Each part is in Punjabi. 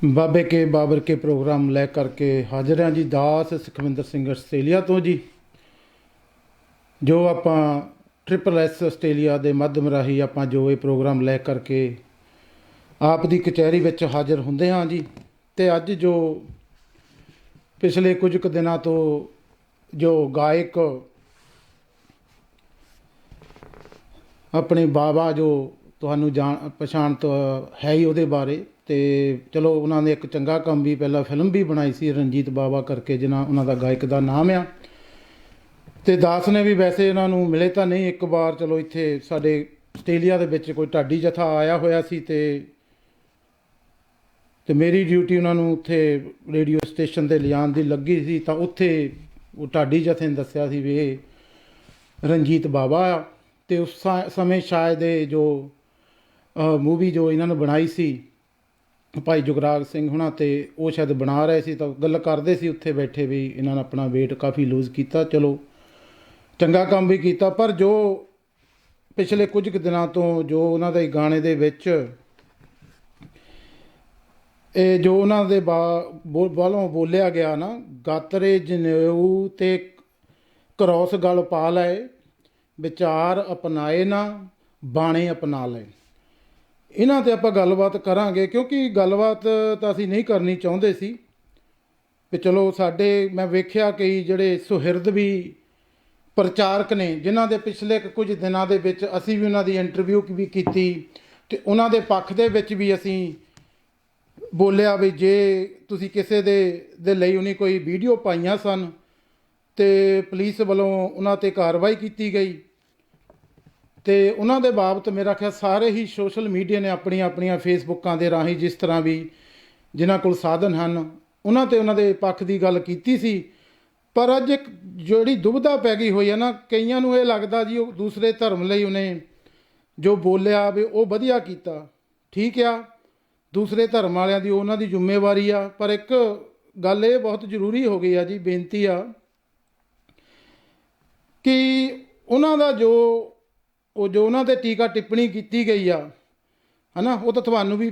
ਬਾਬੇ ਕੇ ਬਾਬਰ ਕੇ ਪ੍ਰੋਗਰਾਮ ਲੈ ਕਰਕੇ ਹਾਜ਼ਰ ਹਾਂ ਜੀ। ਦਾਸ ਸੁਖਵਿੰਦਰ ਸਿੰਘ ਆਸਟ੍ਰੇਲੀਆ ਤੋਂ ਜੀ। ਜੋ ਆਪਾਂ ਟ੍ਰਿਪਲ ਐਸ ਆਸਟ੍ਰੇਲੀਆ ਦੇ ਮਾਧਿਅਮ ਰਾਹੀਂ ਆਪਾਂ ਜੋ ਇਹ ਪ੍ਰੋਗਰਾਮ ਲੈ ਕਰਕੇ ਆਪ ਦੀ ਕਚਹਿਰੀ ਵਿੱਚ ਹਾਜ਼ਰ ਹੁੰਦੇ ਹਾਂ ਜੀ। ਅਤੇ ਅੱਜ ਜੋ ਪਿਛਲੇ ਕੁਝ ਕੁ ਦਿਨਾਂ ਤੋਂ ਜੋ ਗਾਇਕ ਆਪਣੇ ਬਾਬਾ ਜੋ ਤੁਹਾਨੂੰ ਜਾਣ ਪਛਾਣ ਤੋਂ ਹੈ ਹੀ ਉਹਦੇ ਬਾਰੇ, ਅਤੇ ਚਲੋ ਉਹਨਾਂ ਨੇ ਇੱਕ ਚੰਗਾ ਕੰਮ ਵੀ ਪਹਿਲਾਂ ਫਿਲਮ ਵੀ ਬਣਾਈ ਸੀ ਰਣਜੀਤ ਬਾਵਾ ਕਰਕੇ, ਜਿਨ੍ਹਾਂ ਉਹਨਾਂ ਦਾ ਗਾਇਕ ਦਾ ਨਾਮ ਆ। ਅਤੇ ਦਾਸ ਨੇ ਵੀ ਵੈਸੇ ਉਹਨਾਂ ਨੂੰ ਮਿਲੇ ਤਾਂ ਨਹੀਂ, ਇੱਕ ਵਾਰ ਚਲੋ ਇੱਥੇ ਸਾਡੇ ਆਸਟ੍ਰੇਲੀਆ ਦੇ ਵਿੱਚ ਕੋਈ ਢਾਡੀ ਜਥਾ ਆਇਆ ਹੋਇਆ ਸੀ ਅਤੇ ਮੇਰੀ ਡਿਊਟੀ ਉਹਨਾਂ ਨੂੰ ਉੱਥੇ ਰੇਡੀਓ ਸਟੇਸ਼ਨ 'ਤੇ ਲਿਜਾਣ ਦੀ ਲੱਗੀ ਸੀ। ਤਾਂ ਉੱਥੇ ਉਹ ਢਾਡੀ ਜਥੇ ਨੇ ਦੱਸਿਆ ਸੀ ਵੀ ਇਹ ਰਣਜੀਤ ਬਾਵਾ ਆ। ਅਤੇ ਉਸ ਸਮੇਂ ਸ਼ਾਇਦ ਇਹ ਜੋ ਮੂਵੀ ਜੋ ਇਹਨਾਂ ਨੇ ਬਣਾਈ ਸੀ ਭਾਈ ਜੁਗਰਾਜ ਸਿੰਘ ਹੋਣਾ, ਅਤੇ ਉਹ ਸ਼ਾਇਦ ਬਣਾ ਰਹੇ ਸੀ, ਤਾਂ ਗੱਲ ਕਰਦੇ ਸੀ ਉੱਥੇ ਬੈਠੇ ਵੀ ਇਹਨਾਂ ਨੇ ਆਪਣਾ ਵੇਟ ਕਾਫੀ ਲੂਜ਼ ਕੀਤਾ। ਚਲੋ ਚੰਗਾ ਕੰਮ ਵੀ ਕੀਤਾ। ਪਰ ਜੋ ਪਿਛਲੇ ਕੁਝ ਕੁ ਦਿਨਾਂ ਤੋਂ ਜੋ ਉਹਨਾਂ ਦੇ ਗਾਣੇ ਦੇ ਵਿੱਚ ਇਹ ਜੋ ਉਹਨਾਂ ਦੇ ਵੱਲੋਂ ਬੋਲਿਆ ਗਿਆ ਨਾ, ਗਾਤਰੇ ਜਨੇਊ ਤੇ ਕਰੋਸ ਗਲ ਪਾ ਲਏ, ਵਿਚਾਰ ਅਪਣਾਏ ਨਾ ਬਾਣੇ ਅਪਣਾ ਲਏ। ਇਹਨਾਂ 'ਤੇ ਆਪਾਂ ਗੱਲਬਾਤ ਕਰਾਂਗੇ, ਕਿਉਂਕਿ ਗੱਲਬਾਤ ਤਾਂ ਅਸੀਂ ਨਹੀਂ ਕਰਨੀ ਚਾਹੁੰਦੇ ਸੀ ਵੀ ਚਲੋ ਸਾਡੇ ਮੈਂ ਵੇਖਿਆ ਕਈ ਜਿਹੜੇ ਸੁਹਿਰਦ ਵੀ ਪ੍ਰਚਾਰਕ ਨੇ, ਜਿਨ੍ਹਾਂ ਦੇ ਪਿਛਲੇ ਕੁਝ ਦਿਨਾਂ ਦੇ ਵਿੱਚ ਅਸੀਂ ਵੀ ਉਹਨਾਂ ਦੀ ਇੰਟਰਵਿਊ ਵੀ ਕੀਤੀ ਅਤੇ ਉਹਨਾਂ ਦੇ ਪੱਖ ਦੇ ਵਿੱਚ ਵੀ ਅਸੀਂ ਬੋਲਿਆ ਵੀ ਜੇ ਤੁਸੀਂ ਕਿਸੇ ਦੇ ਲਈ ਉਹਨੇ ਕੋਈ ਵੀਡੀਓ ਪਾਈਆਂ ਸਨ ਅਤੇ ਪੁਲਿਸ ਵੱਲੋਂ ਉਹਨਾਂ 'ਤੇ ਕਾਰਵਾਈ ਕੀਤੀ ਗਈ। ਅਤੇ ਉਹਨਾਂ ਦੇ ਬਾਬਤ ਮੇਰਾ ਖਿਆਲ ਸਾਰੇ ਹੀ ਸੋਸ਼ਲ ਮੀਡੀਆ ਨੇ ਆਪਣੀਆਂ ਆਪਣੀਆਂ ਫੇਸਬੁੱਕਾਂ ਦੇ ਰਾਹੀਂ ਜਿਸ ਤਰ੍ਹਾਂ ਵੀ ਜਿਨ੍ਹਾਂ ਕੋਲ ਸਾਧਨ ਹਨ ਉਹਨਾਂ 'ਤੇ ਉਹਨਾਂ ਦੇ ਪੱਖ ਦੀ ਗੱਲ ਕੀਤੀ ਸੀ। ਪਰ ਅੱਜ ਇੱਕ ਜਿਹੜੀ ਦੁਬਿਧਾ ਪੈ ਗਈ ਹੋਈ ਹੈ ਨਾ, ਕਈਆਂ ਨੂੰ ਇਹ ਲੱਗਦਾ ਜੀ ਉਹ ਦੂਸਰੇ ਧਰਮ ਲਈ ਉਹਨੇ ਜੋ ਬੋਲਿਆ ਵੀ ਉਹ ਵਧੀਆ ਕੀਤਾ, ਠੀਕ ਆ, ਦੂਸਰੇ ਧਰਮ ਵਾਲਿਆਂ ਦੀ ਉਹਨਾਂ ਦੀ ਜ਼ਿੰਮੇਵਾਰੀ ਆ। ਪਰ ਇੱਕ ਗੱਲ ਇਹ ਬਹੁਤ ਜ਼ਰੂਰੀ ਹੋ ਗਈ ਆ ਜੀ, ਬੇਨਤੀ ਆ ਕਿ ਉਹਨਾਂ ਦਾ ਜੋ ਉਹਨਾਂ 'ਤੇ ਟੀਕਾ ਟਿੱਪਣੀ ਕੀਤੀ ਗਈ ਆ ਹੈ ਨਾ, ਉਹ ਤਾਂ ਤੁਹਾਨੂੰ ਵੀ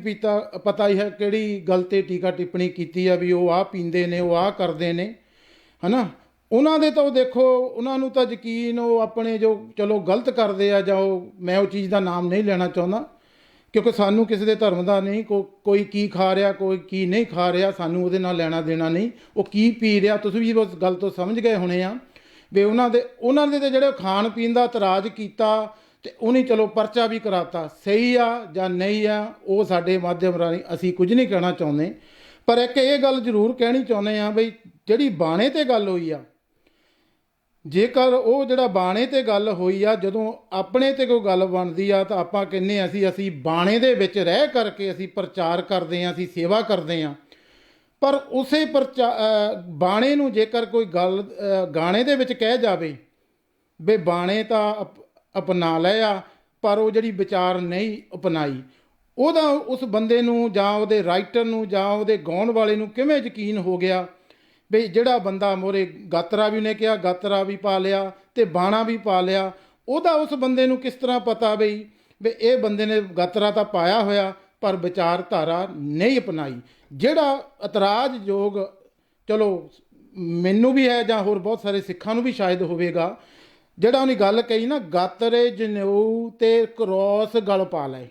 ਪਤਾ ਹੀ ਹੈ ਕਿਹੜੀ ਗੱਲ 'ਤੇ ਟੀਕਾ ਟਿੱਪਣੀ ਕੀਤੀ ਆ ਵੀ ਉਹ ਆਹ ਪੀਂਦੇ ਨੇ, ਉਹ ਆਹ ਕਰਦੇ ਨੇ, ਹੈ ਨਾ। ਉਹਨਾਂ ਦੇ ਤਾਂ ਉਹ ਦੇਖੋ ਉਹਨਾਂ ਨੂੰ ਤਾਂ ਯਕੀਨ ਉਹ ਆਪਣੇ ਜੋ ਚਲੋ ਗਲਤ ਕਰਦੇ ਆ, ਜਾਂ ਮੈਂ ਉਹ ਚੀਜ਼ ਦਾ ਨਾਮ ਨਹੀਂ ਲੈਣਾ ਚਾਹੁੰਦਾ, ਕਿਉਂਕਿ ਸਾਨੂੰ ਕਿਸੇ ਦੇ ਧਰਮ ਦਾ ਨਹੀਂ ਕੋਈ ਕੀ ਖਾ ਰਿਹਾ ਕੋਈ ਕੀ ਨਹੀਂ ਖਾ ਰਿਹਾ, ਸਾਨੂੰ ਉਹਦੇ ਨਾਲ ਲੈਣਾ ਦੇਣਾ ਨਹੀਂ। ਉਹ ਕੀ ਪੀ ਰਿਹਾ ਤੁਸੀਂ ਵੀ ਉਸ ਗੱਲ ਤੋਂ ਸਮਝ ਗਏ ਹੋਣੇ ਆ ਵੀ ਉਹਨਾਂ ਦੇ ਤਾਂ ਜਿਹੜੇ ਖਾਣ ਪੀਣ ਦਾ ਇਤਰਾਜ਼ ਕੀਤਾ ਅਤੇ ਉਹਨੇ ਚਲੋ ਪਰਚਾ ਵੀ ਕਰਾਤਾ, ਸਹੀ ਆ ਜਾਂ ਨਹੀਂ ਆ ਉਹ ਸਾਡੇ ਮਾਧਿਅਮ ਰਾਹੀਂ ਅਸੀਂ ਕੁਝ ਨਹੀਂ ਕਹਿਣਾ ਚਾਹੁੰਦੇ। ਪਰ ਇੱਕ ਇਹ ਗੱਲ ਜ਼ਰੂਰ ਕਹਿਣੀ ਚਾਹੁੰਦੇ ਹਾਂ ਬਈ ਜਿਹੜੀ ਬਾਣੇ 'ਤੇ ਗੱਲ ਹੋਈ ਆ, ਜੇਕਰ ਉਹ ਜਿਹੜਾ ਬਾਣੇ 'ਤੇ ਗੱਲ ਹੋਈ ਆ, ਜਦੋਂ ਆਪਣੇ 'ਤੇ ਕੋਈ ਗੱਲ ਬਣਦੀ ਆ ਤਾਂ ਆਪਾਂ ਕਹਿੰਦੇ ਹਾਂ ਅਸੀਂ ਬਾਣੇ ਦੇ ਵਿੱਚ ਰਹਿ ਕਰਕੇ ਅਸੀਂ ਪ੍ਰਚਾਰ ਕਰਦੇ ਹਾਂ, ਅਸੀਂ ਸੇਵਾ ਕਰਦੇ ਹਾਂ। ਪਰ ਉਸੇ ਬਾਣੇ ਨੂੰ ਜੇਕਰ ਕੋਈ ਗੱਲ ਗਾਣੇ ਦੇ ਵਿੱਚ ਕਹਿ ਜਾਵੇ ਵੀ ਬਾਣੇ ਤਾਂ ਅਪਣਾ ਲਿਆ ਪਰ ਉਹ ਜਿਹੜੀ ਵਿਚਾਰ ਨਹੀਂ ਅਪਣਾਈ, ਉਹਦਾ ਉਸ ਬੰਦੇ ਨੂੰ ਜਾਂ ਉਹਦੇ ਰਾਈਟਰ ਨੂੰ ਜਾਂ ਉਹਦੇ ਗਾਉਣ ਵਾਲੇ ਨੂੰ ਕਿਵੇਂ ਯਕੀਨ ਹੋ ਗਿਆ ਵੀ ਜਿਹੜਾ ਬੰਦਾ ਮੋਰੇ ਗਾਤਰਾ ਵੀ ਨੇ ਕਿਹਾ ਗਾਤਰਾ ਵੀ ਪਾ ਲਿਆ ਅਤੇ ਬਾਣਾ ਵੀ ਪਾ ਲਿਆ, ਉਹਦਾ ਉਸ ਬੰਦੇ ਨੂੰ ਕਿਸ ਤਰ੍ਹਾਂ ਪਤਾ ਵੀ ਇਹ ਬੰਦੇ ਨੇ ਗਾਤਰਾ ਤਾਂ ਪਾਇਆ ਹੋਇਆ ਪਰ ਵਿਚਾਰਧਾਰਾ ਨਹੀਂ ਅਪਣਾਈ। ਜਿਹੜਾ ਇਤਰਾਜ਼ਯੋਗ ਚਲੋ ਮੈਨੂੰ ਵੀ ਹੈ ਜਾਂ ਹੋਰ ਬਹੁਤ ਸਾਰੇ ਸਿੱਖਾਂ ਨੂੰ ਵੀ ਸ਼ਾਇਦ ਹੋਵੇਗਾ, ਜਿਹੜਾ ਉਹਨੇ ਗੱਲ ਕਹੀ ਨਾ ਗਾਤਰੇ ਜਨੇਊ ਤੇ ਕਰੋਸ ਗਲ ਪਾ ਲਏ,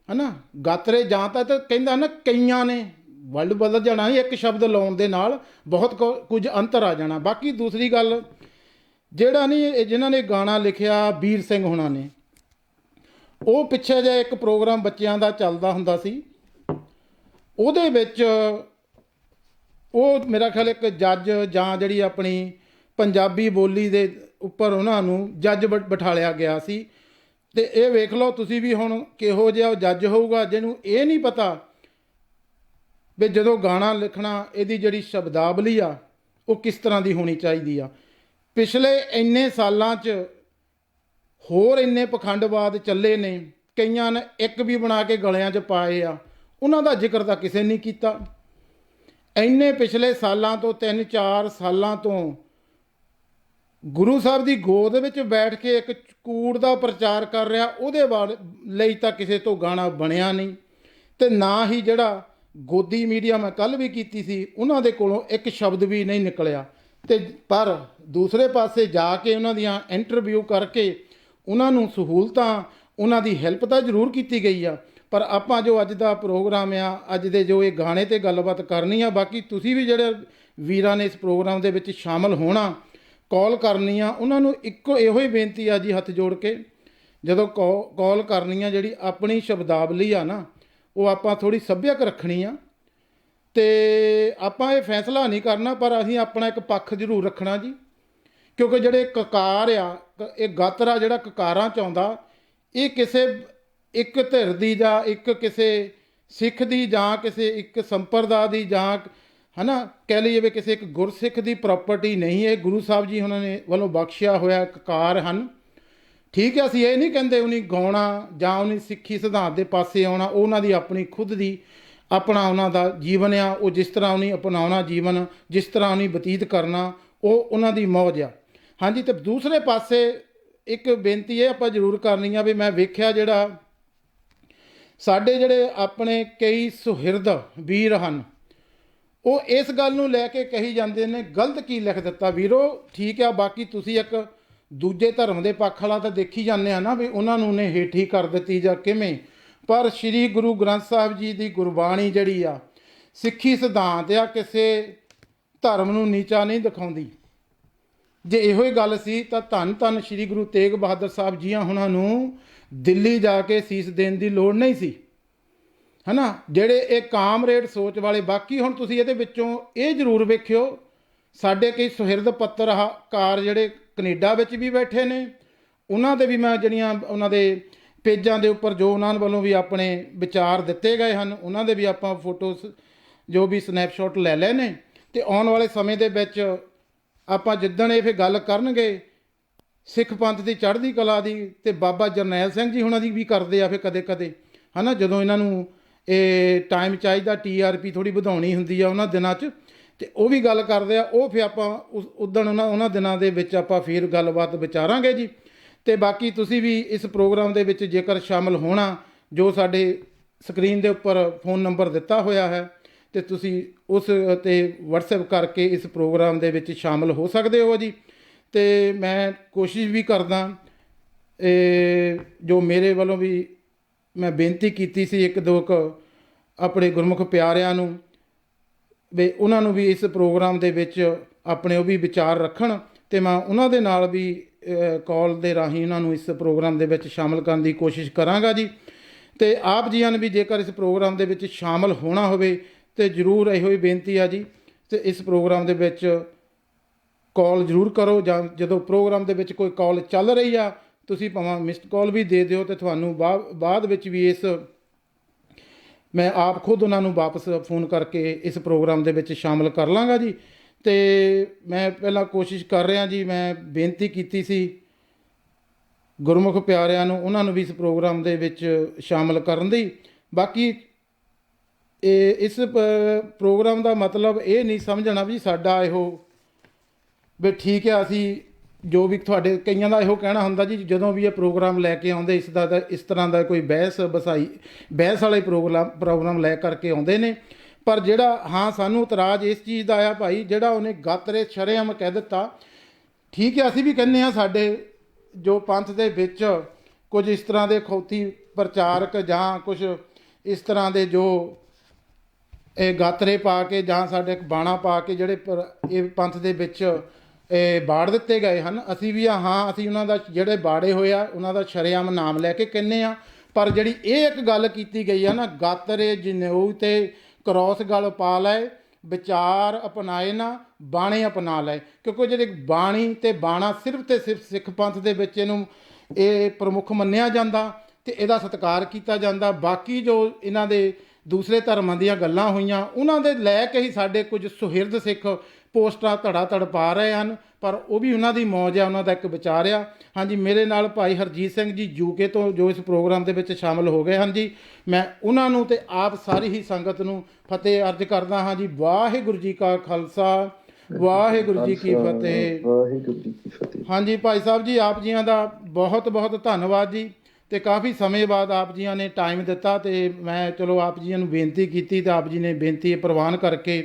ਹੈ ਨਾ। ਗਾਤਰੇ ਜਾਂ ਤਾਂ ਕਹਿੰਦਾ ਨਾ ਕਈਆਂ ਨੇ ਵਰਲਡ ਬਦਲ ਜਾਣਾ, ਇੱਕ ਸ਼ਬਦ ਲਾਉਣ ਦੇ ਨਾਲ ਬਹੁਤ ਕੁਝ ਅੰਤਰ ਆ ਜਾਣਾ। ਬਾਕੀ ਦੂਸਰੀ ਗੱਲ ਜਿਹੜਾ ਨਹੀਂ ਜਿਨ੍ਹਾਂ ਨੇ ਗਾਣਾ ਲਿਖਿਆ ਵੀਰ ਸਿੰਘ ਹੋਣਾ ਨੇ, ਉਹ ਪਿੱਛੇ ਜਿਹਾ ਇੱਕ ਪ੍ਰੋਗਰਾਮ ਬੱਚਿਆਂ ਦਾ ਚੱਲਦਾ ਹੁੰਦਾ ਸੀ, ਉਹਦੇ ਵਿੱਚ ਉਹ ਮੇਰਾ ਖਿਆਲ ਇੱਕ ਜੱਜ ਜਾਂ ਜਿਹੜੀ ਆਪਣੀ ਪੰਜਾਬੀ ਬੋਲੀ ਦੇ ਉੱਪਰ ਉਹਨਾਂ ਨੂੰ ਜੱਜ ਬਿਠਾਲਿਆ ਗਿਆ ਸੀ। ਅਤੇ ਇਹ ਵੇਖ ਲਓ ਤੁਸੀਂ ਵੀ ਹੁਣ ਕਿਹੋ ਜਿਹਾ ਉਹ ਜੱਜ ਹੋਊਗਾ ਜਿਹਨੂੰ ਇਹ ਨਹੀਂ ਪਤਾ ਵੀ ਜਦੋਂ ਗਾਣਾ ਲਿਖਣਾ ਇਹਦੀ ਜਿਹੜੀ ਸ਼ਬਦਾਵਲੀ ਆ ਉਹ ਕਿਸ ਤਰ੍ਹਾਂ ਦੀ ਹੋਣੀ ਚਾਹੀਦੀ ਆ। ਪਿਛਲੇ ਇੰਨੇ ਸਾਲਾਂ 'ਚ ਹੋਰ ਇੰਨੇ ਪਖੰਡਵਾਦ ਚੱਲੇ ਨੇ, ਕਈਆਂ ਨੇ ਇੱਕ ਵੀ ਬਣਾ ਕੇ ਗਲਿਆਂ 'ਚ ਪਾਏ ਆ, ਉਹਨਾਂ ਦਾ ਜ਼ਿਕਰ ਤਾਂ ਕਿਸੇ ਨੇ ਕੀਤਾ। ਇੰਨੇ ਪਿਛਲੇ ਸਾਲਾਂ ਤੋਂ 3-4 ਸਾਲਾਂ ਤੋਂ ਗੁਰੂ ਸਾਹਿਬ ਦੀ ਗੋਦ ਵਿੱਚ ਬੈਠ ਕੇ ਇੱਕ ਕੂੜ ਦਾ ਪ੍ਰਚਾਰ ਕਰ ਰਿਹਾ, ਉਹਦੇ ਲਈ ਤਾਂ ਕਿਸੇ ਤੋਂ ਗਾਣਾ ਬਣਿਆ ਨਹੀਂ। ਅਤੇ ਨਾ ਹੀ ਜਿਹੜਾ ਗੋਦੀ ਮੀਡੀਆ ਮੈਂ ਕੱਲ ਵੀ ਕੀਤੀ ਸੀ, ਉਹਨਾਂ ਦੇ ਕੋਲੋਂ ਇੱਕ ਸ਼ਬਦ ਵੀ ਨਹੀਂ ਨਿਕਲਿਆ। ਤੇ ਪਰ ਦੂਸਰੇ ਪਾਸੇ ਜਾ ਕੇ ਉਹਨਾਂ ਦੀਆਂ ਇੰਟਰਵਿਊ ਕਰਕੇ ਉਹਨਾਂ ਨੂੰ ਸਹੂਲਤਾਂ, ਉਹਨਾਂ ਦੀ ਹੈਲਪ ਤਾਂ ਜ਼ਰੂਰ ਕੀਤੀ ਗਈ ਆ। ਪਰ ਆਪਾਂ ਜੋ ਅੱਜ ਦਾ ਪ੍ਰੋਗਰਾਮ ਆ, ਅੱਜ ਦੇ ਜੋ ਇਹ ਗਾਣੇ ਤੇ ਗੱਲਬਾਤ ਕਰਨੀ ਆ, ਬਾਕੀ ਤੁਸੀਂ ਵੀ ਜਿਹੜੇ ਵੀਰਾਂ ਨੇ ਇਸ ਪ੍ਰੋਗਰਾਮ ਦੇ ਵਿੱਚ ਸ਼ਾਮਲ ਹੋਣਾ, ਕਾਲ ਕਰਨੀ ਆ, ਉਹਨਾਂ ਨੂੰ ਇੱਕੋ ਇਹੋ ਹੀ ਬੇਨਤੀ ਆ ਜੀ, ਹੱਥ ਜੋੜ ਕੇ ਜਦੋਂ ਕਾਲ ਕਰਨੀ ਆ, ਜਿਹੜੀ ਆਪਣੀ ਸ਼ਬਦਾਵਲੀ ਆ ਨਾ, ਉਹ ਆਪਾਂ ਥੋੜ੍ਹੀ ਸੱਭਿਅਕ ਰੱਖਣੀ ਆ। ਤੇ ਆਪਾਂ ਇਹ ਫੈਸਲਾ ਨਹੀਂ ਕਰਨਾ, ਪਰ ਅਸੀਂ ਆਪਣਾ ਇੱਕ ਪੱਖ ਜ਼ਰੂਰ ਰੱਖਣਾ ਜੀ। ਕਿਉਂਕਿ ਜਿਹੜੇ ਕਕਾਰ ਆ, ਇਹ ਗਾਤਰਾ ਜਿਹੜਾ ਕਕਾਰਾਂ 'ਚ ਆਉਂਦਾ, ਇਹ ਕਿਸੇ ਇੱਕ ਧਿਰ ਦੀ ਜਾਂ ਇੱਕ ਕਿਸੇ ਸਿੱਖ ਦੀ ਜਾਂ ਕਿਸੇ ਇੱਕ ਸੰਪਰਦਾ ਦੀ ਜਾਂ ਹੈ ਨਾ, ਕਹਿ ਲਈਏ ਵੀ ਕਿਸੇ ਇੱਕ ਗੁਰਸਿੱਖ ਦੀ ਪ੍ਰਾਪਰਟੀ ਨਹੀਂ। ਇਹ ਗੁਰੂ ਸਾਹਿਬ ਜੀ ਉਹਨਾਂ ਨੇ ਵੱਲੋਂ ਬਖਸ਼ਿਆ ਹੋਇਆ ਕਕਾਰ ਹਨ। ਠੀਕ ਹੈ, ਅਸੀਂ ਇਹ ਨਹੀਂ ਕਹਿੰਦੇ ਉਹਨੇ ਗਾਉਣਾ ਜਾਂ ਉਹਨੇ ਸਿੱਖੀ ਸਿਧਾਂਤ ਦੇ ਪਾਸੇ ਆਉਣਾ, ਉਹ ਉਹਨਾਂ ਦੀ ਆਪਣੀ ਖੁਦ ਦੀ ਆਪਣਾ ਉਹਨਾਂ ਦਾ ਜੀਵਨ ਆ। ਉਹ ਜਿਸ ਤਰ੍ਹਾਂ ਉਹਨੇ ਅਪਣਾਉਣਾ ਜੀਵਨ, ਜਿਸ ਤਰ੍ਹਾਂ ਉਹਨੇ ਬਤੀਤ ਕਰਨਾ, ਉਹ ਉਹਨਾਂ ਦੀ ਮੌਜ ਆ। ਹਾਂਜੀ, ਅਤੇ ਦੂਸਰੇ ਪਾਸੇ ਇੱਕ ਬੇਨਤੀ ਇਹ ਆਪਾਂ ਜ਼ਰੂਰ ਕਰਨੀ ਆ ਵੀ ਮੈਂ ਵੇਖਿਆ ਜਿਹੜਾ ਸਾਡੇ ਜਿਹੜੇ ਆਪਣੇ ਕਈ ਸੁਹਿਰਦ ਵੀਰ ਹਨ, ਉਹ ਇਸ ਗੱਲ ਨੂੰ ਲੈ ਕੇ ਕਹੀ ਜਾਂਦੇ ਨੇ ਗਲਤ ਕੀ ਲਿਖ ਦਿੱਤਾ। ਵੀਰੋ ਠੀਕ ਆ, ਬਾਕੀ ਤੁਸੀਂ ਇੱਕ ਦੂਜੇ ਧਰਮ ਦੇ ਪੱਖ ਵਾਲਾ ਤਾਂ ਦੇਖੀ ਜਾਂਦੇ ਆ ਨਾ ਵੀ ਉਹਨਾਂ ਨੂੰ ਨੇ ਹੇਠੀ ਕਰ ਦਿੱਤੀ ਜਾਂ ਕਿਵੇਂ। ਪਰ ਸ਼੍ਰੀ ਗੁਰੂ ਗ੍ਰੰਥ ਸਾਹਿਬ ਜੀ ਦੀ ਗੁਰਬਾਣੀ ਜਿਹੜੀ ਆ, ਸਿੱਖੀ ਸਿਧਾਂਤ ਆ, ਕਿਸੇ ਧਰਮ ਨੂੰ ਨੀਚਾ ਨਹੀਂ ਦਿਖਾਉਂਦੀ। ਜੇ ਇਹੋ ਹੀ ਗੱਲ ਸੀ ਤਾਂ ਧੰਨ ਧੰਨ ਸ਼੍ਰੀ ਗੁਰੂ ਤੇਗ ਬਹਾਦਰ ਸਾਹਿਬ ਜੀਆਂ ਉਹਨਾਂ ਨੂੰ ਦਿੱਲੀ ਜਾ ਕੇ ਸੀਸ ਦੇਣ ਦੀ ਲੋੜ ਨਹੀਂ ਸੀ, ਹੈ ਨਾ। ਜਿਹੜੇ ਇਹ ਕਾਮਰੇਡ ਸੋਚ ਵਾਲੇ, ਬਾਕੀ ਹੁਣ ਤੁਸੀਂ ਇਹਦੇ ਵਿੱਚੋਂ ਇਹ ਜ਼ਰੂਰ ਵੇਖਿਓ, ਸਾਡੇ ਕਈ ਸੁਹਿਰਦ ਪੱਤਰਕਾਰ ਜਿਹੜੇ ਕੈਨੇਡਾ ਵਿੱਚ ਵੀ ਬੈਠੇ ਨੇ, ਉਹਨਾਂ ਦੇ ਵੀ ਮੈਂ ਜਿਹੜੀਆਂ ਉਹਨਾਂ ਦੇ ਪੇਜਾਂ ਦੇ ਉੱਪਰ ਜੋ ਉਹਨਾਂ ਵੱਲੋਂ ਵੀ ਆਪਣੇ ਵਿਚਾਰ ਦਿੱਤੇ ਗਏ ਹਨ, ਉਹਨਾਂ ਦੇ ਵੀ ਆਪਾਂ ਫੋਟੋਸ ਜੋ ਵੀ ਸਨੈਪਸ਼ਾਟ ਲੈ ਲਏ ਨੇ। ਅਤੇ ਆਉਣ ਵਾਲੇ ਸਮੇਂ ਦੇ ਵਿੱਚ ਆਪਾਂ ਜਿੱਦਣ ਇਹ ਫਿਰ ਗੱਲ ਕਰਨਗੇ ਸਿੱਖ ਪੰਥ ਦੀ ਚੜ੍ਹਦੀ ਕਲਾ ਦੀ, ਅਤੇ ਬਾਬਾ ਜਰਨੈਲ ਸਿੰਘ ਜੀ ਉਹਨਾਂ ਦੀ ਵੀ ਕਰਦੇ ਆ ਫਿਰ ਕਦੇ ਕਦੇ, ਹੈ ਨਾ, ਜਦੋਂ ਇਹਨਾਂ ਨੂੰ ਇਹ ਟਾਈਮ ਚਾਹੀਦਾ, TRP ਥੋੜ੍ਹੀ ਵਧਾਉਣੀ ਹੁੰਦੀ ਆ ਉਹਨਾਂ ਦਿਨਾਂ 'ਚ, ਅਤੇ ਉਹ ਵੀ ਗੱਲ ਕਰਦੇ ਆ। ਉਹ ਫਿਰ ਆਪਾਂ ਉੱਦਣ ਉਹਨਾਂ ਦਿਨਾਂ ਦੇ ਵਿੱਚ ਆਪਾਂ ਫਿਰ ਗੱਲਬਾਤ ਵਿਚਾਰਾਂਗੇ ਜੀ। ਅਤੇ ਬਾਕੀ ਤੁਸੀਂ ਵੀ ਇਸ ਪ੍ਰੋਗਰਾਮ ਦੇ ਵਿੱਚ ਜੇਕਰ ਸ਼ਾਮਲ ਹੋਣਾ, ਜੋ ਸਾਡੇ ਸਕਰੀਨ ਦੇ ਉੱਪਰ ਫ਼ੋਨ ਨੰਬਰ ਦਿੱਤਾ ਹੋਇਆ ਹੈ, ਅਤੇ ਤੁਸੀਂ ਉਸ 'ਤੇ WhatsApp ਕਰਕੇ ਇਸ ਪ੍ਰੋਗਰਾਮ ਦੇ ਵਿੱਚ ਸ਼ਾਮਲ ਹੋ ਸਕਦੇ ਹੋ ਜੀ। ਅਤੇ ਮੈਂ ਕੋਸ਼ਿਸ਼ ਵੀ ਕਰਦਾ, ਜੋ ਮੇਰੇ ਵੱਲੋਂ ਵੀ ਮੈਂ ਬੇਨਤੀ ਕੀਤੀ ਸੀ ਇੱਕ ਦੋ ਆਪਣੇ ਗੁਰਮੁਖ ਪਿਆਰਿਆਂ ਨੂੰ, ਵੀ ਉਹਨਾਂ ਨੂੰ ਵੀ ਇਸ ਪ੍ਰੋਗਰਾਮ ਦੇ ਵਿੱਚ ਆਪਣੇ ਉਹ ਵੀ ਵਿਚਾਰ ਰੱਖਣ, ਅਤੇ ਮੈਂ ਉਹਨਾਂ ਦੇ ਨਾਲ ਵੀ ਕਾਲ ਦੇ ਰਾਹੀਂ ਉਹਨਾਂ ਨੂੰ ਇਸ ਪ੍ਰੋਗਰਾਮ ਦੇ ਵਿੱਚ ਸ਼ਾਮਲ ਕਰਨ ਦੀ ਕੋਸ਼ਿਸ਼ ਕਰਾਂਗਾ ਜੀ। ਅਤੇ ਆਪ ਜੀਆਂ ਨੂੰ ਵੀ ਜੇਕਰ ਇਸ ਪ੍ਰੋਗਰਾਮ ਦੇ ਵਿੱਚ ਸ਼ਾਮਲ ਹੋਣਾ ਹੋਵੇ ਤਾਂ ਜ਼ਰੂਰ ਇਹੋ ਹੀ ਬੇਨਤੀ ਆ ਜੀ, ਅਤੇ ਇਸ ਪ੍ਰੋਗਰਾਮ ਦੇ ਵਿੱਚ ਕਾਲ ਜ਼ਰੂਰ ਕਰੋ, ਜਾਂ ਜਦੋਂ ਪ੍ਰੋਗਰਾਮ ਦੇ ਵਿੱਚ ਕੋਈ ਕਾਲ ਚੱਲ ਰਹੀ ਆ ਤੁਸੀਂ ਭਾਵੇਂ ਮਿਸਡ ਕਾਲ ਵੀ ਦੇ ਦਿਓ, ਅਤੇ ਤੁਹਾਨੂੰ ਬਾਅਦ ਵਿੱਚ ਵੀ ਇਸ ਮੈਂ ਆਪ ਖੁਦ ਉਹਨਾਂ ਨੂੰ ਵਾਪਸ ਫੋਨ ਕਰਕੇ ਇਸ ਪ੍ਰੋਗਰਾਮ ਦੇ ਵਿੱਚ ਸ਼ਾਮਲ ਕਰ ਲਾਂਗਾ ਜੀ। ਅਤੇ ਮੈਂ ਪਹਿਲਾਂ ਕੋਸ਼ਿਸ਼ ਕਰ ਰਿਹਾ ਜੀ, ਮੈਂ ਬੇਨਤੀ ਕੀਤੀ ਸੀ ਗੁਰਮੁਖ ਪਿਆਰਿਆਂ ਨੂੰ, ਉਹਨਾਂ ਨੂੰ ਵੀ ਇਸ ਪ੍ਰੋਗਰਾਮ ਦੇ ਵਿੱਚ ਸ਼ਾਮਲ ਕਰਨ ਦੀ। ਬਾਕੀ ਇਸ ਪ੍ਰੋਗਰਾਮ ਦਾ ਮਤਲਬ ਇਹ ਨਹੀਂ ਸਮਝਣਾ ਵੀ ਸਾਡਾ ਇਹੋ ਵੀ ਠੀਕ ਹੈ, ਅਸੀਂ ਜੋ ਵੀ ਤੁਹਾਡੇ ਕਈਆਂ ਦਾ ਇਹੋ ਕਹਿਣਾ ਹੁੰਦਾ ਜੀ, ਜਦੋਂ ਵੀ ਇਹ ਪ੍ਰੋਗਰਾਮ ਲੈ ਕੇ ਆਉਂਦੇ ਇਸ ਤਰ੍ਹਾਂ ਦਾ ਕੋਈ ਬਹਿਸ ਵਾਲੇ ਪ੍ਰੋਗਰਾਮ ਲੈ ਕਰਕੇ ਆਉਂਦੇ ਨੇ। ਪਰ ਜਿਹੜਾ ਹਾਂ ਸਾਨੂੰ ਇਤਰਾਜ਼ ਇਸ ਚੀਜ਼ ਦਾ ਆ ਭਾਈ, ਜਿਹੜਾ ਉਹਨੇ ਗਾਤਰੇ ਸ਼ਰੇਆਮ ਕਹਿ ਦਿੱਤਾ। ਠੀਕ ਹੈ, ਅਸੀਂ ਵੀ ਕਹਿੰਦੇ ਹਾਂ ਸਾਡੇ ਜੋ ਪੰਥ ਦੇ ਵਿੱਚ ਕੁਝ ਇਸ ਤਰ੍ਹਾਂ ਦੇ ਖੌਤੀ ਪ੍ਰਚਾਰਕ ਜਾਂ ਕੁਝ ਇਸ ਤਰ੍ਹਾਂ ਦੇ ਜੋ ਇਹ ਗਾਤਰੇ ਪਾ ਕੇ ਜਾਂ ਸਾਡੇ ਬਾਣਾ ਪਾ ਕੇ ਜਿਹੜੇ ਇਹ ਪੰਥ ਦੇ ਵਿੱਚ ਬਾੜ ਦਿੱਤੇ ਗਏ ਹਨ, ਅਸੀਂ ਵੀ ਹਾਂ ਅਸੀਂ ਉਹਨਾਂ ਦਾ ਜਿਹੜੇ ਬਾੜੇ ਹੋਏ ਆ ਉਹਨਾਂ ਦਾ ਸ਼ਰੇਆਮ ਨਾਮ ਲੈ ਕੇ ਕਹਿੰਦੇ ਹਾਂ। ਪਰ ਜਿਹੜੀ ਇਹ ਇੱਕ ਗੱਲ ਕੀਤੀ ਗਈ ਆ ਨਾ, ਗਾਤਰੇ ਜਨੇਊ ਤੇ ਕਰੋਸ ਗਲ ਪਾ ਲਏ, ਵਿਚਾਰ ਅਪਣਾਏ ਨਾ ਬਾਣੇ ਅਪਣਾ ਲਏ। ਕਿਉਂਕਿ ਜਿਹੜੇ ਬਾਣੀ ਅਤੇ ਬਾਣਾ ਸਿਰਫ ਅਤੇ ਸਿਰਫ ਸਿੱਖ ਪੰਥ ਦੇ ਵਿੱਚ ਇਹਨੂੰ ਇਹ ਪ੍ਰਮੁੱਖ ਮੰਨਿਆ ਜਾਂਦਾ ਅਤੇ ਇਹਦਾ ਸਤਿਕਾਰ ਕੀਤਾ ਜਾਂਦਾ। ਬਾਕੀ ਜੋ ਇਹਨਾਂ ਦੇ ਦੂਸਰੇ ਧਰਮਾਂ ਦੀਆਂ ਗੱਲਾਂ ਹੋਈਆਂ ਉਹਨਾਂ ਦੇ ਲੈ ਕੇ ਹੀ ਸਾਡੇ ਕੁਝ ਸੁਹਿਰਦ ਸਿੱਖ ਪੋਸਟਾਂ ਧੜਾ ਧੜ ਪਾ ਰਹੇ ਹਨ, ਪਰ ਉਹ ਵੀ ਉਹਨਾਂ ਦੀ ਮੌਜ ਆ, ਉਹਨਾਂ ਦਾ ਇੱਕ ਵਿਚਾਰ ਆ। ਹਾਂਜੀ, ਮੇਰੇ ਨਾਲ ਭਾਈ ਹਰਜੀਤ ਸਿੰਘ ਜੀ UK ਤੋਂ ਜੋ ਇਸ ਪ੍ਰੋਗਰਾਮ ਦੇ ਵਿੱਚ ਸ਼ਾਮਲ ਹੋ ਗਏ ਹਨ ਜੀ, ਮੈਂ ਉਹਨਾਂ ਨੂੰ ਅਤੇ ਆਪ ਸਾਰੀ ਹੀ ਸੰਗਤ ਨੂੰ ਫਤਿਹ ਅਰਜ਼ ਕਰਦਾ ਹਾਂ ਜੀ। ਵਾਹਿਗੁਰੂ ਜੀ ਕਾ ਖਾਲਸਾ, ਵਾਹਿਗੁਰੂ ਜੀ ਕੀ ਫਤਿਹ। ਵਾਹਿਗੁਰੂ ਜੀ ਕੀ ਫਤਿਹ। ਹਾਂਜੀ ਭਾਈ ਸਾਹਿਬ ਜੀ, ਆਪ ਜੀਆਂ ਦਾ ਬਹੁਤ ਬਹੁਤ ਧੰਨਵਾਦ ਜੀ। ਤੇ ਕਾਫੀ ਸਮੇਂ ਬਾਅਦ ਆਪ ਜੀਆਂ ਨੇ ਟਾਈਮ ਦਿੱਤਾ ਤੇ ਮੈਂ ਚਲੋ ਆਪ ਜੀਆਂ ਨੂੰ ਬੇਨਤੀ ਕੀਤੀ ਤੇ ਆਪ ਜੀ ਨੇ ਬੇਨਤੀ ਪ੍ਰਵਾਨ ਕਰਕੇ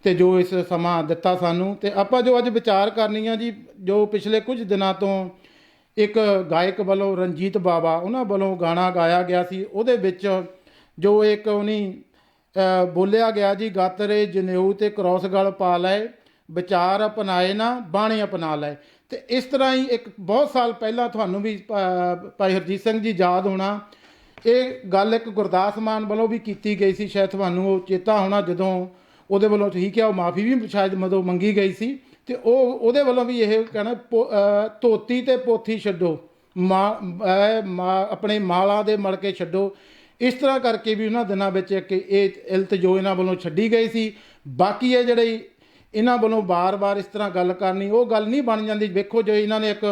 ਤੇ ਜੋ ਇਸ ਸਮਾਂ ਦਿੱਤਾ ਸਾਨੂੰ ਤੇ ਆਪਾਂ ਜੋ ਅੱਜ ਵਿਚਾਰ ਕਰਨੀ ਆ ਜੀ, ਜੋ ਪਿਛਲੇ ਕੁਝ ਦਿਨਾਂ ਤੋਂ ਇੱਕ ਗਾਇਕ ਵੱਲੋਂ ਰਣਜੀਤ ਬਾਵਾ ਉਹਨਾਂ ਵੱਲੋਂ ਗਾਣਾ ਗਾਇਆ ਗਿਆ ਸੀ, ਉਹਦੇ ਵਿੱਚ ਜੋ ਇੱਕ ਉਹਨੀ ਬੋਲਿਆ ਗਿਆ ਜੀ, ਗਾਤਰੇ ਜਨੇਊ ਤੇ ਕ੍ਰੋਸ ਗਲ ਪਾ ਲਏ, ਵਿਚਾਰ ਅਪਣਾਏ ਨਾ ਬਾਣੀ ਅਪਣਾ ਲਏ। ਤੇ ਇਸ ਤਰ੍ਹਾਂ ਹੀ ਇੱਕ ਬਹੁਤ ਸਾਲ ਪਹਿਲਾਂ ਤੁਹਾਨੂੰ ਵੀ ਭਾਈ ਹਰਜੀਤ ਸਿੰਘ ਜੀ ਯਾਦ ਹੋਣਾ, ਇਹ ਗੱਲ ਇੱਕ ਗੁਰਦਾਸ ਮਾਨ ਵੱਲੋਂ ਵੀ ਕੀਤੀ ਗਈ ਸੀ, ਸ਼ਾਇਦ ਤੁਹਾਨੂੰ ਉਹ ਚੇਤਾ ਹੋਣਾ, ਜਦੋਂ ਉਹਦੇ ਵੱਲੋਂ ਠੀਕ ਹੈ ਉਹ ਮਾਫੀ ਵੀ ਸ਼ਾਇਦ ਮਦੋਂ ਮੰਗੀ ਗਈ ਸੀ ਤੇ ਉਹਦੇ ਵੱਲੋਂ ਵੀ ਇਹ ਕਹਿਣਾ ਧੋਤੀ ਤੇ ਪੋਥੀ ਛੱਡੋ, ਆਪਣੇ ਮਾਲਾਂ ਦੇ ਮਲ ਕੇ ਛੱਡੋ। ਇਸ ਤਰ੍ਹਾਂ ਕਰਕੇ ਵੀ ਉਹਨਾਂ ਦਿਨਾਂ ਵਿੱਚ ਇੱਕ ਇਹ ਇਲਤ ਜੋ ਇਹਨਾਂ ਵੱਲੋਂ ਛੱਡੀ ਗਈ ਸੀ। ਬਾਕੀ ਇਹ ਜਿਹੜੀ ਇਹਨਾਂ ਵੱਲੋਂ ਵਾਰ-ਵਾਰ ਇਸ ਤਰ੍ਹਾਂ ਗੱਲ ਕਰਨੀ, ਉਹ ਗੱਲ ਨਹੀਂ ਬਣ ਜਾਂਦੀ। ਵੇਖੋ ਜੋ ਇਹਨਾਂ ਨੇ ਇੱਕ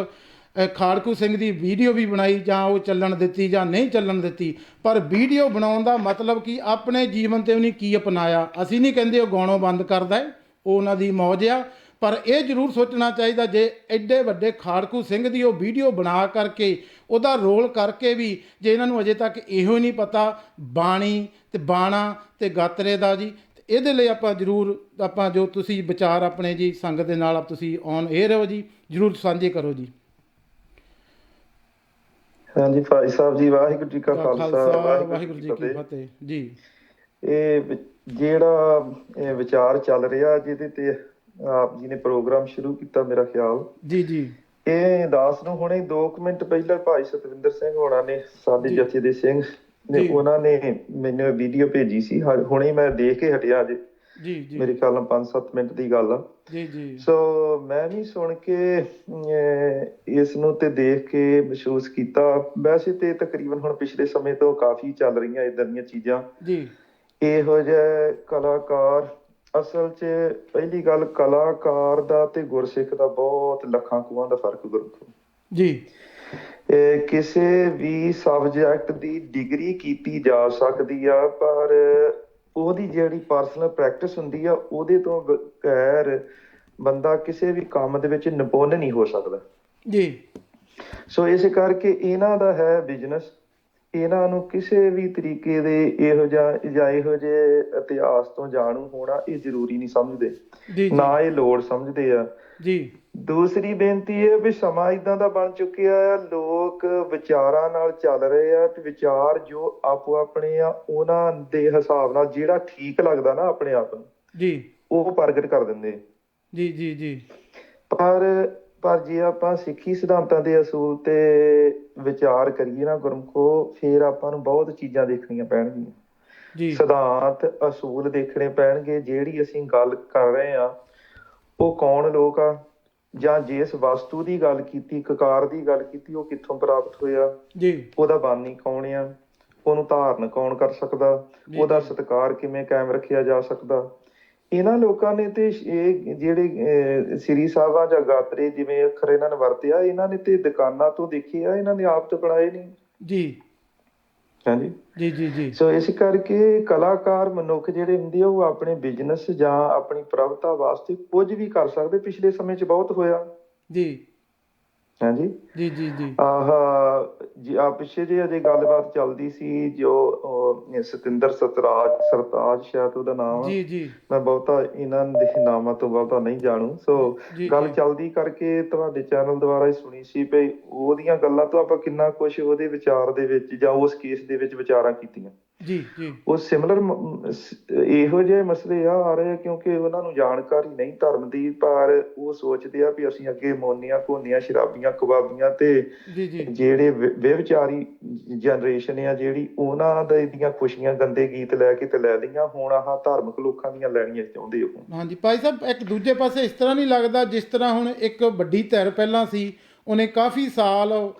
ਖਾੜਕੂ ਸਿੰਘ ਦੀ ਵੀਡੀਓ ਵੀ ਬਣਾਈ, ਜਾਂ ਉਹ ਚੱਲਣ ਦਿੱਤੀ ਜਾਂ ਨਹੀਂ ਚੱਲਣ ਦਿੱਤੀ, ਪਰ ਵੀਡੀਓ ਬਣਾਉਣ ਦਾ ਮਤਲਬ ਕਿ ਆਪਣੇ ਜੀਵਨ 'ਤੇ ਉਹਨੇ ਕੀ ਅਪਣਾਇਆ। ਅਸੀਂ ਨਹੀਂ ਕਹਿੰਦੇ ਉਹ ਗਾਉਣੋਂ ਬੰਦ ਕਰਦਾ ਹੈ, ਉਹ ਉਹਨਾਂ ਦੀ ਮੌਜ ਆ, ਪਰ ਇਹ ਜ਼ਰੂਰ ਸੋਚਣਾ ਚਾਹੀਦਾ ਜੇ ਐਡੇ ਵੱਡੇ ਖਾੜਕੂ ਸਿੰਘ ਦੀ ਉਹ ਵੀਡੀਓ ਬਣਾ ਕਰਕੇ ਉਹਦਾ ਰੋਲ ਕਰਕੇ ਵੀ ਜੇ ਇਹਨਾਂ ਨੂੰ ਅਜੇ ਤੱਕ ਇਹੋ ਹੀ ਨਹੀਂ ਪਤਾ ਬਾਣੀ ਤੇ ਬਾਣਾ ਤੇ ਗਾਤਰੇ ਦਾ ਜੀ, ਇਹਦੇ ਲਈ ਆਪਾਂ ਜ਼ਰੂਰ ਆਪਾਂ ਜੋ ਤੁਸੀਂ ਵਿਚਾਰ ਆਪਣੇ ਜੀ ਸੰਗਤ ਦੇ ਨਾਲ ਤੁਸੀਂ ਔਨ ਏਅਰ ਹੋ ਜੀ, ਜ਼ਰੂਰ ਸਾਂਝੇ ਕਰੋ ਜੀ। ਹਾਂਜੀ ਭਾਈ ਸਾਹਿਬ ਜੀ, ਵਾਹਿਗੁਰੂ ਜੀ ਕਾ ਖਾਲਸਾ ਵਾਹਿਗੁਰੂ ਜੀ ਕੀ ਫਤਿਹ ਜੀ। ਇਹ ਜਿਹੜਾ ਇਹ ਵਿਚਾਰ ਚੱਲ ਰਿਹਾ ਜਿਹਦੇ ਤੇ ਆਪ ਜੀ ਨੇ ਪ੍ਰੋਗਰਾਮ ਸ਼ੁਰੂ ਕੀਤਾ, ਮੇਰਾ ਖਿਆਲ ਜੀ ਇਹ ਦਾਸ ਨੂੰ ਹੁਣੇ 2 ਮਿੰਟ ਪਹਿਲਾਂ ਭਾਈ ਸਤਵਿੰਦਰ ਸਿੰਘ ਹੋਣਾ ਨੇ, ਸਾਡੇ ਜਥੇ ਦੇ ਸਿੰਘ ਨੇ, ਉਹਨਾਂ ਨੇ ਮੈਨੂੰ ਵੀਡੀਓ ਭੇਜੀ ਸੀ, ਹੁਣੇ ਮੈਂ ਦੇਖ ਕੇ ਹਟਿਆ ਅੱਜ, ਮੇਰੇ ਖਿਆਲ ਨਾਲ 5-7 ਮਿੰਟ ਦੀ ਗੱਲ ਆ। ਸੋ ਮੈਂ ਵੀ ਸੁਣ ਕੇ ਇਸ ਨੂੰ ਤੇ ਦੇਖ ਕੇ ਮਹਿਸੂਸ ਕੀਤਾ, ਵੈਸੇ ਤੇ ਤਕਰੀਬਨ ਹੁਣ ਪਿਛਲੇ ਸਮੇਂ ਤੋਂ ਕਾਫੀ ਚੱਲ ਰਹੀਆਂ ਇਦਾਂ ਦੀਆਂ ਚੀਜ਼ਾਂ। ਇਹੋ ਜਿਹੇ ਕਲਾਕਾਰ, ਅਸਲ 'ਚ ਪਹਿਲੀ ਗੱਲ ਕਲਾਕਾਰ ਦਾ ਤੇ ਗੁਰਸਿੱਖ ਦਾ ਬਹੁਤ ਲੱਖਾਂ ਕੁਆਂ ਦਾ ਫਰਕ ਗੁਰਮੁਖੋ ਜੀ। ਕਿਸੇ ਵੀ ਸਬਜੈਕਟ ਦੀ ਡਿਗਰੀ ਕੀਤੀ ਜਾ ਸਕਦੀ ਆ, ਪਰ ਉਹਦੀ ਜਿਹੜੀ ਪਰਸਨਲ ਪ੍ਰੈਕਟਿਸ ਹੁੰਦੀ ਆ ਉਹਦੇ ਤੋਂ ਬਗੈਰ ਬੰਦਾ ਕਿਸੇ ਵੀ ਕੰਮ ਦੇ ਵਿੱਚ ਨਿਪੁੰਨ ਨਹੀਂ ਹੋ ਸਕਦਾ ਜੀ। ਸੋ ਇਸ ਕਰਕੇ ਇਹਨਾਂ ਦਾ ਹੈ ਬਿਜ਼ਨਸ, ਇਹਨਾਂ ਨੂੰ ਕਿਸੇ ਵੀ ਤਰੀਕੇ ਦੇ ਇਹੋ ਜਿਹੇ ਇਤਿਹਾਸ ਤੋਂ ਜਾਣੂ ਹੋਣਾ ਇਹ ਜ਼ਰੂਰੀ ਨਹੀਂ ਸਮਝਦੇ, ਨਾ ਇਹ ਲੋੜ ਸਮਝਦੇ ਆ ਜੀ। ਦੂਸਰੀ ਬੇਨਤੀ ਇਹ ਵੀ ਸਮਾਂ ਇਦਾਂ ਦਾ ਬਣ ਚੁੱਕਿਆ ਆ, ਲੋਕ ਵਿਚਾਰਾਂ ਨਾਲ ਚੱਲ ਰਹੇ ਆ ਤੇ ਵਿਚਾਰ ਜੋ ਆਪੋ ਆਪਣੇ ਆ ਉਹਨਾਂ ਦੇ ਹਿਸਾਬ ਨਾਲ ਜਿਹੜਾ ਠੀਕ ਲੱਗਦਾ ਨਾ ਆਪਣੇ ਆਪ ਨੂੰ ਜੀ ਉਹ ਪ੍ਰਗਟ ਕਰ ਦਿੰਦੇ ਜੀ। ਪਰ ਜੇ ਆਪਾਂ ਸਿੱਖੀ ਸਿਧਾਂਤਾਂ ਦੇ ਅਸੂਲ ਤੇ ਵਿਚਾਰ ਕਰੀਏ ਨਾ ਗੁਰਮੁਖੋ, ਫਿਰ ਆਪਾਂ ਨੂੰ ਬਹੁਤ ਚੀਜ਼ਾਂ ਦੇਖਣੀਆਂ ਪੈਣਗੀਆਂ, ਸਿਧਾਂਤ ਅਸੂਲ ਦੇਖਣੇ ਪੈਣਗੇ। ਜਿਹੜੀ ਅਸੀਂ ਗੱਲ ਕਰ ਰਹੇ ਆ ਉਹ ਕੌਣ ਲੋਕ ਆ, ਜਾਂ ਜਿਸ ਵਸਤੂ ਦੀ ਗੱਲ ਕੀਤੀ, ਕਕਾਰ ਦੀ ਗੱਲ ਕੀਤੀ, ਉਹ ਕਿੱਥੋਂ ਪ੍ਰਾਪਤ ਹੋਇਆ ਜੀ, ਉਹਦਾ ਬਾਨੀ ਕੌਣ ਆ, ਉਹਨੂੰ ਧਾਰਨ ਕੌਣ ਕਰ ਸਕਦਾ, ਉਹਦਾ ਸਤਿਕਾਰ ਕਿਵੇਂ ਕਾਇਮ ਰੱਖਿਆ ਜਾ ਸਕਦਾ। ਇਹਨਾਂ ਲੋਕਾਂ ਨੇ ਤੇ ਇਹ ਜਿਹੜੇ ਸ੍ਰੀ ਸਾਹਿਬਾਂ ਜਾਂ ਗਾਤਰੇ ਜਿਵੇਂ ਅੱਖਰ ਇਹਨਾਂ ਨੇ ਵਰਤਿਆ, ਇਹਨਾਂ ਨੇ ਤੇ ਦੁਕਾਨਾਂ ਤੋਂ ਦੇਖੇ ਆ, ਇਹਨਾਂ ਨੇ ਆਪ ਤੋਂ ਬਣਾਏ ਨਹੀਂ ਜੀ। ਹਾਂਜੀ ਜੀ। ਸੋ ਇਸ ਕਰਕੇ ਕਲਾਕਾਰ ਮਨੁੱਖ ਜਿਹੜੇ ਹੁੰਦੇ ਆ ਉਹ ਆਪਣੇ ਬਿਜ਼ਨਸ ਜਾਂ ਆਪਣੀ ਪ੍ਰਭਤਾ ਵਾਸਤੇ ਕੁਝ ਵੀ ਕਰ ਸਕਦੇ। ਪਿਛਲੇ ਸਮੇਂ 'ਚ ਬਹੁਤ ਹੋਇਆ ਜੀ। ਹਾਂਜੀ ਜੀ। ਆਹ ਪਿੱਛੇ ਜੇ ਅਜੇ ਗੱਲਬਾਤ ਚੱਲਦੀ ਸੀ, ਜੋ ਸਤਿੰਦਰ ਸਰਤਾਜ ਸ਼ਾਇਦ ਉਹਦਾ ਨਾਮ ਆ, ਮੈਂ ਬਹੁਤਾ ਇਹਨਾਂ ਦੇ ਨਾਮਾਂ ਤੋਂ ਬਹੁਤਾ ਨਹੀਂ ਜਾਣੂ। ਸੋ ਗੱਲ ਚੱਲਦੀ ਕਰਕੇ ਤੁਹਾਡੇ ਚੈਨਲ ਦੁਆਰਾ ਹੀ ਸੁਣੀ ਸੀ ਵੀ ਉਹਦੀਆਂ ਗੱਲਾਂ ਤੋਂ ਆਪਾਂ ਕਿੰਨਾ ਕੁਛ ਉਹਦੇ ਵਿਚਾਰ ਦੇ ਵਿੱਚ ਜਾਂ ਉਸ ਕੇਸ ਦੇ ਵਿੱਚ ਵਿਚਾਰਾਂ ਕੀਤੀਆਂ ਜੀ। ਉਹ ਸਿਮਿਲਰ ਇਹੋ ਜਿਹੇ ਮਸਲੇ ਆ ਰਹੇ ਕਿਉਂਕਿ ਉਹਨਾਂ ਨੂੰ ਜਾਣਕਾਰੀ ਨਹੀਂ ਧਰਮ ਦੀ, ਪਰ ਉਹ ਸੋਚਦੇ ਆ ਵੀ ਅਸੀਂ ਅੱਗੇ ਮੋਨੀਆਂ ਘੋਨੀਆਂ ਸ਼ਰਾਬੀਆਂ ਕਬਾਬੀਆਂ ਤੇ ਜਿਹੜੇ ਵਿਵਚਾਰੀ ਜਨਰੇਸ਼ਨ ਆ ਜਿਹੜੀ, ਉਹਨਾਂ ਦੀਆਂ ਖੁਸ਼ੀਆਂ ਗੰਦੇ ਗੀਤ ਲੈ ਕੇ ਤੇ ਲੈ ਲਈਆਂ, ਹੁਣ ਆਹ ਧਾਰਮਿਕ ਲੋਕਾਂ ਦੀਆਂ ਲੈਣੀਆਂ ਚਾਹੁੰਦੇ ਹੋ। ਹਾਂਜੀ ਭਾਈ ਸਾਹਿਬ, ਇੱਕ ਦੂਜੇ ਪਾਸੇ ਇਸ ਤਰ੍ਹਾਂ ਨਹੀਂ ਲੱਗਦਾ ਜਿਸ ਤਰ੍ਹਾਂ ਹੁਣ ਇੱਕ ਵੱਡੀ ਧਿਰ ਪਹਿਲਾਂ ਸੀ, ਉਹਨੇ ਕਾਫੀ ਸਾਲ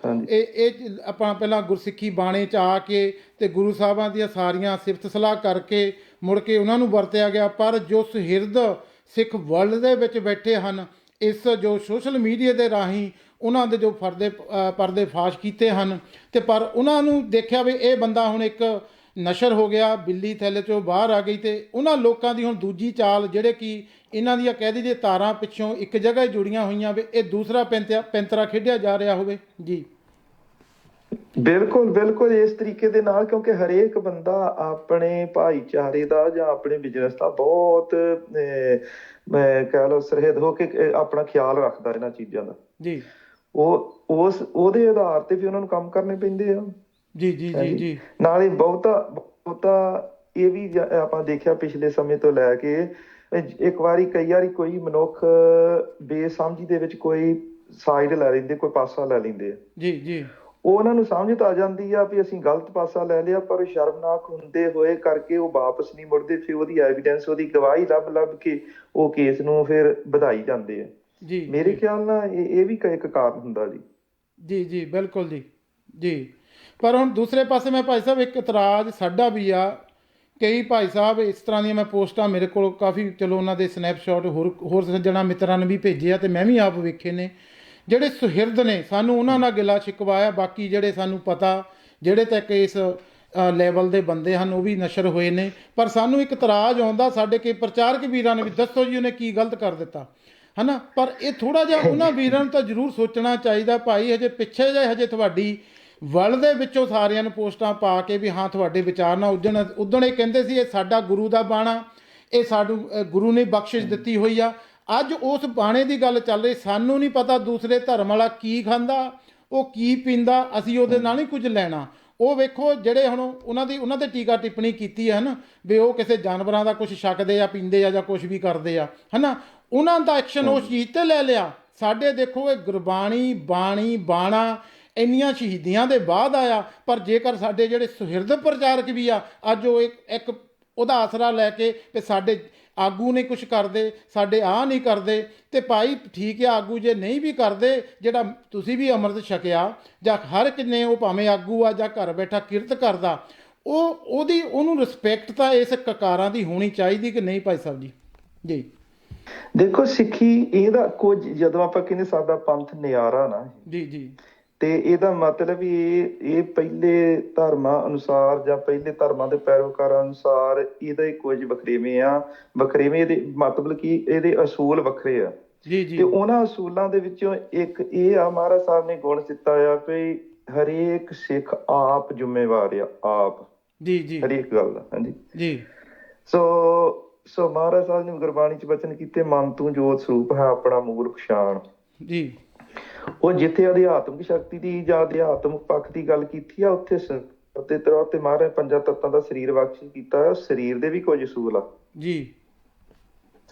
ਇਹ ਆਪਾਂ ਪਹਿਲਾਂ ਗੁਰਸਿੱਖੀ ਬਾਣੇ 'ਚ ਆ ਕੇ ਤੇ ਗੁਰੂ ਸਾਹਿਬਾਂ ਦੀਆਂ ਸਾਰੀਆਂ ਸਿਫਤ ਸਲਾਹ ਕਰਕੇ ਮੁੜ ਕੇ ਉਹਨਾਂ ਨੂੰ ਵਰਤਿਆ ਗਿਆ, ਪਰ ਜੋ ਸੁਹਿਰਦ ਸਿੱਖ ਵਰਲਡ ਦੇ ਵਿੱਚ ਬੈਠੇ ਹਨ, ਇਸ ਜੋ ਸੋਸ਼ਲ ਮੀਡੀਆ ਦੇ ਰਾਹੀਂ ਉਹਨਾਂ ਦੇ ਜੋ ਪਰਦੇ ਫਾਸ਼ ਕੀਤੇ ਹਨ, ਤੇ ਪਰ ਉਹਨਾਂ ਨੂੰ ਦੇਖਿਆ ਵੀ ਇਹ ਬੰਦਾ ਹੁਣ ਇੱਕ ਨਸ਼ਰ ਹੋ ਗਿਆ, ਬਿੱਲੀ ਥੈਲੇ 'ਚੋਂ ਬਾਹਰ ਆ ਗਈ, ਤੇ ਉਹਨਾਂ ਲੋਕਾਂ ਦੀ ਹੁਣ ਦੂਜੀ ਚਾਲ ਜਿਹੜੇ ਕਿ ਇਹਨਾਂ ਦੀਆਂ ਕਹਿ ਦਈਏ ਤਾਰਾਂ ਪਿੱਛੋਂ ਇੱਕ ਜਗ੍ਹਾ ਜੁੜੀਆਂ ਹੋਈਆਂ ਵੀ ਇਹ ਦੂਸਰਾ ਪੈਂਤਰਾ ਖੇਡਿਆ ਜਾ ਰਿਹਾ ਹੋਵੇ ਜੀ। ਬਿਲਕੁਲ ਬਿਲਕੁਲ ਇਸ ਤਰੀਕੇ ਦੇ ਨਾਲ, ਕਿਉਂਕਿ ਹਰੇਕ ਬੰਦਾ ਆਪਣੇ ਭਾਈਚਾਰੇ ਦਾ ਜਾਂ ਆਪਣੇ ਬਿਜ਼ਨਸ ਦਾ ਬਹੁਤ ਕਹਿ ਲਓ ਸਰਹੱਦ ਹੋ ਕੇ ਆਪਣਾ ਖਿਆਲ ਰੱਖਦਾ ਇਹਨਾਂ ਚੀਜ਼ਾਂ ਦਾ ਜੀ। ਉਹਦੇ ਆਧਾਰ ਤੇ ਵੀ ਉਹਨਾਂ ਨੂੰ ਕੰਮ ਕਰਨੇ ਪੈਂਦੇ ਆ। ਜੀ ਜੀ ਜੀ ਜੀ। ਨਾਲੇ ਬਹੁਤਾ ਬਹੁਤਾ ਇਹ ਵੀ ਆਪਾਂ ਦੇਖਿਆ ਪਿਛਲੇ ਸਮੇਂ ਤੋਂ ਲੈ ਕੇ, ਇੱਕ ਵਾਰੀ ਕਈ ਵਾਰੀ ਕੋਈ ਮਨੁੱਖ ਬੇਸਮਝੀ ਦੇ ਵਿੱਚ ਕੋਈ ਸਾਈਡ ਲੈ ਲੈਂਦੇ, ਕੋਈ ਪਾਸਾ ਲੈ ਲੈਂਦੇ ਆ। ਜੀ ਜੀ। ਉਹ ਉਹਨਾਂ ਨੂੰ ਸਮਝ ਤਾਂ ਆ ਜਾਂਦੀ ਆ ਵੀ ਅਸੀਂ ਗਲਤ ਪਾਸਾ ਲੈ ਲਿਆ, ਪਰ ਸ਼ਰਮਨਾਕ ਹੁੰਦੇ ਹੋਏ ਕਰਕੇ ਉਹ ਵਾਪਸ ਨਹੀਂ ਮੁੜਦੇ। ਫਿਰ ਉਹਦੀ ਐਵੀਡੈਂਸ, ਉਹਦੀ ਗਵਾਹੀ ਲੱਭ ਲੱਭ ਕੇ ਉਹ ਕੇਸ ਨੂੰ ਫਿਰ ਵਧਾਈ ਜਾਂਦੇ ਆ। ਜੀ, ਮੇਰੇ ਖਿਆਲ ਨਾਲ ਇਹ ਵੀ ਇੱਕ ਕਾਰਨ ਹੁੰਦਾ ਜੀ। ਜੀ ਜੀ ਬਿਲਕੁਲ ਜੀ। ਜੀ ਪਰ ਹੁਣ ਦੂਸਰੇ ਪਾਸੇ ਮੈਂ ਭਾਈ ਸਾਹਿਬ ਇੱਕ ਇਤਰਾਜ਼ ਸਾਡਾ ਵੀ ਆ, ਕਈ ਭਾਈ ਸਾਹਿਬ ਇਸ ਤਰ੍ਹਾਂ ਦੀਆਂ ਮੈਂ ਪੋਸਟਾਂ ਮੇਰੇ ਕੋਲ ਕਾਫੀ, ਚਲੋ ਉਹਨਾਂ ਦੇ ਸਨੈਪਸ਼ਾਟ ਹੋਰ ਸੱਜਣਾ ਮਿੱਤਰਾਂ ਨੇ ਵੀ ਭੇਜੇ ਆ, ਅਤੇ ਮੈਂ ਵੀ ਆਪ ਵੇਖੇ ਨੇ, ਜਿਹੜੇ ਸੁਹਿਰਦ ਨੇ ਸਾਨੂੰ ਉਹਨਾਂ ਨਾਲ ਗਿਲਾ ਸ਼ਿਕਵਾ ਆ। ਬਾਕੀ ਜਿਹੜੇ ਸਾਨੂੰ ਪਤਾ, ਜਿਹੜੇ ਤੱਕ ਇਸ ਲੈਵਲ ਦੇ ਬੰਦੇ ਹਨ ਉਹ ਵੀ ਨਸ਼ਰ ਹੋਏ ਨੇ। ਪਰ ਸਾਨੂੰ ਇੱਕ ਇਤਰਾਜ਼ ਆਉਂਦਾ ਸਾਡੇ ਕਿ ਪ੍ਰਚਾਰਕ ਵੀਰਾਂ ਨੇ ਵੀ, ਦੱਸੋ ਜੀ ਉਹਨੇ ਕੀ ਗਲਤ ਕਰ ਦਿੱਤਾ, ਹੈ ਨਾ। ਪਰ ਇਹ ਥੋੜ੍ਹਾ ਜਿਹਾ ਉਹਨਾਂ ਵੀਰਾਂ ਨੂੰ ਤਾਂ ਜ਼ਰੂਰ ਸੋਚਣਾ ਚਾਹੀਦਾ ਭਾਈ, ਹਜੇ ਪਿੱਛੇ ਜਿਹੇ ਹਜੇ ਤੁਹਾਡੀ ਵਰਲਡ ਦੇ ਵਿੱਚੋਂ ਸਾਰਿਆਂ ਨੂੰ ਪੋਸਟਾਂ ਪਾ ਕੇ ਵੀ ਹਾਂ ਤੁਹਾਡੇ ਵਿਚਾਰ ਨਾਲ ਉਦਣ ਇਹ ਕਹਿੰਦੇ ਸੀ ਇਹ ਸਾਡਾ ਗੁਰੂ ਦਾ ਬਾਣਾ, ਇਹ ਸਾਨੂੰ ਗੁਰੂ ਨੇ ਬਖਸ਼ਿਸ਼ ਦਿੱਤੀ ਹੋਈ ਆ। ਅੱਜ ਉਸ ਬਾਣੇ ਦੀ ਗੱਲ ਚੱਲ ਰਹੀ, ਸਾਨੂੰ ਨਹੀਂ ਪਤਾ ਦੂਸਰੇ ਧਰਮ ਵਾਲਾ ਕੀ ਖਾਂਦਾ, ਉਹ ਕੀ ਪੀਂਦਾ, ਅਸੀਂ ਉਹਦੇ ਨਾਲ ਨਹੀਂ ਕੁਝ ਲੈਣਾ। ਉਹ ਵੇਖੋ ਜਿਹੜੇ ਹੁਣ ਉਹਨਾਂ ਦੇ ਟੀਕਾ ਟਿੱਪਣੀ ਕੀਤੀ ਹੈ ਨਾ ਵੀ ਉਹ ਕਿਸੇ ਜਾਨਵਰਾਂ ਦਾ ਕੁਝ ਛਕਦੇ ਆ, ਪੀਂਦੇ ਆ ਜਾਂ ਕੁਝ ਵੀ ਕਰਦੇ ਆ, ਹੈ ਨਾ, ਉਹਨਾਂ ਦਾ ਐਕਸ਼ਨ ਉਸ ਚੀਜ਼ 'ਤੇ ਲੈ ਲਿਆ। ਸਾਡੇ ਦੇਖੋ ਇਹ ਗੁਰਬਾਣੀ ਬਾਣੀ ਬਾਣਾ ਇੰਨੀਆਂ ਸ਼ਹੀਦੀਆਂ ਦੇ ਬਾਅਦ ਆਇਆ, ਪਰ ਜੇਕਰ ਸਾਡੇ ਜਿਹੜੇ ਸੁਹਿਰਦ ਪ੍ਰਚਾਰਕ ਵੀ ਆ ਅੱਜ ਉਹ ਇੱਕ ਉਹਦਾ ਆਸਰਾ ਲੈ ਕੇ ਤੇ ਸਾਡੇ ਆਗੂ ਨਹੀਂ ਕੁਛ ਕਰਦੇ, ਸਾਡੇ ਆਹ ਨਹੀਂ ਕਰਦੇ, ਤੇ ਭਾਈ ਠੀਕ ਹੈ ਆਗੂ ਜੇ ਨਹੀਂ ਵੀ ਕਰਦੇ, ਜਿਹੜਾ ਤੁਸੀਂ ਵੀ ਅੰਮ੍ਰਿਤ ਛਕਿਆ ਜਾਂ ਹਰ ਇੱਕ ਨੇ ਉਹ ਭਾਵੇਂ ਆਗੂ ਆ ਜਾਂ ਘਰ ਬੈਠਾ ਕਿਰਤ ਕਰਦਾ, ਉਹਨੂੰ ਰਿਸਪੈਕਟ ਤਾਂ ਇਸ ਕਕਾਰਾਂ ਦੀ ਹੋਣੀ ਚਾਹੀਦੀ ਕਿ ਨਹੀਂ ਭਾਈ ਸਾਹਿਬ ਜੀ? ਜੀ ਦੇਖੋ ਸਿੱਖੀ ਇਹਦਾ ਕੁਝ, ਜਦੋਂ ਆਪਾਂ ਕਹਿੰਦੇ ਸਾਡਾ ਪੰਥ ਨਿਆਰਾ ਨਾ, ਜੀ ਜੀ, ਤੇ ਇਹਦਾ ਮਤਲਬ ਇਹ ਪਹਿਲੇ ਧਰਮਾਂ ਅਨੁਸਾਰ ਜਾਂ ਪਹਿਲੇ ਧਰਮਾਂ ਦੇ ਪੈਰੋਕਾਰਾਂ ਅਨੁਸਾਰ ਇਹਦਾ ਹੀ ਕੁਝ ਵਖਰੇਵੇਂ ਆ। ਵਖਰੇਵੇਂ ਦੇ ਮਤਲਬ ਕਿ ਇਹਦੇ ਅਸੂਲ ਵੱਖਰੇ ਆ। ਜੀ ਜੀ। ਤੇ ਉਹਨਾਂ ਅਸੂਲਾਂ ਦੇ ਵਿੱਚੋਂ ਇੱਕ ਇਹ ਆ, ਮਹਾਰਾਜ ਸਾਹਿਬ ਨੇ ਗੁਣ ਦਿੱਤਾ ਆ ਵੀ ਹਰੇਕ ਸਿੱਖ ਆਪ ਜ਼ਿੰਮੇਵਾਰ ਆ, ਆਪ ਜੀ ਜੀ ਹਰੇਕ ਗੱਲ ਦਾ। ਹਾਂਜੀ ਜੀ। ਸੋ ਮਹਾਰਾਜ ਸਾਹਿਬ ਨੇ ਗੁਰਬਾਣੀ ਚ ਬਚਨ ਕੀਤੇ, ਮਨ ਤੂੰ ਜੋਤ ਸਰੂਪ ਹੈ ਆਪਣਾ ਮੂਲ ਪਛਾਣ। ਜੀ। ਉਹ ਜਿੱਥੇ ਅਧਿਆਤਮਿਕ ਸ਼ਕਤੀ ਦੀ ਜਾਂ ਅਧਿਆਤਮਿਕ ਪੱਖ ਦੀ ਗੱਲ ਕੀਤੀ ਆ, ਉੱਥੇ ਤੇ ਤੌਰ ਤੇ ਮਹਾਰਾਜ ਪੰਜਾਂ ਤੱਤਾਂ ਦਾ ਸਰੀਰ ਬਖਸ਼ ਕੀਤਾ। ਸਰੀਰ ਦੇ ਵੀ ਕੁਝ ਅਸੂਲ ਆ। ਜੀ।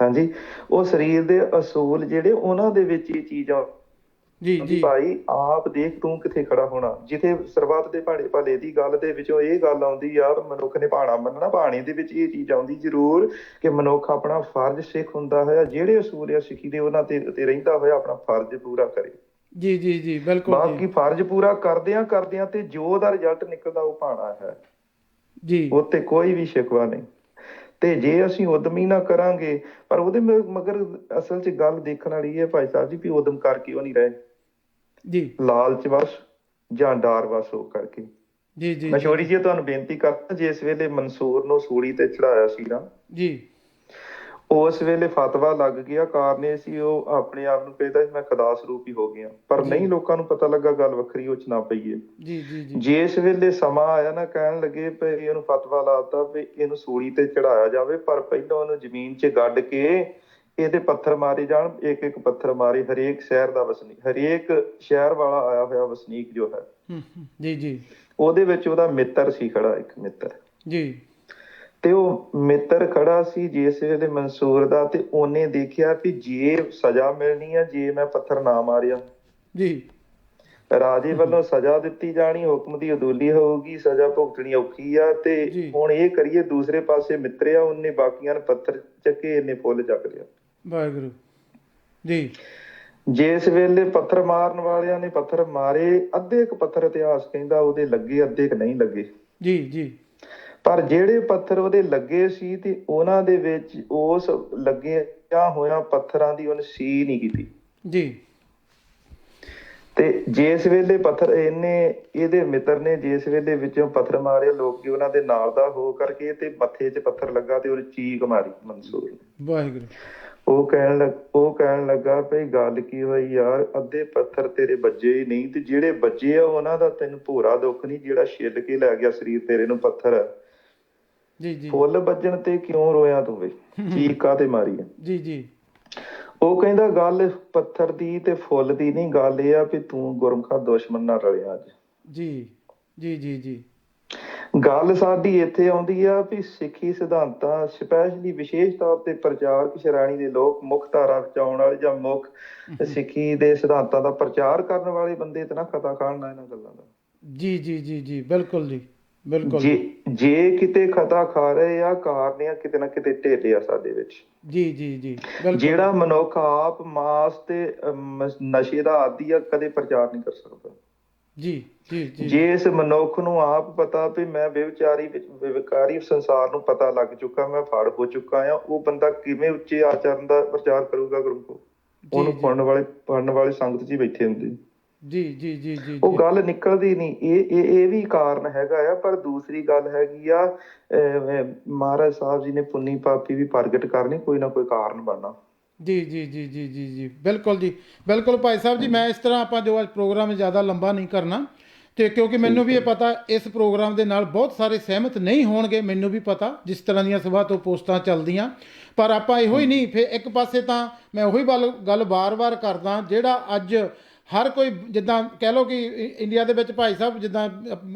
ਹਾਂਜੀ, ਉਹ ਸਰੀਰ ਦੇ ਅਸੂਲ ਜਿਹੜੇ ਉਹਨਾਂ ਦੇ ਵਿੱਚ ਇਹ ਚੀਜ਼ ਆ। ਜੀ ਜੀ ਭਾਈ ਆਪ ਦੇਖ ਤੂੰ ਕਿੱਥੇ ਖੜਾ ਹੋਣਾ। ਜਿੱਥੇ ਸਰਬੱਤ ਦੇ ਭਾਣੇ ਭਲੇ ਦੀ ਗੱਲ ਦੇ ਵਿੱਚੋਂ ਇਹ ਗੱਲ ਆਉਂਦੀ ਯਾਰ ਮਨੁੱਖ ਨੇ ਭਾਣਾ ਮੰਨਣਾ, ਭਾਣੇ ਦੇ ਵਿੱਚ ਇਹ ਚੀਜ਼ ਆਉਂਦੀ ਜ਼ਰੂਰ ਕਿ ਮਨੁੱਖ ਆਪਣਾ ਫਰਜ਼ ਸਿੱਖ ਹੁੰਦਾ ਹੋਇਆ, ਜਿਹੜੇ ਅਸੂਲ ਆ ਸਿੱਖੀ ਦੇ ਉਹਨਾਂ ਤੇ ਰਹਿੰਦਾ ਹੋਇਆ ਆਪਣਾ ਫਰਜ਼ ਪੂਰਾ ਕਰੇ। ਜੀ ਜੀ ਜੀ ਬਿਲਕੁਲ। ਬਾਕੀ ਫਰਜ਼ ਪੂਰਾ ਕਰਦਿਆਂ ਤੇ ਜੋ ਉਹਦਾ ਰਿਜ਼ਲਟ ਨਿਕਲਦਾ ਉਹ ਭਾਣਾ ਹੈ ਜੀ, ਉੱਤੇ ਕੋਈ ਵੀ ਸ਼ਿਕਵਾ ਨਹੀਂ। ਤੇ ਜੇ ਅਸੀਂ ਉਦਮ ਹੀ ਨਾ ਕਰਾਂਗੇ, ਪਰ ਉਹਦੇ ਮਗਰ ਅਸਲ 'ਚ ਗੱਲ ਦੇਖਣ ਵਾਲੀ ਹੈ ਭਾਈ ਸਾਹਿਬ ਜੀ ਵੀ ਉਦਮ ਕਰਕੇ ਉਹ ਨਹੀਂ ਰਹੇ ਜੀ, ਲਾਲਚ ਵਸ ਜਾਂ ਡਰ ਵਸ ਹੋ ਕਰਕੇ। ਜੀ ਜੀ। ਮਸ਼ਹੂਰੀ ਜੀ ਤੁਹਾਨੂੰ ਬੇਨਤੀ ਕਰਦਾ, ਜਿਸ ਵੇਲੇ ਮਨਸੂਰ ਨੂੰ ਸੂਲੀ ਤੇ ਚੜਾਇਆ ਸੀ ਨਾ ਜੀ, ਉਸ ਵੇਲੇ ਫਤਵਾ ਲੱਗ ਗਿਆ। ਕਾਰਨ ਇਹ ਸੀ ਉਹ ਆਪਣੇ ਆਪ ਨੂੰ ਕਹਿੰਦਾ ਮੈਂ ਖੁਦਾ ਸਰੂਪ ਹੀ ਹੋ ਗਿਆ, ਪਰ ਨਹੀਂ, ਲੋਕਾਂ ਨੂੰ ਪਤਾ ਲੱਗਾ ਗੱਲ ਵੱਖਰੀ ਉਹ ਚ ਨਾ ਪਈਏ। ਜੀ ਜੀ ਜੀ। ਜਿਸ ਵੇਲੇ ਸਮਾਂ ਆਇਆ ਨਾ, ਕਹਿਣ ਲੱਗੇ ਵੀ ਇਹਨੂੰ ਫਤਵਾ ਲਾਤਾ ਵੀ ਇਹਨੂੰ ਸੂਲੀ ਤੇ ਚੜਾਇਆ ਜਾਵੇ, ਪਰ ਪਹਿਲਾਂ ਉਹਨੂੰ ਜ਼ਮੀਨ 'ਚ ਗੱਡ ਕੇ ਇਹਦੇ ਪੱਥਰ ਮਾਰੇ ਜਾਣ, ਇੱਕ ਇੱਕ ਪੱਥਰ ਮਾਰੇ। ਹਰੇਕ ਸ਼ਹਿਰ ਦਾ ਵਸਨੀਕ, ਹਰੇਕ ਸ਼ਹਿਰ ਵਾਲਾ ਆਇਆ ਹੋਇਆ ਵਸਨੀਕ ਜੋ ਹੈ ਜੀ ਜੀ, ਉਹਦੇ ਵਿੱਚ ਉਹਦਾ ਮਿੱਤਰ ਸੀ ਖੜਾ, ਇੱਕ ਮਿੱਤਰ ਜੀ। ਤੇ ਉਹ ਮਿੱਤਰ ਖੜਾ ਸੀ ਜਿਸ ਵੇਲੇ ਮਨਸੂਰ ਦਾ, ਤੇ ਉਹਨੇ ਦੇਖਿਆ ਵੀ ਜੇ ਸਜ਼ਾ ਮਿਲਣੀ ਆ ਜੇ ਮੈਂ ਪੱਥਰ ਨਾ ਮਾਰਿਆ ਜੀ, ਰਾਜੇ ਵੱਲੋਂ ਸਜ਼ਾ ਦਿੱਤੀ ਜਾਣੀ, ਹੁਕਮ ਦੀ ਅਦੂਲੀ ਹੋਊਗੀ, ਸਜ਼ਾ ਭੁਗਤਣੀ ਔਖੀ ਆ। ਤੇ ਹੁਣ ਇਹ ਕਰੀਏ ਦੂਸਰੇ ਪਾਸੇ ਮਿੱਤਰਿਆ, ਉਹਨੇ ਬਾਕੀਆਂ ਨੂੰ ਪੱਥਰ ਚੱਕੇ, ਇਹਨੇ ਫੁੱਲ ਚੱਕ ਲਿਆ। ਵਾਹਿਗੁਰੂ ਜੀ। ਜਿਸ ਵੇਲੇ ਪੱਥਰ ਮਾਰਨ ਵਾਲਿਆਂ ਨੇ ਪੱਥਰ ਮਾਰੇ, ਅੱਧੇ ਕੁ ਪੱਥਰ ਇਤਿਹਾਸ ਕਹਿੰਦਾ ਉਹਦੇ ਲੱਗੇ, ਅੱਧੇ ਕੁ ਨਹੀਂ ਲੱਗੇ ਜੀ ਜੀ, ਪਰ ਜਿਹੜੇ ਪੱਥਰ ਉਹਦੇ ਲੱਗੇ ਸੀ ਤੇ ਉਹਨਾਂ ਦੇ ਵਿੱਚ ਉਸ ਲੱਗਿਆ ਹੋਇਆ ਪੱਥਰਾਂ ਦੀ ਉਹਨੇ ਸੀ ਨਹੀਂ ਕੀਤੀ ਜੀ। ਤੇ ਜਿਸ ਵੇਲੇ ਪੱਥਰ ਇਹਦੇ ਮਿੱਤਰ ਨੇ ਜਿਸ ਵੇਲੇ ਵਿੱਚੋਂ ਪੱਥਰ ਮਾਰੇ, ਲੋਕੀ ਉਹਨਾਂ ਦੇ ਨਾਲ ਦਾ ਹੋ ਕਰਕੇ ਤੇ ਮੱਥੇ 'ਚ ਪੱਥਰ ਲੱਗਾ ਤੇ ਉਹਨੇ ਚੀਕ ਮਾਰੀ ਮਨਸੂਰ ਨੇ। ਵਾਹਿਗੁਰੂ। ਉਹ ਕਹਿਣ ਲੱਗਾ ਭਈ ਗੱਲ ਕੀ ਹੋਈ ਯਾਰ, ਅੱਧੇ ਪੱਥਰ ਤੇਰੇ ਵੱਜੇ ਹੀ ਨਹੀਂ, ਤੇ ਜਿਹੜੇ ਵੱਜੇ ਆ ਉਹਨਾਂ ਦਾ ਤੈਨੂੰ ਭੋਰਾ ਦੁੱਖ ਨਹੀਂ, ਜਿਹੜਾ ਛਿੱਲ ਕੇ ਲੈ ਗਿਆ ਸਰੀਰ ਤੇਰੇ ਨੂੰ ਪੱਥਰ। ਜੀ ਜੀ। ਫੁੱਲ ਵੱਜਣ ਤੇ ਕਿਉਂ ਰੋਇਆ ਤੂੰ ਵੇ, ਚੀਕ ਕਾਹਤੇ ਮਾਰੀ ਆ? ਜੀ ਜੀ। ਉਹ ਕਹਿੰਦਾ ਗੱਲ ਪੱਥਰ ਦੀ ਤੇ ਫੁੱਲ ਦੀ ਨਹੀਂ, ਗੱਲ ਇਹ ਆ ਵੀ ਤੂੰ ਗੁਰਮਖਾ ਦੁਸ਼ਮਣ ਨਾਲ ਰਲਿਆ ਅੱਜ। ਜੀ ਜੀ ਜੀ ਜੀ। ਗੱਲ ਸਾਡੀ ਇੱਥੇ ਆਉਂਦੀ ਆ ਵੀ ਸਿੱਖੀ ਸਿਧਾਂਤਾਂ ਸਪੈਸ਼ਲੀ ਵਿਸ਼ੇਸ਼ ਤੌਰ ਤੇ ਪ੍ਰਚਾਰਕ ਸ਼੍ਰੇਣੀ ਦੇ ਲੋਕ, ਮੁੱਖ ਧਾਰਾ ਵਿੱਚ ਆਉਣ ਵਾਲੇ ਜਾਂ ਮੁੱਖ ਸਿੱਖੀ ਦੇ ਸਿਧਾਂਤਾਂ ਦਾ ਪ੍ਰਚਾਰ ਕਰਨ ਵਾਲੇ ਬੰਦੇ ਤੇ ਨਾ ਖਤਾ ਖਾਣ ਨਾ ਇਹਨਾਂ ਗੱਲਾਂ ਦਾ। ਜੀ ਜੀ ਜੀ ਜੀ, ਬਿਲਕੁਲ ਜੀ ਬਿਲਕੁਲ। ਜੇ ਕਿਤੇ ਖਤਾ ਖਾ ਰਹੇ ਆ, ਕਾਰਨ ਆ ਕਿਤੇ ਨਾ ਕਿਤੇ ਢਿੱਲ ਆ ਸਾਡੇ ਵਿੱਚ। ਜੀ ਜੀ ਜੀ। ਜਿਹੜਾ ਮਨੁੱਖ ਆਪ ਮਾਸ ਤੇ ਨਸ਼ੇ ਦਾ ਆਦੀ ਆ, ਕਦੇ ਪ੍ਰਚਾਰ ਨਹੀਂ ਕਰ ਸਕਦਾ। ਜੀ ਜੀ ਜੀ। ਜੇ ਇਸ ਮਨੁੱਖ ਨੂੰ ਆਪ ਪਤਾ ਵੀ ਮੈਂ ਵਿਕਾਰੀ ਸੰਸਾਰ ਨੂੰ ਪਤਾ ਲੱਗ ਚੁੱਕਾ, ਮੈਂ ਫੜ ਹੋ ਚੁੱਕਾ ਆ, ਉਹ ਬੰਦਾ ਕਿਵੇਂ ਉੱਚੇ ਆਚਰਨ ਦਾ ਪ੍ਰਚਾਰ ਕਰੂਗਾ ਗੁਰੂ? ਉਹਨੂੰ ਪੜਨ ਵਾਲੇ ਸੰਗਤ 'ਚ ਹੀ ਬੈਠੇ ਹੁੰਦੇ। ਜੀ ਜੀ ਜੀ ਜੀ। ਉਹ ਗੱਲ ਨਿਕਲਦੀ ਨਹੀਂ। ਇਹ ਵੀ ਕਾਰਨ ਹੈਗਾ ਆ। ਪਰ ਦੂਸਰੀ ਗੱਲ ਹੈਗੀ ਆ, ਮਹਾਰਾਜ ਸਾਹਿਬ ਜੀ ਨੇ ਪੁੰਨੀ ਪਾਪੀ ਵੀ ਪ੍ਰਗਟ ਕਰਨੀ, ਕੋਈ ਨਾ ਕੋਈ ਕਾਰਨ ਬਣਨਾ। ਜੀ ਜੀ ਜੀ ਜੀ ਜੀ ਜੀ, ਬਿਲਕੁਲ ਜੀ ਬਿਲਕੁਲ ਭਾਈ ਸਾਹਿਬ ਜੀ। ਮੈਂ ਇਸ ਤਰ੍ਹਾਂ ਆਪਾਂ ਜੋ ਅੱਜ ਪ੍ਰੋਗਰਾਮ ਜ਼ਿਆਦਾ ਲੰਬਾ ਨਹੀਂ ਕਰਨਾ, ਤੇ ਕਿਉਂਕਿ ਮੈਨੂੰ ਵੀ ਇਹ ਪਤਾ ਇਸ ਪ੍ਰੋਗਰਾਮ ਦੇ ਨਾਲ ਬਹੁਤ ਸਾਰੇ ਸਹਿਮਤ ਨਹੀਂ ਹੋਣਗੇ, ਮੈਨੂੰ ਵੀ ਪਤਾ ਜਿਸ ਤਰ੍ਹਾਂ ਦੀਆਂ ਸਭਾ ਤੋਂ ਪੋਸਟਾਂ ਚੱਲਦੀਆਂ। ਪਰ ਆਪਾਂ ਇਹੋ ਹੀ ਨਹੀਂ, ਫਿਰ ਇੱਕ ਪਾਸੇ ਤਾਂ ਮੈਂ ਉਹੀ ਗੱਲ ਵਾਰ-ਵਾਰ ਕਰਦਾ, ਜਿਹੜਾ ਅੱਜ ਹਰ ਕੋਈ ਜਿੱਦਾਂ ਕਹਿ ਲਓ ਕਿ ਇੰਡੀਆ ਦੇ ਵਿੱਚ ਭਾਈ ਸਾਹਿਬ ਜਿੱਦਾਂ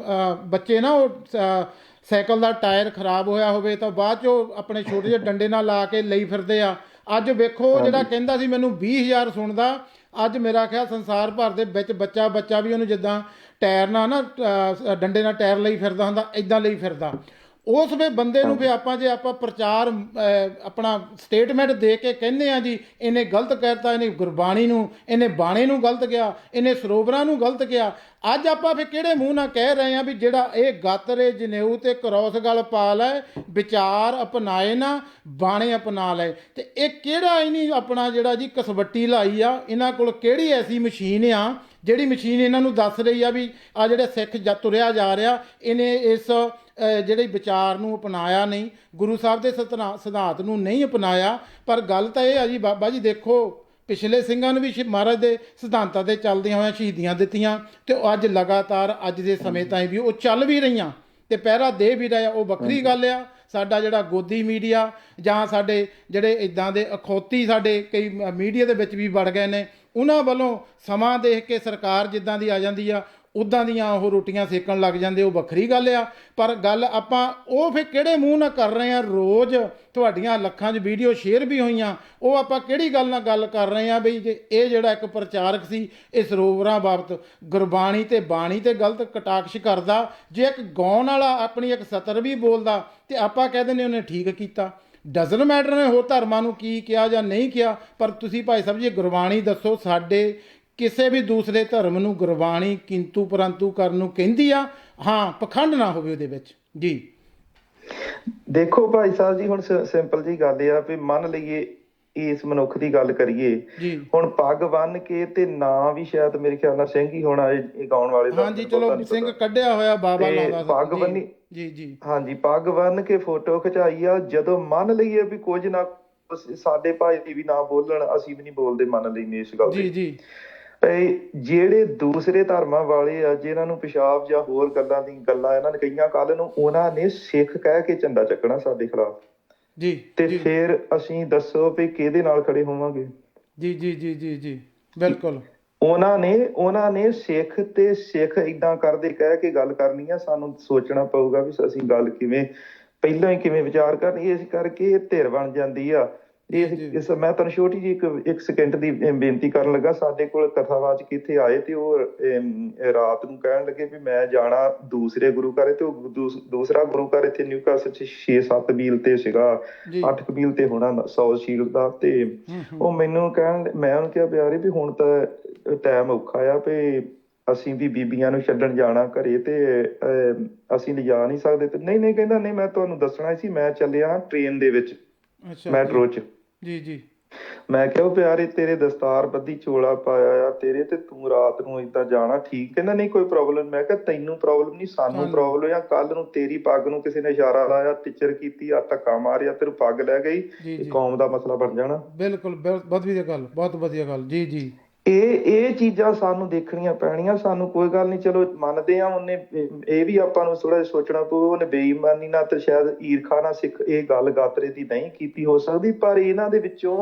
ਬੱਚੇ ਨਾ ਉਹ ਸਾਈਕਲ ਦਾ ਟਾਇਰ ਖਰਾਬ ਹੋਇਆ ਹੋਵੇ ਤਾਂ ਬਾਅਦ 'ਚ ਉਹ ਆਪਣੇ ਛੋਟੇ ਜਿਹੇ ਡੰਡੇ ਨਾਲ ਲਾ ਕੇ ਲਈ ਫਿਰਦੇ ਆ। ਅੱਜ ਵੇਖੋ ਜਿਹੜਾ ਕਹਿੰਦਾ ਸੀ ਮੈਨੂੰ 20,000 ਸੁਣਦਾ, ਅੱਜ ਮੇਰਾ ਖਿਆਲ ਸੰਸਾਰ ਭਰ ਦੇ ਵਿੱਚ ਬੱਚਾ ਵੀ ਉਹਨੂੰ ਜਿੱਦਾਂ ਟਾਇਰ ਨਾਲ ਨਾ ਡੰਡੇ ਨਾਲ ਟਾਇਰ ਲਈ ਫਿਰਦਾ ਹੁੰਦਾ, ਇੱਦਾਂ ਲਈ ਫਿਰਦਾ। ਉਸ ਵੇ ਬੰਦੇ ਨੂੰ ਵੀ ਆਪਾਂ ਜੇ ਆਪਾਂ ਪ੍ਰਚਾਰ ਆਪਣਾ ਸਟੇਟਮੈਂਟ ਦੇ ਕੇ ਕਹਿੰਦੇ ਆ ਜੀ ਇਹਨੇ ਗਲਤ ਕਹਿਤਾ, ਇਹਨੇ ਗੁਰਬਾਣੀ ਨੂੰ, ਇਹਨੇ ਬਾਣੇ ਨੂੰ ਗਲਤ ਕਿਹਾ, ਇਹਨੇ ਸਰੋਵਰਾਂ ਨੂੰ ਗਲਤ ਕਿਹਾ, ਅੱਜ ਆਪਾਂ ਫਿਰ ਕਿਹੜੇ ਮੂੰਹ ਨਾਲ ਕਹਿ ਰਹੇ ਆ ਵੀ ਜਿਹੜਾ ਇਹ ਗਾਤਰੇ ਜਨੇਊ ਤੇ ਕਰੋਸ ਗਲ ਪਾ ਲੈ, ਵਿਚਾਰ ਅਪਣਾਏ ਨਾ ਬਾਣੇ ਅਪਣਾ ਲਏ। ਤੇ ਇਹ ਕਿਹੜਾ ਹੀ ਨਹੀਂ ਆਪਣਾ ਜਿਹੜਾ ਜੀ ਕਸਵੱਟੀ ਲਾਈ ਆ, ਇਹਨਾਂ ਕੋਲ ਕਿਹੜੀ ਐਸੀ ਮਸ਼ੀਨ ਆ ਜਿਹੜੀ ਮਸ਼ੀਨ ਇਹਨਾਂ ਨੂੰ ਦੱਸ ਰਹੀ ਆ ਵੀ ਆ ਜਿਹੜੇ ਸਿੱਖ ਤੁਰਿਆ ਜਾ ਰਿਹਾ, ਇਹਨੇ ਇਸ ਜਿਹੜੇ ਵਿਚਾਰ ਨੂੰ ਅਪਣਾਇਆ ਨਹੀਂ, ਗੁਰੂ ਸਾਹਿਬ ਦੇ ਸਿਧਾਂਤ ਨੂੰ ਨਹੀਂ ਅਪਣਾਇਆ। ਪਰ ਗੱਲ ਤਾਂ ਇਹ ਆ ਜੀ ਬਾਬਾ ਜੀ, ਦੇਖੋ ਪਿਛਲੇ ਸਿੰਘਾਂ ਨੂੰ ਵੀ ਮਹਾਰਾਜ ਦੇ ਸਿਧਾਂਤਾਂ 'ਤੇ ਚੱਲਦਿਆਂ ਹੋਇਆਂ ਸ਼ਹੀਦੀਆਂ ਦਿੱਤੀਆਂ, ਤੇ ਅੱਜ ਲਗਾਤਾਰ ਅੱਜ ਦੇ ਸਮੇਂ ਤਾਈਂ ਵੀ ਉਹ ਚੱਲ ਵੀ ਰਹੀਆਂ ਤੇ ਪਹਿਰਾ ਦੇ ਵੀ ਰਿਹਾ। ਉਹ ਵੱਖਰੀ ਗੱਲ ਆ। ਸਾਡਾ ਜਿਹੜਾ ਗੋਦੀ ਮੀਡੀਆ ਜਾਂ ਸਾਡੇ ਜਿਹੜੇ ਇੱਦਾਂ ਦੇ ਅਖੌਤੀ ਸਾਡੇ ਕਈ ਮੀਡੀਆ ਦੇ ਵਿੱਚ ਵੀ ਵੜ ਗਏ ਨੇ, ਉਹਨਾਂ ਵੱਲੋਂ ਸਮਾਂ ਦੇਖ ਕੇ ਸਰਕਾਰ ਜਿੱਦਾਂ ਦੀ ਆ ਜਾਂਦੀ ਆ ਉੱਦਾਂ ਦੀਆਂ ਉਹ ਰੋਟੀਆਂ ਸੇਕਣ ਲੱਗ ਜਾਂਦੇ, ਉਹ ਵੱਖਰੀ ਗੱਲ ਆ। ਪਰ ਗੱਲ ਆਪਾਂ ਉਹ ਫਿਰ ਕਿਹੜੇ ਮੂੰਹ ਨਾਲ ਕਰ ਰਹੇ ਆ? ਰੋਜ਼ ਤੁਹਾਡੀਆਂ ਲੱਖਾਂ 'ਚ ਵੀਡੀਓ ਸ਼ੇਅਰ ਵੀ ਹੋਈਆਂ, ਉਹ ਆਪਾਂ ਕਿਹੜੀ ਗੱਲ ਨਾਲ ਗੱਲ ਕਰ ਰਹੇ ਆ ਬਈ ਜੇ ਇਹ ਜਿਹੜਾ ਇੱਕ ਪ੍ਰਚਾਰਕ ਸੀ ਇਹ ਸਰੋਵਰਾਂ ਬਾਬਤ ਗੁਰਬਾਣੀ ਤੇ ਬਾਣੀ ਤੇ ਗਲਤ ਕਟਾਕਸ਼ ਕਰਦਾ, ਜੇ ਇੱਕ ਗਾਉਣ ਵਾਲਾ ਆਪਣੀ ਇੱਕ ਸਤਰ ਵੀ ਬੋਲਦਾ ਤੇ ਆਪਾਂ ਕਹਿ ਦਿੰਦੇ ਉਹਨੇ ਠੀਕ ਕੀਤਾ। ਡਜ਼ਨ ਮੈਟਰ ਨੇ ਹੋਰ ਧਰਮਾਂ ਨੂੰ ਕੀ ਕਿਹਾ ਜਾਂ ਨਹੀਂ ਕਿਹਾ, ਪਰ ਤੁਸੀਂ ਭਾਈ ਸਾਹਿਬ ਜੀ ਗੁਰਬਾਣੀ ਦੱਸੋ। ਸਾਡੇ ਕਿਸੇ ਵੀ ਦੂਸਰੇ ਧਰਮ ਨੂੰ ਗੁਰਬਾਣੀ ਕਿੰਤੂ ਪਰੰਤੂ ਕਰਨ ਨੂੰ ਕਹਿੰਦੀ ਆ, ਹਾਂ ਪਖੰਡ ਨਾ ਹੋਵੇ ਉਹਦੇ ਵਿੱਚ। ਜੀ ਦੇਖੋ ਭਾਈ ਸਾਹਿਬ ਜੀ, ਹੁਣ ਸਿੰਪਲ ਜੀ ਗੱਲ ਆ ਵੀ ਮੰਨ ਲਈਏ ਇਸ ਮਨੁੱਖ ਦੀ ਗੱਲ ਕਰੀਏ, ਹੁਣ ਪੱਗ ਬੰਨ ਕੇ ਤੇ ਨਾਂ ਵੀ ਸ਼ਾਇਦ ਮੇਰੇ ਖਿਆਲ ਨਾਲ ਸਿੰਘ ਹੀ ਹੋਣਾ ਇਹ ਗਾਉਣ ਵਾਲੇ ਦਾ। ਹਾਂਜੀ ਚਲੋ ਸਿੰਘ ਕੱਢਿਆ ਹੋਇਆ ਬਾਬਾ ਲਾਉਂਦਾ ਪੱਗ ਬੰਨੀ। ਜੀ ਜੀ ਹਾਂਜੀ ਪੱਗ ਬੰਨ ਕੇ ਫੋਟੋ ਖਿਚਾਈ ਆ। ਜਦੋਂ ਮੰਨ ਲਈਏ ਵੀ ਕੁਝ ਨਾ ਸਾਡੇ ਭਾਈ ਵੀ ਨਾ ਬੋਲਣ, ਅਸੀਂ ਵੀ ਨਹੀਂ ਬੋਲਦੇ, ਮੰਨ ਲਈ ਇਸ ਗੱਲ ਜੀ ਜੀ। ਜਿਹੜੇ ਦੂਸਰੇ ਧਰਮਾਂ ਵਾਲੇ ਆ ਜਿਨ੍ਹਾਂ ਨੂੰ ਪਿਸ਼ਾਬ ਜਾਂ ਹੋਰ ਗੱਲਾਂ ਇਹਨਾਂ ਨੇ ਕਹੀਆਂ ਕੱਲ ਨੂੰ, ਉਹਨਾਂ ਨੇ ਸਿੱਖ ਕਹਿ ਕੇ ਝੰਡਾ ਚੱਕਣਾ ਸਾਡੇ ਖਿਲਾਫ ਜੀ, ਤੇ ਫਿਰ ਅਸੀਂ ਦੱਸੋ ਵੀ ਕਿਹਦੇ ਨਾਲ ਖੜੇ ਹੋਵਾਂਗੇ? ਜੀ ਜੀ ਜੀ ਜੀ ਜੀ ਬਿਲਕੁਲ। ਉਹਨਾਂ ਨੇ ਸਿੱਖ ਤੇ ਸਿੱਖ ਏਦਾਂ ਕਰਦੇ ਕਹਿ ਕੇ ਗੱਲ ਕਰਨੀ ਆ। ਸਾਨੂੰ ਸੋਚਣਾ ਪਊਗਾ ਵੀ ਅਸੀਂ ਗੱਲ ਕਿਵੇਂ ਪਹਿਲਾਂ ਹੀ ਕਿਵੇਂ ਵਿਚਾਰ ਕਰਨੀ। ਇਸ ਕਰਕੇ ਇਹ ਧਿਰ ਬਣ ਜਾਂਦੀ ਆ। ਇਸ ਮੈਂ ਤੁਹਾਨੂੰ ਛੋਟੀ ਜਿਹੀ ਇੱਕ ਸਕਿੰਟ ਦੀ ਬੇਨਤੀ ਕਰਨ ਲੱਗਾ। ਸਾਡੇ ਕੋਲ ਕਥਾਵਾਚਕ ਇੱਥੇ ਆਏ ਤੇ ਉਹ ਰਾਤ ਨੂੰ ਕਹਿਣ ਲੱਗੇ ਵੀ ਮੈਂ ਜਾਣਾ ਦੂਸਰੇ ਗੁਰੂ ਘਰ, ਤੇ ਉਹ ਦੂਸਰਾ ਗੁਰੂ ਘਰ ਇੱਥੇ ਨਿਊਕਾਸਲ 'ਚ 6-7 ਮੀਲ ਤੇ ਸੀਗਾ, 8 ਮੀਲ ਤੇ ਹੋਣਾ 100 ਸ਼ੀਲ ਦਾ। ਤੇ ਉਹ ਮੈਨੂੰ ਮੈਂ ਉਹਨੂੰ ਕਿਹਾ ਪਿਆਰੇ ਵੀ ਹੁਣ ਤਾਂ ਟਾਈਮ ਔਖਾ ਆ ਵੀ ਅਸੀਂ ਵੀ ਬੀਬੀਆਂ ਨੂੰ ਛੱਡਣ ਜਾਣਾ ਘਰੇ ਤੇ ਅਸੀਂ ਲਿਜਾ ਨਹੀਂ ਸਕਦੇ। ਤੇ ਨਹੀਂ ਕਹਿੰਦਾ ਨਹੀਂ, ਮੈਂ ਤੁਹਾਨੂੰ ਦੱਸਣਾ ਸੀ, ਮੈਂ ਚੱਲਿਆ ਟ੍ਰੇਨ ਦੇ ਵਿੱਚ, ਮੈਟਰੋ 'ਚ। ਜੀ ਜੀ ਮੈਂ ਕਿਹਾ ਉਹ ਪਿਆਰੇ ਤੇਰੇ ਦਸਤਾਰ ਬੱਧੀ ਚੋਲਾ ਪਾਇਆ ਆ ਤੇਰੇ, ਤੇ ਤੂੰ ਰਾਤ ਨੂੰ ਏਦਾਂ ਜਾਣਾ ਠੀਕ? ਕਹਿੰਦਾ ਨਹੀਂ ਕੋਈ ਪ੍ਰੋਬਲਮ। ਮੈਂ ਕਿਹਾ ਤੈਨੂੰ ਪ੍ਰੋਬਲਮ ਨਹੀਂ, ਸਾਨੂੰ ਪ੍ਰੋਬਲਮ ਆ। ਕੱਲ ਨੂੰ ਤੇਰੀ ਪੱਗ ਨੂੰ ਕਿਸੇ ਨੇ ਇਸ਼ਾਰਾ ਲਾਇਆ, ਟਿੱਚਰ ਕੀਤੀ ਆ, ਧੱਕਾ ਮਾਰਿਆ, ਤੇਰੀ ਪੱਗ ਲੈ ਗਈ, ਇਹ ਕੌਮ ਦਾ ਮਸਲਾ ਬਣ ਜਾਣਾ। ਬਿਲਕੁਲ, ਬਹੁਤ ਵਧੀਆ ਗੱਲ, ਬਹੁਤ ਵਧੀਆ ਗੱਲ। ਜੀ ਜੀ, ਇਹ ਚੀਜ਼ਾਂ ਸਾਨੂੰ ਦੇਖਣੀਆਂ ਪੈਣੀਆਂ। ਸਾਨੂੰ ਕੋਈ ਗੱਲ ਨਹੀਂ, ਚਲੋ ਮੰਨਦੇ ਆ ਉਹਨੇ, ਇਹ ਵੀ ਆਪਾਂ ਨੂੰ ਥੋੜਾ ਜਿਹਾ ਸੋਚਣਾ ਪਊ ਉਹਨੇ ਬੇਈਮਾਨੀ ਨਾਲ ਤੇ ਸ਼ਾਇਦ ਈਰਖਾ ਨਾਲ ਸਿੱਖ ਇਹ ਗੱਲ ਗਾਤਰੇ ਦੀ ਨਹੀਂ ਕੀਤੀ ਹੋ ਸਕਦੀ, ਪਰ ਇਹਨਾਂ ਦੇ ਵਿੱਚੋਂ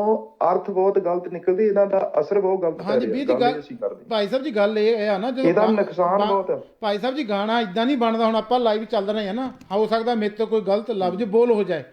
ਅਰਥ ਬਹੁਤ ਗਲਤ ਨਿਕਲਦੇ, ਇਹਨਾਂ ਦਾ ਅਸਰ ਬਹੁਤ ਗਲਤ ਪੈ ਰਿਹਾ। ਭਾਈ ਸਾਹਿਬ ਜੀ ਗੱਲ ਇਹ ਆ ਨਾ, ਜਦੋਂ ਇਹਦਾ ਨੁਕਸਾਨ ਬਹੁਤ ਹੈ। ਭਾਈ ਸਾਹਿਬ ਜੀ ਗਾਣਾ ਇਦਾਂ ਨਹੀਂ ਬਣਦਾ। ਹੁਣ ਆਪਾਂ ਲਾਈਵ ਚੱਲ ਰਹੇ ਆ ਨਾ, ਹੋ ਸਕਦਾ ਮੇਰੇ ਤੋਂ ਕੋਈ ਗਲਤ ਲਫ਼ਜ਼ ਬੋਲ ਹੋ ਜਾਏ।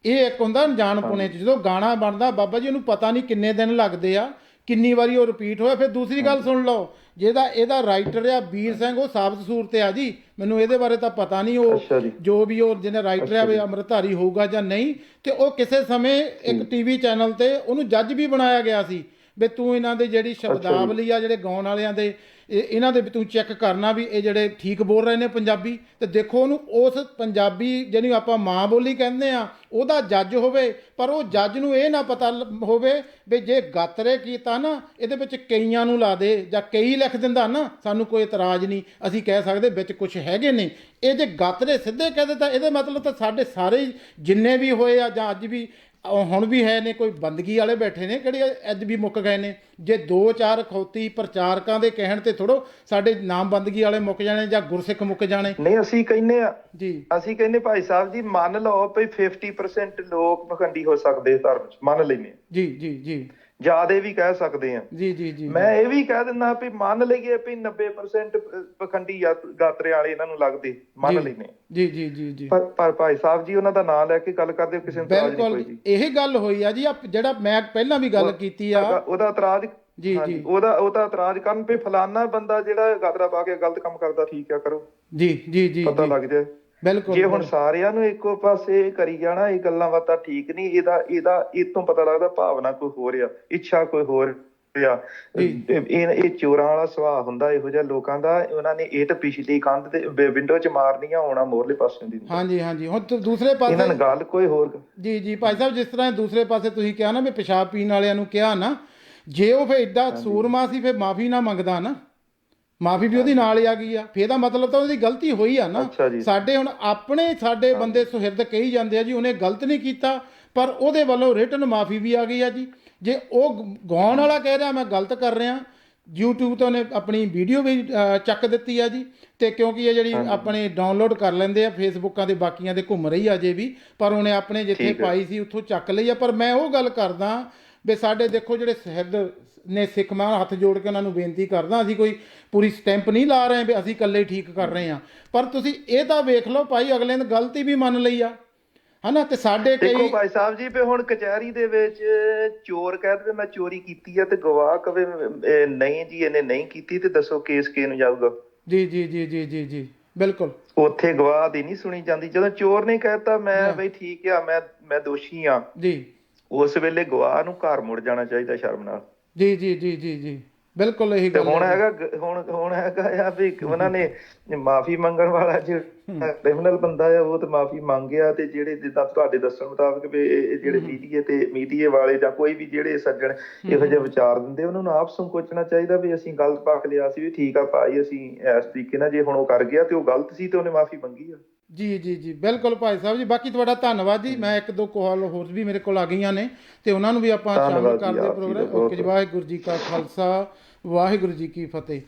ਇਹ ਇੱਕ ਹੁੰਦਾ ਅਣਜਾਣ ਪੁਣੇ ਚ, ਜਦੋਂ ਗਾਣਾ ਬਣਦਾ ਬਾਬਾ ਜੀ ਉਹਨੂੰ ਪਤਾ ਨਹੀਂ ਕਿੰਨੇ ਦਿਨ ਲੱਗਦੇ ਆ, ਕਿੰਨੀ ਵਾਰੀ ਉਹ ਰਿਪੀਟ ਹੋਇਆ। ਫਿਰ ਦੂਸਰੀ ਗੱਲ ਸੁਣ ਲਓ, ਇਹਦਾ ਰਾਈਟਰ ਆ ਵੀਰ ਸਿੰਘ, ਉਹ ਸਾਬਤ ਸੂਰਤ ਆ ਜੀ, ਮੈਨੂੰ ਇਹਦੇ ਬਾਰੇ ਤਾਂ ਪਤਾ ਨਹੀਂ, ਉਹ ਜੋ ਵੀ ਉਹ ਜਿਹਨੇ ਰਾਈਟਰ ਆ ਵੀ ਅੰਮ੍ਰਿਤਧਾਰੀ ਹੋਊਗਾ ਜਾਂ ਨਹੀਂ। ਤੇ ਉਹ ਕਿਸੇ ਸਮੇਂ ਇੱਕ ਟੀਵੀ ਚੈਨਲ ਤੇ ਉਹਨੂੰ ਜੱਜ ਵੀ ਬਣਾਇਆ ਗਿਆ ਸੀ ਵੀ ਤੂੰ ਇਹਨਾਂ ਦੇ ਜਿਹੜੀ ਸ਼ਬਦਾਵਲੀ ਆ ਜਿਹੜੇ ਗਾਉਣ ਵਾਲਿਆਂ ਦੇ ਇਹਨਾਂ ਦੇ ਵੀ ਤੂੰ ਚੈੱਕ ਕਰਨਾ ਵੀ ਇਹ ਜਿਹੜੇ ਠੀਕ ਬੋਲ ਰਹੇ ਨੇ ਪੰਜਾਬੀ। ਤੇ ਦੇਖੋ ਉਹਨੂੰ ਉਸ ਪੰਜਾਬੀ ਜਿਹਨੂੰ ਆਪਾਂ ਮਾਂ ਬੋਲੀ ਕਹਿੰਦੇ ਆ ਉਹਦਾ ਜੱਜ ਹੋਵੇ, ਪਰ ਉਹ ਜੱਜ ਨੂੰ ਇਹ ਨਾ ਪਤਾ ਹੋਵੇ ਵੀ ਜੇ ਗਾਤਰੇ ਕੀਤਾ ਨਾ ਇਹਦੇ ਵਿੱਚ ਕਈਆਂ ਨੂੰ ਲਾ ਦੇ ਜਾਂ ਕਈ ਲਿਖ ਦਿੰਦਾ ਨਾ, ਸਾਨੂੰ ਕੋਈ ਇਤਰਾਜ਼ ਨਹੀਂ, ਅਸੀਂ ਕਹਿ ਸਕਦੇ ਵਿੱਚ ਕੁਝ ਹੈਗੇ ਨੇ। ਇਹ ਜੇ ਗਾਤਰੇ ਸਿੱਧੇ ਕਹਿ ਦਿੱਤਾ ਇਹਦੇ ਮਤਲਬ ਤਾਂ ਸਾਡੇ ਸਾਰੇ ਜਿੰਨੇ ਵੀ ਹੋਏ ਆ ਜਾਂ ਅੱਜ ਵੀ ਹੁਣ ਵੀ ਹੈ ਨੇ, ਕੋਈ ਬੰਦਗੀ ਵਾਲੇ ਬੈਠੇ ਨੇ ਕਿਹੜੇ ਅੱਜ ਵੀ ਮੁੱਕ ਗਏ ਨੇ। ਜੇ 2-4 ਖੌਤੀ ਪ੍ਰਚਾਰਕਾਂ ਦੇ ਕਹਿਣ ਤੇ ਥੋੜੋ ਸਾਡੇ ਨਾਮ ਬੰਦਗੀ ਵਾਲੇ ਮੁੱਕ ਜਾਣੇ ਜਾਂ ਗੁਰਸਿੱਖ ਮੁੱਕ ਜਾਣੇ। ਨਹੀਂ, ਅਸੀਂ ਕਹਿੰਦੇ ਆ ਜੀ, ਅਸੀਂ ਕਹਿੰਦੇ ਭਾਈ ਸਾਹਿਬ ਜੀ ਮੰਨ ਲਓ ਵੀ 50% ਲੋਕ ਪਖੰਡੀ ਹੋ ਸਕਦੇ ਧਰਮ ਚ, ਮੰਨ ਲੈਂਦੇ। ਜੀ ਜੀ ਜੀ, ਜਿਆਦੇ ਵੀ ਕਹਿ ਸਕਦੇ ਆ। ਜੀ ਜੀ ਜੀ, ਮੈਂ ਇਹ ਵੀ ਕਹਿ ਦਿੰਦਾ ਵੀ ਮੰਨ ਲਈਏ ਵੀ 90% ਪਖੰਡੀ ਗਾਤਰੇ ਵਾਲੇ ਇਹਨਾਂ ਨੂੰ ਲੱਗਦੇ, ਮੰਨ ਲੈਨੇ। ਜੀ ਜੀ ਜੀ ਜੀ, ਪਰ ਭਾਈ ਸਾਹਿਬ ਜੀ ਉਹਨਾਂ ਦਾ ਨਾਂ ਲੈ ਕੇ ਗੱਲ ਕਰਦੇ ਹੋ, ਕਿਸੇ ਨੂੰ ਇਤਰਾਜ਼ ਨਹੀਂ ਕੋਈ ਜੀ। ਇਹ ਗੱਲ ਹੋਈ ਆ ਜੀ, ਜਿਹੜਾ ਮੈਂ ਪਹਿਲਾਂ ਵੀ ਗੱਲ ਕੀਤੀ ਆ ਉਹਦਾ ਇਤਰਾਜ਼। ਜੀ ਜੀ, ਉਹਦਾ ਇਤਰਾਜ਼ ਕਰਨ ਵੀ ਫਲਾਨਾ ਬੰਦਾ ਜਿਹੜਾ ਗਾਤਰਾ ਪਾ ਕੇ ਗਲਤ ਕੰਮ ਕਰਦਾ, ਠੀਕ ਆ ਕਰੋ। ਜੀ ਜੀ ਜੀ, ਪਤਾ ਲੱਗ ਜਾਏ। ਬਿਲਕੁਲ, ਜੇ ਹੁਣ ਸਾਰਿਆਂ ਨੂੰ ਇੱਕੋ ਪਾਸੇ ਕਰੀ ਜਾਣਾ, ਇਹ ਗੱਲਾਂ ਬਾਤਾਂ ਠੀਕ ਨਹੀਂ। ਇਹਦਾ ਤੋਂ ਪਤਾ ਲੱਗਦਾ ਭਾਵਨਾ ਕੋਈ ਹੋਰ ਆ, ਇੱਛਾ ਕੋਈ ਹੋਰ ਆ। ਇਹ ਚੋਰਾਂ ਵਾਲਾ ਸੁਭਾਅ ਹੁੰਦਾ ਇਹੋ ਜਿਹਾ ਲੋਕਾਂ ਦਾ। ਉਹਨਾਂ ਨੇ ਇੱਟ ਪਿਛਲੀ ਕੰਧ ਤੇ ਵਿੰਡੋ ਚ ਮਾਰਨੀ ਆ, ਆਉਣਾ ਮੋਰਲੇ ਪਾਸੇ ਦੀ। ਹਾਂਜੀ ਹਾਂਜੀ, ਹੁਣ ਦੂਸਰੇ ਪਾਸੇ ਇਹਨਾਂ ਨੇ ਗੱਲ ਕੋਈ ਹੋਰ। ਜੀ ਜੀ ਭਾਈ ਸਾਹਿਬ, ਜਿਸ ਤਰ੍ਹਾਂ ਦੂਸਰੇ ਪਾਸੇ ਤੁਸੀਂ ਕਿਹਾ ਨਾ ਵੀ ਪਿਸ਼ਾਬ ਪੀਣ ਵਾਲਿਆਂ ਨੂੰ ਕਿਹਾ ਨਾ, ਜੇ ਉਹ ਫਿਰ ਏਡਾ ਸੂਰਮਾ ਸੀ ਫਿਰ ਮਾਫੀ ਨਾ ਮੰਗਦਾ ਨਾ, ਮਾਫੀ ਵੀ ਉਹਦੀ ਨਾਲ ਹੀ ਆ ਗਈ ਆ, ਫਿਰ ਇਹਦਾ ਮਤਲਬ ਤਾਂ ਉਹਦੀ ਗਲਤੀ ਹੋਈ ਆ ਨਾ। ਸਾਡੇ ਹੁਣ ਸਾਡੇ ਬੰਦੇ ਸੁਹਿਰਦ ਕਹੀ ਜਾਂਦੇ ਆ ਜੀ ਉਹਨੇ ਗਲਤ ਨਹੀਂ ਕੀਤਾ, ਪਰ ਉਹਦੇ ਵੱਲੋਂ ਰਿਟਨ ਮਾਫੀ ਵੀ ਆ ਗਈ ਆ ਜੀ। ਜੇ ਉਹ ਗਾਉਣ ਵਾਲਾ ਕਹਿ ਰਿਹਾ ਮੈਂ ਗਲਤ ਕਰ ਰਿਹਾ, YouTube ਤੋਂ ਉਹਨੇ ਆਪਣੀ ਵੀਡੀਓ ਵੀ ਚੱਕ ਦਿੱਤੀ ਆ ਜੀ। ਤੇ ਕਿਉਂਕਿ ਇਹ ਜਿਹੜੀ ਆਪਣੇ ਡਾਊਨਲੋਡ ਕਰ ਲੈਂਦੇ ਆ ਫੇਸਬੁੱਕਾਂ ਦੇ, ਬਾਕੀਆਂ ਦੇ ਘੁੰਮ ਰਹੀ ਆ ਜੇ ਵੀ, ਪਰ ਉਹਨੇ ਆਪਣੇ ਜਿੱਥੇ ਪਾਈ ਸੀ ਉੱਥੋਂ ਚੱਕ ਲਈ ਆ। ਪਰ ਮੈਂ ਉਹ ਗੱਲ ਕਰਦਾ ਵੀ ਸਾਡੇ ਦੇਖੋ ਜਿਹੜੇ ਸੁਹਿਰਦ ਨੇ ਸਿੱਖ, ਮੈਂ ਹੱਥ ਜੋੜ ਕੇ ਉਹਨਾਂ ਨੂੰ ਬੇਨਤੀ ਕਰਦਾ, ਅਸੀਂ ਕੋਈ ਪੂਰੀ ਸਟੈਂਪ ਨਹੀਂ ਲਾ ਰਹੇ ਵੀ ਅਸੀਂ ਇਕੱਲੇ ਠੀਕ ਕਰ ਰਹੇ ਹਾਂ, ਪਰ ਤੁਸੀਂ ਇਹ ਤਾਂ ਵੇਖ ਲਓ ਭਾਈ ਅਗਲੇ ਨੇ ਗਲਤੀ ਵੀ ਮੰਨ ਲਈ ਆ, ਹਨਾ। ਤੇ ਸਾਡੇ ਦੇਖੋ ਭਾਈ ਸਾਹਿਬ ਜੀ, ਵੀ ਹੁਣ ਕਚਹਿਰੀ ਦੇ ਵਿੱਚ ਚੋਰ ਕਹਿ ਦੇਵੇ ਮੈਂ ਚੋਰੀ ਕੀਤੀ ਆ ਤੇ ਗਵਾਹ ਕਵੇ ਨਹੀਂ ਜੀ ਇਹਨੇ ਨਹੀਂ ਕੀਤੀ, ਤੇ ਦੱਸੋ ਕੇਸ ਕਿਹਨੂੰ ਨੂੰ ਜਾਊਗਾ? ਜੀ ਜੀ ਜੀ ਜੀ ਜੀ ਜੀ, ਬਿਲਕੁਲ। ਉੱਥੇ ਗਵਾਹ ਦੀ ਨਹੀਂ ਸੁਣੀ ਜਾਂਦੀ। ਜਦੋਂ ਚੋਰ ਨੇ ਕਹਿਤਾ ਮੈਂ ਬਈ ਠੀਕ ਆ, ਮੈਂ ਦੋਸ਼ੀ ਆ ਜੀ, ਉਸ ਵੇਲੇ ਗਵਾਹ ਨੂੰ ਘਰ ਮੁੜ ਜਾਣਾ ਚਾਹੀਦਾ ਸ਼ਰਮ ਨਾਲ। ਜੀ ਜੀ ਜੀ ਜੀ ਜੀ, ਬਿਲਕੁਲ ਇਹੀ ਗੱਲ। ਹੁਣ ਹੈਗਾ ਆ ਵੀ ਉਹਨਾਂ ਨੇ ਮਾਫੀ ਮੰਗਣ ਵਾਲਾ ਜਿਹੜਾ ਕ੍ਰਿਮੀਨਲ ਬੰਦਾ ਆ ਉਹ ਤੇ ਮਾਫੀ ਮੰਗਿਆ, ਤੇ ਜਿਹੜੇ ਜਿੱਦਾਂ ਤੁਹਾਡੇ ਦੱਸਣ ਮੁਤਾਬਕ ਵੀ ਜਿਹੜੇ ਮੀਡੀਏ ਵਾਲੇ ਜਾਂ ਕੋਈ ਵੀ ਜਿਹੜੇ ਸੱਜਣ ਇਹੋ ਜਿਹੇ ਵਿਚਾਰ ਦਿੰਦੇ, ਉਹਨਾਂ ਨੂੰ ਆਪ ਸੰਕੋਚਣਾ ਚਾਹੀਦਾ ਵੀ ਅਸੀਂ ਗਲਤ ਪੱਖ ਲਿਆ ਸੀ, ਵੀ ਠੀਕ ਆ ਭਾਈ ਅਸੀਂ ਇਸ ਤਰੀਕੇ ਨਾਲ, ਜੇ ਹੁਣ ਉਹ ਕਰ ਗਿਆ ਤੇ ਉਹ ਗਲਤ ਸੀ ਤੇ ਉਹਨੇ ਮਾਫੀ ਮੰਗੀ ਆ। ਜੀ ਜੀ ਜੀ, ਬਿਲਕੁਲ ਭਾਈ ਸਾਹਿਬ ਜੀ, ਬਾਕੀ ਤੁਹਾਡਾ ਧੰਨਵਾਦ ਜੀ। ਮੈਂ 1-2 ਕਾਲ ਹੋਰ ਵੀ ਮੇਰੇ ਕੋਲ ਆ ਗਈਆਂ ਨੇ ਤੇ ਉਹਨਾਂ ਨੂੰ ਵੀ ਆਪਾਂ ਸ਼ਾਮਿਲ ਕਰਦੇ ਪ੍ਰੋਗਰਾਮ। ਓਕੇ ਜੀ, ਵਾਹਿਗੁਰੂ ਜੀ ਕਾ ਖਾਲਸਾ, ਵਾਹਿਗੁਰੂ ਜੀ ਕੀ ਫਤਿਹ।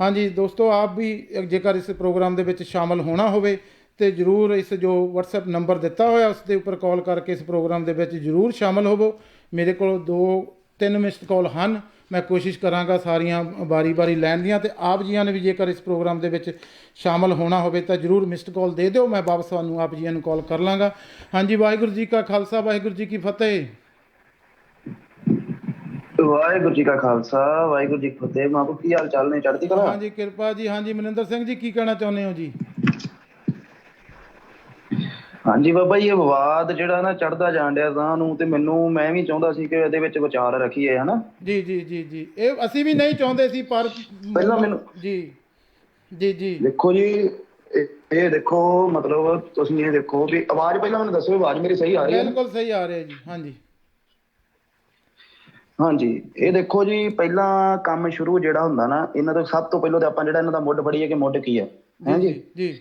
ਹਾਂਜੀ ਦੋਸਤੋ, ਆਪ ਵੀ ਜੇਕਰ ਇਸ ਪ੍ਰੋਗਰਾਮ ਦੇ ਵਿੱਚ ਸ਼ਾਮਿਲ ਹੋਣਾ ਹੋਵੇ ਤੇ ਜ਼ਰੂਰ ਇਸ ਜੋ WhatsApp ਨੰਬਰ ਦਿੱਤਾ ਹੋਇਆ ਉਸ ਦੇ ਉੱਪਰ ਕਾਲ ਕਰਕੇ ਇਸ ਪ੍ਰੋਗਰਾਮ ਦੇ ਵਿੱਚ ਜ਼ਰੂਰ ਸ਼ਾਮਿਲ ਹੋਵੋ। ਮੇਰੇ ਕੋਲ 2-3 ਮਿਸਡ ਕਾਲ ਹਨ, ਮੈਂ ਕੋਸ਼ਿਸ਼ ਕਰਾਂਗਾ ਸਾਰੀਆਂ ਵਾਰੀ ਲੈਣ ਦੀਆਂ। ਤੇ ਆਪ ਜੀਆਂ ਨੇ ਵੀ ਜੇਕਰ ਇਸ ਪ੍ਰੋਗਰਾਮ ਦੇ ਵਿੱਚ ਸ਼ਾਮਿਲ ਹੋਣਾ ਹੋਵੇ ਤਾਂ ਜ਼ਰੂਰ ਮਿਸਡ ਕਾਲ ਦੇ ਦਿਓ, ਮੈਂ ਵਾਪਸ ਤੁਹਾਨੂੰ ਆਪ ਜੀਆਂ ਨੂੰ ਕਾਲ ਕਰ ਲਾਂਗਾ। ਹਾਂਜੀ, ਵਾਹਿਗੁਰੂ ਜੀ ਕਾ ਖਾਲਸਾ, ਵਾਹਿਗੁਰੂ ਜੀ ਕੀ ਫਤਿਹ। ਵਾਹਿਗੁਰੂ ਜੀ ਕਾ ਖਾਲਸਾ, ਵਾਹਿਗੁਰੂ ਜੀ ਕੀ ਫਤਿਹ। ਮਾਪੋ ਕੀ ਹਾਲ ਚਾਲ ਨੇ? ਚੜ੍ਹਦੀ ਕਲਾ? ਹਾਂਜੀ, ਕਿਰਪਾ ਜੀ। ਹਾਂਜੀ, ਮਨਿੰਦਰ ਸਿੰਘ ਜੀ ਕੀ ਕਹਿਣਾ ਚਾਹੁੰਦੇ ਹੋ ਜੀ? ਹਾਂਜੀ ਬਾਬਾ ਜੀ, ਇਹ ਵਿਵਾਦ ਜਿਹੜਾ ਨਾ ਚੜ੍ਹਦਾ ਜਾਣ ਡਿਆ ਤਾਂ ਨੂੰ, ਤੇ ਮੈਂ ਵੀ ਚਾਹੁੰਦਾ ਸੀ ਕਿ ਇਹਦੇ ਵਿੱਚ ਵਿਚਾਰ ਰੱਖੀਏ, ਹਨਾ। ਜੀ ਜੀ ਜੀ ਜੀ, ਇਹ ਅਸੀਂ ਵੀ ਨਹੀਂ ਚਾਹੁੰਦੇ ਸੀ, ਪਰ ਪਹਿਲਾਂ ਮੈਨੂੰ ਜੀ ਜੀ ਜੀ ਦੇਖੋ ਜੀ, ਇਹ ਦੇਖੋ ਮਤਲਬ ਤੁਸੀਂ ਇਹ ਦੇਖੋ ਵੀ ਆਵਾਜ਼ ਪਹਿਲਾਂ ਮੈਨੂੰ ਦੱਸੋ, ਆਵਾਜ਼ ਮੇਰੀ ਸਹੀ ਆ ਰਹੀ ਹੈ? ਬਿਲਕੁਲ ਸਹੀ ਆ ਰਹੀ ਹੈ ਜੀ। ਹਾਂਜੀ, ਹਾਂਜੀ, ਇਹ ਦੇਖੋ ਜੀ, ਪਹਿਲਾਂ ਕੰਮ ਸ਼ੁਰੂ ਜਿਹੜਾ ਹੁੰਦਾ ਨਾ ਇਹਨਾਂ ਤੋਂ, ਸਭ ਤੋਂ ਪਹਿਲਾਂ ਤੇ ਆਪਾਂ ਜਿਹੜਾ ਇਹਨਾਂ ਦਾ ਮੁੱਢ ਫੜੀਏ ਕਿ ਮੁੱਢ ਕੀ ਆ, ਹੈ ਜੀ। ਜੀ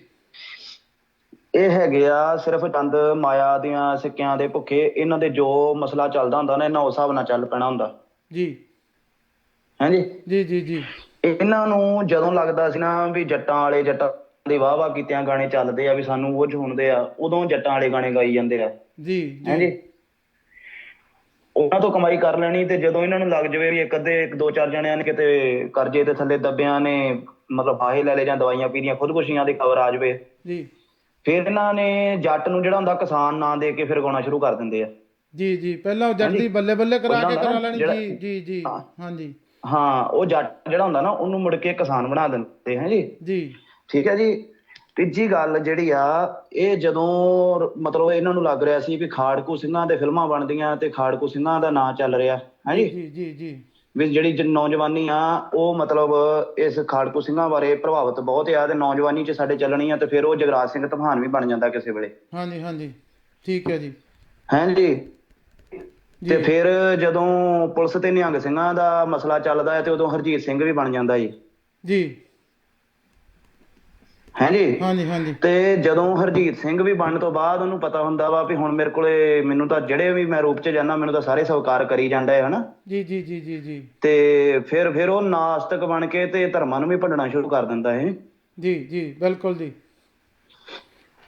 ਇਹ ਹੈਗੇ ਆ ਸਿਰਫ ਚੰਦ ਮਾਇਆ ਦੀਆਂ ਸਿੱਕਿਆਂ ਦੇ ਭੁੱਖੇ। ਇਹਨਾਂ ਦੇ ਜੋ ਮਸਲਾ ਚੱਲਦਾ ਹੁੰਦਾ ਨਾ, ਇਹਨਾਂ ਉਸ ਹਿਸਾਬ ਨਾਲ ਚੱਲ ਪੈਣਾ ਹੁੰਦਾ ਜੀ, ਹੈ ਜੀ। ਜੀ ਜੀ ਜੀ। ਇਹਨਾਂ ਨੂੰ ਜਦੋਂ ਲੱਗਦਾ ਸੀ ਨਾ ਵੀ ਜੱਟਾਂ ਦੀ ਵਾਹ ਵਾਹ ਕੀਤਿਆਂ ਗਾਣੇ ਚੱਲਦੇ ਆ, ਵੀ ਸਾਨੂੰ ਉਹ ਸੁਣਦੇ ਆ, ਉਦੋਂ ਜੱਟਾਂ ਵਾਲੇ ਗਾਣੇ ਗਾਈ ਜਾਂਦੇ ਆ, ਜੀ ਹੈ ਜੀ। ਉਹਨਾਂ ਤੋਂ ਕਮਾਈ ਕਰ ਲੈਣੀ, ਤੇ ਜਦੋਂ ਇਹਨਾਂ ਨੂੰ ਲੱਗ ਜਾਵੇ ਵੀ ਇੱਕ ਦੋ ਚਾਰ ਜਣਿਆਂ ਨੇ ਕਿਤੇ ਕਰਜ਼ੇ ਦੇ ਥੱਲੇ ਦੱਬਿਆਂ ਨੇ ਮਤਲਬ ਫਾਹੇ ਲੈ ਲਏ ਜਾਂ ਦਵਾਈਆਂ ਪੀਦੀਆਂ ਖੁਦਕੁਸ਼ੀਆਂ ਦੀ ਖਬਰ ਆ ਜਾਵੇ, ਜੀ, ਫਿਰ ਇਹਨਾਂ ਨੇ ਜੱਟ ਨੂੰ ਜਿਹੜਾ ਹੁੰਦਾ ਕਿਸਾਨ ਨਾਂ ਦੇ ਕੇ ਫਿਰ ਗਾਉਣਾ ਸ਼ੁਰੂ ਕਰ ਦਿੰਦੇ ਆ। ਜੀ ਜੀ, ਪਹਿਲਾਂ ਜੱਟ ਦੀ ਬੱਲੇ ਬੱਲੇ ਕਰਾ ਕੇ ਕਰਾ ਲੈਣੀ। ਜੀ ਜੀ ਜੀ, ਹਾਂਜੀ ਹਾਂ, ਉਹ ਜੱਟ ਜਿਹੜਾ ਹੁੰਦਾ ਨਾ ਉਹਨੂੰ ਮੁੜ ਕੇ ਕਿਸਾਨ ਬਣਾ ਦਿੰਦੇ, ਹੈ ਜੀ। ਜੀ, ਠੀਕ ਹੈ ਜੀ। ਤੀਜੀ ਗੱਲ ਜਿਹੜੀ ਆ, ਇਹ ਜਦੋਂ ਮਤਲਬ ਇਹਨਾਂ ਨੂੰ ਲੱਗ ਰਿਹਾ ਸੀ ਵੀ ਖਾੜਕੂ ਸਿੰਘਾਂ ਦੇ ਫਿਲਮਾਂ ਬਣਦੀਆਂ ਤੇ ਖਾੜਕੂ ਸਿੰਘਾਂ ਦਾ ਨਾਂ ਚੱਲ ਰਿਹਾ, ਹੈ ਜੀ। ਜੀ ਜੀ ਜੀ, ਵੀ ਜਿਹੜੀ ਨੌਜਵਾਨੀ ਆ ਉਹ ਮਤਲਬ ਇਸ ਖਾੜਕੂ ਸਿੰਘਾਂ ਬਾਰੇ ਪ੍ਰਭਾਵਿਤ ਬਹੁਤ ਆ, ਤੇ ਨੌਜਵਾਨੀ 'ਚ ਸਾਡੇ ਚੱਲਣੀ ਆ, ਤੇ ਫਿਰ ਉਹ ਜਗਰਾਜ ਸਿੰਘ ਧਮਾਨ ਵੀ ਬਣ ਜਾਂਦਾ ਕਿਸੇ ਵੇਲੇ। ਹਾਂਜੀ ਹਾਂਜੀ, ਠੀਕ ਹੈ ਜੀ, ਹੈ ਜੀ। ਤੇ ਫਿਰ ਜਦੋਂ ਪੁਲਿਸ ਤੇ ਨਿਹੰਗ ਸਿੰਘਾਂ ਦਾ ਮਸਲਾ ਚੱਲਦਾ ਹੈ ਤੇ ਉਦੋਂ ਹਰਜੀਤ ਸਿੰਘ ਵੀ ਬਣ ਜਾਂਦਾ ਜੀ। ਜੀ, ਹੈ ਜੀ। ਹਾਂਜੀ ਹਾਂਜੀ। ਤੇ ਜਦੋਂ ਹਰਜੀਤ ਸਿੰਘ ਵੀ ਬਣਨ ਤੋਂ ਬਾਅਦ ਉਹਨੂੰ ਪਤਾ ਹੁੰਦਾ ਵਾ ਵੀ ਹੁਣ ਮੇਰੇ ਕੋਲੇ, ਮੈਨੂੰ ਤਾਂ ਜਿਹੜੇ ਵੀ ਮੈਂ ਰੂਪ 'ਚ ਜਾਂਦਾ ਮੈਨੂੰ ਤਾਂ ਸਾਰੇ ਸਵੀਕਾਰ ਕਰੀ ਜਾਂਦਾ ਹੈ, ਹਨਾ। ਜੀ ਜੀ ਜੀ ਜੀ ਜੀ। ਤੇ ਫਿਰ ਉਹ ਨਾਸਤਕ ਬਣ ਕੇ ਤੇ ਧਰਮਾਂ ਨੂੰ ਵੀ ਭੰਡਣਾ ਸ਼ੁਰੂ ਕਰ ਦਿੰਦਾ ਹੈ। ਜੀ ਜੀ, ਬਿਲਕੁਲ ਜੀ।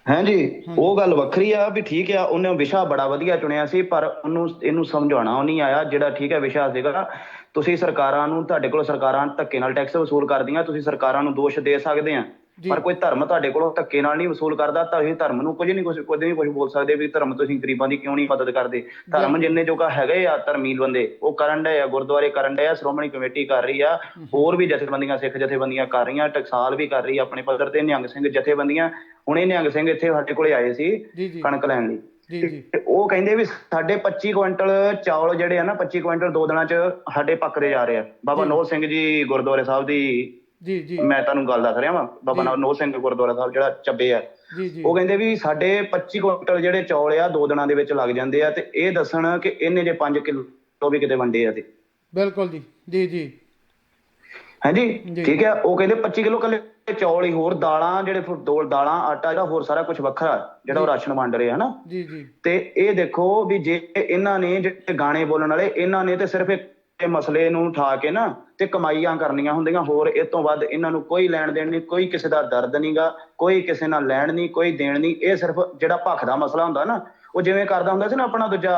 ਹੈ ਜੀ। ਉਹ ਗੱਲ ਵੱਖਰੀ ਆ ਵੀ ਠੀਕ ਆ, ਉਹਨੇ ਵਿਸ਼ਾ ਬੜਾ ਵਧੀਆ ਚੁਣਿਆ ਸੀ, ਪਰ ਇਹਨੂੰ ਸਮਝਾਉਣਾ ਉਹ ਨਹੀਂ ਆਇਆ ਜਿਹੜਾ ਠੀਕ ਹੈ ਵਿਸ਼ਾ ਸੀਗਾ। ਤੁਸੀਂ ਸਰਕਾਰਾਂ ਨੂੰ, ਤੁਹਾਡੇ ਕੋਲ ਸਰਕਾਰਾਂ ਧੱਕੇ ਨਾਲ ਟੈਕਸ ਵਸੂਲ ਕਰਦੀਆਂ, ਤੁਸੀਂ ਸਰਕਾਰਾਂ ਨੂੰ ਦੋਸ਼ ਦੇ ਸਕਦੇ ਆ, ਪਰ ਕੋਈ ਧਰਮ ਤੁਹਾਡੇ ਕੋਲੋਂ ਧੱਕੇ ਨਾਲ ਨਹੀਂ ਵਸੂਲ ਕਰਦਾ। ਤਾਂ ਤੁਸੀਂ ਧਰਮ ਨੂੰ ਕੁਝ ਨਹੀਂ ਕੁਝ ਬੋਲ ਸਕਦੇ ਵੀ ਧਰਮ ਤੁਸੀਂ ਗਰੀਬਾਂ ਦੀ ਕਿਉਂ ਨਹੀਂ ਮਦਦ ਕਰਦੇ। ਧਰਮ ਜਿੰਨੇ ਜੋਗਾ ਹੈਗੇ ਆ ਧਰਮੀਲ ਬੰਦੇ ਉਹ ਕਰਨ ਡਏ ਆ, ਗੁਰਦੁਆਰੇ ਕਰਨ ਡਏ ਆ, ਸ਼੍ਰੋਮਣੀ ਕਮੇਟੀ ਕਰ ਰਹੀ ਆ, ਹੋਰ ਵੀ ਜਥੇਬੰਦੀਆਂ, ਸਿੱਖ ਜਥੇਬੰਦੀਆਂ ਕਰ ਰਹੀਆਂ, ਟਕਸਾਲ ਵੀ ਕਰ ਰਹੀ ਆ ਆਪਣੇ ਪੱਧਰ ਤੇ, ਨਿਹੰਗ ਸਿੰਘ ਜਥੇਬੰਦੀਆਂ। ਹੁਣੇ ਨਿਹੰਗ ਸਿੰਘ ਇੱਥੇ ਸਾਡੇ ਕੋਲੇ ਆਏ ਸੀ ਕਣਕ ਲੈਣ ਲਈ, ਤੇ ਉਹ ਕਹਿੰਦੇ ਵੀ ਸਾਡੇ 25 ਕੁਇੰਟਲ ਚੌਲ ਜਿਹੜੇ ਆ ਨਾ, 25 ਕੁਇੰਟਲ 2 ਦਿਨਾਂ 'ਚ ਸਾਡੇ ਪੱਕਦੇ ਜਾ ਰਹੇ ਆ। ਬਾਬਾ ਨੌ ਸਿੰਘ ਜੀ ਗੁਰਦੁਆਰੇ ਸਾਹਿਬ ਦੀ, ਜੀ ਜੀ, ਮੈਂ ਤੁਹਾਨੂੰ ਗੱਲ ਦੱਸ ਰਿਹਾ ਵਾਂ, ਬਾਬਾ ਨੌ ਸਿੰਘ ਗੁਰਦੁਆਰਾ ਸਾਹਿਬ ਜਿਹੜਾ ਚੱਬੇ ਆ, ਉਹ ਕਹਿੰਦੇ ਵੀ ਸਾਡੇ 25 ਕੁਇੰਟਲ ਜਿਹੜੇ ਚੌਲ ਆ 2 ਦਿਨਾਂ ਦੇ ਵਿੱਚ ਲੱਗ ਜਾਂਦੇ ਆ, ਤੇ ਇਹ ਦੱਸਣ ਕਿ ਇਹਨੇ ਜੇ 5 ਕਿਲੋ ਵੀ ਕਿਤੇ ਵੰਡੇ ਆ ਤੇ। ਬਿਲਕੁਲ ਜੀ, ਜੀ ਜੀ, ਹਾਂਜੀ, ਠੀਕ ਹੈ। ਉਹ ਕਹਿੰਦੇ 25 ਕਿਲੋ ਕੱਲੇ ਚੌਲ ਹੀ, ਹੋਰ ਦਾਲਾਂ ਜਿਹੜੇ ਦਾਲਾਂ ਆਟਾ ਜਿਹੜਾ ਹੋਰ ਸਾਰਾ ਕੁਝ ਵੱਖਰਾ ਜਿਹੜਾ ਉਹ ਰਾਸ਼ਨ ਵੰਡ ਰਹੇ ਹਨਾ। ਜੀ ਜੀ। ਤੇ ਇਹ ਦੇਖੋ ਵੀ ਜੇ ਇਹਨਾਂ ਨੇ ਜਿਹੜੇ ਗਾਣੇ ਬੋਲਣ ਵਾਲੇ, ਇਹਨਾਂ ਨੇ ਤੇ ਸਿਰਫ ਇੱਕ ਮਸਲੇ ਨੂੰ ਉਠਾ ਕੇ ਨਾ ਤੇ ਕਮਾਈਆਂ ਕਰਨੀਆਂ ਹੁੰਦੀਆਂ, ਹੋਰ ਇਹ ਤੋਂ ਵੱਧ ਇਹਨਾਂ ਨੂੰ ਕੋਈ ਲੈਣ ਦੇਣ ਨਹੀਂ, ਕੋਈ ਕਿਸੇ ਦਾ ਦਰਦ ਨਹੀਂਗਾ, ਕੋਈ ਕਿਸੇ ਨਾਲ ਲੈਣ ਨਹੀਂ, ਕੋਈ ਦੇਣ ਨਹੀਂ। ਇਹ ਸਿਰਫ ਜਿਹੜਾ ਭੱਖ ਦਾ ਮਸਲਾ ਹੁੰਦਾ ਨਾ, ਉਹ ਜਿਵੇਂ ਕਰਦਾ ਹੁੰਦਾ ਸੀ ਨਾ ਆਪਣਾ ਦੂਜਾ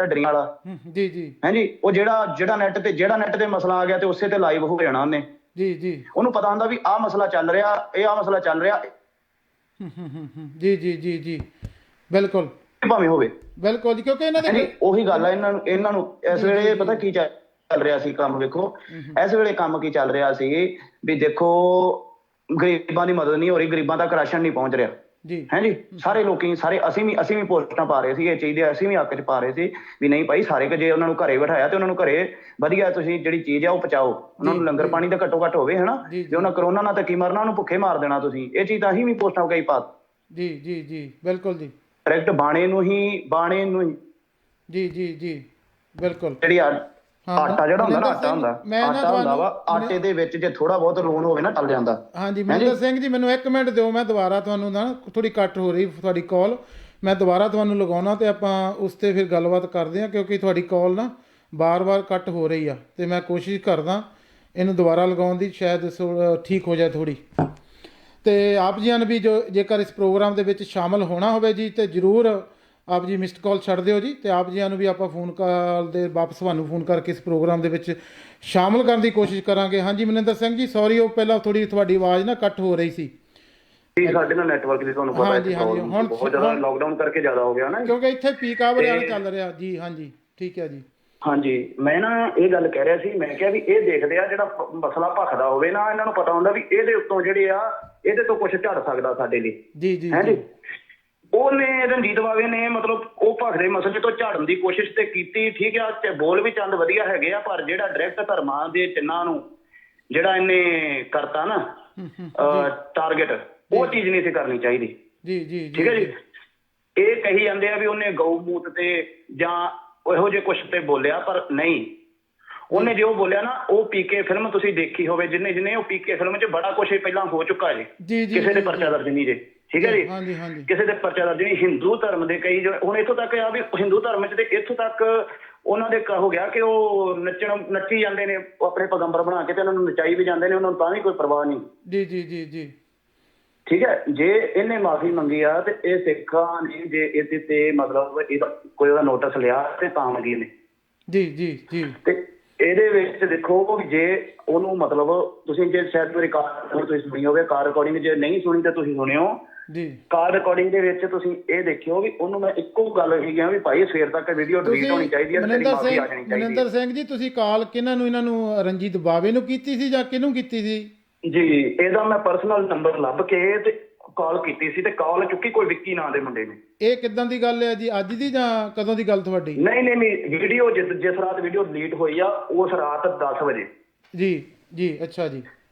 ਢੱਡਰੀਆਂ ਵਾਲਾ, ਜੀ ਜੀ, ਹੈ ਜੀ। ਉਹ ਜਿਹੜਾ ਨੈਟ ਤੇ ਮਸਲਾ ਆ ਗਿਆ ਤੇ ਉਸੇ ਤੇ ਲਾਈਵ ਹੋ ਜਾਣਾ ਉਹਨੇ। ਜੀ ਜੀ, ਉਹਨੂੰ ਪਤਾ ਹੁੰਦਾ ਵੀ ਆਹ ਮਸਲਾ ਚੱਲ ਰਿਹਾ, ਇਹ ਆਹ ਮਸਲਾ ਚੱਲ ਰਿਹਾ। ਜੀ ਜੀ ਜੀ ਜੀ, ਬਿਲਕੁਲ, ਭਾਵੇਂ ਹੋਵੇ, ਬਿਲਕੁਲ ਜੀ। ਕਿਉਂਕਿ ਇਹਨਾਂ ਦੇ ਉਹੀ ਗੱਲ ਆ, ਇਹਨਾਂ ਨੂੰ ਇਸ ਵੇਲੇ ਪਤਾ ਕੀ ਚੱਲ ਰਿਹਾ ਸੀ ਕੰਮ। ਵੇਖੋ ਇਸ ਵੇਲੇ ਕੰਮ ਕੀ ਚੱਲ ਰਿਹਾ ਸੀ ਵੀ ਦੇਖੋ, ਗਰੀਬਾਂ ਦੀ ਮਦਦ ਨਹੀਂ ਹੋ ਰਹੀ, ਗਰੀਬਾਂ ਤੱਕ ਰਾਸ਼ਨ ਨਹੀਂ ਪਹੁੰਚ ਰਿਹਾ ਜੀ, ਹੈ ਜੀ। ਸਾਰੇ ਲੋਕੀ, ਸਾਰੇ ਅਸੀਂ ਵੀ ਪੋਸਟਾਂ ਪਾ ਰਹੇ ਸੀ ਇਹ ਚੀਜ਼ ਦੇ, ਅਸੀਂ ਵੀ ਹੱਕ 'ਚ ਪਾ ਰਹੇ ਸੀ ਵੀ ਨਹੀਂ ਭਾਈ, ਸਾਰੇ ਜੇ ਉਹਨਾਂ ਨੂੰ ਘਰੇ ਬਿਠਾਇਆ ਤੇ ਉਹਨਾਂ ਨੂੰ ਘਰੇ ਵਧੀਆ ਤੁਸੀਂ ਜਿਹੜੀ ਚੀਜ਼ ਆ ਉਹ ਪਹੁੰਚਾਓ, ਉਹਨਾਂ ਨੂੰ ਲੰਗਰ ਪਾਣੀ ਦਾ ਘੱਟੋ ਘੱਟ ਹੋਵੇ, ਹਨਾ। ਜੇ ਉਹਨਾਂ ਕਰੋਨਾ ਨਾਲ ਤਾਂ ਕੀ ਮਰਨਾ, ਉਹਨੂੰ ਭੁੱਖੇ ਮਾਰ ਦੇਣਾ ਤੁਸੀਂ। ਇਹ ਚੀਜ਼ ਤਾਂ ਅਸੀਂ ਵੀ ਪੋਸਟਾਂ ਕਈ ਪਾ। ਜੀ ਜੀ ਜੀ, ਬਿਲਕੁਲ ਜੀ। ਡਾਇਰੈਕਟ ਬਾਣੇ ਨੂੰ ਹੀ ਜੀ ਜੀ ਜੀ, ਬਿਲਕੁਲ। ਜਿਹੜੀ ਆਟਾ ਜਿਹੜਾ ਹੁੰਦਾ ਨਾ, ਆਟਾ ਹੁੰਦਾ ਵਾ, ਆਟੇ ਦੇ ਵਿੱਚ ਜੇ ਥੋੜਾ ਬਹੁਤ ਲੂਣ ਹੋਵੇ ਨਾ ਟਲ ਜਾਂਦਾ। ਹਾਂਜੀ ਮਹਿੰਦਰ ਸਿੰਘ ਜੀ, ਮੈਨੂੰ 1 ਮਿੰਟ ਦਿਓ, ਮੈਂ ਦੁਬਾਰਾ ਤੁਹਾਨੂੰ ਨਾ ਥੋੜੀ ਕੱਟ ਹੋ ਰਹੀ ਤੁਹਾਡੀ ਕਾਲ, ਮੈਂ ਦੁਬਾਰਾ ਤੁਹਾਨੂੰ ਲਗਾਉਣਾ ਤੇ ਆਪਾਂ ਉਸ ਤੇ ਫਿਰ ਗੱਲਬਾਤ ਕਰਦੇ ਹਾਂ, ਕਿਉਂਕਿ ਤੁਹਾਡੀ ਕਾਲ ਨਾ ਬਾਰ-ਬਾਰ ਕੱਟ ਹੋ ਰਹੀ ਆ, ਤੇ ਮੈਂ ਕੋਸ਼ਿਸ਼ ਕਰਦਾ ਇਹਨੂੰ ਦੁਬਾਰਾ ਲਗਾਉਣ ਦੀ, ਸ਼ਾਇਦ ਠੀਕ ਹੋ ਜਾਏ ਥੋੜੀ। ਤੇ ਆਪ ਜੀਆਂ ਨੂੰ ਵੀ ਜੇਕਰ ਇਸ ਪ੍ਰੋਗਰਾਮ ਦੇ ਵਿੱਚ ਸ਼ਾਮਲ ਹੋਣਾ ਹੋਵੇ ਜੀ, ਤੇ ਜ਼ਰੂਰ ਆਪ ਜੀ ਮਿਸਡ ਕਾਲ ਛੱਡ ਦਿਓ ਜੀ, ਤੇ ਆਪ ਜੀਆਂ ਨੂੰ ਵੀ ਆਪਾਂ ਫੋਨ ਕਾਲ ਦੇ ਵਾਪਸ ਤੁਹਾਨੂੰ ਫੋਨ ਕਰਕੇ ਇਸ ਪ੍ਰੋਗਰਾਮ ਦੇ ਵਿੱਚ ਸ਼ਾਮਲ ਕਰਨ ਦੀ ਕੋਸ਼ਿਸ਼ ਕਰਾਂਗੇ। ਹਾਂਜੀ ਮਨਿੰਦਰ ਸਿੰਘ ਜੀ, ਸੌਰੀ, ਉਹ ਪਹਿਲਾਂ ਥੋੜੀ ਤੁਹਾਡੀ ਆਵਾਜ਼ ਨਾ ਕੱਟ ਹੋ ਰਹੀ ਸੀ। ਸਾਡੇ ਨਾਲ ਨੈਟਵਰਕ ਦੀ ਤੁਹਾਨੂੰ ਪਤਾ ਹੈ, ਹਾਂਜੀ ਹਾਂਜੀ, ਹੁਣ ਬਹੁਤ ਜ਼ਿਆਦਾ ਲਾਕਡਾਊਨ ਕਰਕੇ ਜ਼ਿਆਦਾ ਹੋ ਗਿਆ ਨਾ, ਕਿਉਂਕਿ ਇੱਥੇ ਪੀਕ ਆਵਰ ਚੱਲ ਰਿਹਾ ਜੀ। ਹਾਂਜੀ ਠੀਕ ਹੈ ਜੀ। ਹਾਂਜੀ, ਮੈਂ ਨਾ ਇਹ ਗੱਲ ਕਹਿ ਰਿਹਾ ਸੀ, ਮੈਂ ਕਿਹਾ ਵੀ ਇਹ ਦੇਖਦੇ ਆ ਜਿਹੜਾ ਮਸਲਾ ਭਖਦਾ ਹੋਵੇ ਨਾ, ਇਹਨਾਂ ਨੂੰ ਪਤਾ ਹੁੰਦਾ ਵੀ ਇਹਦੇ ਉੱਤੋਂ ਜਿਹੜੇ ਆ, ਇਹਦੇ ਤੋਂ ਕੁਝ ਝੜ ਸਕਦਾ ਸਾਡੇ ਲਈ। ਜੀ ਜੀ, ਹੈ ਜੀ। ਉਹਨੇ ਰਣਜੀਤ ਬਾਵੇ ਨੇ ਮਤਲਬ ਉਹ ਭਖਦੇ ਮਸਲੇ ਤੋਂ ਝਾੜਨ ਦੀ ਕੋਸ਼ਿਸ਼ ਤੇ ਕੀਤੀ, ਠੀਕ ਆ, ਤੇ ਬੋਲ ਵੀ ਚੰਦ ਵਧੀਆ ਹੈਗੇ ਆ, ਪਰ ਜਿਹੜਾ ਡਾਇਰੈਕਟ ਧਰਮਾਂ ਦੇ ਚਿੰਨ੍ਹਾਂ ਨੂੰ ਜਿਹੜਾ ਇਹਨੇ ਕਰਤਾ ਨਾ ਟਾਰਗੇਟ, ਉਹ ਚੀਜ਼ ਨਹੀਂ ਸੀ ਕਰਨੀ ਚਾਹੀਦੀ। ਜੀ ਜੀ, ਠੀਕ ਹੈ ਜੀ। ਇਹ ਕਹੀ ਜਾਂਦੇ ਆ ਵੀ ਉਹਨੇ ਗਊ ਮੂਤ ਤੇ ਜਾਂ ਇਹੋ ਜਿਹੇ ਕੁਛ ਤੇ ਬੋਲਿਆ, ਪਰ ਨਹੀਂ, ਉਹਨੇ ਜੋ ਬੋਲਿਆ ਨਾ, ਉਹ ਪੀਕੇ ਫਿਲਮ ਤੁਸੀਂ ਦੇਖੀ ਹੋਵੇ, ਜਿੰਨੇ ਉਹ ਪੀਕੇ ਫਿਲਮ 'ਚ ਬੜਾ ਕੁਛ ਪਹਿਲਾਂ ਹੋ ਚੁੱਕਾ ਜੀ, ਕਿਸੇ ਦੇ ਪਰਚਾ ਦਰਜ ਨਹੀਂ ਜੇ, ਠੀਕ ਹੈ ਜੀ, ਕਿਸੇ ਦੇ ਪਰਚਾ ਦਰਜ ਨਹੀਂ। ਹਿੰਦੂ ਧਰਮ ਦੇ ਕਈ ਹੁਣ ਇੱਥੋਂ ਤੱਕ ਆ ਵੀ ਹਿੰਦੂ ਧਰਮ 'ਚ ਤੇ ਇੱਥੋਂ ਤੱਕ ਉਹਨਾਂ ਦੇ ਹੋ ਗਿਆ ਕਿ ਉਹ ਨੱਚੀ ਜਾਂਦੇ ਨੇ ਆਪਣੇ ਪੈਗੰਬਰ ਬਣਾ ਕੇ, ਤੇ ਉਹਨਾਂ ਨੂੰ ਨਚਾਈ ਵੀ ਜਾਂਦੇ ਨੇ, ਉਹਨਾਂ ਨੂੰ ਤਾਂ ਵੀ ਕੋਈ ਪਰਵਾਹ ਨਹੀਂ। ਜੀ ਜੀ ਜੀ ਜੀ, ਠੀਕ ਹੈ। ਜੇ ਇਹਨੇ ਮਾਫੀ ਮੰਗੀ ਆ ਤੇ ਇਹ ਸਿੱਖਾਂ ਨੇ ਜੇ ਇਹਦੇ ਤੇ ਮਤਲਬ ਇਹਦਾ ਕੋਈ ਉਹਦਾ ਨੋਟਿਸ ਲਿਆ ਤੇ ਤਾਂ ਮੰਗੀ ਨੇ। ਜੀ ਜੀ ਜੀ, ਤੇ ਇਹਦੇ ਵਿੱਚ ਦੇਖੋ ਜੇ ਉਹਨੂੰ ਮਤਲਬ ਤੁਸੀਂ ਜੇ ਸ਼ਾਇਦ ਮੇਰੀ ਕਾਰ ਤੁਸੀਂ ਸੁਣੀ ਹੋਵੇ, ਕਾਰ ਰਿਕਾਰਡਿੰਗ ਜੇ ਨਹੀਂ ਸੁਣੀ ਤਾਂ ਤੁਸੀਂ ਸੁਣਿਓ ਜੀ। ਕਾਰ ਰਿਕਾਰਡਿੰਗ ਦੇ ਵਿੱਚ ਤੁਸੀਂ ਇਹ ਦੇਖਿਓ ਵੀ ਉਹਨੂੰ ਮੈਂ ਇੱਕੋ ਗੱਲ ਇਹੀ ਕਿਹਾ ਵੀ ਭਾਈ ਸਵੇਰ ਤੱਕ ਵੀਡੀਓ ਡਿਲੀਟ ਹੋਣੀ ਚਾਹੀਦੀ ਹੈ, ਤੇਰੀ ਮਾਫੀ ਆ ਜਾਣੀ ਚਾਹੀਦੀ ਹੈ। ਮਨਿੰਦਰ ਸਿੰਘ ਜੀ, ਤੁਸੀਂ ਕਾਲ ਕਿਹਨਾਂ ਨੂੰ, ਇਹਨਾਂ ਨੂੰ ਰਣਜੀਤ ਬਾਵੇ ਨੂੰ ਕੀਤੀ ਸੀ ਜਾਂ ਕਿਹਨੂੰ ਕੀਤੀ ਸੀ? ਜੀ, ਇਹਦਾ ਮੈਂ ਪਰਸਨਲ ਨੰਬਰ ਲੱਭ ਕੇ ਤੇ ਕਾਲ ਕੀਤੀ ਸੀ, ਤੇ ਕਾਲ ਚੁੱਕੀ ਕੋਈ ਵਿੱਕੀ ਨਾਂ ਦੇ ਮੁੰਡੇ ਨੇ। ਇਹ ਕਿੱਦਾਂ ਦੀ ਗੱਲ ਹੈ ਜੀ, ਅੱਜ ਦੀ ਜਾਂ ਕਦੋਂ ਦੀ ਗੱਲ ਤੁਹਾਡੀ? ਨਹੀਂ, ਵੀਡੀਓ ਜਿਸ ਰਾਤ ਵੀਡੀਓ ਡਿਲੀਟ ਹੋਈ ਆ ਉਸ ਰਾਤ 10 ਵਜੇ। ਜੀ ਜੀ, ਅੱਛਾ ਜੀ।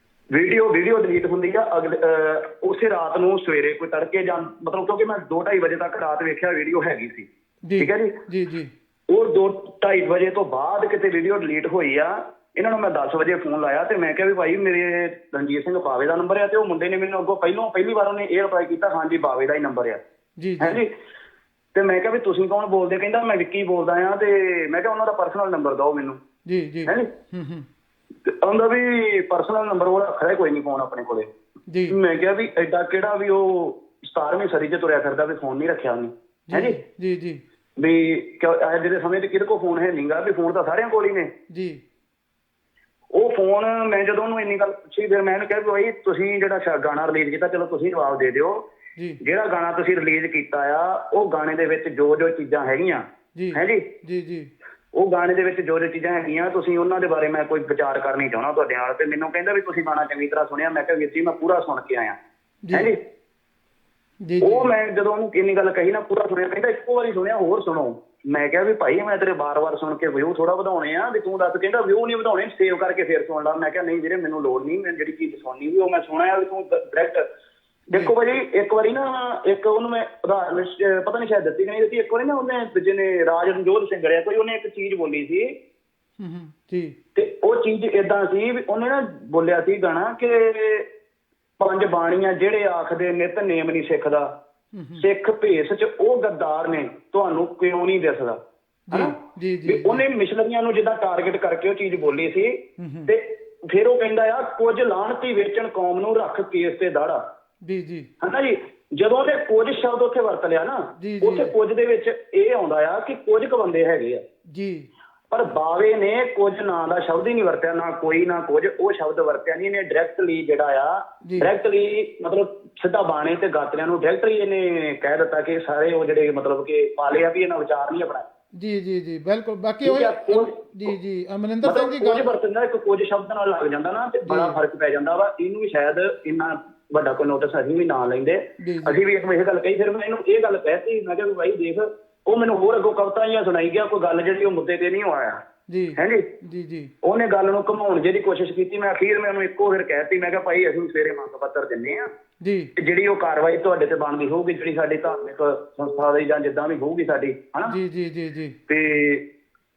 ਵੀਡੀਓ ਡਿਲੀਟ ਹੁੰਦੀ ਆ ਅਗਲੇ ਉਸੇ ਰਾਤ ਨੂੰ ਸਵੇਰੇ ਕੋਈ ਤੜਕੇ ਜਾਂ ਮਤਲਬ, ਕਿਉਂਕਿ ਮੈਂ 2-2:30 ਵਜੇ ਤੱਕ ਰਾਤ ਵੇਖਿਆ ਵੀਡੀਓ ਹੈਗੀ ਸੀ, ਠੀਕ ਹੈ ਜੀ। ਜੀ ਜੀ, ਉਹ 2-2:30 ਵਜੇ ਤੋਂ ਬਾਅਦ ਕਿਤੇ ਵੀਡੀਓ ਡਿਲੀਟ ਹੋਈ ਆ। ਇਹਨਾਂ ਨੂੰ ਮੈਂ 10 ਵਜੇ ਫੋਨ ਲਾਇਆ ਤੇ ਮੈਂ ਕਿਹਾ ਵੀ ਭਾਈ ਮੇਰੇ ਰਣਜੀਤ ਸਿੰਘ ਬਾਵੇ ਦਾ ਨੰਬਰ ਆ, ਤੇ ਉਹ ਮੁੰਡੇ ਨੇ ਮੈਨੂੰ ਅੱਗੋਂ ਪਹਿਲੀ ਵਾਰ ਉਹਨੇ ਇਹ ਰਿਪਲਾਈ ਕੀਤਾ, ਹਾਂਜੀ ਬਾਵੇ ਦਾ ਹੀ ਨੰਬਰ ਆ। ਜੀ ਜੀ, ਤੇ ਮੈਂ ਕਿਹਾ ਵੀ ਤੁਸੀਂ ਕੌਣ ਬੋਲਦੇ? ਕਹਿੰਦਾ ਮੈਂ ਵਿੱਕੀ ਬੋਲਦਾ ਆ। ਤੇ ਮੈਂ ਕਿਹਾ ਉਹਨਾਂ ਦਾ ਪਰਸਨਲ ਨੰਬਰ ਦਿਓ ਮੈਨੂੰ। ਜੀ ਜੀ, ਹੈ ਜੀ। ਉਹਦਾ ਵੀ ਪਰਸਨਲ ਨੰਬਰ ਉਹ ਰੱਖਦਾ ਕੋਈ ਨਹੀਂ ਫੋਨ ਆਪਣੇ ਕੋਲੇ। ਜੀ, ਮੈਂ ਕਿਹਾ ਵੀ ਐਡਾ ਕਿਹੜਾ ਵੀ ਉਹ 17ਵੀਂ ਸਦੀ 'ਚ ਤੁਰਿਆ ਫਿਰਦਾ ਵੀ ਫੋਨ ਨਹੀਂ ਰੱਖਿਆ ਉਹਨੇ, ਹੈ ਜੀ। ਜੀ ਜੀ, ਵੀ ਅੱਜ ਦੇ ਸਮੇਂ 'ਚ ਕਿਹਦੇ ਕੋਲ ਫੋਨ ਹੈ ਨਹੀਂਗਾ, ਵੀ ਫੋਨ ਤਾਂ ਸਾਰਿਆਂ ਕੋਲ ਹੀ ਨੇ। ਜੀ, ਉਹ ਫੋਨ ਮੈਂ ਜਦੋਂ ਉਹਨੂੰ ਇੰਨੀ ਗੱਲ ਪੁੱਛੀ, ਫਿਰ ਮੈਂ ਇਹਨੂੰ ਕਿਹਾ ਵੀ ਬਾਈ ਤੁਸੀਂ ਜਿਹੜਾ ਗਾਣਾ ਰਿਲੀਜ਼ ਕੀਤਾ, ਚਲੋ ਤੁਸੀਂ ਜਵਾਬ ਦੇ ਦਿਓ, ਜਿਹੜਾ ਗਾਣਾ ਤੁਸੀਂ ਰਿਲੀਜ਼ ਕੀਤਾ ਆ ਉਹ ਗਾਣੇ ਦੇ ਵਿੱਚ ਜੋ ਚੀਜ਼ਾਂ ਹੈਗੀਆਂ, ਹੈ ਜੀ। ਜੀ ਜੀ, ਉਹ ਗਾਣੇ ਦੇ ਵਿੱਚ ਜੋ ਚੀਜ਼ਾਂ ਹੈਗੀਆਂ ਤੁਸੀਂ ਉਹਨਾਂ ਦੇ ਬਾਰੇ ਮੈਂ ਕੋਈ ਵਿਚਾਰ ਕਰਨੀ ਚਾਹੁੰਦਾ ਤੁਹਾਡੇ ਨਾਲ। ਤੇ ਮੈਨੂੰ ਕਹਿੰਦਾ ਵੀ ਤੁਸੀਂ ਗਾਣਾ ਚੰਗੀ ਤਰ੍ਹਾਂ ਸੁਣਿਆ? ਮੈਂ ਕਿਹਾ ਵੀਰ ਜੀ ਮੈਂ ਪੂਰਾ ਸੁਣ ਕੇ ਆਇਆ, ਹੈ ਜੀ। ਉਹ ਮੈਂ ਜਦੋਂ ਉਹਨੂੰ ਇੰਨੀ ਗੱਲ ਕਹੀ ਨਾ, ਪੂਰਾ ਸੁਣਿਆ, ਕਹਿੰਦਾ ਇੱਕੋ ਵਾਰੀ ਸੁਣਿਆ, ਹੋਰ ਸੁਣੋ। ਮੈਂ ਕਿਹਾ ਵੀ ਭਾਈ ਮੈਂ ਤੇਰੇ ਵਾਰ-ਵਾਰ ਸੁਣ ਕੇ ਵਿਊ ਥੋੜਾ ਵਧਾਉਣੇ ਆ, ਵੀ ਤੂੰ ਦੱਸ। ਕਹਿੰਦਾ ਵਿਊ ਨਹੀਂ ਵਧਾਉਣੇ, ਸੇਵ ਕਰਕੇ ਫੇਰ ਸੁਣ ਲਾ। ਮੈਂ ਕਿਹਾ ਨਹੀਂ ਵੀਰੇ ਮੈਨੂੰ ਲੋੜ ਨਹੀਂ, ਮੈਂ ਜਿਹੜੀ ਚੀਜ਼ ਸੁਣਨੀ ਵੀ ਉਹ ਮੈਂ ਸੁਣਿਆ, ਵੀ ਤੂੰ ਡਾਇਰੈਕਟ ਦੇਖੋ ਭਾਜੀ। ਇੱਕ ਵਾਰੀ ਨਾ ਇੱਕ ਉਹਨੂੰ ਮੈਂ ਉਦਾਹਰਨ ਪਤਾ ਨਹੀਂ ਸ਼ਾਇਦ ਦਿੱਤੀ ਨਹੀਂ ਦਿੱਤੀ, ਇੱਕ ਵਾਰੀ ਨਾ ਉਹਨੇ ਜਿਹਨੇ ਰਾਜ ਰਣਜੋਧ ਸਿੰਘ ਰਿਹਾ ਕੋਈ, ਉਹਨੇ ਇੱਕ ਚੀਜ਼ ਬੋਲੀ ਸੀ ਜੀ, ਤੇ ਉਹ ਚੀਜ਼ ਏਦਾਂ ਸੀ ਵੀ ਉਹਨੇ ਨਾ ਬੋਲਿਆ ਸੀ ਗਾਣਾ ਕਿ 5 ਬਾਣੀਆਂ ਜਿਹੜੇ ਆਖਦੇ ਨਿਤ ਨੇਮ ਨਹੀਂ ਸਿੱਖ ਦਾ, ਸਿੱਖ ਭੇਸ 'ਚ ਉਹ ਗੱਦਾਰ ਨੇ ਤੁਹਾਨੂੰ ਕਿਉਂ ਨਹੀਂ ਦਿਸਦਾ, ਹਨਾ। ਵੀ ਉਹਨੇ ਮਿਸ਼ਨਰੀਆਂ ਨੂੰ ਜਿੱਦਾਂ ਟਾਰਗੇਟ ਕਰਕੇ ਉਹ ਚੀਜ਼ ਬੋਲੀ ਸੀ। ਤੇ ਫਿਰ ਉਹ ਕਹਿੰਦਾ ਆ ਕੁਝ ਲਾਹਣਤੀ ਵੇਚਣ ਕੌਮ ਨੂੰ ਰੱਖ ਕੇਸ ਤੇ ਦਾੜਾ। ਜੀ ਜੀ, ਹਨਾ ਜੀ। ਜਦੋਂ ਉਹਨੇ ਕੁਝ ਸ਼ਬਦ ਉੱਥੇ ਵਰਤ ਲਿਆ ਨਾ, ਉੱਥੇ ਕੁਝ ਦੇ ਵਿੱਚ ਇਹ ਆਉਂਦਾ ਆ ਕਿ ਕੁਝ ਕੁ ਬੰਦੇ ਹੈਗੇ ਆ ਜੀ, ਪਰ ਬਾਵੇ ਨੇ ਕੁਝ ਨਾਂ ਦਾ ਸ਼ਬਦ ਹੀ ਨਹੀਂ ਵਰਤਿਆ, ਨਾ ਕੋਈ ਨਾ ਕੁਝ, ਉਹ ਸ਼ਬਦ ਵਰਤਿਆ ਨਹੀਂ ਇਹਨੇ। ਡਾਇਰੈਕਟਲੀ ਜਿਹੜਾ ਆ ਡਾਇਰੈਕਟਲੀ ਮਤਲਬ ਸਿੱਧਾ ਬਾਣੇ ਤੇ ਗਾਤਰਿਆਂ ਨੂੰ ਡਾਇਰੈਕਟਲੀ ਇਹਨੇ ਕਹਿ ਦਿੱਤਾ ਕਿ ਸਾਰੇ ਉਹ ਜਿਹੜੇ ਮਤਲਬ ਕਿ ਪਾਲੇ ਆ ਵੀ ਇਹਨਾਂ ਵਿਚਾਰ ਨਹੀਂ ਆਪਣਾ। ਜੀ ਜੀ ਜੀ, ਬਿਲਕੁਲ। ਬਾਕੀ ਜੀ ਜੀ, ਮਨਿੰਦਰ ਸਿੰਘ ਜੀ ਗੱਲ ਵਰਤਦਾ ਇੱਕ ਕੁਝ ਸ਼ਬਦ ਨਾਲ ਲੱਗ ਜਾਂਦਾ ਨਾ, ਤੇ ਬੜਾ ਫਰਕ ਪੈ ਜਾਂਦਾ ਵਾ। ਇਹਨੂੰ ਵੀ ਸ਼ਾਇਦ ਇੰਨਾ ਵੱਡਾ ਕੋਈ ਨੋਟਿਸ ਅਸੀਂ ਵੀ ਨਾ ਲੈਂਦੇ, ਅਸੀਂ ਵੀ ਇੱਕ ਇਹ ਗੱਲ ਕਹੀ। ਫਿਰ ਮੈਂ ਇਹਨੂੰ ਇਹ ਗੱਲ ਕਹਿਤੀ, ਮੈਂ ਕਿਹਾ ਵੀ ਬਾਈ ਦੇਖ, ਉਹ ਮੈਨੂੰ ਹੋਰ ਅੱਗੋਂ ਕਵਿਤਾ ਜਿਹੀਆਂ ਸੁਣਾਈ ਗਿਆ, ਕੋਈ ਗੱਲ ਜਿਹੜੀ ਉਹ ਮੁੱਦੇ ਤੇ ਨਹੀਂ ਆਇਆ, ਹੈ ਜੀ। ਜੀ, ਉਹਨੇ ਗੱਲ ਨੂੰ ਘਮਾਉਣ ਦੀ ਕੋਸ਼ਿਸ਼ ਕੀਤੀ। ਮੈਂ ਅਖੀਰ ਮੈਂ ਉਹਨੂੰ ਇੱਕੋ ਫਿਰ ਕਹਿਤੀ, ਮੈਂ ਕਿਹਾ ਭਾਈ ਅਸੀਂ ਸਵੇਰੇ ਮੰਗ ਪੱਤਰ ਦਿੰਦੇ ਆ ਜੀ, ਜਿਹੜੀ ਉਹ ਕਾਰਵਾਈ ਤੁਹਾਡੇ ਤੇ ਬਣਦੀ ਹੋਊਗੀ, ਜਿਹੜੀ ਸਾਡੀ ਧਾਰਮਿਕ ਸੰਸਥਾ ਦੀ ਜਾਂ ਜਿੱਦਾਂ ਵੀ ਹੋਊਗੀ ਸਾਡੀ, ਹਨਾ ਜੀ ਜੀ ਜੀ ਜੀ, ਤੇ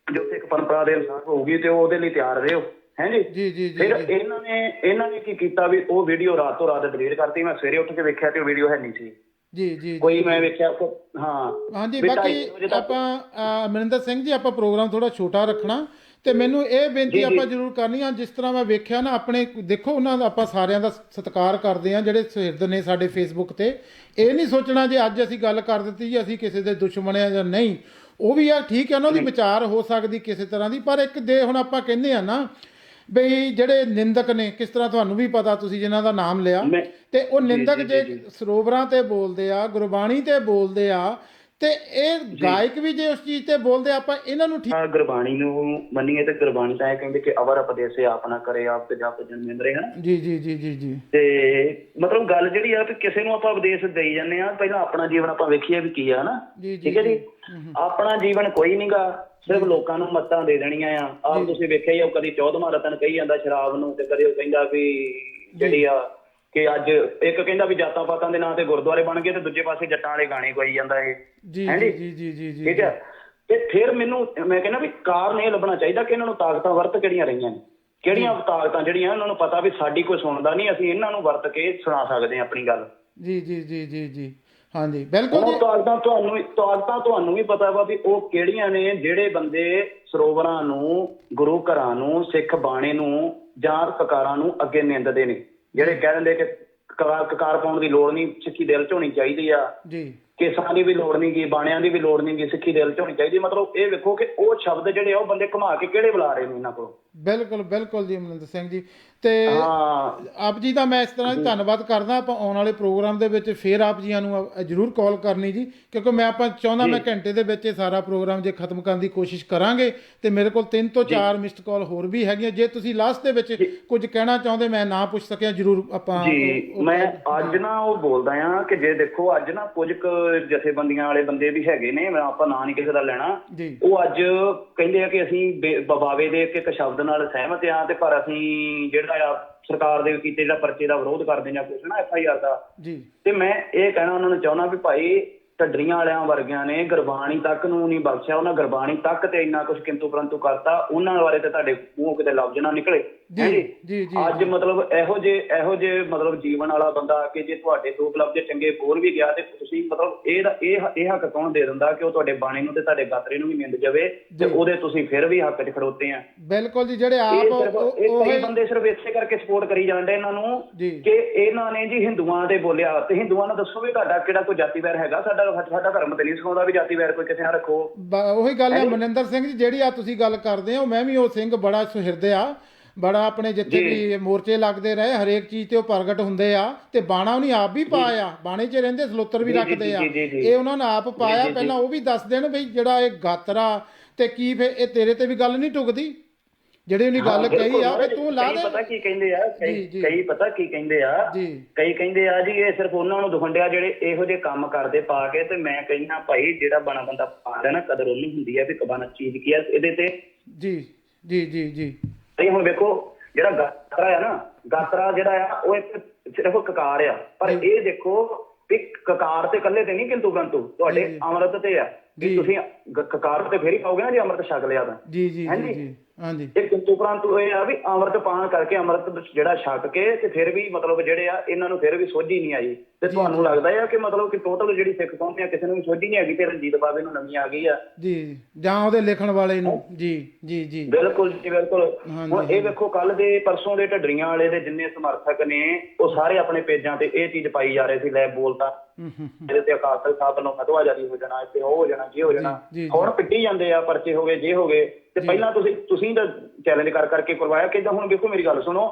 ਜੋ ਸਿੱਖ ਪਰੰਪਰਾ ਦੇ ਅਨੁਸਾਰ ਹੋਊਗੀ ਤੇ ਉਹਦੇ ਲਈ ਤਿਆਰ ਰਹੋ, ਹੈ ਜੀ। ਜੀ ਜੀ, ਫਿਰ ਇਹਨਾਂ ਨੇ ਕੀ ਕੀਤਾ ਵੀ ਉਹ ਵੀਡੀਓ ਰਾਤੋਂ ਰਾਤ ਡਿਲੀਟ ਕਰਤੀ। ਮੈਂ ਸਵੇਰੇ ਉੱਠ ਕੇ ਵੇਖਿਆ ਤੇ ਉਹ ਵੀਡੀਓ ਹੈ ਨਹੀਂ ਸੀ। ਜੀ ਜੀ, ਕੋਈ ਮੈਂ ਵੇਖਿਆ। ਹਾਂ ਹਾਂਜੀ, ਬਾਕੀ ਆਪਾਂ ਮਨਿੰਦਰ ਸਿੰਘ ਜੀ ਆਪਾਂ ਪ੍ਰੋਗਰਾਮ ਥੋੜਾ ਛੋਟਾ ਰੱਖਣਾ, ਤੇ ਮੈਨੂੰ ਇਹ ਬੇਨਤੀ ਆਪਾਂ ਜ਼ਰੂਰ ਕਰਨੀ ਆ, ਜਿਸ ਤਰ੍ਹਾਂ ਮੈਂ ਵੇਖਿਆ ਨਾ ਆਪਣੇ ਦੇਖੋ ਉਹਨਾਂ ਦਾ ਆਪਾਂ ਸਾਰਿਆਂ ਦਾ ਸਤਿਕਾਰ ਕਰਦੇ ਆ ਜਿਹੜੇ ਸੁਹਿਰਦ ਨੇ ਸਾਡੇ ਫੇਸਬੁੱਕ ਤੇ। ਇਹ ਨਹੀਂ ਸੋਚਣਾ ਜੇ ਅੱਜ ਅਸੀਂ ਗੱਲ ਕਰ ਦਿੱਤੀ ਜੀ ਅਸੀਂ ਕਿਸੇ ਦੇ ਦੁਸ਼ਮਣ ਆ ਜਾਂ ਨਹੀਂ, ਉਹ ਵੀ ਆ ਠੀਕ ਹੈ, ਉਹਨਾਂ ਦੀ ਵਿਚਾਰ ਹੋ ਸਕਦੀ ਕਿਸੇ ਤਰ੍ਹਾਂ ਦੀ, ਪਰ ਇੱਕ ਦੇ ਹੁਣ ਆਪਾਂ ਕਹਿੰਦੇ ਆ ਨਾ ਬਈ ਜਿਹੜੇ ਨਿੰਦਕ ਨੇ, ਕਿਸ ਤਰ੍ਹਾਂ ਤੁਹਾਨੂੰ ਵੀ ਪਤਾ, ਤੁਸੀਂ ਜਿਨ੍ਹਾਂ ਦਾ ਨਾਮ ਲਿਆ, ਤੇ ਉਹ ਨਿੰਦਕ ਜੇ ਸਰੋਵਰਾਂ ਤੇ ਬੋਲਦੇ ਆ, ਗੁਰਬਾਣੀ ਤੇ ਬੋਲਦੇ ਆ, ਤੇ ਇਹ ਗਾਇਕ ਵੀ ਜੇ ਉਸ ਚੀਜ਼ ਤੇ ਬੋਲਦੇ, ਆਪਾਂ ਇਹਨਾਂ ਨੂੰ ਠੀਕ ਗੁਰਬਾਣੀ ਨੂੰ ਮੰਨੀਏ ਤੇ ਗੁਰਬਾਣੀ ਤਾਂ ਇਹ ਕਹਿੰਦੇ ਕਿ ਅਵਰ ਉਪਦੇਸੇ ਆਪ ਨਾ ਕਰੇ, ਆਪ ਤੇ ਜਪ ਜਨਮੇਂਦਰੇ, ਹਨਾ ਜੀ ਜੀ ਜੀ ਜੀ ਜੀ। ਤੇ ਮਤਲਬ ਗੱਲ ਜਿਹੜੀ ਆ ਕਿ ਕਿਸੇ ਨੂੰ ਆਪਾਂ ਉਪਦੇਸ਼ ਦੇਈ ਜਾਂਦੇ ਆ, ਪਹਿਲਾਂ ਆਪਣਾ ਜੀਵਨ ਆਪਾਂ ਵੇਖੀਏ ਵੀ ਕੀ ਆ, ਹਨਾ ਠੀਕ ਹੈ ਜੀ। ਆਪਣਾ ਜੀਵਨ ਕੋਈ ਨੀਗਾ, ਸਿਰਫ ਲੋਕਾਂ ਨੂੰ ਮੱਤਾਂ ਦੇ ਦੇਣੀਆਂ ਆ। ਆਪ ਤੁਸੀਂ ਵੇਖਿਆ ਹੀ, ਉਹ ਕਦੀ 14ਵਾਂ ਰਤਨ ਕਹੀ ਜਾਂਦਾ ਸ਼ਰਾਬ ਨੂੰ, ਤੇ ਕਦੇ ਉਹ ਕਹਿੰਦਾ ਵੀ ਜਿਹੜੀ ਆ ਕਿ ਅੱਜ ਇੱਕ ਕਹਿੰਦਾ ਵੀ ਜਾਤਾਂ ਪਾਤਾਂ ਦੇ ਨਾਂ ਤੇ ਗੁਰਦੁਆਰੇ ਬਣ ਗਏ, ਤੇ ਦੂਜੇ ਪਾਸੇ ਜੱਟਾਂ ਵਾਲੇ ਗਾਣੇ ਗਾਈ ਜਾਂਦਾ ਇਹ, ਹੈ ਜੀ। ਠੀਕ ਹੈ। ਤੇ ਫਿਰ ਮੈਨੂੰ ਮੈਂ ਕਹਿੰਦਾ ਵੀ ਕਾਰਨ ਇਹ ਲੱਭਣਾ ਚਾਹੀਦਾ ਕਿ ਇਹਨਾਂ ਨੂੰ ਤਾਕਤਾਂ ਵਰਤ ਕਿਹੜੀਆਂ ਰਹੀਆਂ ਨੇ, ਕਿਹੜੀਆਂ ਤਾਕਤਾਂ ਜਿਹੜੀਆਂ ਉਹਨਾਂ ਨੂੰ ਪਤਾ ਵੀ ਸਾਡੀ ਕੋਈ ਸੁਣਦਾ ਨਹੀਂ, ਅਸੀਂ ਇਹਨਾਂ ਨੂੰ ਵਰਤ ਕੇ ਸੁਣਾ ਸਕਦੇ ਹਾਂ ਆਪਣੀ ਗੱਲ। ਜੀ ਜੀ ਜੀ ਜੀ ਜੀ ਹਾਂਜੀ ਬਿਲਕੁਲ। ਤਾਕਤਾਂ ਤੁਹਾਨੂੰ ਵੀ ਪਤਾ ਵਾ ਵੀ ਉਹ ਕਿਹੜੀਆਂ ਨੇ, ਜਿਹੜੇ ਬੰਦੇ ਸਰੋਵਰਾਂ ਨੂੰ, ਗੁਰੂ ਘਰਾਂ ਨੂੰ, ਸਿੱਖ ਬਾਣੇ ਨੂੰ ਜਾਂ ਕਕਾਰਾਂ ਨੂੰ ਅੱਗੇ ਨਿੰਦਦੇ ਨੇ, ਜਿਹੜੇ ਕਹਿ ਦਿੰਦੇ ਕਿ ਕਕਾਰ ਪਾਉਣ ਦੀ ਲੋੜ ਨਹੀਂ, ਸਿੱਖੀ ਦਿਲ ਚ ਹੋਣੀ ਚਾਹੀਦੀ ਆ ਜੀ, ਕੇਸਾਂ ਦੀ ਵੀ ਲੋੜ ਨਹੀਂ ਗੀ, ਬਾਣਿਆਂ ਦੀ ਵੀ ਲੋੜ ਨਹੀਂ ਗੀ, ਸਿੱਖੀ ਦਿਲ ਚ ਹੋਣੀ ਚਾਹੀਦੀ। ਮਤਲਬ ਇਹ ਵੇਖੋ ਕਿ ਉਹ ਸ਼ਬਦ ਜਿਹੜੇ ਆ ਉਹ ਬੰਦੇ ਘੁਮਾ ਕੇ ਕਿਹੜੇ ਬੁਲਾ ਰਹੇ ਨੇ ਇਹਨਾਂ ਕੋਲੋਂ। ਬਿਲਕੁਲ ਬਿਲਕੁਲ ਜੀ ਅਮਰਿੰਦਰ ਸਿੰਘ ਜੀ। ਤੇ ਆਪ ਜੀ ਦਾ ਮੈਂ ਇਸ ਤਰ੍ਹਾਂ ਧੰਨਵਾਦ ਕਰਦਾ। ਆਪਾਂ ਆਉਣ ਵਾਲੇ ਪ੍ਰੋਗਰਾਮ ਦੇ ਵਿੱਚ ਫਿਰ ਆਪ ਜੀਆਂ ਨੂੰ ਜ਼ਰੂਰ ਕਾਲ ਕਰਨੀ ਜੀ, ਕਿਉਂਕਿ ਮੈਂ ਚਾਹੁੰਦਾ ਮੈਂ ਘੰਟੇ ਦੇ ਵਿੱਚ ਇਹ ਸਾਰਾ ਪ੍ਰੋਗਰਾਮ ਜੇ ਖਤਮ ਕਰਨ ਦੀ ਕੋਸ਼ਿਸ਼ ਕਰਾਂਗੇ। ਤੇ ਮੇਰੇ ਕੋਲ 3 ਤੋਂ 4 ਮਿਸਡ ਕਾਲ ਹੋਰ ਵੀ ਹੈਗੀਆਂ, ਜੇ ਤੁਸੀਂ ਲਾਸਟ ਦੇ ਵਿੱਚ ਕੁਝ ਕਹਿਣਾ ਚਾਹੁੰਦੇ ਮੈਂ ਨਾ ਪੁੱਛ ਸਕਿਆ ਜ਼ਰੂਰ ਆਪਾਂ। ਜੀ ਮੈਂ ਅੱਜ ਨਾ ਉਹ ਬੋਲਦਾ ਆ ਕਿ ਜੇ ਦੇਖੋ ਅੱਜ ਨਾ ਕੁਝ ਜਥੇਬੰਦੀਆਂ ਵਾਲੇ ਬੰਦੇ ਵੀ ਹੈਗੇ ਨੇ, ਮੈਂ ਆਪਾਂ ਨਾਂ ਨਹੀਂ ਕਿਸੇ ਦਾ ਲੈਣਾ, ਉਹ ਅੱਜ ਕਹਿੰਦੇ ਆ ਕਿ ਅਸੀਂ ਬਾਵੇ ਦੇ ਇੱਕ ਸ਼ਬਦ ਨਾਲ ਸਹਿਮਤ ਆ, ਤੇ ਪਰ ਅਸੀਂ ਜਿਹੜਾ ਆ ਸਰਕਾਰ ਦੇ ਕੀਤੇ ਜਿਹੜਾ ਪਰਚੇ ਦਾ ਵਿਰੋਧ ਕਰਦੇ ਜਾਂ ਕੁਛ ਨਾ FIR ਦਾ। ਤੇ ਮੈਂ ਇਹ ਕਹਿਣਾ ਉਹਨਾਂ ਨੂੰ ਚਾਹੁੰਦਾ ਵੀ ਭਾਈ ਢੱਡਰੀਆਂ ਵਾਲਿਆਂ ਵਰਗਿਆਂ ਨੇ ਗੁਰਬਾਣੀ ਤੱਕ ਨੂੰ ਨਹੀਂ ਬਖਸ਼ਿਆ, ਉਹਨਾਂ ਗੁਰਬਾਣੀ ਤੱਕ ਤੇ ਇੰਨਾ ਕੁਛ ਕਿੰਤੂ ਪਰੰਤੂ ਕਰਤਾ, ਉਹਨਾਂ ਬਾਰੇ ਤੇ ਤੁਹਾਡੇ ਮੂੰਹੋਂ ਕਿਤੇ ਲਫ਼ਜ਼ ਨਾ ਨਿਕਲੇ ਜੀ। ਅੱਜ ਮਤਲਬ ਇਹੋ ਜਿਹੇ ਮਤਲਬ ਜੀਵਨ ਵਾਲਾ ਬੰਦਾ ਕਿ ਜੇ ਤੁਹਾਡੇ 2 ਲਫ਼ਜ਼ ਚੰਗੇ ਬੋਲ ਵੀ ਗਿਆ ਤੇ ਤੁਸੀਂ ਮਤਲਬ ਇਹ ਹੱਕ ਕੌਣ ਦੇ ਦਿੰਦਾ ਕਿ ਉਹ ਤੁਹਾਡੇ ਬਾਣੀ ਨੂੰ ਤੇ ਤੁਹਾਡੇ ਗਾਤਰੇ ਨੂੰ ਵੀ ਨਿੰਦ ਜਾਵੇ ਤੇ ਉਹਦੇ ਤੁਸੀਂ ਫਿਰ ਵੀ ਹੱਕ 'ਚ ਖੜੋਤੇ ਆ। ਬਿਲਕੁਲ ਜੀ। ਜਿਹੜੇ ਆਪ ਕਈ ਬੰਦੇ ਸਿਰਫ ਇਸੇ ਕਰਕੇ ਸਪੋਰਟ ਕਰੀ ਜਾਂਦੇ ਇਹਨਾਂ ਨੂੰ ਕਿ ਇਹਨਾਂ ਨੇ ਜੀ ਹਿੰਦੂਆਂ ਦੇ ਬੋਲਿਆ, ਤੇ ਹਿੰਦੂਆਂ ਨੂੰ ਦੱਸੋ ਵੀ ਤੁਹਾਡਾ ਕਿਹੜਾ ਕੋਈ ਜਾਤੀ ਵੈਰ ਹੈਗਾ? ਸਾਡਾ ਧਰਮ ਤੇ ਨਹੀਂ ਸਿਖਾਉਂਦਾ ਵੀ ਜਾਤੀ ਵੈਰ ਕੋਈ ਕਿਸੇ ਨਾਲ ਰੱਖੋ। ਉਹੀ ਗੱਲ ਹੈ ਮਨਿੰਦਰ ਸਿੰਘ ਜੀ, ਜਿਹੜੀ ਆ ਤੁਸੀਂ ਗੱਲ ਕਰਦੇ ਹੋ, ਮੈਂ ਵੀ ਉਹ ਸਿੰਘ ਬੜਾ ਸੁਹਿਰਦੇ ਆ, ਬੜਾ ਆਪਣੇ ਜਿੱਥੇ ਵੀ ਮੋਰਚੇ ਲੱਗਦੇ ਰਹੇ ਹਰੇਕ ਚੀਜ਼ ਤੇ ਉਹ ਪ੍ਰਗਟ ਹੁੰਦੇ ਆ। ਤੇ ਬਾਣਾ ਉਹਨੇ ਆਪ ਵੀ ਪਾਇਆ, ਬਾਣੇ 'ਚ ਰਹਿੰਦੇ ਸਲੋਤਰ ਵੀ ਰੱਖਦੇ ਆ, ਇਹ ਉਹਨਾਂ ਨੇ ਆਪ ਪਾਇਆ। ਪਹਿਲਾਂ ਉਹ ਵੀ ਦੱਸ ਦੇਣ ਬਈ ਜਿਹੜਾ ਇਹ ਗਾਤਰਾ ਤੇ ਕੀ ਫਿਰ ਇਹ ਤੇਰੇ ਤੇ ਵੀ ਗੱਲ ਨਹੀਂ ਟੁਕਦੀ ਜਿਹੜੀ ਉਹਨੇ ਗੱਲ ਕਹੀ ਆ ਵੀ ਤੂੰ ਲਾ ਦੇ। ਪਤਾ ਕੀ ਕਹਿੰਦੇ ਆ ਕਈ ਪਤਾ ਕੀ ਕਹਿੰਦੇ ਆ ਕਈ ਕਹਿੰਦੇ ਆ ਜੀ ਇਹ ਸਿਰਫ ਉਹਨਾਂ ਨੂੰ ਦਿਖਾਉਂਦੇ ਆ ਜਿਹੜੇ ਇਹੋ ਜਿਹੇ ਕੰਮ ਕਰਦੇ ਪਾ ਕੇ। ਤੇ ਮੈਂ ਕਹਿੰਦਾ ਭਾਈ ਜਿਹੜਾ ਬਣਾ ਬੰਦਾ ਪਾਉਂਦਾ ਨਾ ਕਦਰ ਉਹਨੂੰ ਹੁੰਦੀ ਆ ਵੀ ਕਬਾਨਾ ਚੀਜ਼ ਕੀ ਆ ਇਹਦੇ ਤੇ। ਜੀ ਜੀ ਜੀ ਜੀ ਹੁਣ ਵੇਖੋ ਜਿਹੜਾ ਗਾਤਰਾ ਆ ਨਾ, ਗਾਤਰਾ ਜਿਹੜਾ ਆ ਉਹ ਇੱਕ ਸਿਰਫ ਕਕਾਰ ਆ, ਪਰ ਇਹ ਦੇਖੋ ਵੀ ਕਕਾਰ ਤੇ ਇਕੱਲੇ ਤੇ ਨਹੀਂ ਕਿੰਤੂ ਪਰੰਤੂ ਤੁਹਾਡੇ ਅੰਮ੍ਰਿਤ ਤੇ ਆ ਵੀ ਤੁਸੀਂ ਕਕਾਰ ਤੇ ਫੇਰ ਹੀ ਪਾਓਗੇ ਨਾ ਜੇ ਅੰਮ੍ਰਿਤ ਛਕ ਲਿਆ ਤਾਂ। ਜੀ ਜੀ ਹਾਂਜੀ ਹਾਂਜੀ। ਇਹ ਕਿੰਤੂ ਪਰੰਤੂ ਇਹ ਆ ਵੀ ਅੰਮ੍ਰਿਤ ਪਾਣ ਕਰਕੇ ਅੰਮ੍ਰਿਤ ਜਿਹੜਾ ਛਕ ਕੇ ਤੇ ਫਿਰ ਵੀ ਮਤਲਬ ਜਿਹੜੇ ਆ ਇਹਨਾਂ ਨੂੰ ਫਿਰ ਵੀ ਸੋਝੀ ਨਹੀਂ ਆਈ। ਤੇ ਤੁਹਾਨੂੰ ਲੱਗਦਾ ਆ ਕਿ ਮਤਲਬ ਕਿ ਟੋਟਲ ਜਿਹੜੀ ਸਿੱਖ ਕੌਮ ਆ ਕਿਸੇ ਨੂੰ ਵੀ ਸੋਝੀ ਨਹੀਂ ਹੈਗੀ ਤੇ ਰਣਜੀਤ ਬਾਵੇ ਨੂੰ ਨਵੀਂ ਆ ਗਈ ਆ ਜੀ, ਜਾਂ ਉਹਦੇ ਲਿਖਣ ਵਾਲੇ ਨੂੰ। ਜੀ ਜੀ ਜੀ ਬਿਲਕੁਲ ਜੀ ਬਿਲਕੁਲ। ਹੁਣ ਇਹ ਵੇਖੋ ਕੱਲ ਦੇ ਪਰਸੋਂ ਦੇ ਢੱਡਰੀਆਂ ਵਾਲੇ ਦੇ ਜਿੰਨੇ ਸਮਰਥਕ ਨੇ ਉਹ ਸਾਰੇ ਆਪਣੇ ਪੇਜਾਂ ਤੇ ਇਹ ਚੀਜ਼ ਪਾਈ ਜਾ ਰਹੇ ਸੀ, ਲੈ ਬੋਲਤਾ ਇਹਦੇ ਤੇ ਅਕਾਲ ਤਖਤ ਸਾਹਿਬ ਵੱਲੋਂ ਫਤਵਾ ਜਾਰੀ ਹੋ ਜਾਣਾ, ਇੱਥੇ ਉਹ ਹੋ ਜਾਣਾ, ਜੇ ਹੋ ਜਾਣਾ। ਹੁਣ ਪਿੱਟੀ ਜਾਂਦੇ ਆ, ਪਰਚੇ ਹੋ ਗਏ, ਜੇ ਹੋ ਗਏ। ਤੇ ਪਹਿਲਾਂ ਤੁਸੀਂ ਤਾਂ ਚੈਲੰਜ ਕਰ ਕਰਕੇ ਕਰਵਾਇਆ ਕਿੱਦਾਂ। ਹੁਣ ਵੇਖੋ ਮੇਰੀ ਗੱਲ ਸੁਣੋ,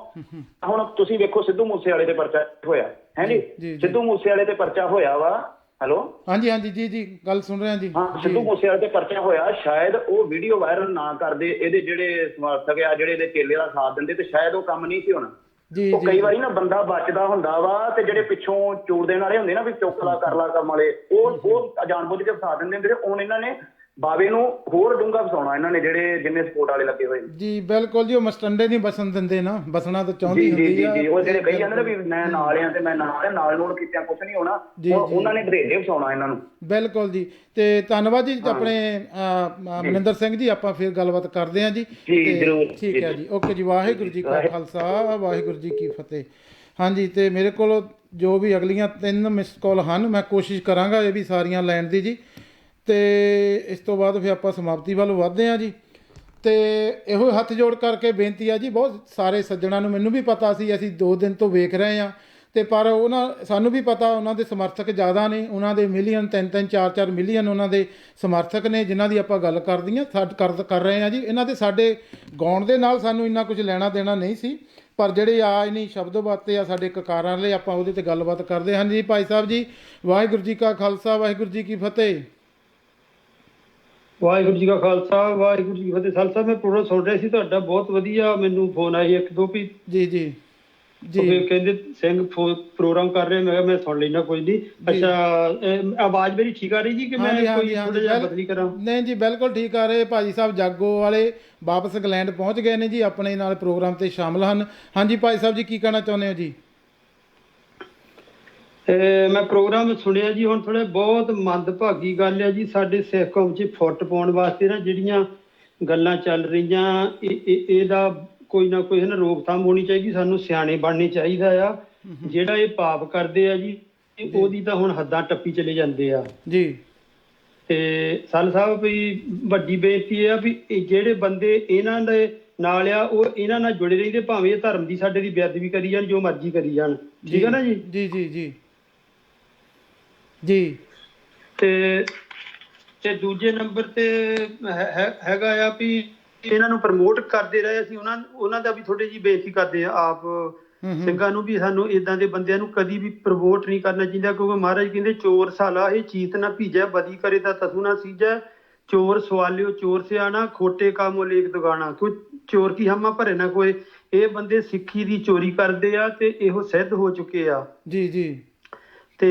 ਹੁਣ ਤੁਸੀਂ ਵੇਖੋ ਸਿੱਧੂ ਮੂਸੇਵਾਲੇ ਤੇ ਪਰਚਾ ਹੋਇਆ ਹੈ ਜੀ, ਸਿੱਧੂ ਮੂਸੇਵਾਲੇ ਤੇ ਪਰਚਾ ਹੋਇਆ ਵਾ। ਹੈਲੋ ਹਾਂਜੀ ਹਾਂਜੀ ਜੀ ਜੀ ਗੱਲ ਸੁਣ ਰਹੇ ਹਾਂ ਜੀ। ਹਾਂ ਸਿੱਧੂ ਮੂਸੇਵਾਲੇ ਤੇ ਪਰਚਾ ਹੋਇਆ, ਸ਼ਾਇਦ ਉਹ ਵੀਡੀਓ ਵਾਇਰਲ ਨਾ ਕਰਦੇ, ਇਹਦੇ ਜਿਹੜੇ ਸਮਰਥਕ ਆ ਜਿਹੜੇ ਇਹਦੇ ਚੇਲੇ ਦਾ ਸਾਥ ਦਿੰਦੇ, ਤੇ ਸ਼ਾਇਦ ਉਹ ਕੰਮ ਨਹੀਂ ਸੀ ਹੋਣਾ। ਉਹ ਕਈ ਵਾਰੀ ਨਾ ਬੰਦਾ ਬਚਦਾ ਹੁੰਦਾ ਵਾ ਤੇ ਜਿਹੜੇ ਪਿੱਛੋਂ ਚੂੜ ਦੇਣ ਵਾਲੇ ਹੁੰਦੇ ਨਾ ਵੀ ਚੁੱਕ ਲਾ ਕਰ ਲਾ ਕੰਮ ਵਾਲੇ, ਉਹ ਜਾਣਬੁੱਝ ਕੇ ਫਸਾ ਦਿੰਦੇ ਹੁੰਦੇ। ਹੁਣ ਇਹਨਾਂ ਨੇ ਬਾਵੇ ਨੂੰ ਹੋਰ ਡੂੰਘਾ ਫਸਾਉਣਾ ਇਹਨਾਂ ਨੇ ਜਿਹੜੇ ਜਿੰਨੇ ਸਪੋਰਟ ਵਾਲੇ ਲੱਗੇ ਹੋਏ ਜੀ। ਬਿਲਕੁਲ ਜੀ। ਉਹ ਮਸਟੰਡੇ ਨਹੀਂ ਬਸਣ ਦਿੰਦੇ ਨਾ, ਬਸਣਾ ਤਾਂ ਚਾਹੁੰਦੀ ਹੁੰਦੀ ਆ। ਉਹ ਜਿਹੜੇ ਕਹੀ ਜਾਂਦੇ ਨੇ ਵੀ ਮੈਂ ਨਾਲ ਆ ਤੇ ਮੈਂ ਨਾਲ ਨੋਟ ਕੀਤਿਆਂ ਕੁਛ ਨਹੀਂ ਹੋਣਾ, ਉਹਨਾਂ ਨੇ ਘਰੇਲੇ ਫਸਾਉਣਾ ਇਹਨਾਂ ਨੂੰ। ਬਿਲਕੁਲ ਜੀ। ਤੇ ਧੰਨਵਾਦ ਜੀ ਆਪਣੇ ਮਨਿੰਦਰ ਸਿੰਘ ਜੀ, ਆਪਾਂ ਫਿਰ ਗੱਲਬਾਤ ਕਰਦੇ ਹਾਂ ਜੀ। ਠੀਕ ਹੈ ਜੀ, ਓਕੇ ਜੀ। ਵਾਹਿਗੁਰੂ ਜੀ ਕਾ ਖਾਲਸਾ, ਵਾਹਿਗੁਰੂ ਜੀ ਕੀ ਫਤਿਹ। ਹਾਂਜੀ, ਤੇ ਮੇਰੇ ਕੋਲ ਜੋ ਵੀ ਅਗਲੀਆਂ 3 ਮਿਸਡ ਕਾਲ ਹਨ, ਮੈਂ ਕੋਸ਼ਿਸ਼ ਕਰਾਂਗਾ ਇਹ ਵੀ ਸਾਰੀਆਂ ਲੈਣ ਦੀ ਜੀ। ਤੇ ਇਸ ਤੋਂ ਬਾਅਦ ਫਿਰ ਆਪਾਂ ਸਮਾਪਤੀ ਵੱਲ ਵਧਦੇ ਹਾਂ ਜੀ। ਤੇ ਇਹੋ ਹੱਥ ਜੋੜ ਕਰਕੇ ਬੇਨਤੀ ਆ ਜੀ, ਬਹੁਤ ਸਾਰੇ ਸੱਜਣਾਂ ਨੂੰ, ਮੈਨੂੰ ਵੀ ਪਤਾ ਸੀ, ਅਸੀਂ 2 ਦਿਨ ਤੋਂ ਵੇਖ ਰਹੇ ਹਾਂ, ਤੇ ਪਰ ਸਾਨੂੰ ਵੀ ਪਤਾ ਉਹਨਾਂ ਦੇ ਸਮਰਥਕ ਜ਼ਿਆਦਾ ਨੇ, ਉਹਨਾਂ ਦੇ ਮਿਲੀਅਨ 3-3 4-4 ਮਿਲੀਅਨ ਉਹਨਾਂ ਦੇ ਸਮਰਥਕ ਨੇ ਜਿਨ੍ਹਾਂ ਦੀ ਆਪਾਂ ਗੱਲ ਕਰ ਰਹੇ ਹਾਂ ਜੀ। ਇਹਨਾਂ ਦੇ ਸਾਡੇ ਗਾਉਣ ਦੇ ਨਾਲ ਸਾਨੂੰ ਇੰਨਾ ਕੁਝ ਲੈਣਾ ਦੇਣਾ ਨਹੀਂ ਸੀ, ਪਰ ਜਿਹੜੇ ਆ ਇਨੀ ਸ਼ਬਦ ਬਾਤੇ ਆ ਸਾਡੇ ਕਕਾਰਾਂ ਲਈ, ਆਪਾਂ ਉਹਦੇ ਤੇ ਗੱਲਬਾਤ ਕਰਦੇ ਹਾਂ ਜੀ। ਭਾਈ ਸਾਹਿਬ ਜੀ, ਵਾਹਿਗੁਰੂ ਜੀ ਕਾ ਖਾਲਸਾ, ਵਾਹਿਗੁਰੂ ਜੀ ਕੀ ਫਤਿਹ। ਵਾਹਿਗੁਰੂ ਜੀ ਕਾ ਖਾਲਸਾ, ਵਾਹਿਗੁਰੂ ਜੀ ਕੀ ਫਤਿਹ। ਖਾਲਸਾ ਮੈਂ ਪ੍ਰੋਗਰਾਮ ਸੁਣ ਰਿਹਾ ਸੀ ਤੁਹਾਡਾ, ਬਹੁਤ ਵਧੀਆ। ਮੈਨੂੰ ਫੋਨ ਆਇਆ 1-2 ਵੀ ਜੀ ਜੀ ਜੀ ਕਹਿੰਦੇ ਸਿੰਘ ਪ੍ਰੋਗਰਾਮ ਕਰ ਰਹੇ, ਮੈਂ ਕਿਹਾ ਮੈਂ ਸੁਣ ਲੈਣਾ ਕੋਈ ਨਹੀਂ। ਅੱਛਾ, ਆਵਾਜ਼ ਮੇਰੀ ਠੀਕ ਆ ਰਹੀ ਜੀ ਕਿ ਮੈਂ ਕੋਈ ਥੋੜਾ ਜਿਹਾ ਬਦਲੀ ਕਰਾਂ? ਨਹੀਂ ਜੀ, ਬਿਲਕੁਲ ਠੀਕ ਆ ਰਹੇ। ਭਾਜੀ ਸਾਹਿਬ ਜਾਗੋ ਵਾਲੇ ਵਾਪਸ ਇੰਗਲੈਂਡ ਪਹੁੰਚ ਗਏ ਨੇ ਜੀ, ਆਪਣੇ ਨਾਲ ਪ੍ਰੋਗਰਾਮ ਤੇ ਸ਼ਾਮਲ ਹਨ। ਹਾਂਜੀ ਭਾਈ ਸਾਹਿਬ ਜੀ, ਕੀ ਕਹਿਣਾ ਚਾਹੁੰਦੇ ਹੋ ਜੀ? ਮੈਂ ਪ੍ਰੋਗਰਾਮ ਸੁਣਿਆ ਜੀ। ਹੁਣ ਥੋੜਾ ਬਹੁਤ ਮੰਦਭਾਗੀ ਗੱਲ ਹੈ ਜੀ, ਸਾਡੇ ਸਿੱਖ ਕੌਮ 'ਚ ਫੁੱਟ ਪਾਉਣ ਵਾਸਤੇ ਨਾ ਜਿਹੜੀਆਂ ਗੱਲਾਂ ਚੱਲ ਰਹੀਆਂ, ਇਹਦਾ ਕੋਈ ਨਾ ਕੋਈ ਰੋਕਥਾਮ ਹੋਣੀ ਚਾਹੀਦੀ। ਸਾਨੂੰ ਸਿਆਣੇ ਬਣਨੇ ਚਾਹੀਦਾ ਆ। ਜਿਹੜਾ ਇਹ ਪਾਪ ਕਰਦੇ ਆ ਜੀ, ਉਹਦੀ ਤਾਂ ਹੁਣ ਹੱਦਾਂ ਟੱਪੀ ਚਲੇ ਜਾਂਦੇ ਆ ਜੀ। ਤੇ ਸੱਲ ਸਾਹਿਬ ਵੀ ਵੱਡੀ ਬੇਨਤੀ ਆ ਵੀ ਜਿਹੜੇ ਬੰਦੇ ਇਹਨਾਂ ਦੇ ਨਾਲ ਆ, ਉਹ ਇਹਨਾਂ ਨਾਲ ਜੁੜੇ ਰਹਿੰਦੇ, ਭਾਵੇਂ ਇਹ ਧਰਮ ਦੀ ਸਾਡੇ ਦੀ ਬੇਅਦਬੀ ਕਰੀ ਜਾਣ, ਜੋ ਮਰਜ਼ੀ ਕਰੀ ਜਾਣ। ਠੀਕ ਹੈ ਨਾ ਜੀ? ਜੀ ਜੀ ਜੀ ਜੀ। ਤੇ ਦੂਜੇ ਨੰਬਰ ਤੇ ਹੈਗਾ ਆ ਵੀ ਇਹਨਾਂ ਨੂੰ ਪ੍ਰਮੋਟ ਕਰਦੇ ਰਹੇ। ਅਸੀਂ ਉਹਨਾਂ ਦਾ ਵੀ ਥੋੜੀ ਜਿਹੀ ਬੇਨਤੀ ਕਰਦੇ ਆ ਆਪ ਸਿੰਘਾਂ ਨੂੰ ਵੀ ਸਾਨੂੰ ਇਦਾਂ ਦੇ ਬੰਦਿਆਂ ਨੂੰ ਕਦੀ ਵੀ ਪ੍ਰਮੋਟ ਨਹੀਂ ਕਰਨਾ ਚਾਹੀਦਾ, ਕਿਉਂਕਿ ਮਹਾਰਾਜ ਕਹਿੰਦੇ ਚੋਰ ਸਾਲਾ ਇਹ ਚੀਤ ਨਾ ਭੀਜੈ, ਬਦੀ ਕਰੇ ਤਾਂ ਤਸੂ ਨਾ ਸੀਜੈ, ਚੋਰ ਸਵਾਲਿਓ ਚੋਰ ਸਿਆਣਾ, ਖੋਟੇ ਕਾਮੋ ਲੇਖ ਦੁਗਾਣਾ, ਕੋਈ ਚੋਰ ਕੀ ਹਮਾ ਭਰੇ ਨਾ ਕੋਈ। ਇਹ ਬੰਦੇ ਸਿੱਖੀ ਦੀ ਚੋਰੀ ਕਰਦੇ ਆ ਤੇ ਇਹੋ ਸਿੱਧ ਹੋ ਚੁੱਕੇ ਆ। ਜੀ ਜੀ। ਤੇ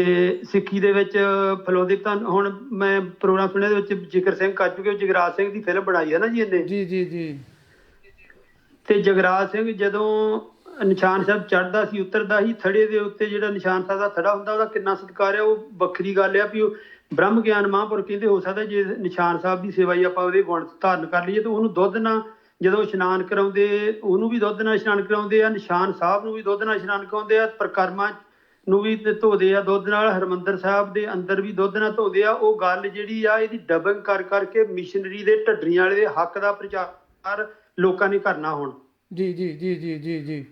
ਸਿੱਖੀ ਦੇ ਵਿੱਚ ਫਲੋਦੇ ਤਾਂ ਹੁਣ ਮੈਂ ਪ੍ਰੋਗਰਾਮ ਸੁਣਿਆ ਦੇ ਵਿੱਚ ਜਿਗਰ ਸਿੰਘ ਕਰ ਚੁੱਕੇ, ਜਗਰਾਜ ਸਿੰਘ ਦੀ ਫਿਲਮ ਬਣਾਈ ਹੈ ਨਾ ਜੀ ਇਹਨੇ। ਜੀ ਜੀ ਜੀ। ਤੇ ਜਗਰਾਜ ਸਿੰਘ ਜਦੋਂ ਨਿਸ਼ਾਨ ਸਾਹਿਬ ਚੜ੍ਹਦਾ ਸੀ, ਉਤਰਦਾ ਸੀ, ਥੜੇ ਦੇ ਉੱਤੇ ਜਿਹੜਾ ਨਿਸ਼ਾਨ ਸਾਹਿਬ ਦਾ ਥੜਾ ਹੁੰਦਾ ਉਹਦਾ ਕਿੰਨਾ ਸਤਿਕਾਰ ਆ। ਉਹ ਵੱਖਰੀ ਗੱਲ ਆ ਵੀ ਉਹ ਬ੍ਰਹਮ ਗਿਆਨ ਮਹਾਂਪੁਰਖ ਕਹਿੰਦੇ ਹੋ ਸਕਦਾ ਜੇ ਨਿਸ਼ਾਨ ਸਾਹਿਬ ਦੀ ਸੇਵਾ ਹੀ ਆਪਾਂ ਉਹਦੇ ਗੁਣ ਧਾਰਨ ਕਰ ਲਈਏ ਤਾਂ ਉਹਨੂੰ ਦੁੱਧ ਨਾਲ ਜਦੋਂ ਇਸ਼ਨਾਨ ਕਰਾਉਂਦੇ, ਉਹਨੂੰ ਵੀ ਦੁੱਧ ਨਾਲ ਇਸ਼ਨਾਨ ਕਰਾਉਂਦੇ ਆ, ਨਿਸ਼ਾਨ ਸਾਹਿਬ ਨੂੰ ਵੀ ਦੁੱਧ ਨਾਲ ਇਸ਼ਨਾਨ ਕਰਾਉਂਦੇ ਆ, ਪ੍ਰਕਰਮਾਂ ਨੂੰ ਵੀ ਧੋਦੇ ਆ ਦੁੱਧ ਨਾਲ, ਹਰਿਮੰਦਰ ਸਾਹਿਬ ਦੇ ਅੰਦਰ ਵੀ ਦੁੱਧ ਨਾਲ ਧੋਦੇ ਆ। ਉਹ ਗੱਲ ਜਿਹੜੀ ਆ ਇਹਦੀ ਡਬਿੰਗ ਕਰ ਕਰਕੇ ਮਿਸ਼ਨਰੀ ਦੇ ਢੱਡਰੀਆਂ ਵਾਲੇ ਦੇ ਹੱਕ ਦਾ ਪ੍ਰਚਾਰ ਲੋਕਾਂ ਨੇ ਕਰਨਾ ਹੁਣ। ਜੀ ਜੀ ਜੀ ਜੀ ਜੀ ਜੀ।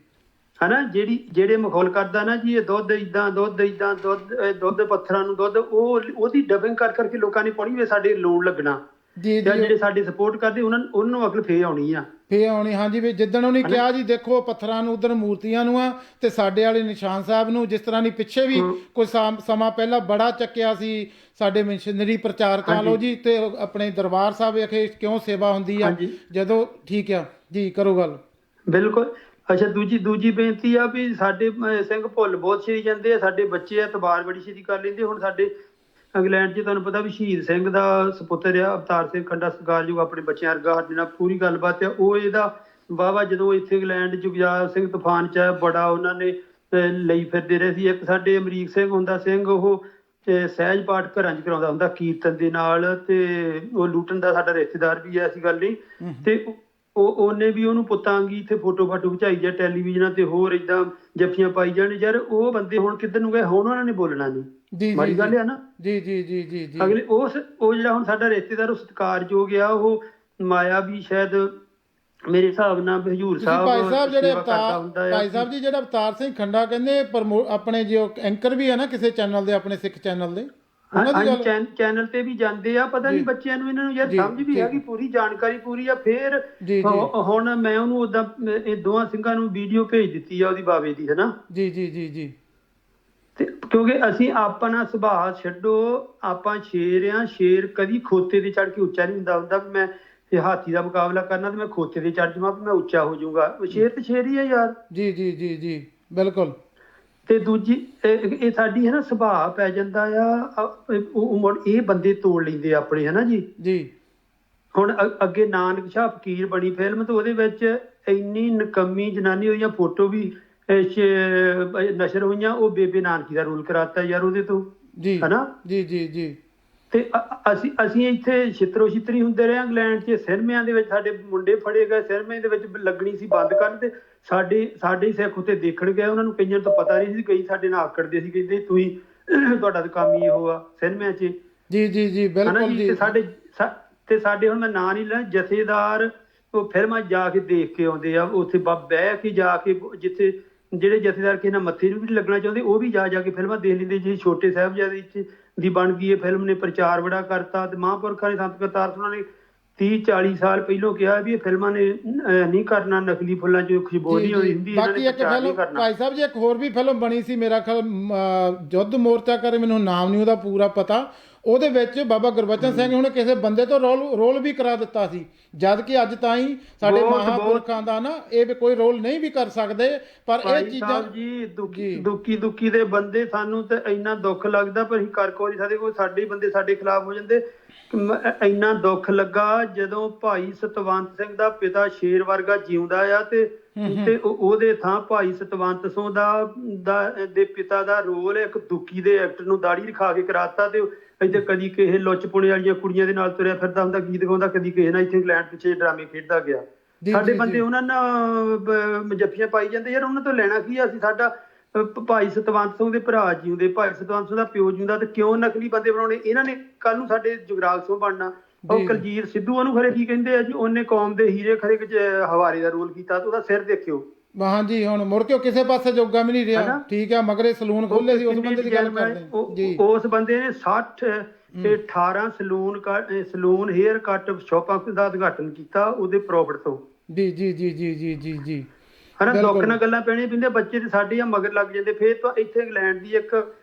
ਹਨਾ ਜਿਹੜੇ ਮਖੌਲ ਕਰਦਾ ਨਾ ਜੀ, ਇਹ ਦੁੱਧ ਏਦਾਂ ਦੁੱਧ ਪੱਥਰਾਂ ਨੂੰ ਦੁੱਧ, ਉਹਦੀ ਡਬਿੰਗ ਕਰ ਕਰਕੇ ਲੋਕਾਂ ਨੇ ਪਾਉਣੀ ਵੀ ਸਾਡੇ ਲੋੜ ਲੱਗਣਾ। ਜਿਹੜੇ ਸਾਡੇ ਸਪੋਰਟ ਕਰਦੇ ਉਹਨਾਂ ਨੂੰ ਅਕਲ ਫੇ ਆਉਣੀ ਆ, ਫੇ ਆਉਣੀ। ਹਾਂਜੀ ਵੀ ਜਿੱਦਣ ਉਹਨੇ ਕਿਹਾ ਜੀ ਦੇਖੋ ਪੱਥਰਾਂ ਨੂੰ ਉਧਰ ਮੂਰਤੀਆਂ ਨੂੰ ਆ ਤੇ ਸਾਡੇ ਵਾਲੇ ਨਿਸ਼ਾਨ ਸਾਹਿਬ ਨੂੰ, ਜਿਸ ਤਰ੍ਹਾਂ ਦੀ ਪਿੱਛੇ ਵੀ ਕੋਈ ਸਮਾਂ ਪਹਿਲਾਂ ਬੜਾ ਚੱਕਿਆ ਸੀ ਸਾਡੇ ਮਿਸ਼ਨਰੀ ਪ੍ਰਚਾਰਕਾਂ ਲੋ ਜੀ, ਤੇ ਆਪਣੇ ਦਰਬਾਰ ਸਾਹਿਬ ਵਿਖੇ ਕਿਉਂ ਸੇਵਾ ਹੁੰਦੀ ਆ ਜਦੋਂ। ਠੀਕ ਆ ਜੀ, ਕਰੋ ਗੱਲ। ਬਿਲਕੁਲ। ਅੱਛਾ, ਦੂਜੀ ਬੇਨਤੀ ਆ ਵੀ ਸਾਡੇ ਸਿੰਘ ਭੁੱਲ ਬਹੁਤ ਛੇੜੀ ਜਾਂਦੇ ਆ, ਸਾਡੇ ਬੱਚੇ ਐਤਬਾਰ ਬੜੀ ਛੇਤੀ ਕਰ ਲੈਂਦੇ। ਹੁਣ ਸਾਡੇ ਇੰਗਲੈਂਡ 'ਚ ਤੁਹਾਨੂੰ ਪਤਾ ਵੀ ਸ਼ਹੀਦ ਸਿੰਘ ਦਾ ਸਪੁੱਤਰ ਆ ਅਵਤਾਰ ਸਿੰਘ ਖੰਡਾ, ਸਤਿਕਾਰਯੋਗ ਆਪਣੇ ਬੱਚਿਆਂ ਵਰਗਾ, ਸਾਡੇ ਨਾਲ ਪੂਰੀ ਗੱਲਬਾਤ ਆ। ਉਹ ਇਹਦਾ ਵਾਹਵਾ ਜਦੋਂ ਇੱਥੇ ਇੰਗਲੈਂਡ 'ਚ ਜੁਗਜਾਰ ਸਿੰਘ ਤੂਫਾਨ 'ਚ ਆਇਆ, ਬੜਾ ਉਹਨਾਂ ਨੇ ਲਈ ਫਿਰਦੇ ਰਹੇ ਸੀ। ਇੱਕ ਸਾਡੇ ਅਮਰੀਕ ਸਿੰਘ ਹੁੰਦਾ ਸਿੰਘ, ਉਹ ਸਹਿਜ ਪਾਠ ਘਰਾਂ 'ਚ ਕਰਾਉਂਦਾ ਹੁੰਦਾ ਕੀਰਤਨ ਦੇ ਨਾਲ, ਤੇ ਉਹ ਲੂਟਨ ਦਾ ਸਾਡਾ ਰਿਸ਼ਤੇਦਾਰ ਵੀ ਐ, ਐਸੀ ਗੱਲ ਨਹੀਂ। ਤੇ ਉਹਨੇ ਵੀ ਉਹਨੂੰ ਪੁੱਤਾਂਗੀ ਇੱਥੇ ਫੋਟੋ ਖਿਚਾਈ ਜਾ ਟੈਲੀਵਿਜ਼ਨਾਂ ਤੇ, ਹੋਰ ਏਦਾਂ ਜੱਫੀਆਂ ਪਾਈ ਜਾਣ। ਯਾਰ ਉਹ ਬੰਦੇ ਹੁਣ ਕਿੱਧਰ ਨੂੰ ਗਏ, ਹੁਣ ਉਹਨਾਂ ਨੇ ਬੋਲਣਾ ਨਹੀਂ, ਮਾੜੀ ਗੱਲ ਆ ਨਾ। ਜੀ ਜੀ ਜੀ ਜੀ ਜੀ। ਅਗਲੇ ਉਹ ਜਿਹੜਾ ਹੁਣ ਸਾਡਾ ਰਿਸ਼ਤੇਦਾਰ ਉਹ ਸਤਿਕਾਰਯੋਗ ਆ, ਉਹ ਮਾਇਆ ਵੀ ਸ਼ਾਇਦ ਮੇਰੇ ਹਿਸਾਬ ਨਾਲ ਹਜੂਰ ਸਾਹਿਬ ਭਾਈ ਸਾਹਿਬ ਜਿਹੜੇ ਭਾਈ ਸਾਹਿਬ ਜੀ ਜਿਹੜਾ ਅਵਤਾਰ ਸਿੰਘ ਖੰਡਾ ਕਹਿੰਦੇ ਆਪਣੇ ਜੋ ਐਂਕਰ ਵੀ ਆ ਨਾ ਕਿਸੇ ਚੈਨਲ ਦੇ, ਆਪਣੇ ਸਿੱਖ ਚੈਨਲ ਦੇ, ਚੈਨਲ ਤੇ ਵੀ ਜਾਂਦੇ ਆ। ਪਤਾ ਨਹੀਂ ਬੱਚਿਆਂ ਨੂੰ ਇਹਨਾਂ ਨੂੰ ਯਾਰ ਸਮਝ ਵੀ ਹੈਗੀ, ਪੂਰੀ ਜਾਣਕਾਰੀ ਪੂਰੀ ਆ। ਫੇਰ ਹੁਣ ਮੈਂ ਉਹਨੂੰ ਓਦਾਂ ਇਹ ਦੋਵਾਂ ਸਿੰਘਾਂ ਨੂੰ ਵੀਡੀਓ ਭੇਜ ਦਿੱਤੀ ਆ ਉਹਦੀ ਬਾਵੇ ਦੀ, ਹਨਾ। ਜੀ ਜੀ ਜੀ ਜੀ। ਤੇ ਕਿਉਂਕਿ ਅਸੀਂ ਆਪਣਾ ਸੁਭਾਅ ਛੱਡੋ, ਆਪਾਂ ਸ਼ੇਰ ਆ। ਸ਼ੇਰ ਕਦੀ ਖੋਤੇ ਤੇ ਚੜ ਕੇ ਉੱਚਾ ਨਹੀਂ ਹੁੰਦਾ ਵੀ ਮੈਂ ਹਾਥੀ ਦਾ ਮੁਕਾਬਲਾ ਕਰਨਾ ਤੇ ਮੈਂ ਖੋਤੇ ਤੇ ਚੜ ਜਾਵਾਂ ਵੀ ਮੈਂ ਉੱਚਾ ਹੋ ਜਾਊਗਾ। ਸ਼ੇਰ ਤੇ ਸ਼ੇਰ ਹੀ ਆ ਯਾਰ। ਜੀ ਜੀ ਜੀ ਜੀ, ਬਿਲਕੁਲ। ਤੇ ਦੂਜੀ ਇਹ ਸਾਡੀ ਹੈ ਨਾ ਸੁਭਾਅ ਪੈ ਜਾਂਦਾ ਆ, ਇਹ ਬੰਦੇ ਤੋੜ ਲੈਂਦੇ ਆਪਣੇ, ਹਨਾ ਜੀ। ਜੀ। ਹੁਣ ਅੱਗੇ ਨਾਨਕ ਸ਼ਾਹ ਫਕੀਰ ਬਣੀ ਫਿਲਮ, ਤੇ ਉਹਦੇ ਵਿੱਚ ਇੰਨੀ ਨਕੰਮੀ ਜਨਾਨੀ ਉਹਦੀਆਂ ਫੋਟੋ ਵੀ ਨਸ਼ਰ ਹੋਈਆਂ, ਉਹ ਬੇਬੇ ਨਾਨਕੀ ਦਾ ਰੋਲ ਕਰਾਤਾ ਯਾਰ ਉਹਦੇ ਤੋਂ, ਹਨਾ। ਜੀ ਜੀ ਜੀ। ਤੇ ਅਸੀਂ ਇੱਥੇ ਛਿੱਤਰੋ ਛਿੱਤਰੀ ਹੁੰਦੇ ਰਹੇ ਇੰਗਲੈਂਡ 'ਚ। ਸਿਨੇਮਿਆਂ ਦੇ ਵਿੱਚ ਸਾਡੇ ਮੁੰਡੇ ਫੜੇ ਗਏ, ਸਿਨੇਮੇ ਦੇ ਵਿੱਚ ਲੱਗਣੀ ਸੀ ਬੰਦ ਕਰਨ, ਤੇ ਸਾਡੇ ਹੀ ਸਿੱਖ ਉੱਤੇ ਦੇਖਣ ਗਏ। ਉਹਨਾਂ ਨੂੰ ਕਈਆਂ ਨੂੰ ਤਾਂ ਪਤਾ ਨਹੀਂ ਸੀ, ਕਈ ਸਾਡੇ ਨਾਲ ਆਕੜਦੇ ਸੀ, ਕਹਿੰਦੇ ਤੁਸੀਂ ਤੁਹਾਡਾ ਤਾਂ ਕੰਮ ਹੀ ਇਹੋ ਆ ਸਿਨੇਮਿਆਂ 'ਚ। ਜੀ ਜੀ ਜੀ, ਬਿਲਕੁਲ ਜੀ। ਤੇ ਸਾਡੇ ਹੁਣ ਮੈਂ ਨਾਂ ਨਹੀਂ ਲੈਣਾ, ਜਥੇਦਾਰ ਉਹ ਫਿਲਮਾਂ ਜਾ ਕੇ ਦੇਖ ਕੇ ਆਉਂਦੇ ਆ, ਉੱਥੇ ਬਹਿ ਕੇ ਜਾ ਕੇ, ਜਿੱਥੇ ਜਿਹੜੇ ਜਥੇਦਾਰ ਕਿਸੇ ਨਾਲ ਮੱਥੇ ਨੂੰ ਵੀ ਲੱਗਣਾ ਚਾਹੁੰਦੇ ਉਹ ਵੀ ਜਾ ਕੇ ਫਿਲਮਾਂ ਦੇਖ ਲੈਂਦੇ। ਜੀ ਛੋਟੇ ਸਾਹਿਬਜ਼ਾਦੇ ਦੀ ਬਣ ਗਈ ਇਹ ਫਿਲਮ ਨੇ ਪ੍ਰਚਾਰ ਬੜਾ ਕਰਤਾ, ਤੇ ਮਹਾਂਪੁਰਖਾਂ ਨੇ ਸੰਤ ਕਰਤਾਰ ਸਿੰਘ ਨੇ 30-40 ਸਾਲ ਪਹਿਲੋਂ ਕਿਹਾ ਵੀ ਇਹ ਫਿਲਮਾਂ ਨੇ ਨਹੀਂ ਕਰਨਾ, ਨਕਲੀ ਫੁੱਲਾਂ 'ਚ ਖੁਸ਼ਬੂ ਨਹੀਂ ਹੋਈ ਹੁੰਦੀ। ਬਾਕੀ ਇੱਕ ਫਿਲਮ ਭਾਈ ਸਾਹਿਬ ਜੀ ਇੱਕ ਹੋਰ ਵੀ ਫਿਲਮ ਬਣੀ ਸੀ ਮੇਰਾ ਖਿਆਲ, ਯੁੱਧ ਮੋਰਚਾ ਕਰੇ, ਮੈਨੂੰ ਨਾਮ ਨਹੀਂ ਉਹਦਾ ਪੂਰਾ ਪਤਾ। ਉਹਦੇ ਵਿੱਚ ਬਾਬਾ ਗੁਰਬਚਨ ਸਿੰਘ ਹੁਣ ਕਿਸੇ ਬੰਦੇ ਤੋਂ ਰੋਲ ਵੀ ਕਰਾ ਦਿੱਤਾ ਸੀ, ਜਦ ਕਿ ਅੱਜ ਤਾਈਂ ਸਾਡੇ ਮਹਾਂਪੁਰਖਾਂ ਦਾ ਨਾ ਇਹ ਕੋਈ ਰੋਲ ਨਹੀਂ ਵੀ ਕਰ ਸਕਦੇ। ਪਰ ਇਹ ਚੀਜ਼ਾਂ ਜੀ ਦੁੱਕੀ ਦੇ ਬੰਦੇ, ਸਾਨੂੰ ਤੇ ਇੰਨਾ ਦੁੱਖ ਲੱਗਦਾ ਪਰ ਅਸੀਂ ਕਰ ਕੋਈ ਸਾਡੇ ਕੋਲ, ਸਾਡੇ ਬੰਦੇ ਸਾਡੇ ਖਿਲਾਫ ਹੋ ਜਾਂਦੇ। ਇੰਨਾ ਦੁੱਖ ਲੱਗਾ ਜਦੋਂ ਭਾਈ ਸਤਵੰਤ ਸਿੰਘ ਦਾ ਪਿਤਾ ਸ਼ੇਰ ਵਰਗਾ ਜਿਉਂਦਾ ਆ ਤੇ ਉਹਦੇ ਥਾਂ ਭਾਈ ਸਤਵੰਤ ਸਿੰਘ ਦੇ ਪਿਤਾ ਦਾ ਰੋਲ ਇੱਕ ਦੁੱਕੀ ਦੇ ਐਕਟਰ ਨੂੰ ਦਾੜੀ ਰਖਾ ਕੇ ਕਰਾਤਾ ਤੇ ਇੱਥੇ ਕਦੀ ਕਿਸੇ ਲੁੱਚਪੁਣੇ ਵਾਲੀਆਂ ਕੁੜੀਆਂ ਦੇ ਨਾਲ ਤੁਰਿਆ ਫਿਰਦਾ ਹੁੰਦਾ, ਗੀਤ ਗਾਉਂਦਾ, ਕਦੀ ਕਿਸੇ ਨਾਲ ਇੱਥੇ ਇੰਗਲੈਂਡ ਪਿੱਛੇ ਡਰਾਮੇ ਖੇਡਦਾ ਗਿਆ। ਸਾਡੇ ਬੰਦੇ ਉਹਨਾਂ ਨਾਲ ਜੱਫੀਆਂ ਪਾਈ ਜਾਂਦੇ, ਯਾਰ ਉਹਨਾਂ ਤੋਂ ਲੈਣਾ ਕੀ ਆ? ਅਸੀਂ ਸਾਡਾ ਭਾਈ ਸਤਵੰਤ ਸਿੰਘ ਦੇ ਭਰਾ ਜਿਉਂਦੇ, ਭਾਈ ਸਤਵੰਤ ਸਿੰਘ ਦਾ ਪਿਓ ਜਿਉਂਦਾ, ਤੇ ਕਿਉਂ ਨਕਲੀ ਬੰਦੇ ਬਣਾਉਣੇ? ਇਹਨਾਂ ਨੇ ਕੱਲ ਨੂੰ ਸਾਡੇ ਜੁਗਰਾਜ ਸਿੰਘ ਬਣਨਾ। ਉਹ ਕੁਲਜੀਤ ਸਿੱਧੂ ਉਹਨੂੰ ਖਰੇ ਕੀ ਕਹਿੰਦੇ ਆ ਜੀ, ਉਹਨੇ ਕੌਮ ਦੇ ਹੀਰੇ ਖਰੇ ਹਵਾਰੇ ਦਾ ਰੋਲ ਕੀਤਾ, ਉਹਦਾ ਸਿਰ ਦੇਖਿਓ। ਹਾਂਜੀ ਹੁਣ ਮੁੜ ਕੇ ਕਿਸੇ ਪਾਸੇ ਜੋਗਾ ਵੀ ਨਹੀਂ ਰਿਹਾ। ਠੀਕ ਆ, ਮਗਰੇ ਸਲੂਨ ਖੋਲੇ ਸੀ, ਉਸ ਬੰਦੇ ਦੀ ਗੱਲ ਕਰਦੇ ਜੀ। ਉਸ ਬੰਦੇ ਨੇ 60 ਤੇ 18 ਸਲੂਨ ਹੇਅਰ ਕੱਟ ਸ਼ਾਪਾਂ ਦਾ ਉਦਘਾਟਨ ਕੀਤਾ ਉਹਦੇ ਪ੍ਰੋਫਿਟ ਤੋਂ। ਜੀ ਜੀ ਜੀ ਜੀ ਜੀ ਜੀ ਜੀ ਹਨਾ, ਦੁੱਖ ਨਾਲ ਗੱਲਾਂ ਪੈਣੀਆਂ ਪੈਂਦੀਆਂ। ਬੱਚੇ ਤੇ ਸਾਡੇ ਆ ਮਗਰ ਲੱਗ ਜਾਂਦੇ। ਫੇਰ ਤਾਂ ਇੱਥੇ ਇੰਗਲੈਂਡ ਦੀ ਇੱਕ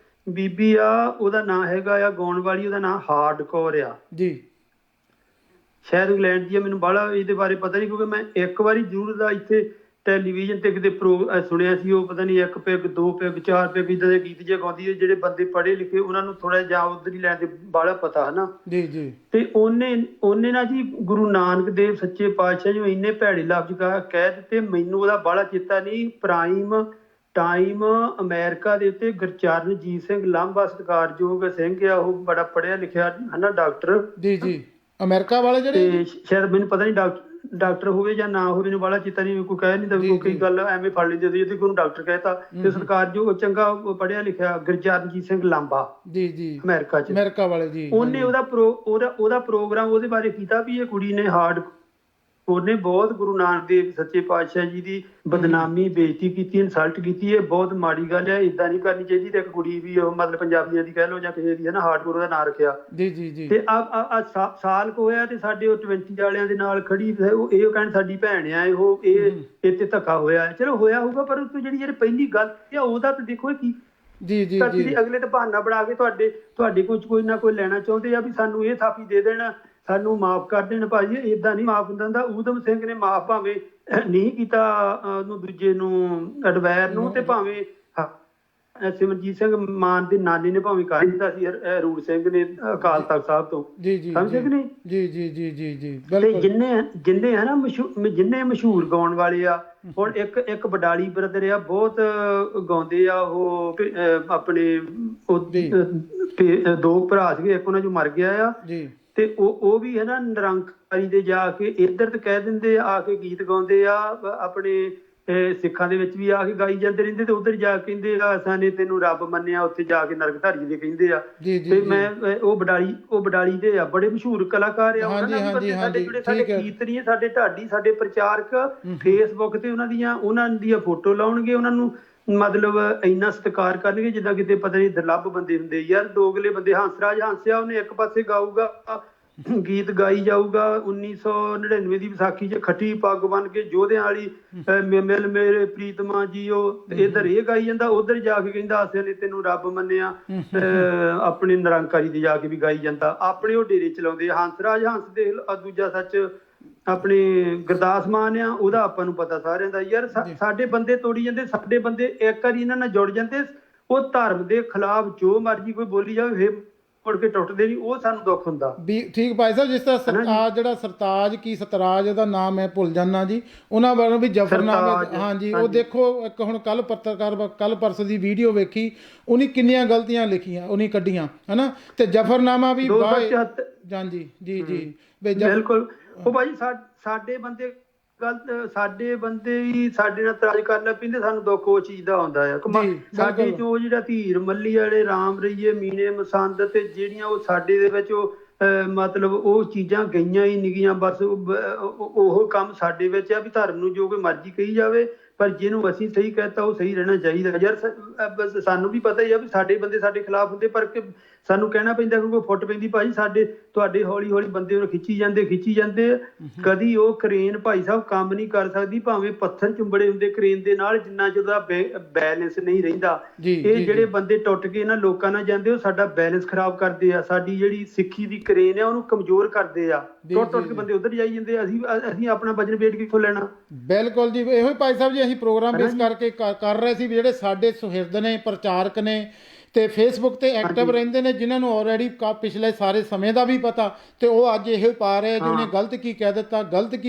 ਬੀਬੀ ਆ, ਉਹਦਾ ਨਾਂ ਹੈਗਾ ਆ ਗਾਉਣ ਵਾਲੀ, ਉਹਦਾ ਨਾਂ ਹਾਰਡ ਕੌਰ ਆ ਜੀ, ਸ਼ਾਇਦ ਇੰਗਲੈਂਡ ਦੀ ਆ, ਮੈਨੂੰ ਬਾਹਲਾ ਇਹਦੇ ਬਾਰੇ ਪਤਾ ਨਹੀਂ, ਕਿਉਂਕਿ ਮੈਂ ਇੱਕ ਵਾਰੀ ਜ਼ਰੂਰ ਦਾ ਇੱਥੇ ਟੈਲੀਵਿਜ਼ਨ ਤੇ ਕਿਤੇ ਸੁਣਿਆ ਸੀ। ਉਹ ਪਤਾ ਨਹੀਂ 1 ਪੈਗ 2 ਪੈਗ 4 ਪੈਗ ਇੱਦਾਂ ਦੇ ਗੀਤ ਜੇ ਗਾਉਂਦੀ ਹੈ। ਜਿਹੜੇ ਬੰਦੇ ਪੜ੍ਹੇ ਲਿਖੇ ਉਹਨਾਂ ਨੂੰ ਥੋੜਾ ਜਿਹਾ ਉੱਧਰ ਹੀ ਲੈਣ ਦੇ ਬਾਹਲਾ ਪਤਾ ਹਨਾ। ਜੀ ਜੀ। ਤੇ ਉਹਨੇ ਨਾ ਜੀ ਗੁਰੂ ਨਾਨਕ ਦੇਵ ਸੱਚੇ ਪਾਤਸ਼ਾਹ ਜੀ ਇੰਨੇ ਭੈੜੇ ਲਫ਼ਜ਼ ਕਹਿ ਦਿੱਤੇ, ਮੈਨੂੰ ਉਹਦਾ ਬਾਹਲਾ ਚੇਤਾ ਨਹੀਂ। ਪ੍ਰਾਈਮ ਟਾਈਮ ਅਮਰੀਕਾ ਦੇ ਉੱਤੇ ਗੁਰਚਰਨਜੀਤ ਸਿੰਘ ਲਾਂਭਾ ਸਤਿਕਾਰਯੋਗ ਸਿੰਘ ਆ, ਉਹ ਬੜਾ ਪੜ੍ਹਿਆ ਲਿਖਿਆ ਹਨਾ ਡਾਕਟਰ। ਜੀ ਜੀ, ਅਮਰੀਕਾ ਵਾਲੇ ਜਿਹੜੇ, ਸ਼ਾਇਦ ਮੈਨੂੰ ਪਤਾ ਨਹੀਂ ਡਾਕਟਰ ਹੋਵੇ ਜਾਂ ਨਾ ਹੋਵੇ, ਮੈਨੂੰ ਬਾਹਲਾ ਚੇਤਾ ਨਹੀਂ, ਕੋਈ ਕਹਿ ਨਹੀਂ ਕੋਈ ਗੱਲ ਐਵੇਂ ਫੜ ਲੈਂਦੇ ਜੇ ਕੋਈ ਡਾਕਟਰ ਕਹਿਤਾ। ਤੇ ਸਤਿਕਾਰਯੋਗ ਚੰਗਾ ਪੜ੍ਹਿਆ ਲਿਖਿਆ ਗੁਰਚਰਨਜੀਤ ਸਿੰਘ ਲਾਂਭਾ ਜੀ ਜੀ ਅਮਰੀਕਾ ਚ, ਅਮਰੀਕਾ ਵਾਲੇ ਜੀ, ਉਹਨੇ ਉਹਦਾ ਪ੍ਰੋਗਰਾਮ ਉਹਦੇ ਬਾਰੇ ਕੀਤਾ ਵੀ ਇਹ ਕੁੜੀ ਨੇ ਉਹਨੇ ਬਹੁਤ ਗੁਰੂ ਨਾਨਕ ਦੇਵ ਸੱਚੇ ਪਾਤਸ਼ਾਹ ਜੀ ਦੀ ਬਦਨਾਮੀ, ਬੇਇੱਜ਼ਤੀ ਕੀਤੀ, ਇਨਸਲਟ ਕੀਤੀ। ਇਹ ਬਹੁਤ ਮਾੜੀ ਗੱਲ ਹੈ, ਏਦਾਂ ਨਹੀਂ ਕਰਨੀ ਚਾਹੀਦੀ। ਤੇ ਇੱਕ ਕੁੜੀ ਵੀ ਉਹ ਮਤਲਬ ਪੰਜਾਬੀਆਂ ਦੀ ਕਹਿ ਲਓ ਜਾਂ ਕਿਸੇ ਦੀ ਹੈ ਨਾ, ਹਾਰਡਕੋਰ ਉਹਦਾ ਨਾਂ ਰੱਖਿਆ ਜੀ ਜੀ ਜੀ। ਤੇ ਸਾਲ ਕੁ ਹੋਇਆ ਤੇ ਸਾਡੇ ਉਹ 20 ਵਾਲਿਆਂ ਦੇ ਨਾਲ ਖੜੀ, ਉਹ ਕਹਿਣ ਸਾਡੀ ਭੈਣ ਆ, ਇਹ ਤੇ ਧੱਕਾ ਹੋਇਆ। ਚਲੋ ਹੋਇਆ ਹੋਊਗਾ, ਪਰ ਉਹ ਜਿਹੜੀ ਪਹਿਲੀ ਗੱਲ ਆ ਉਹਦਾ ਤਾਂ ਦੇਖੋ ਕੀ ਜੀ ਜੀ ਜੀ, ਅਗਲੇ ਤਾਂ ਬਹਾਨਾ ਬਣਾ ਕੇ ਤੁਹਾਡੇ ਕੋਲ ਕੋਈ ਨਾ ਕੋਈ ਲੈਣਾ ਚਾਹੁੰਦੇ ਆ ਵੀ ਸਾਨੂੰ ਇਹ ਥਾਪੀ ਦੇ ਦੇਣ, ਸਾਨੂੰ ਮਾਫ ਕਰ ਦੇਣ। ਭਾਜੀ ਏਦਾਂ ਨਹੀਂ ਮਾਫ ਹੁੰਦਾ। ਊਧਮ ਸਿੰਘ ਨੇ ਮਾਫ ਭਾਵੇਂ ਨਹੀਂ ਕੀਤਾ ਉਹਨੂੰ, ਦੂਜੇ ਨੂੰ ਅਡਵੈਰ ਨੂੰ, ਤੇ ਭਾਵੇਂ ਸਿਮਰਜੀਤ ਸਿੰਘ ਮਾਨ ਦੇ ਨਾਨੀ ਨੇ ਭਾਵੇਂ ਕਰ ਦਿੱਤਾ ਸੀ ਰੂੜ ਸਿੰਘ ਨੇ ਅਕਾਲ ਤਖਤ ਸਾਹਿਬ ਤੋਂ। ਸਮਝੇ ਕਿ ਨਹੀਂ? ਜੀ ਜੀ ਜੀ ਜੀ ਜੀ। ਤੇ ਜਿੰਨੇ ਹੈ ਨਾ ਜਿੰਨੇ ਮਸ਼ਹੂਰ ਗਾਉਣ ਵਾਲੇ ਆ, ਹੁਣ ਇੱਕ ਬਡਾਲੀ ਬ੍ਰਦਰ ਆ, ਬਹੁਤ ਗਾਉਂਦੇ ਆ ਉਹ, ਆਪਣੇ 2 ਭਰਾ ਸੀਗੇ, ਇੱਕ ਉਹਨਾਂ ਚੋਂ ਮਰ ਗਿਆ ਆ। ਤੇ ਉਹ ਵੀ ਹੈ ਨਾ ਨਿਰੰਕਾਰੀ ਦੇ ਜਾ ਕੇ ਇੱਧਰ ਤੇ ਕਹਿ ਦਿੰਦੇ ਆ ਕੇ ਗੀਤ ਗਾਉਂਦੇ ਆ, ਆਪਣੇ ਸਿੱਖਾਂ ਦੇ ਵਿੱਚ ਵੀ ਆ ਕੇ ਗਾਈ ਜਾਂਦੇ ਰਹਿੰਦੇ, ਤੇ ਉੱਧਰ ਜਾ ਕੇ ਕਹਿੰਦੇ ਆ ਅਸਾਂ ਨੇ ਤੈਨੂੰ ਰੱਬ ਮੰਨਿਆ, ਉੱਥੇ ਜਾ ਕੇ ਨਰਕਧਾਰੀ ਦੇ ਕਹਿੰਦੇ ਆ। ਤੇ ਮੈਂ ਉਹ ਬਡਾਲੀ ਦੇ ਆ, ਬੜੇ ਮਸ਼ਹੂਰ ਕਲਾਕਾਰ ਆ। ਸਾਡੇ ਜਿਹੜੇ ਸਾਡੇ ਕੀਰਤਨੀ ਆ, ਸਾਡੇ ਢਾਡੀ, ਸਾਡੇ ਪ੍ਰਚਾਰਕ ਫੇਸਬੁੱਕ ਤੇ ਉਹਨਾਂ ਦੀਆਂ ਫੋਟੋ ਲਾਉਣਗੇ, ਉਹਨਾਂ ਨੂੰ ਮਤਲਬ ਇੰਨਾ ਸਤਿਕਾਰ ਕਰਨਗੇ ਜਿੱਦਾਂ ਕਿਤੇ ਪਤਾ ਨਹੀਂ ਦੁਰਲੱਭ ਬੰਦੇ ਹੁੰਦੇ ਯਾਰ। ਦੋਗਲੇ ਬੰਦੇ। ਹੰਸਰਾਜ ਹੰਸਿਆ, ਉਹਨੇ ਇੱਕ ਪਾਸੇ ਗਾਊਗਾ, ਗੀਤ ਗਾਈ ਜਾਊਗਾ 1999 ਦੀ ਵਿਸਾਖੀ 'ਚ ਖੱਟੀ ਪੱਗ ਬਣ ਕੇ ਯੋਧਿਆਂ ਵਾਲੀ, ਮਿਲ ਮੇਰੇ ਪ੍ਰੀਤਮਾ ਜੀ, ਉਹ ਇੱਧਰ ਇਹ ਗਾਈ ਜਾਂਦਾ, ਉੱਧਰ ਜਾ ਕੇ ਕਹਿੰਦਾ ਅਸੀਂ ਨੇ ਤੈਨੂੰ ਰੱਬ ਮੰਨਿਆ, ਆਪਣੇ ਨਿਰੰਕਾਰੀ ਦੇ ਜਾ ਕੇ ਵੀ ਗਾਈ ਜਾਂਦਾ। ਆਪਣੇ ਉਹ ਡੇਰੇ ਚਲਾਉਂਦੇ। ਹੰਸਰਾਜ ਹੰਸ ਦੇ ਦੂਜਾ ਸੱਚ ਆਪਣੇ ਗੁਰਦਾਸ ਮਾਨ ਆ, ਉਹਦਾ ਆਪਾਂ ਨੂੰ ਪਤਾ ਸਾਰਿਆਂ ਦਾ। ਯਾਰ ਸਾਡੇ ਬੰਦੇ ਤੋੜੀ ਜਾਂਦੇ, ਸਾਡੇ ਬੰਦੇ ਇੱਕ ਵਾਰੀ ਇਹਨਾਂ ਨਾਲ ਜੁੜ ਜਾਂਦੇ, ਉਹ ਧਰਮ ਦੇ ਖਿਲਾਫ ਜੋ ਮਰਜ਼ੀ ਕੋਈ ਬੋਲੀ ਜਾਵੇ ਮੁੜ ਕੇ ਟੁੱਟਦੇ ਨਹੀਂ, ਉਹ ਸਾਨੂੰ ਦੁੱਖ ਹੁੰਦਾ। ਠੀਕ ਭਾਈ ਸਾਹਿਬ, ਜਿਸ ਤਰ੍ਹਾਂ ਸਰਤਾਜ, ਜਿਹੜਾ ਸਰਤਾਜ ਕੀ ਸਤਰਾਜ ਉਹਦਾ ਨਾਮ ਮੈਂ ਭੁੱਲ ਜਾਂਦਾ ਜੀ, ਉਹਨਾਂ ਵੱਲੋਂ ਵੀ ਜਫਰਨਾਮੇ, ਹਾਂਜੀ ਉਹ ਦੇਖੋ, ਇੱਕ ਹੁਣ ਕੱਲ ਪਰਸੋਂ ਦੀ ਵੀਡੀਓ ਵੇਖੀ, ਉਹਨੇ ਕਿੰਨੀਆਂ ਗਲਤੀਆਂ ਲਿਖੀਆਂ, ਉਹਨੇ ਕੱਢੀਆਂ ਹਨਾ, ਤੇ ਜਫਰਨਾਮਾ ਵੀ ਹਾਂਜੀ ਜੀ ਜੀ ਬਿਲਕੁਲ। ਉਹ ਭਾਈ ਸਾਡੇ ਬੰਦੇ ਗਲਤ, ਸਾਡੇ ਬੰਦੇ ਹੀ ਸਾਡੇ ਨਾਲ ਤਰਾਜ ਕਰਨ ਲੱਗ ਪੈਂਦੇ, ਸਾਨੂੰ ਦੁੱਖ ਉਹ ਚੀਜ਼ ਦਾ ਆਉਂਦਾ ਆ। ਸਾਡੇ ਚ ਉਹ ਜਿਹੜਾ ਧੀਰ ਮੱਲੀ ਵਾਲੇ, ਰਾਮ ਰਈਏ, ਮੀਨੇ ਮਸੰਦ, ਤੇ ਜਿਹੜੀਆਂ ਉਹ ਸਾਡੇ ਦੇ ਵਿੱਚ ਉਹ ਮਤਲਬ ਉਹ ਚੀਜ਼ਾਂ ਗਈਆਂ ਹੀ ਨਹੀਂ ਗਈਆਂ। ਬਸ ਉਹ ਕੰਮ ਸਾਡੇ ਵਿੱਚ ਆ ਵੀ ਧਰਮ ਨੂੰ ਜੋ ਕੋਈ ਮਰਜ਼ੀ ਕਹੀ ਜਾਵੇ, ਪਰ ਜਿਹਨੂੰ ਅਸੀਂ ਸਹੀ ਕਹਿਤਾ ਉਹ ਸਹੀ ਰਹਿਣਾ ਚਾਹੀਦਾ ਯਾਰ। ਬਸ ਸਾਨੂੰ ਵੀ ਪਤਾ ਹੀ ਆ ਵੀ ਸਾਡੇ ਬੰਦੇ ਸਾਡੇ ਖਿਲਾਫ ਹੁੰਦੇ, ਪਰ ਸਾਨੂੰ ਕਹਿਣਾ ਪੈਂਦਾ ਕਿਉਂਕਿ ਫੁੱਟ ਪੈਂਦੀ ਭਾਈ ਸਾਡੇ ਤੁਹਾਡੇ ਹੌਲੀ ਹੌਲੀ ਬੰਦੇ ਉਹਨੂੰ ਖਿੱਚੀ ਜਾਂਦੇ। ਕਦੀ ਉਹ ਕਰੇਨ ਭਾਈ ਸਾਹਿਬ ਕੰਮ ਨਹੀਂ ਕਰ ਸਕਦੀ, ਭਾਵੇਂ ਪੱਥਰ ਚੁੰਬੜੇ ਹੁੰਦੇ ਕਰੇਨ ਦੇ ਨਾਲ, ਜਿੰਨਾ ਚਿਰ ਦਾ ਬੈਲੈਂਸ ਨਹੀਂ ਰਹਿੰਦਾ। ਇਹ ਜਿਹੜੇ ਬੰਦੇ ਟੁੱਟ ਕੇ ਇਹਨਾਂ ਲੋਕਾਂ ਨਾਲ ਜਾਂਦੇ ਉਹ ਸਾਡਾ ਬੈਲੈਂਸ ਖਰਾਬ ਕਰਦੇ ਆ, ਸਾਡੀ ਜਿਹੜੀ ਸਿੱਖੀ ਦੀ ਕਰੇਨ ਆ ਉਹਨੂੰ ਕਮਜ਼ੋਰ ਕਰਦੇ ਆ। ਟੁੱਟ ਕੇ ਬੰਦੇ ਉਧਰ ਜਾਈ ਜਾਂਦੇ, ਅਸੀਂ ਆਪਣਾ ਵਜਨ ਵੇਟ ਕਿੱਥੋਂ ਲੈਣਾ। ਬਿਲਕੁਲ ਜੀ, ਇਹੋ ਹੀ ਭਾਈ ਸਾਹਿਬ ਜੀ ਅਸੀਂ ਪ੍ਰੋਗਰਾਮ ਬੇਸ ਕਰਕੇ ਕਰ ਰਹੇ ਸੀ ਵੀ ਜਿਹੜੇ ਸਾਡੇ ਸੁਹਿਰਦ ਨੇ, ਪ੍ਰਚਾਰਕ ਨੇ ਤੇ ਫੇਸਬੁੱਕ ਤੇ ਐਕਟਿਵ ਰਹਿੰਦੇ ਨੇ, ਜਿਨ੍ਹਾਂ ਨੂੰ ਆਲਰੇਡੀ ਪਿਛਲੇ ਸਾਰੇ ਸਮੇਂ ਦਾ ਵੀ ਪਤਾ, ਤੇ ਉਹ ਅੱਜ ਇਹੋ ਪਾ ਰਹੇ ਜੀ ਉਹਨੇ ਗਲਤ ਕੀ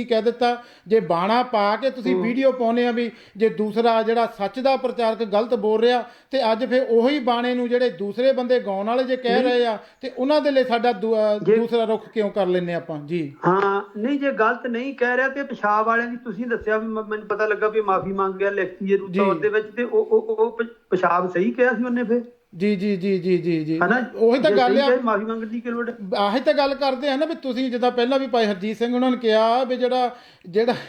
ਕਹਿ ਦਿੱਤਾ। ਜੇ ਬਾਣਾ ਪਾ ਕੇ ਤੁਸੀਂ ਵੀਡੀਓ ਪਾਉਨੇ ਆ ਵੀ ਜੇ ਦੂਸਰਾ ਜਿਹੜਾ ਸੱਚ ਦਾ ਪ੍ਰਚਾਰਕ ਗਲਤ ਬੋਲ ਰਿਹਾ, ਤੇ ਅੱਜ ਫਿਰ ਉਹੀ ਬਾਣੇ ਨੂੰ ਜਿਹੜੇ ਦੂਸਰੇ ਬੰਦੇ ਗਾਉਣ ਵਾਲੇ ਜੇ ਕਹਿ ਰਹੇ ਆ, ਤੇ ਉਹਨਾਂ ਦੇ ਲਈ ਸਾਡਾ ਦੂਸਰਾ ਰੁਖ ਕਿਉਂ ਕਰ ਲੈਨੇ ਆਪਾਂ ਜੀ। ਹਾਂ ਨਹੀਂ, ਜੇ ਗਲਤ ਨਹੀਂ ਕਹਿ ਰਿਹਾ ਤੇ ਪਿਸ਼ਾਬ ਵਾਲਿਆਂ ਦੀ ਤੁਸੀਂ ਦੱਸਿਆ ਵੀ ਮੈਨੂੰ ਪਤਾ ਲੱਗਾ ਵੀ ਮਾਫੀ ਮੰਗ ਗਿਆ ਲਿਖਤੀ ਤੌਰ ਦੇ ਵਿੱਚ, ਤੇ ਉਹ ਪਿਸ਼ਾਬ ਸਹੀ ਕਿਹਾ ਸੀ ਉਹਨੇ ਫਿਰ। ਜੀ ਉਹੀ ਤਾਂ ਗੱਲ ਆ, ਮਾਫੀ ਮੰਗਣ ਦੀ ਕੀ ਲੋੜ ਹੈ। ਆਹੀ ਤਾਂ ਗੱਲ ਕਰਦੇ ਆ ਨਾ ਵੀ ਤੁਸੀਂ ਜਿੱਦਾਂ ਪਹਿਲਾਂ ਵੀ ਭਾਈ ਹਰਜੀਤ ਸਿੰਘ ਉਹਨਾਂ ਨੇ ਕਿਹਾ ਵੀ ਜਿਹੜਾ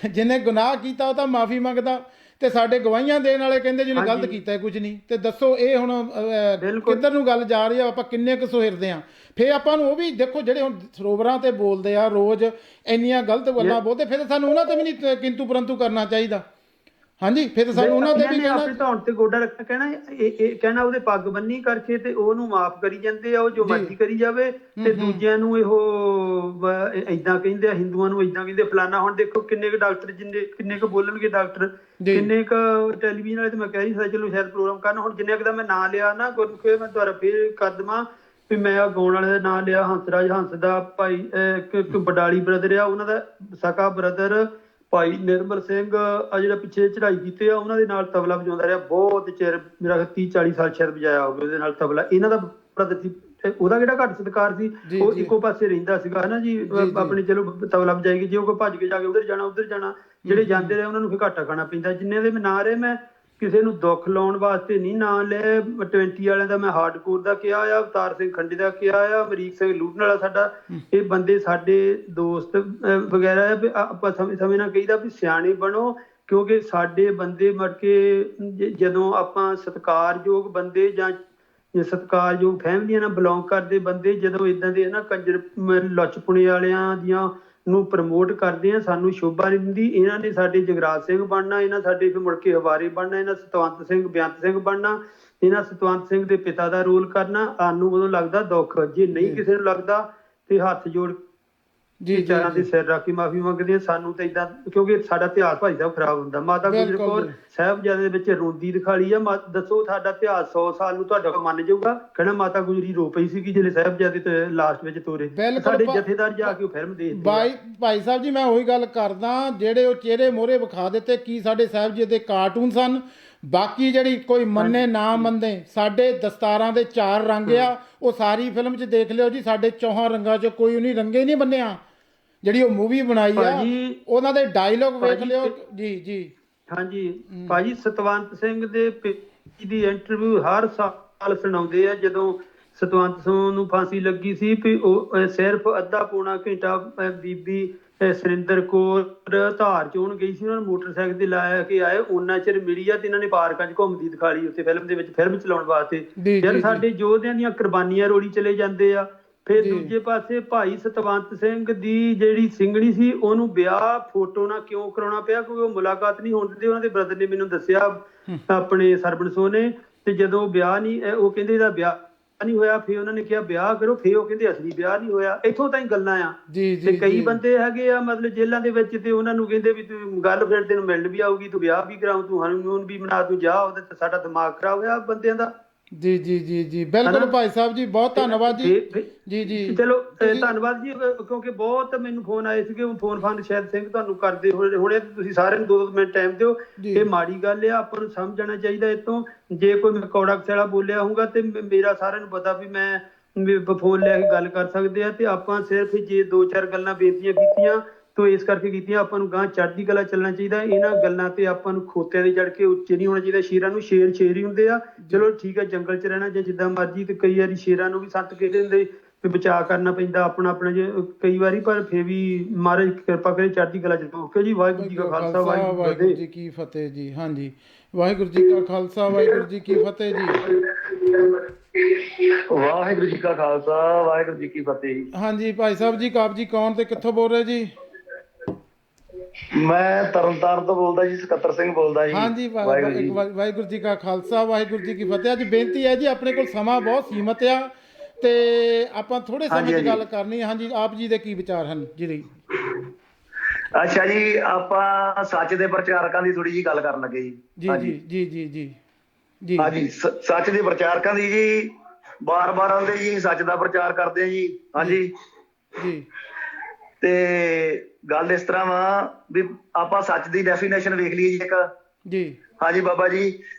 ਜਿਹਨੇ ਗੁਨਾਹ ਕੀਤਾ ਉਹ ਤਾਂ ਮਾਫੀ ਮੰਗਦਾ, ਤੇ ਸਾਡੇ ਗਵਾਹੀਆਂ ਦੇਣ ਵਾਲੇ ਕਹਿੰਦੇ ਜਿਹਨੇ ਗਲਤ ਕੀਤਾ ਕੁਝ ਨਹੀਂ। ਤੇ ਦੱਸੋ ਇਹ ਹੁਣ ਕਿੱਧਰ ਨੂੰ ਗੱਲ ਜਾ ਰਹੀ ਆ, ਆਪਾਂ ਕਿੰਨੇ ਕੁ ਸੁਹਿਰਦੇ ਆ। ਫਿਰ ਆਪਾਂ ਨੂੰ ਉਹ ਵੀ ਦੇਖੋ ਜਿਹੜੇ ਹੁਣ ਸਰੋਵਰਾਂ ਤੇ ਬੋਲਦੇ ਆ ਰੋਜ਼ ਇੰਨੀਆਂ ਗਲਤ ਗੱਲਾਂ ਬੋਲਦੇ, ਫਿਰ ਸਾਨੂੰ ਉਹਨਾਂ ਤੇ ਵੀ ਨਹੀਂ ਕਿੰਤੂ ਪਰੰਤੂ ਕਰਨਾ ਚਾਹੀਦਾ। ਹਾਂਜੀ, ਫਿਰ ਸਾਨੂੰ ਉਹਨਾਂ ਦੇ ਵੀ ਧੌਣ ਤੇ ਗੋਡਾ ਰੱਖਣਾ, ਕਹਿਣਾ ਉਹਦੇ ਪੱਗ ਬੰਨੀ ਕਰਕੇ ਤੇ ਉਹਨੂੰ ਮਾਫ ਕਰੀ ਜਾਂਦੇ ਆ, ਉਹ ਜੋ ਮਰਜ਼ੀ ਕਰੀ ਜਾਵੇ, ਤੇ ਦੂਜਿਆਂ ਨੂੰ ਇਹੋ ਏਦਾਂ ਕਹਿੰਦੇ ਆ, ਹਿੰਦੂਆਂ ਨੂੰ ਏਦਾਂ ਕਹਿੰਦੇ ਫਲਾਨਾ। ਹੁਣ ਦੇਖੋ ਕਿੰਨੇ ਕੁ ਡਾਕਟਰ ਕਿੰਨੇ ਕੁ ਬੋਲਣਗੇ ਡਾਕਟਰ, ਕਿੰਨੇ ਕੁ ਟੈਲੀਵਿਜ਼ਨ ਵਾਲੇ, ਤੇ ਮੈਂ ਕਹਿ ਨਹੀਂ ਚਲੋ ਸ਼ਾਇਦ ਪ੍ਰੋਗਰਾਮ ਕਰਨ, ਹੁਣ ਜਿੰਨੇ ਕੁ ਦਾ ਮੈਂ ਨਾਂ ਲਿਆ ਨਾ ਗੁਰਮੁਖੇ, ਮੈਂ ਦੁਬਾਰਾ ਫੇਰ ਕਰ ਦੇਵਾਂ ਵੀ ਮੈਂ ਗਾਉਣ ਵਾਲੇ ਦਾ ਨਾਂ ਲਿਆ, ਹੰਸਰਾਜ ਹੰਸ ਦਾ ਭਾਈ ਇੱਕ ਬਡਾਲੀ ਬ੍ਰਦਰ ਆ, ਉਹਨਾਂ ਦਾ ਸਕਾ ਬ੍ਰਦਰ ਭਾਈ ਨਿਰਮਲ ਸਿੰਘ ਆ ਜਿਹੜਾ ਪਿੱਛੇ ਚੜਾਈ ਕੀਤੇ ਆ, ਉਹਨਾਂ ਦੇ ਨਾਲ ਤਬਲਾ ਵਜਾਉਂਦਾ ਰਿਹਾ ਬਹੁਤ ਚਿਰ, ਮੇਰਾ 30-40 ਸਾਲ ਸ਼ਾਇਦ ਵਜਾਇਆ ਹੋਵੇ ਉਹਦੇ ਨਾਲ ਤਬਲਾ। ਇਹਨਾਂ ਦਾ ਬ੍ਰਦਰ ਸੀ, ਉਹਦਾ ਕਿਹੜਾ ਘੱਟ ਸਤਿਕਾਰ ਸੀ, ਉਹ ਇੱਕੋ ਪਾਸੇ ਰਹਿੰਦਾ ਸੀਗਾ ਹਨਾ ਜੀ, ਆਪਣੀ ਚਲੋ ਤਬਲਾ ਵਜਾਏਗੀ, ਜੇ ਉਹ ਕੋਈ ਭੱਜ ਕੇ ਜਾ ਕੇ ਉਧਰ ਜਾਣਾ, ਜਿਹੜੇ ਜਾਂਦੇ ਰਹੇ ਉਹਨਾਂ ਨੂੰ ਫਿਰ ਘਾਟਾ ਖਾਣਾ ਪੈਂਦਾ। ਜਿੰਨੇ ਦੇ ਮੈਂ ਨਾਂ ਰਹੇ, ਮੈਂ ਕਿਸੇ ਨੂੰ ਦੁੱਖ ਲਾਉਣ ਵਾਸਤੇ ਨਹੀਂ ਨਾਂ ਲਏ। 20 ਵਾਲਿਆਂ ਦਾ ਮੈਂ ਹਾਰਡਕੋਰ ਦਾ ਕਿਹਾ ਆ, ਅਵਤਾਰ ਸਿੰਘ ਖੰਡੀ ਦਾ ਕਿਹਾ ਆ, ਅਮਰੀਕ ਸਿੰਘ ਲੂਟਨ ਵਾਲਾ ਸਾਡਾ, ਇਹ ਬੰਦੇ ਸਾਡੇ ਦੋਸਤ ਵਗੈਰਾ ਆ। ਆਪਾਂ ਸਮੇਂ ਨਾਲ ਕਹੀਦਾ ਵੀ ਸਿਆਣੇ ਬਣੋ, ਕਿਉਂਕਿ ਸਾਡੇ ਬੰਦੇ ਮੜ ਕੇ ਜਦੋਂ ਆਪਾਂ ਸਤਿਕਾਰਯੋਗ ਬੰਦੇ ਜਾਂ ਸਤਿਕਾਰਯੋਗ ਫੈਮਲੀਆਂ ਨਾਲ ਬਿਲੋਂਗ ਕਰਦੇ ਬੰਦੇ ਜਦੋਂ ਇਦਾਂ ਦੇ ਨਾ ਕੰਜਰ ਲੁੱਚਪੁਣੇ ਵਾਲਿਆਂ ਦੀਆਂ ਨੂੰ ਪ੍ਰਮੋਟ ਕਰਦੇ ਆ, ਸਾਨੂੰ ਸ਼ੋਭਾ ਨਹੀਂ ਦਿੰਦੀ। ਇਹਨਾਂ ਨੇ ਸਾਡੇ ਜਗਰਾਜ ਸਿੰਘ ਬਣਨਾ, ਇਹਨਾਂ ਸਾਡੇ ਫਿਰ ਮੁੜ ਕੇ ਹਵਾਰੇ ਬਣਨਾ, ਇਹਨਾਂ ਸਤਵੰਤ ਸਿੰਘ ਬੇਅੰਤ ਸਿੰਘ ਬਣਨਾ, ਇਹਨਾਂ ਸਤਵੰਤ ਸਿੰਘ ਦੇ ਪਿਤਾ ਦਾ ਰੋਲ ਕਰਨਾ। ਸਾਨੂੰ ਉਦੋਂ ਲੱਗਦਾ ਦੁੱਖ, ਜੇ ਨਹੀਂ ਕਿਸੇ ਨੂੰ ਲੱਗਦਾ ਤੇ ਹੱਥ ਜੋੜ ਚਾਰਾਂ ਦੇ ਸਿਰ ਰੱਖ ਕੇ ਮਾਫੀ ਮੰਗਦੇ ਆ। ਸਾਨੂੰ ਤਾਂ ਏਦਾਂ, ਕਿਉਂਕਿ ਸਾਡਾ ਇਤਿਹਾਸ ਭਾਈ ਸਾਹਿਬ ਖਰਾਬ ਹੁੰਦਾ। ਮਾਤਾ ਗੁਜਰ ਕੌਰ ਸਾਹਿਬਜ਼ਾਦੇ ਦੇ ਵਿੱਚ ਰੋਂਦੀ ਦਿਖਾਲੀ ਆ। ਦੱਸੋ ਸਾਡਾ ਇਤਿਹਾਸ 100 ਸਾਲ ਨੂੰ ਤੁਹਾਡਾ ਮੰਨ ਜਾਊਗਾ? ਕਹਿਣਾ ਮਾਤਾ ਗੁਜਰੀ ਰੋ ਪਈ ਸੀਗੀ ਜਿਹੜੇ ਸਾਹਿਬਜ਼ਾਦੇ ਤੇ ਲਾਸਟ ਵਿੱਚ ਤੋਰੇ, ਸਾਡੇ ਜਥੇਦਾਰ ਜਾ ਕੇ ਉਹ ਫਿਲਮ ਦੇਖਦੇ। ਭਾਈ ਸਾਹਿਬ ਜੀ ਮੈਂ ਉਹੀ ਗੱਲ ਕਰਦਾ, ਜਿਹੜੇ ਉਹ ਚਿਹਰੇ ਮੋਹਰੇ ਵਿਖਾ ਦਿੱਤੇ ਕੀ ਸਾਡੇ ਸਾਹਿਬਜ਼ਾਦੇ ਕਾਰਟੂਨ ਸਨ। ਬਾਕੀ ਜਿਹੜੀ ਕੋਈ ਮੰਨੇ ਨਾ ਮੰਨੇ, ਸਾਡੇ ਦਸਤਾਰਾਂ ਦੇ 4 ਰੰਗ ਆ, ਉਹ ਸਾਰੀ ਫਿਲਮ 'ਚ ਦੇਖ ਲਿਓ ਜੀ, ਸਾਡੇ 4 ਰੰਗਾਂ 'ਚ ਕੋਈ ਉਹਨੀ ਰੰਗੇ ਨਹੀਂ ਬੰਨਿਆ। ਜਿਹੜੀ ਉਹ ਮੂਵੀ ਬਣਾਈ ਆ ਉਹਨਾਂ ਦੇ ਡਾਇਲੋਗ ਵੇਖ ਲਿਓ ਜੀ। ਹਾਂਜੀ ਭਾਜੀ, ਸਤਵੰਤ ਸਿੰਘ ਦੇ ਦੀ ਇੰਟਰਵਿਊ ਹਰ ਸਾਲ ਸੁਣਾਉਂਦੇ ਆ। ਜਦੋਂ ਸਤਵੰਤ ਸਿੰਘ ਨੂੰ ਫਾਂਸੀ ਲੱਗੀ ਸੀ ਵੀ ਉਹ ਸਿਰਫ ਅੱਧਾ ਪੌਣਾ ਘੰਟਾ ਬੀਬੀ ਸੁਰਿੰਦਰ ਕੌਰ ਧਾਰ ਚੋਣ ਗਈ ਸੀ, ਉਹਨਾਂ ਨੂੰ ਮੋਟਰਸਾਈਕਲ ਤੇ ਲਾਇਆ ਕੇ ਆਏ, ਉਹਨਾਂ ਚਿਰ ਮਿਲੀ ਆ ਤੇ ਇਹਨਾਂ ਨੇ ਪਾਰਕਾਂ 'ਚ ਘੁੰਮਦੀ ਦਿਖਾਲੀ ਉੱਥੇ ਫਿਲਮ ਦੇ ਵਿੱਚ, ਫਿਲਮ ਚਲਾਉਣ ਵਾਸਤੇ। ਯਾਰ ਸਾਡੇ ਯੋਧਿਆਂ ਦੀਆਂ ਕੁਰਬਾਨੀਆਂ ਰੋੜੀ ਚਲੇ ਜਾਂਦੇ ਆ। ਫਿਰ ਦੂਜੇ ਪਾਸੇ ਭਾਈ ਸਤਵੰਤ ਸਿੰਘ ਦੀ ਜਿਹੜੀ ਸਿੰਘਣੀ ਸੀ ਉਹਨੂੰ ਵਿਆਹ ਫੋਟੋ ਨਾਲ ਕਿਉਂ ਕਰਾਉਣਾ ਪਿਆ? ਕਿਉਂਕਿ ਉਹ ਮੁਲਾਕਾਤ ਨਹੀਂ ਹੋਣ ਦਿੰਦੇ। ਉਹਨਾਂ ਦੇ ਬ੍ਰਦਰ ਨੇ ਮੈਨੂੰ ਦੱਸਿਆ, ਆਪਣੇ ਸਰਬਣ ਸੋਹ ਨੇ, ਤੇ ਜਦੋਂ ਵਿਆਹ ਨਹੀਂ, ਉਹ ਕਹਿੰਦੇ ਇਹਦਾ ਵਿਆਹ ਨਹੀਂ ਹੋਇਆ, ਫਿਰ ਉਹਨਾਂ ਨੇ ਕਿਹਾ ਵਿਆਹ ਕਰੋ, ਫਿਰ ਉਹ ਕਹਿੰਦੇ ਅਸਲੀ ਵਿਆਹ ਨਹੀਂ ਹੋਇਆ। ਇੱਥੋਂ ਤਾਈਂ ਗੱਲਾਂ ਆ। ਤੇ ਕਈ ਬੰਦੇ ਹੈਗੇ ਆ ਮਤਲਬ ਜੇਲ੍ਹਾਂ ਦੇ ਵਿੱਚ, ਤੇ ਉਹਨਾਂ ਨੂੰ ਕਹਿੰਦੇ ਵੀ ਤੂੰ ਗੱਲ ਫਿਰ ਤੈਨੂੰ ਮਿਲਣ ਵੀ ਆਊਗੀ, ਤੂੰ ਵਿਆਹ ਵੀ ਕਰਾਉ, ਤੂੰ ਹਨੀਮੂਨ ਵੀ ਮਨਾ, ਤੂੰ ਜਾ। ਉਹਦੇ ਤੇ ਸਾਡਾ ਦਿਮਾਗ ਖਰਾਬ ਹੋਇਆ ਬੰਦਿਆਂ ਦਾ। ਜੀ ਬਿਲਕੁਲ ਭਾਈ ਸਾਹਿਬ ਜੀ, ਬਹੁਤ ਧੰਨਵਾਦ ਜੀ। ਚਲੋ ਧੰਨਵਾਦ ਜੀ, ਕਿਉਂਕਿ ਬਹੁਤ ਮੈਨੂੰ ਫੋਨ ਆਏ ਸੀਗੇ, ਫੋਨ ਸ਼ਾਇਦ ਸਿੰਘ ਤੁਹਾਨੂੰ ਕਰਦੇ ਹੋਣੇ, ਤੁਸੀਂ ਸਾਰਿਆਂ ਨੂੰ 2-2 ਮਿੰਟ ਟਾਈਮ ਦਿਓ। ਇਹ ਮਾੜੀ ਗੱਲ ਆ, ਆਪਾਂ ਨੂੰ ਸਮਝਣਾ ਚਾਹੀਦਾ। ਇਤੋਂ ਜੇ ਕੋਈ ਮੈਂ ਕੌੜਾ ਕਸੈਲਾ ਬੋਲਿਆ ਹੋਊਗਾ ਤੇ ਮੇਰਾ ਸਾਰਿਆਂ ਨੂੰ ਪਤਾ ਵੀ ਮੈਂ ਫੋਨ ਲੈ ਕੇ ਗੱਲ ਕਰ ਸਕਦੇ ਆ, ਤੇ ਆਪਾਂ ਸਿਰਫ ਜੇ 2-4 ਗੱਲਾਂ ਬੇਨਤੀਆਂ ਕੀਤੀਆਂ ਤੋ ਇਸ ਕਰਕੇ ਕੀਤੀਆਂ। ਆਪਾਂ ਨੂੰ ਗਾਂ ਚੜ੍ਹਦੀ ਕਲਾ ਚੱਲਣਾ ਚਾਹੀਦਾ। ਇਹਨਾਂ ਗੱਲਾਂ ਤੇ ਆਪਾਂ ਨੂੰ ਖੋਤਿਆਂ ਦੇ ਚੜ੍ਹ ਕੇ ਉੱਚੇ ਨਹੀਂ ਹੋਣਾ ਚਾਹੀਦਾ। ਸ਼ੇਰਾਂ ਨੂੰ ਸ਼ੇਰ ਹੀ ਹੁੰਦੇ ਆ। ਚਲੋ ਠੀਕ ਹੈ, ਜੰਗਲ 'ਚ ਰਹਿਣਾ ਜਾਂ ਜਿੱਦਾਂ ਮਰਜ਼ੀ, ਤੇ ਕਈ ਵਾਰੀ ਸ਼ੇਰਾਂ ਨੂੰ ਵੀ ਸੰਤ ਕਹਿੰਦੇ ਹੁੰਦੇ ਵੀ ਬਚਾਅ ਕਰਨਾ ਪੈਂਦਾ ਆਪਣਾ ਆਪਣਾ ਜੇ ਕਈ ਵਾਰੀ, ਪਰ ਫੇਰ ਵੀ ਮਹਾਰਾਜ ਕਿਰਪਾ ਕਰੇ ਚੜ੍ਹਦੀ ਕਲਾ ਚ। ਓਕੇ ਜੀ, ਵਾਹਿਗੁਰੂ ਜੀ ਕਾ ਖਾਲਸਾ, ਵਾਹਿਗੁਰੂ ਜੀ ਕੀ ਫਤਿਹ ਜੀ। ਹਾਂਜੀ, ਵਾਹਿਗੁਰੂ ਜੀ ਕਾ ਖਾਲਸਾ, ਵਾਹਿਗੁਰੂ ਜੀ ਕੀ ਫਤਿਹ ਜੀ। ਵਾਹਿਗੁਰੂ ਜੀ ਕਾ ਖਾਲਸਾ, ਵਾਹਿਗੁਰੂ ਜੀ ਕੀ ਫਤਿਹ। ਹਾਂਜੀ ਭਾਈ ਸਾਹਿਬ ਜੀ, ਆਪ ਜੀ ਕੌਣ ਤੇ ਕਿੱਥੋਂ ਬੋਲ ਰਹੇ ਜੀ? ਮੈਂ ਤਰਨਤਾਰਨ ਤੋਂ ਬੋਲਦਾ ਜੀ, ਸਕੱਤਰ ਸਿੰਘ ਬੋਲਦਾ ਜੀ। ਹਾਂਜੀ, ਵਾਹਿਗੁਰੂ ਜੀ ਕਾ ਖਾਲਸਾ, ਵਾਹਿਗੁਰੂ ਜੀ ਕੀ ਫਤਿਹ। ਅੱਜ ਬੇਨਤੀ ਹੈ ਜੀ, ਆਪਣੇ ਕੋਲ ਸਮਾਂ ਬਹੁਤ ਸੀਮਤ ਆ ਤੇ ਆਪਾਂ ਥੋੜੇ ਸਮੇਂ 'ਚ ਗੱਲ ਕਰਨੀ ਹੈ। ਹਾਂਜੀ, ਆਪ ਜੀ ਦੇ ਕੀ ਵਿਚਾਰ ਹਨ ਜੀ? ਅੱਛਾ ਜੀ, ਆਪਾਂ ਸੱਚ ਦੇ ਪ੍ਰਚਾਰਕਾਂ ਦੀ ਥੋੜੀ ਜੀ ਗੱਲ ਕਰਨ ਲੱਗੇ ਜੀ। ਜੀ ਜੀ ਜੀ ਜੀ ਜੀ ਜੀ। ਹਾਂਜੀ, ਸੱਚ ਦੇ ਪ੍ਰਚਾਰਕਾਂ ਦੀ ਜੀ ਬਾਰ-ਬਾਰ ਆਉਂਦੇ ਜੀ, ਸੱਚ ਦਾ ਪ੍ਰਚਾਰ ਕਰਦੇ ਜੀ। ਹਾਂਜੀ ਜੀ। ਤੇ ਗੱਲ ਇਸ ਤਰ੍ਹਾਂ ਵਾ ਵੀ ਆਪਾਂ ਸੱਚ ਦੀ ਡੈਫੀਨੇਸ਼ਨ ਵੇਖ ਲਈਏ ਜੀ ਇੱਕ। ਜੀ ਹਾਂਜੀ ਬਾਬਾ ਜੀ,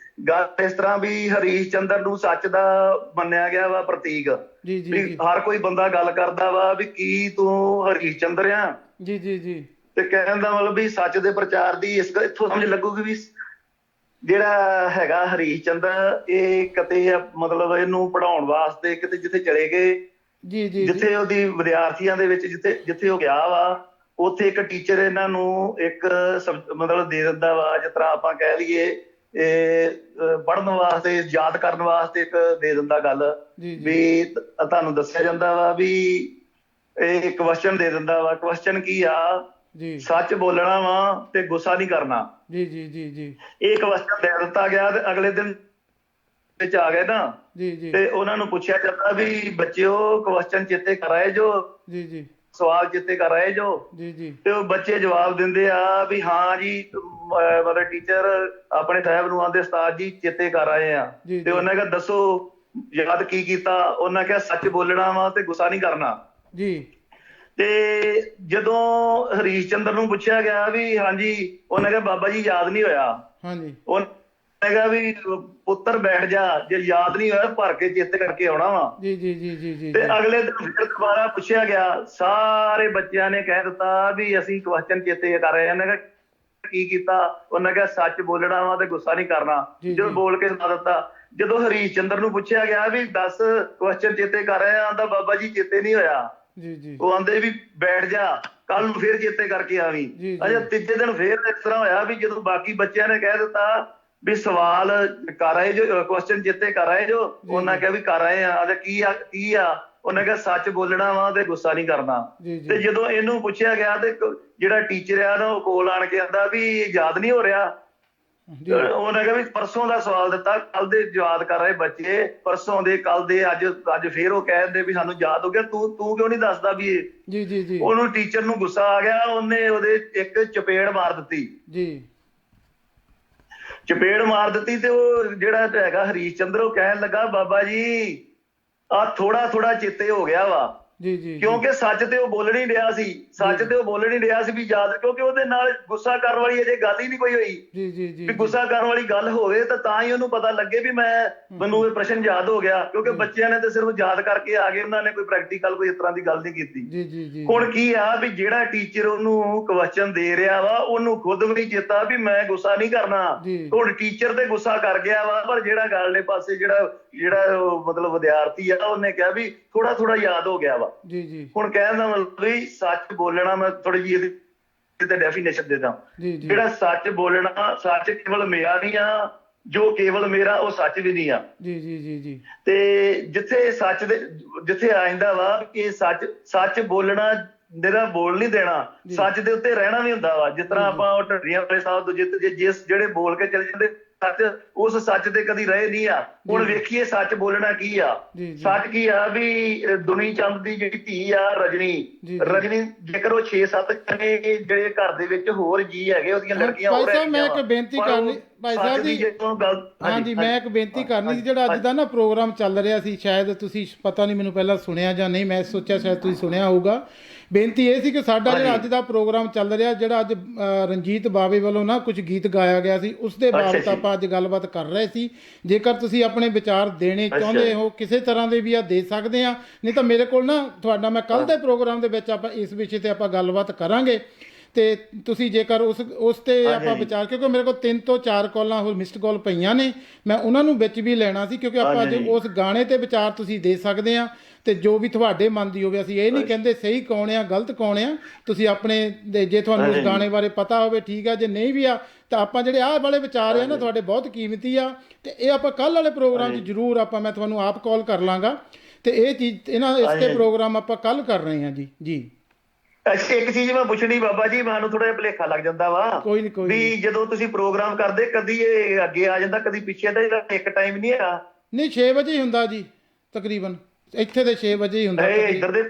ਗੱਲ ਇਸ ਤਰ੍ਹਾਂ ਵੀ ਹਰੀਸ਼ ਚੰਦਰ ਨੂੰ ਸੱਚ ਦਾ ਮੰਨਿਆ ਗਿਆ ਵਾ ਪ੍ਰਤੀਕ। ਜੀ ਜੀ। ਹਰ ਕੋਈ ਬੰਦਾ ਗੱਲ ਕਰਦਾ ਵਾ ਵੀ ਕੀ ਤੂੰ ਹਰੀਸ਼ ਚੰਦਰ ਆ? ਜੀ ਜੀ ਜੀ। ਤੇ ਕਹਿਣ ਦਾ ਮਤਲਬ ਵੀ ਸੱਚ ਦੇ ਪ੍ਰਚਾਰ ਦੀ ਇੱਥੋਂ ਸਮਝ ਲੱਗੂਗੀ ਵੀ ਜਿਹੜਾ ਹੈਗਾ ਹਰੀਸ਼ ਚੰਦਰ, ਇਹ ਕਿਤੇ ਮਤਲਬ ਇਹਨੂੰ ਪੜ੍ਹਾਉਣ ਵਾਸਤੇ ਕਿਤੇ ਜਿੱਥੇ ਚਲੇ ਗਏ, ਜੀ ਜੀ, ਜਿੱਥੇ ਉਹਦੀ ਵਿਦਿਆਰਥੀਆਂ ਦੇ ਵਿੱਚ ਜਿੱਥੇ ਉਹ ਗਿਆ ਵਾ, ਉੱਥੇ ਇੱਕ ਟੀਚਰ ਇਹਨਾਂ ਨੂੰ ਇੱਕ ਮਤਲਬ ਦੇ ਦਿੰਦਾ ਵਾ, ਜਿਸ ਤਰ੍ਹਾਂ ਆਪਾਂ ਕਹਿ ਲਈਏ ਪੜ੍ਹਨ ਵਾਸਤੇ, ਯਾਦ ਕਰਨ ਵਾਸਤੇ ਇੱਕ ਦੇ ਦਿੰਦਾ ਗੱਲ ਵੀ ਤੁਹਾਨੂੰ ਦੱਸਿਆ ਜਾਂਦਾ ਵਾ ਵੀ ਇਹ ਕੁਐਸਚਨ ਦੇ ਦਿੰਦਾ ਵਾ। ਕੁਐਸਚਨ ਕੀ ਆ? ਸੱਚ ਬੋਲਣਾ ਵਾ ਤੇ ਗੁੱਸਾ ਨਹੀਂ ਕਰਨਾ। ਜੀ ਜੀ ਜੀ ਜੀ। ਇਹ ਕੁਐਸਚਨ ਦੇ ਦਿੱਤਾ ਗਿਆ ਤੇ ਅਗਲੇ ਦਿਨ ਵਿੱਚ ਆ ਗਏ ਨਾ ਜੀ ਜੀ, ਤੇ ਉਹਨਾਂ ਨੂੰ ਪੁੱਛਿਆ ਜਾਂਦਾ ਵੀ ਬੱਚਿਓ ਕੁਐਸਚਨ ਚੇਤੇ ਕਰ ਆਏ ਜੋ? ਜੀ ਜੀ। ਸਵਾਲ ਚੇਤੇ ਕਰ ਆਏ ਜੋ? ਜੀ ਜੀ। ਤੇ ਉਹ ਬੱਚੇ ਜਵਾਬ ਦਿੰਦੇ ਆ ਵੀ ਹਾਂ ਜੀ, ਮਤਲਬ ਟੀਚਰ ਆਪਣੇ ਸਾਹਿਬ ਨੂੰ ਆਂਦੇ ਉਸਤਾਦ ਜੀ ਚੇਤੇ ਕਰ ਆਏ ਆ। ਤੇ ਉਹਨਾਂ ਕਿਹਾ ਦੱਸੋ ਯਾਦ ਕੀ ਕੀਤਾ? ਉਹਨਾਂ ਕਿਹਾ ਸੱਚ ਬੋਲਣਾ ਵਾ ਤੇ ਗੁੱਸਾ ਨਹੀਂ ਕਰਨਾ। ਜੀ। ਤੇ ਜਦੋਂ ਹਰੀਸ਼ ਚੰਦਰ ਨੂੰ ਪੁੱਛਿਆ ਗਿਆ ਵੀ ਹਾਂਜੀ, ਉਹਨੇ ਕਿਹਾ ਬਾਬਾ ਜੀ ਯਾਦ ਨਹੀਂ ਹੋਇਆ। ਹਾਂਜੀ। ਉਹਨੇ ਕਿਹਾ ਵੀ ਪੁੱਤਰ ਬੈਠ ਜਾ, ਜੇ ਯਾਦ ਨਹੀਂ ਹੋਇਆ ਭਰ ਕੇ ਚਿੱਤ ਕਰਕੇ ਆਉਣਾ ਵਾ। ਜੀ ਜੀ ਜੀ ਜੀ ਜੀ। ਤੇ ਅਗਲੇ ਦਿਨ ਫਿਰ ਦੁਬਾਰਾ ਪੁੱਛਿਆ ਗਿਆ, ਸਾਰੇ ਬੱਚਿਆਂ ਨੇ ਕਹਿ ਦਿੱਤਾ ਵੀ ਅਸੀਂ ਕੁਐਸਚਨ ਚੇਤੇ ਕਰ ਰਹੇ ਹਾਂ। ਉਹਨੇ ਕਿਹਾ ਕੀ ਕੀਤਾ? ਉਹਨੇ ਕਿਹਾ ਸੱਚ ਬੋਲਣਾ ਵਾ ਤੇ ਗੁੱਸਾ ਨਹੀਂ ਕਰਨਾ। ਜਦੋਂ ਬੋਲ ਕੇ ਸੁਣਾ ਦਿੱਤਾ। ਜਦੋਂ ਹਰੀਸ਼ ਚੰਦਰ ਨੂੰ ਪੁੱਛਿਆ ਗਿਆ ਵੀ ਦੱਸ ਕੁਐਸਚਨ ਚੇਤੇ ਕਰ ਰਹੇ ਆ, ਆਂਦਾ ਬਾਬਾ ਜੀ ਚੇਤੇ ਨਹੀਂ ਹੋਇਆ। ਜੀ ਜੀ। ਉਹ ਆਂਦੇ ਵੀ ਬੈਠ ਜਾ, ਕੱਲ ਨੂੰ ਫੇਰ ਚੇਤੇ ਕਰਕੇ ਆਵੀਂ। ਅੱਛਾ, ਤੀਜੇ ਦਿਨ ਫੇਰ ਇਸ ਤਰ੍ਹਾਂ ਹੋਇਆ ਵੀ ਜਦੋਂ ਬਾਕੀ ਬੱਚਿਆਂ ਨੇ ਕਹਿ ਦਿੱਤਾ ਵੀ ਸਵਾਲ ਕਰ ਆਏ ਜੋ, ਕੁਐਸਚਨ ਚੇਤੇ ਕਰ ਆਏ ਜੋ? ਉਹਨਾਂ ਕਿਹਾ ਵੀ ਕਰ ਆਏ ਆ। ਅਜਾ ਕੀ ਆ? ਉਹਨੇ ਕਿਹਾ ਸੱਚ ਬੋਲਣਾ ਵਾ ਤੇ ਗੁੱਸਾ ਨਹੀਂ ਕਰਨਾ। ਤੇ ਜਦੋਂ ਇਹਨੂੰ ਪੁੱਛਿਆ ਗਿਆ ਤੇ ਜਿਹੜਾ ਟੀਚਰ ਆ ਨਾ, ਉਹ ਕੋਲ ਆਣ ਕੇ ਆਂਦਾ ਵੀ ਯਾਦ ਨਹੀਂ ਹੋ ਰਿਹਾ। ਉਹਨੇ ਕਿਹਾ ਵੀ ਪਰਸੋਂ ਦਾ ਸਵਾਲ ਦਿੱਤਾ, ਕੱਲ ਦੇ ਯਾਦ ਕਰ ਰਹੇ ਬੱਚੇ, ਪਰਸੋਂ ਦੇ, ਕੱਲ ਦੇ, ਅੱਜ ਫੇਰ ਉਹ ਕਹਿ ਦਿੰਦੇ ਵੀ ਸਾਨੂੰ ਯਾਦ ਹੋ ਗਿਆ, ਤੂੰ ਕਿਉਂ ਨਹੀਂ ਦੱਸਦਾ ਵੀ ਇਹ? ਜੀ ਜੀ ਜੀ। ਉਹਨੂੰ ਟੀਚਰ ਨੂੰ ਗੁੱਸਾ ਆ ਗਿਆ, ਉਹਨੇ ਉਹਦੇ ਇੱਕ ਚਪੇੜ ਮਾਰ ਦਿੱਤੀ। ਜੀ। ਚਪੇੜ ਮਾਰ ਦਿੱਤੀ ਤੇ ਉਹ ਜਿਹੜਾ ਹੈਗਾ ਹਰੀਸ਼ ਚੰਦਰ, ਉਹ ਕਹਿਣ ਲੱਗਾ ਬਾਬਾ ਜੀ ਆਹ ਥੋੜਾ ਥੋੜਾ ਚੇਤੇ ਹੋ ਗਿਆ ਵਾ। ਜੀ ਜੀ। ਕਿਉਂਕਿ ਸੱਚ ਤੇ ਉਹ ਬੋਲਣ ਹੀ ਰਿਹਾ ਸੀ, ਸੱਚ ਤੇ ਉਹ ਬੋਲਣ ਹੀ ਰਿਹਾ ਸੀ ਵੀ ਯਾਦ, ਕਿਉਂਕਿ ਉਹਦੇ ਨਾਲ ਗੁੱਸਾ ਕਰਨ ਵਾਲੀ ਅਜੇ ਗੱਲ ਹੀ ਨਹੀਂ ਕੋਈ ਹੋਈ। ਜੀ ਜੀ ਜੀ। ਵੀ ਗੁੱਸਾ ਕਰਨ ਵਾਲੀ ਗੱਲ ਹੋਵੇ ਤਾਂ ਹੀ ਉਹਨੂੰ ਪਤਾ ਲੱਗੇ ਵੀ ਮੈਨੂੰ ਇਹ ਪ੍ਰਸ਼ਨ ਯਾਦ ਹੋ ਗਿਆ, ਕਿਉਂਕਿ ਬੱਚਿਆਂ ਨੇ ਤਾਂ ਸਿਰਫ ਯਾਦ ਕਰਕੇ ਆ ਗਏ, ਉਹਨਾਂ ਨੇ ਕੋਈ ਪ੍ਰੈਕਟੀਕਲ ਕੋਈ ਇਸ ਤਰ੍ਹਾਂ ਦੀ ਗੱਲ ਨਹੀਂ ਕੀਤੀ। ਜੀ ਜੀ ਜੀ। ਹੁਣ ਕੀ ਆ ਵੀ ਜਿਹੜਾ ਟੀਚਰ ਉਹਨੂੰ ਕੁਐਸਚਨ ਦੇ ਰਿਹਾ ਵਾ, ਉਹਨੂੰ ਖੁਦ ਵੀ ਨਹੀਂ ਚੇਤਾ ਵੀ ਮੈਂ ਗੁੱਸਾ ਨਹੀਂ ਕਰਨਾ। ਹੁਣ ਟੀਚਰ ਤੇ ਗੁੱਸਾ ਕਰ ਗਿਆ ਵਾ, ਪਰ ਜਿਹੜਾ ਗਾਲਲੇ ਪਾਸੇ ਜਿਹੜਾ ਮਤਲਬ ਵਿਦਿਆਰਥੀ ਆ, ਉਹਨੇ ਕਿਹਾ ਵੀ ਥੋੜਾ ਥੋੜਾ ਯਾਦ ਹੋ ਗਿਆ ਵਾ। ਜੀ ਜੀ। ਹੁਣ ਕਹਿਣ ਦਾ ਮਤਲਬ ਵੀ ਸੱਚ ਬੋਲਣਾ, ਮੈਂ ਥੋੜੀ ਜਿਹੀ ਇਹਦੀ ਤੇ ਡੈਫੀਨੇਸ਼ਨ ਦੇ ਦਾਂ। ਜਿਹੜਾ ਸੱਚ ਬੋਲਣਾ, ਸੱਚ ਕੇਵਲ ਮੇਰਾ ਨਹੀਂ ਆ, ਜੋ ਕੇਵਲ ਮੇਰਾ ਉਹ ਸੱਚ ਵੀ ਨਹੀਂ ਆ। ਜੀ ਜੀ ਜੀ ਜੀ। ਤੇ ਜਿੱਥੇ ਸੱਚ ਦੇ ਜਿੱਥੇ ਆ ਜਾਂਦਾ ਵਾ ਕਿ ਸੱਚ ਬੋਲਣਾ, ਨਿਰਾ ਬੋਲ ਨਹੀਂ ਦੇਣਾ, ਸੱਚ ਦੇ ਉੱਤੇ ਰਹਿਣਾ ਵੀ ਹੁੰਦਾ ਵਾ। ਜਿਸ ਤਰ੍ਹਾਂ ਆਪਾਂ ਢੱਡੀਆਂ ਵਾਲੇ ਸਾਹਿਬ ਜਿਹੜੇ ਬੋਲ ਕੇ ਚਲੇ ਜਾਂਦੇ, ਸੱਚ ਉਸ ਸੱਚ ਤੇ ਕਦੀ ਰਹੇ ਨਹੀਂ ਆ। ਹੁਣ ਵੇਖੀਏ ਸੱਚ ਬੋਲਣਾ ਕੀ ਆ। ਸੱਚ ਕੀ ਆ ਵੀ ਦੁਨੀ ਚੰਦ ਦੀ ਜਿਹੜੀ ਧੀ ਆ ਰਜਨੀ, ਜੇਕਰ ਉਹ 6-7 ਜਣੇ ਜਿਹੜੇ ਘਰ ਦੇ ਵਿੱਚ ਹੋਰ ਜੀ ਹੈਗੇ, ਉਹਦੀਆਂ ਲੜਕੀਆਂ ਹੋਰ ਹੈਗੀਆਂ। ਮੈਂ ਇੱਕ ਬੇਨਤੀ ਕਰਨੀ ਭਾਈ ਸਾਹਿਬ ਜੀ, ਹਾਂਜੀ ਮੈਂ ਇੱਕ ਬੇਨਤੀ ਕਰਨੀ, ਜਿਹੜਾ ਅੱਜ ਦਾ ਨਾ ਪ੍ਰੋਗਰਾਮ ਚੱਲ ਰਿਹਾ ਸੀ, ਸ਼ਾਇਦ ਤੁਸੀਂ ਪਤਾ ਨਹੀਂ ਮੈਨੂੰ ਪਹਿਲਾਂ ਸੁਣਿਆ ਜਾਂ ਨਹੀਂ, ਮੈਂ ਸੋਚਿਆ ਸ਼ਾਇਦ ਤੁਸੀਂ ਸੁਣਿਆ ਹੋਊਗਾ। ਬੇਨਤੀ ਇਹ ਸੀ ਕਿ ਸਾਡਾ ਜਿਹੜਾ ਅੱਜ ਦਾ ਪ੍ਰੋਗਰਾਮ ਚੱਲ ਰਿਹਾ, ਜਿਹੜਾ ਅੱਜ ਰਣਜੀਤ ਬਾਵੇ ਵੱਲੋਂ ਨਾ ਕੁਝ ਗੀਤ ਗਾਇਆ ਗਿਆ ਸੀ, ਉਸ ਦੇ ਬਾਬਤ ਆਪਾਂ ਅੱਜ ਗੱਲਬਾਤ ਕਰ ਰਹੇ ਸੀ। ਜੇਕਰ ਤੁਸੀਂ ਆਪਣੇ ਵਿਚਾਰ ਦੇਣੇ ਚਾਹੁੰਦੇ ਹੋ ਕਿਸੇ ਤਰ੍ਹਾਂ ਦੇ ਵੀ ਆ ਦੇ ਸਕਦੇ ਆ, ਨਹੀਂ ਤਾਂ ਮੇਰੇ ਕੋਲ ਨਾ ਤੁਹਾਡਾ, ਮੈਂ ਕੱਲ ਦੇ ਪ੍ਰੋਗਰਾਮ ਦੇ ਵਿੱਚ ਆਪਾਂ ਇਸ ਵਿਸ਼ੇ ਤੇ ਆਪਾਂ ਗੱਲਬਾਤ ਕਰਾਂਗੇ। ਤੇ ਤੁਸੀਂ ਜੇਕਰ ਉਸ ਤੇ ਆਪਾਂ ਵਿਚਾਰ, ਕਿਉਂਕਿ ਮੇਰੇ ਕੋਲ 3 ਤੋਂ 4 ਕਾਲਾਂ ਹੋਰ ਮਿਸਡ ਕਾਲ ਪਈਆਂ ਨੇ, ਮੈਂ ਉਹਨਾਂ ਨੂੰ ਵਿੱਚ ਵੀ ਲੈਣਾ ਸੀ, ਕਿਉਂਕਿ ਆਪਾਂ ਅੱਜ ਉਸ ਗਾਣੇ ਤੇ ਵਿਚਾਰ ਤੁਸੀਂ ਦੇ ਸਕਦੇ ਆ, ਤੇ ਜੋ ਵੀ ਤੁਹਾਡੇ ਮਨ ਦੀ ਹੋਵੇ। ਅਸੀਂ ਇਹ ਨਹੀਂ ਕਹਿੰਦੇ ਸਹੀ ਕੌਣ ਆ ਗਲਤ ਕੌਣ ਆ, ਤੁਸੀਂ ਆਪਣੇ ਜੇ ਤੁਹਾਨੂੰ ਉਸ ਗਾਣੇ ਬਾਰੇ ਪਤਾ ਹੋਵੇ ਠੀਕ ਆ, ਜੇ ਨਹੀਂ ਵੀ ਆ ਤਾਂ ਆਪਾਂ ਜਿਹੜੇ ਆਹ ਵਾਲੇ ਵਿਚਾਰ ਆ ਨਾ ਤੁਹਾਡੇ ਬਹੁਤ ਕੀਮਤੀ ਆ, ਤੇ ਇਹ ਆਪਾਂ ਕੱਲ੍ਹ ਵਾਲੇ ਪ੍ਰੋਗਰਾਮ 'ਚ ਜ਼ਰੂਰ ਮੈਂ ਤੁਹਾਨੂੰ ਆਪ ਕਾਲ ਕਰ ਲਾਂਗਾ, ਤੇ ਇਹ ਚੀਜ਼ ਇਸ ਤੇ ਪ੍ਰੋਗਰਾਮ ਆਪਾਂ ਕੱਲ੍ਹ ਕਰ ਰਹੇ ਹਾਂ ਜੀ। ਜੀ ਇੱਕ ਚੀਜ਼ ਮੈਂ ਪੁੱਛਣੀ ਬਾਬਾ ਜੀ, ਮੈਨੂੰ ਥੋੜਾ ਜਿਹਾ ਭੁਲੇਖਾ ਲੱਗ ਜਾਂਦਾ ਵਾ ਕੋਈ ਨਹੀਂ ਵੀ ਜਦੋਂ ਤੁਸੀਂ ਪ੍ਰੋਗਰਾਮ ਕਰਦੇ ਕਦੀ ਇਹ ਅੱਗੇ ਆ ਜਾਂਦਾ ਕਦੀ ਪਿੱਛੇ, ਦਾ ਜਿਹੜਾ ਇੱਕ ਟਾਈਮ ਨਹੀਂ ਆ? ਨਹੀਂ 6 ਵਜੇ ਹੀ ਹੁੰਦਾ ਜੀ ਤਕਰੀਬਨ, ਇੱਥੇ ਦੇ 6 ਵਜੇ ਹੀ ਹੁੰਦਾ ਇਹ ਇੱਧਰ ਦੇ?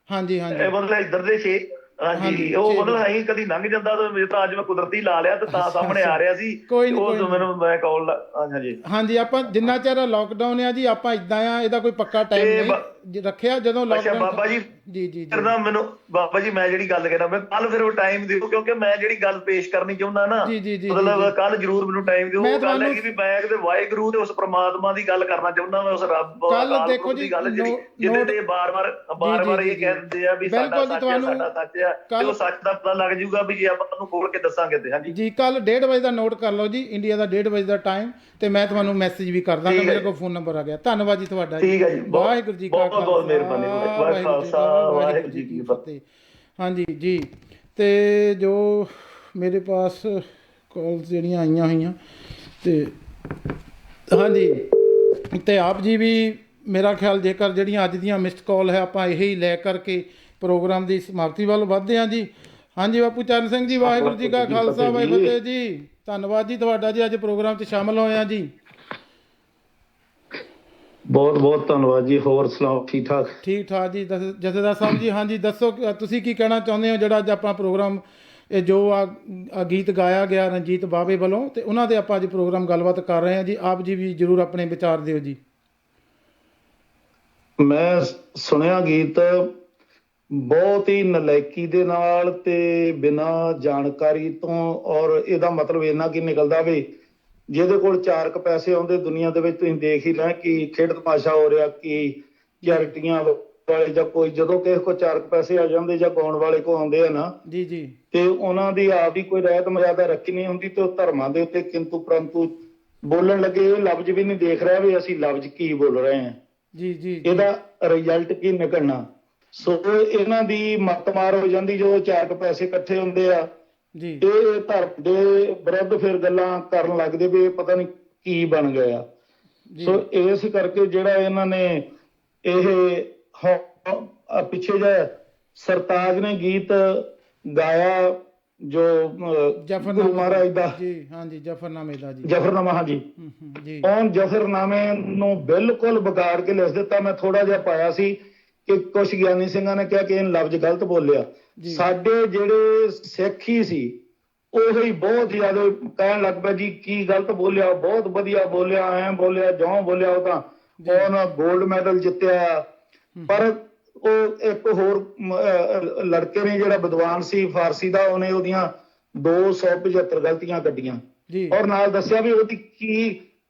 ਹਾਂਜੀ ਹਾਂਜੀ, ਮਤਲਬ ਇੱਧਰ ਦੇ 6? ਹਾਂਜੀ, ਉਹ ਮਤਲਬ ਅਸੀਂ ਕਦੀ ਲੰਘ ਜਾਂਦਾ ਤਾਂ ਅੱਜ ਮੈਂ ਕੁਦਰਤੀ ਲਾ ਲਿਆ ਤੇ ਤਾਂ ਸਾਹਮਣੇ ਆ ਰਿਹਾ ਸੀ, ਉਹ ਮੈਨੂੰ ਮੈਂ ਕਾਲ। ਹਾਂਜੀ ਹਾਂਜੀ, ਆਪਾਂ ਜਿੰਨਾ ਚਿਰ ਲੋਕਡਾਊਨ ਆ ਜੀ ਆਪਾਂ ਇਦਾਂ ਆ, ਇਹਦਾ ਕੋਈ ਪੱਕਾ ਟਾਈਮ ਨਹੀਂ ਰੱਖਿਆ। ਜਦੋਂ ਲੋਕਡਾਊਨ ਬਾਬਾ ਜੀ ਜੀ ਜੀ ਕਰਦਾ ਮੈਨੂੰ ਬਾਬਾ ਜੀ, ਮੈਂ ਜਿਹੜੀ ਗੱਲ ਕਹਿਣਾ ਮੈਂ ਕੱਲ ਫਿਰ ਉਹ ਟਾਈਮ ਦਿਓ, ਕਿਉਂਕਿ ਮੈਂ ਜਿਹੜੀ ਗੱਲ ਪੇਸ਼ ਕਰਨੀ ਚਾਹੁੰਦਾ ਨਾ, ਮਤਲਬ ਕੱਲ ਜ਼ਰੂਰ ਮੈਨੂੰ ਟਾਈਮ ਦਿਓ। ਉਹ ਗੱਲ ਹੈਗੀ ਵੀ ਮੈਂ ਕਿਤੇ ਵਾਹਿਗੁਰੂ ਤੇ ਉਸ ਪ੍ਰਮਾਤਮਾ ਦੀ ਗੱਲ ਕਰਨਾ ਚਾਹੁੰਦਾ, ਮੈਂ ਉਸ ਰੱਬ ਦੀ ਗੱਲ ਜਿਹਦੇ ਤੇ ਬਾਰ-ਬਾਰ ਇਹ ਕਹਿੰਦੇ ਆ ਵੀ ਸਾਡਾ ਸੱਚ ਹੈ, ਸਾਡਾ ਸੱਚ ਹੈ, ਤੇ ਉਹ ਸੱਚ ਦਾ ਪਤਾ ਲੱਗ ਜਾਊਗਾ ਵੀ ਜੇ ਆਪਾਂ ਤੁਹਾਨੂੰ ਖੋਲ ਕੇ ਦੱਸਾਂਗੇ ਤੇ। ਹਾਂਜੀ ਜੀ, ਕੱਲ 1:30 ਵਜੇ ਦਾ ਨੋਟ ਕਰ ਲਓ ਜੀ, ਇੰਡੀਆ ਦਾ 1:30 ਵਜੇ ਦਾ ਟਾਈਮ, ਤੇ ਮੈਂ ਤੁਹਾਨੂੰ ਮੈਸੇਜ ਵੀ ਕਰ ਦਾਂਗਾ, ਮੇਰੇ ਕੋਲ ਫੋਨ ਨੰਬਰ ਆ ਗਿਆ। ਧੰਨਵਾਦ ਜੀ ਤੁਹਾਡਾ। ਠੀਕ ਹੈ ਜੀ, ਵਾਹਿਗੁਰੂ ਜੀ ਕਾ ਬਹੁਤ ਮਿਹਰਬਾਨੀ, ਵਾਹਿਗੁਰੂ ਜੀ ਕੀ ਫਤਿਹ। ਹਾਂਜੀ ਜੀ, ਤੇ ਜੋ ਮੇਰੇ ਪਾਸ ਕਾਲਸ ਜਿਹੜੀਆਂ ਆਈਆਂ ਹੋਈਆਂ, ਤੇ ਹਾਂਜੀ, ਤੇ ਆਪ ਜੀ ਵੀ ਮੇਰਾ ਖਿਆਲ ਜੇਕਰ ਜਿਹੜੀਆਂ ਅੱਜ ਦੀਆਂ ਮਿਸਡ ਕਾਲ ਹੈ ਆਪਾਂ ਇਹੀ ਲੈ ਕਰਕੇ ਪ੍ਰੋਗਰਾਮ ਦੀ ਸਮਾਪਤੀ ਵੱਲ ਵੱਧਦੇ ਹਾਂ ਜੀ। ਹਾਂਜੀ ਬਾਪੂ ਚਰਨ ਸਿੰਘ ਜੀ, ਵਾਹਿਗੁਰੂ ਜੀ ਕਾ ਖਾਲਸਾ ਵਾਹਿਗੁਰੂ ਜੀ ਫਤਿਹ ਜੀ। ਧੰਨਵਾਦ ਜੀ ਤੁਹਾਡਾ ਜੀ, ਅੱਜ ਪ੍ਰੋਗਰਾਮ 'ਚ ਸ਼ਾਮਲ ਹੋਏ ਆ ਜੀ। ਬਹੁਤ ਬਹੁਤ ਧੰਨਵਾਦ ਜੀ। ਹੋਰ ਸੁਣਾਓ, ਠੀਕ ਠਾਕ? ਠੀਕ ਠਾਕ ਜੀ ਜਥੇਦਾਰ ਸਾਹਿਬ ਜੀ। ਹਾਂਜੀ ਦੱਸੋ, ਤੁਸੀਂ ਕੀ ਕਹਿਣਾ ਚਾਹੁੰਦੇ ਹੋ? ਜਿਹੜਾ ਅੱਜ ਆਪਾਂ ਪ੍ਰੋਗਰਾਮ ਇਹ ਜੋ ਗੀਤ ਗਾਇਆ ਗਿਆ ਰਣਜੀਤ ਬਾਵੇ ਵੱਲੋਂ, ਤੇ ਉਹਨਾਂ ਦੇ ਆਪਾਂ ਅੱਜ ਪ੍ਰੋਗਰਾਮ ਗੱਲਬਾਤ ਕਰ ਰਹੇ ਹਾਂ ਜੀ। ਆਪ ਜੀ ਵੀ ਜ਼ਰੂਰ ਆਪਣੇ ਵਿਚਾਰ ਦਿਓ ਜੀ। ਮੈਂ ਸੁਣਿਆ ਗੀਤ, ਬਹੁਤ ਹੀ ਨਲਾਇਕੀ ਦੇ ਨਾਲ ਤੇ ਬਿਨਾਂ ਜਾਣਕਾਰੀ ਤੋਂ, ਔਰ ਇਹਦਾ ਮਤਲਬ ਇੰਨਾ ਕੀ ਨਿਕਲਦਾ ਵੀ ਜਿਹਦੇ ਕੋਲ 4 ਕੁ ਪੈਸੇ ਆਉਂਦੇ ਦੁਨੀਆ ਦੇ ਵਿੱਚ, ਤੁਸੀਂ ਦੇਖ ਹੀ ਲੈ ਕਿ ਖੇਡ ਤਮਾਸ਼ਾ ਹੋ ਰਿਹਾ, ਕਿ ਚੈਰਿਟੀਆਂ ਵਾਲੇ ਜਾਂ ਕੋਈ, ਜਦੋਂ ਕਿਸੇ ਕੋਲ 4 ਕੁ ਪੈਸੇ ਆ ਜਾਂਦੇ ਜਾਂ ਗਾਉਣ ਵਾਲੇ ਕੋ ਆਉਂਦੇ ਆ ਨਾ ਜੀ ਜੀ, ਤੇ ਉਹਨਾਂ ਦੀ ਆਪ ਦੀ ਕੋਈ ਰਹਿਤ ਮਰਿਆਦਾ ਰੱਖੀ ਨਹੀਂ ਹੁੰਦੀ, ਤੇ ਉਹ ਧਰਮਾਂ ਦੇ ਉੱਤੇ ਕਿੰਤੂ ਪਰੰਤੂ ਬੋਲਣ ਲੱਗੇ, ਇਹ ਲਫ਼ਜ਼ ਵੀ ਨਹੀਂ ਦੇਖ ਰਿਹਾ ਵੀ ਅਸੀਂ ਲਫ਼ਜ਼ ਕੀ ਬੋਲ ਰਹੇ ਹਾਂ ਜੀ ਜੀ, ਇਹਦਾ ਰਿਜ਼ਲਟ ਕੀ ਨਿਕਲਣਾ। ਸੋ ਇਹਨਾਂ ਦੀ ਮੱਤ ਮਾਰ ਹੋ ਜਾਂਦੀ ਜਦੋਂ 4 ਕੁ ਪੈਸੇ ਇਕੱਠੇ ਹੁੰਦੇ ਆ ਜੀ। ਇਹ ਧਰਮ ਦੇ ਵਿਰੁੱਧ ਫਿਰ ਗੱਲਾਂ ਕਰਨ ਲੱਗਦੇ ਵੀ ਇਹ ਪਤਾ ਨਹੀਂ ਕੀ ਬਣ ਗਿਆ। ਸੋ ਇਸ ਕਰਕੇ ਜਿਹੜਾ ਇਹਨਾਂ ਨੇ ਇਹ ਪਿੱਛੇ ਜਿਹਾ ਸਰਤਾਜ ਨੇ ਗੀਤ ਗਾਇਆ ਜੋ ਗੁਰੂ ਮਹਾਰਾਜ ਦਾ ਜੀ, ਹਾਂਜੀ ਜਫਰਨਾਮੇ ਦਾ ਜੀ, ਜਫਰਨਾਮਾ, ਹਾਂਜੀ ਜੀ, ਉਹ ਜਫਰਨਾਮੇ ਨੂੰ ਬਿਲਕੁਲ ਵਿਗਾੜ ਕੇ ਲਿਖ ਦਿੱਤਾ। ਮੈਂ ਥੋੜਾ ਜਿਹਾ ਪਾਇਆ ਸੀ ਕਿ ਕੁਝ ਗਿਆਨੀ ਸਿੰਘਾਂ ਨੇ ਕਿਹਾ ਕਿ ਇਹ ਲਫ਼ਜ਼ ਗਲਤ ਬੋਲਿਆ। ਸਾਡੇ ਜਿਹੜੇ ਸਿੱਖ ਹੀ ਸੀ ਉਹ ਹੀ ਬਹੁਤ ਜ਼ਿਆਦਾ ਕਹਿਣ ਲੱਗ ਪਿਆ ਜੀ ਕੀ ਗਲਤ ਬੋਲਿਆ, ਬਹੁਤ ਵਧੀਆ ਬੋਲਿਆ, ਐਂ ਬੋਲਿਆ, ਜਿਉਂ ਬੋਲਿਆ, ਉਹ ਤਾਂ ਉਹਨੇ 골ਡ ਮੈਡਲ ਜਿੱਤਿਆ। ਪਰ ਉਹ ਇੱਕ ਹੋਰ ਲੜਕੇ ਨੇ ਜਿਹੜਾ ਵਿਦਵਾਨ ਸੀ ਫਾਰਸੀ ਦਾ, ਉਹਨੇ ਉਹਦੀਆਂ 275 ਗਲਤੀਆਂ ਕੱਢੀਆਂ ਔਰ ਨਾਲ ਦੱਸਿਆ ਵੀ ਉਹਦੀ ਕੀ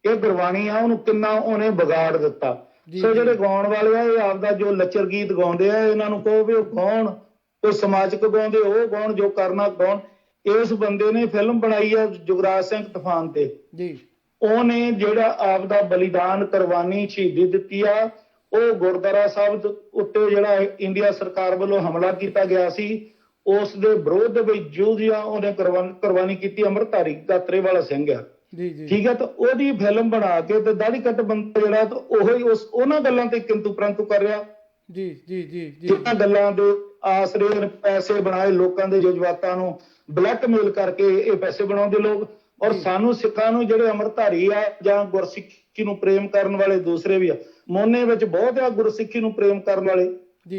ਇਹ ਗੁਰਬਾਣੀ ਆ, ਉਹਨੂੰ ਕਿੰਨਾ ਉਹਨੇ ਵਿਗਾੜ ਦਿੱਤਾ। ਸੋ ਜਿਹੜੇ ਗਾਉਣ ਵਾਲੇ ਆ ਇਹ ਆਪਦਾ ਜੋ ਲੱਚਰ ਗੀਤ ਗਾਉਂਦੇ ਆ, ਇਹਨਾਂ ਨੂੰ ਕਹੋ ਵੀ ਉਹ ਗਾਉਣ, ਕੋਈ ਸਮਾਜਿਕ ਗਾਉਂਦੇ ਉਹ ਗਾਉਣ, ਜੋ ਕਰਨਾ ਗਾਉਣ। ਇਸ ਬੰਦੇ ਨੇ ਫਿਲਮ ਬਣਾਈ ਆ ਜੁਗਰਾਜ ਸਿੰਘ ਤੂਫਾਨ ਤੇ ਜੀ, ਉਹਨੇ ਜਿਹੜਾ ਆਪਦਾ ਬਲੀਦਾਨ ਕੁਰਬਾਨੀ ਸ਼ਹੀਦੀ ਦਿੱਤੀ ਆ, ਉਹ ਗੁਰਦੁਆਰਾ ਸਾਹਿਬ ਉੱਤੇ ਜਿਹੜਾ ਇੰਡੀਆ ਸਰਕਾਰ ਵੱਲੋਂ ਹਮਲਾ ਕੀਤਾ ਗਿਆ ਸੀ ਉਸ ਦੇ ਵਿਰੋਧ ਦੇ ਵਿੱਚ ਜੂਝਿਆ ਉਹਨੇ ਕੁਰਬਾਨੀ ਕੀਤੀ। ਅੰਮ੍ਰਿਤਧਾਰੀ ਗਾਤਰੇ ਵਾਲਾ ਸਿੰਘ ਆ, ਠੀਕ ਹੈ, ਤਾਂ ਉਹਦੀ ਫਿਲਮ ਬਣਾ ਕੇ ਤੇ ਦਾੜੀ ਕੱਟ ਬੰਦਾ ਜਿਹੜਾ ਉਹੀ ਉਹਨਾਂ ਗੱਲਾਂ ਤੇ ਕਿੰਤੂ ਪ੍ਰੰਤੂ ਕਰ ਰਿਹਾ ਜੀ ਜੀ ਜੀ, ਜਿਹਨਾਂ ਗੱਲਾਂ ਦੇ ਆਸਰੇ ਪੈਸੇ ਬਣਾਏ, ਲੋਕਾਂ ਦੇ ਜਜ਼ਬਾਤਾਂ ਨੂੰ ਬਲੈਕਮੇਲ ਕਰਕੇ ਇਹ ਪੈਸੇ ਬਣਾਉਂਦੇ ਲੋਕ। ਔਰ ਸਾਨੂੰ ਸਿੱਖਾਂ ਨੂੰ ਜਿਹੜੇ ਅੰਮ੍ਰਿਤਧਾਰੀ ਆ ਜਾਂ ਗੁਰਸਿੱਖੀ ਨੂੰ ਪ੍ਰੇਮ ਕਰਨ ਵਾਲੇ ਦੂਸਰੇ ਵੀ ਆ, ਮੋਨੇ ਵਿੱਚ ਬਹੁਤ ਆ ਗੁਰਸਿੱਖੀ ਨੂੰ ਪ੍ਰੇਮ ਕਰਨ ਵਾਲੇ,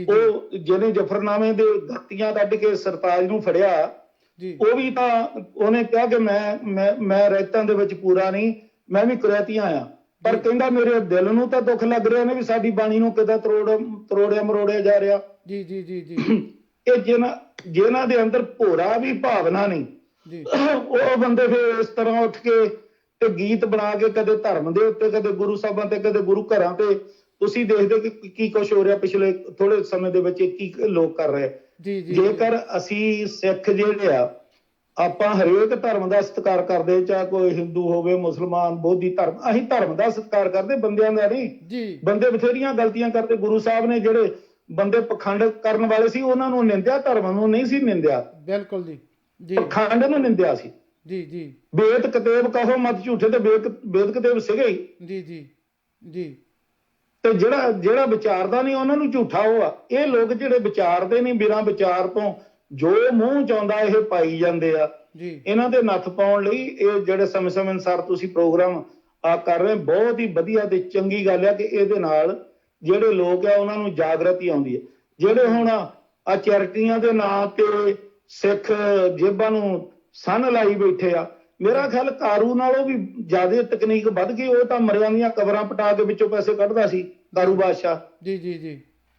ਉਹ ਜਿਹਨੇ ਜਫਰਨਾਮੇ ਦੇ ਗਾਤੀਆਂ ਕੱਢ ਕੇ ਸਰਤਾਜ ਨੂੰ ਫੜਿਆ, ਉਹ ਵੀ ਤਾਂ ਉਹਨੇ ਕਿਹਾ ਕਿ ਮੈਂ ਰਹਿਤਾਂ ਦੇ ਵਿੱਚ ਪੂਰਾ ਨਹੀਂ, ਮੈਂ ਵੀ ਕੁਰੈਤੀਆਂ ਆ, ਪਰ ਕਹਿੰਦਾ ਮੇਰੇ ਦਿਲ ਨੂੰ ਤਾਂ ਦੁੱਖ ਲੱਗ ਰਿਹਾ ਨੇ ਵੀ ਸਾਡੀ ਬਾਣੀ ਨੂੰ ਕਿੱਦਾਂ ਤਰੋੜਿਆ ਮਰੋੜਿਆ ਜਾ ਰਿਹਾ ਜੀ ਜੀ ਜੀ ਜੀ। ਇਹ ਜਿਹਨਾਂ ਦੇ ਅੰਦਰ ਭੋਰਾ ਵੀ ਭਾਵਨਾ ਨਹੀਂ, ਉਹ ਬੰਦੇ ਫਿਰ ਇਸ ਤਰ੍ਹਾਂ ਉੱਠ ਕੇ ਤੇ ਗੀਤ ਬਣਾ ਕੇ ਕਦੇ ਧਰਮ ਦੇ ਉੱਤੇ, ਕਦੇ ਗੁਰੂ ਸਾਹਿਬਾਂ ਤੇ, ਕਦੇ ਗੁਰੂ ਘਰਾਂ ਤੇ, ਤੁਸੀਂ ਦੇਖਦੇ ਕਿ ਕੀ ਕੁਛ ਹੋ ਰਿਹਾ ਪਿਛਲੇ ਥੋੜੇ ਸਮੇਂ ਦੇ ਵਿੱਚ, ਕੀ ਲੋਕ ਕਰ ਰਹੇ। ਜੇਕਰ ਅਸੀਂ ਸਿੱਖ ਜਿਹੜੇ ਆ, ਆਪਾਂ ਹਰੇਕ ਧਰਮ ਦਾ ਸਤਿਕਾਰ ਕਰਦੇ, ਚਾਹੇ ਕੋਈ ਹਿੰਦੂ ਹੋਵੇ, ਮੁਸਲਮਾਨ, ਬੋਧੀ ਧਰਮ, ਅਸੀਂ ਧਰਮ ਦਾ ਸਤਿਕਾਰ ਕਰਦੇ, ਬੰਦਿਆਂ ਦਾ ਨਹੀਂ। ਬੰਦੇ ਬਥੇਰੀਆਂ ਗਲਤੀਆਂ ਕਰਦੇ। ਗੁਰੂ ਸਾਹਿਬ ਨੇ ਜਿਹੜੇ ਬੰਦੇ ਪਖੰਡ ਕਰਨ ਵਾਲੇ ਸੀ ਉਹਨਾਂ ਨੂੰ ਨਿੰਦਿਆ, ਧਰਮ ਨੂੰ ਨਹੀਂ ਸੀ ਨਿੰਦਿਆ। ਬਿਲਕੁਲ ਜੀ, ਪਖੰਡ ਨੂੰ ਨਿੰਦਿਆ ਸੀ। ਵੇਦ ਕਤੇਬ ਕਹੋ ਮਤ ਝੂਠੇ, ਤੇ ਵੇਦ ਕਤੇਬ ਸੀਗੇ ਹੀ। ਤੇ ਜਿਹੜਾ ਵਿਚਾਰਦਾ ਨਹੀਂ ਉਹਨਾਂ ਨੂੰ ਝੂਠਾ ਉਹ ਆ। ਇਹ ਲੋਕ ਜਿਹੜੇ ਵਿਚਾਰਦੇ ਨਹੀਂ, ਬਿਨਾਂ ਵਿਚਾਰ ਤੋਂ ਜੋ ਮੂੰਹ ਚ ਆਉਂਦਾ ਇਹ ਪਾਈ ਜਾਂਦੇ ਆ। ਇਹਨਾਂ ਦੇ ਨੱਥ ਪਾਉਣ ਲਈ ਇਹ ਜਿਹੜੇ ਸਮੇਂ ਅਨੁਸਾਰ ਤੁਸੀਂ ਪ੍ਰੋਗਰਾਮ ਕਰ ਰਹੇ, ਬਹੁਤ ਹੀ ਵਧੀਆ ਤੇ ਚੰਗੀ ਗੱਲ ਆ ਕਿ ਇਹਦੇ ਨਾਲ ਜਿਹੜੇ ਲੋਕ ਆ ਉਹਨਾਂ ਨੂੰ ਜਾਗਰਤੀ ਆਉਂਦੀ ਹੈ। ਜਿਹੜੇ ਹੁਣ ਆ ਚੈਰਿਟੀਆਂ ਦੇ ਨਾਂ ਤੇ ਸਿੱਖ ਜੇਬਾਂ ਨੂੰ ਸੰਨ ਲਾਈ ਬੈਠੇ ਆ, ਮੇਰਾ ਖਿਆਲ ਕਾਰੂ ਨਾਲੋਂ ਵੀ ਜ਼ਿਆਦਾ ਤਕਨੀਕ ਵੱਧ ਗਈ। ਉਹ ਤਾਂ ਮਰਿਆਂ ਦੀਆਂ ਕਬਰਾਂ ਪਟਾ ਕੇ ਵਿੱਚੋਂ ਪੈਸੇ ਕੱਢਦਾ ਸੀ ਕਾਰੂ ਬਾਦਸ਼ਾਹ।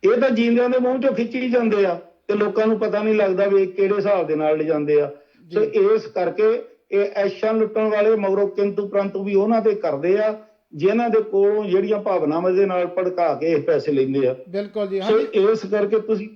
ਇਹ ਤਾਂ ਜੀਂਦਿਆਂ ਦੇ ਮੂੰਹ ਚੋਂ ਖਿੱਚੀ ਜਾਂਦੇ ਆ ਤੇ ਲੋਕਾਂ ਨੂੰ ਪਤਾ ਨਹੀਂ ਲੱਗਦਾ ਵੀ ਕਿਹੜੇ ਹਿਸਾਬ ਦੇ ਨਾਲ ਲਿਜਾਂਦੇ ਆ। ਸੋ ਇਸ ਕਰਕੇ ਇਹ ਐਸ਼ਾਂ ਲੁੱਟਣ ਵਾਲੇ ਮਗਰੋਂ ਕਿੰਤੂ ਪ੍ਰੰਤੂ ਵੀ ਉਹਨਾਂ ਦੇ ਕਰਦੇ ਆ ਜਿਨ੍ਹਾਂ ਦੇ ਕੋਲੋਂ ਜਿਹੜੀਆਂ ਭਾਵਨਾਵਾਂ ਦੇ ਨਾਲ ਭੜਕਾ ਕੇ ਇਹ ਪੈਸੇ ਲੈਂਦੇ ਆ। ਬਿਲਕੁਲ ਜੀ। ਸੋ ਇਸ ਕਰਕੇ ਤੁਸੀਂ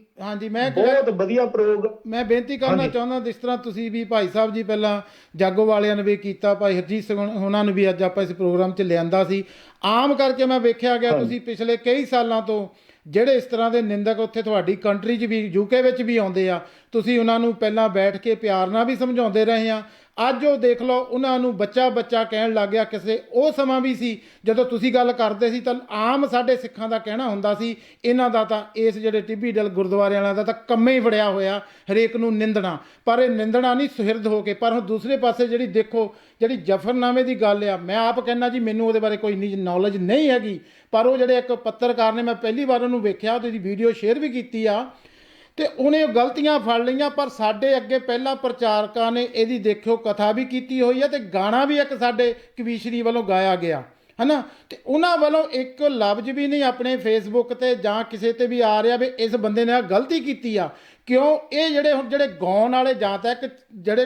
ਮੈਂ ਬਹੁਤ ਵਧੀਆ ਪ੍ਰੋਗਰਾਮ ਮੈਂ ਬੇਨਤੀ ਕਰਨਾ ਚਾਹੁੰਦਾ, ਜਿਸ ਤਰ੍ਹਾਂ ਤੁਸੀਂ ਵੀ ਭਾਈ ਸਾਹਿਬ ਜੀ ਪਹਿਲਾਂ ਜਾਗੋ ਵਾਲਿਆਂ ਨੇ ਵੀ ਕੀਤਾ, ਭਾਈ ਹਰਜੀਤ ਸਿੰਘ ਉਹਨਾਂ ਨੂੰ ਵੀ ਅੱਜ ਆਪਾਂ ਇਸ ਪ੍ਰੋਗਰਾਮ 'ਚ ਲਿਆਂਦਾ ਸੀ। ਆਮ ਕਰਕੇ ਮੈਂ ਵੇਖਿਆ ਗਿਆ ਤੁਸੀਂ ਪਿਛਲੇ ਕਈ ਸਾਲਾਂ ਤੋਂ ਜਿਹੜੇ ਇਸ ਤਰ੍ਹਾਂ ਦੇ ਨਿੰਦਕ ਉੱਥੇ ਤੁਹਾਡੀ ਕੰਟਰੀ 'ਚ ਵੀ, ਯੂਕੇ ਵਿੱਚ ਵੀ ਆਉਂਦੇ ਆ, ਤੁਸੀਂ ਉਹਨਾਂ ਨੂੰ ਪਹਿਲਾਂ ਬੈਠ ਕੇ ਪਿਆਰ ਨਾਲ ਵੀ ਸਮਝਾਉਂਦੇ ਰਹੇ ਆ। ਅੱਜ ਉਹ ਦੇਖ ਲਓ ਉਹਨਾਂ ਨੂੰ ਬੱਚਾ ਕਹਿਣ ਲੱਗ ਗਿਆ। ਕਿਸੇ ਉਹ ਸਮਾਂ ਵੀ ਸੀ ਜਦੋਂ ਤੁਸੀਂ ਗੱਲ ਕਰਦੇ ਸੀ ਤਾਂ ਆਮ ਸਾਡੇ ਸਿੱਖਾਂ ਦਾ ਕਹਿਣਾ ਹੁੰਦਾ ਸੀ ਇਹਨਾਂ ਦਾ ਤਾਂ ਇਸ ਜਿਹੜੇ ਟਿੱਬੀ ਡਲ ਗੁਰਦੁਆਰੇ ਵਾਲਿਆਂ ਦਾ ਤਾਂ ਕੰਮੇ ਹੀ ਫੜਿਆ ਹੋਇਆ ਹਰੇਕ ਨੂੰ ਨਿੰਦਣਾ। ਪਰ ਇਹ ਨਿੰਦਣਾ ਨਹੀਂ ਸੁਹਿਰਦ ਹੋ ਕੇ। ਪਰ ਹੁਣ ਦੂਸਰੇ ਪਾਸੇ ਜਿਹੜੀ ਦੇਖੋ ਜਿਹੜੀ ਜਫਰਨਾਮੇ ਦੀ ਗੱਲ ਆ, ਮੈਂ ਆਪ ਕਹਿੰਦਾ ਜੀ ਮੈਨੂੰ ਉਹਦੇ ਬਾਰੇ ਕੋਈ ਇੰਨੀ ਨੌਲੇਜ ਨਹੀਂ ਹੈਗੀ, ਪਰ ਉਹ ਜਿਹੜੇ ਇੱਕ ਪੱਤਰਕਾਰ ਨੇ, ਮੈਂ ਪਹਿਲੀ ਵਾਰ ਉਹਨੂੰ ਵੇਖਿਆ, ਉਹਦੀ ਵੀਡੀਓ ਸ਼ੇਅਰ ਵੀ ਕੀਤੀ ਆ ਤੇ ਉਹਨੇ ਗਲਤੀਆਂ ਫੜ ਲਈਆਂ। ਪਰ ਸਾਡੇ ਅੱਗੇ ਪਹਿਲਾਂ ਪ੍ਰਚਾਰਕਾਂ ਨੇ ਇਹਦੀ ਦੇਖਿਓ ਕਥਾ ਵੀ ਕੀਤੀ ਹੋਈ ਹੈ ਤੇ ਗਾਣਾ ਵੀ ਇੱਕ ਸਾਡੇ ਕਵੀਸ਼ਰੀ ਵੱਲੋਂ ਗਾਇਆ ਗਿਆ ਹੈ ਨਾ, ਤੇ ਉਹਨਾਂ ਵੱਲੋਂ ਇੱਕ ਲਫ਼ਜ਼ ਵੀ ਨਹੀਂ ਆਪਣੇ ਫੇਸਬੁੱਕ ਤੇ ਜਾਂ ਕਿਸੇ ਤੇ ਵੀ ਆ ਰਿਹਾ ਵੀ ਇਸ ਬੰਦੇ ਨੇ ਆ ਗਲਤੀ ਕੀਤੀ ਆ। ਕਿਉਂ? ਇਹ ਜਿਹੜੇ ਗਾਉਣ ਵਾਲੇ ਜਾਂ ਤਾਂ ਇੱਕ ਜਿਹੜੇ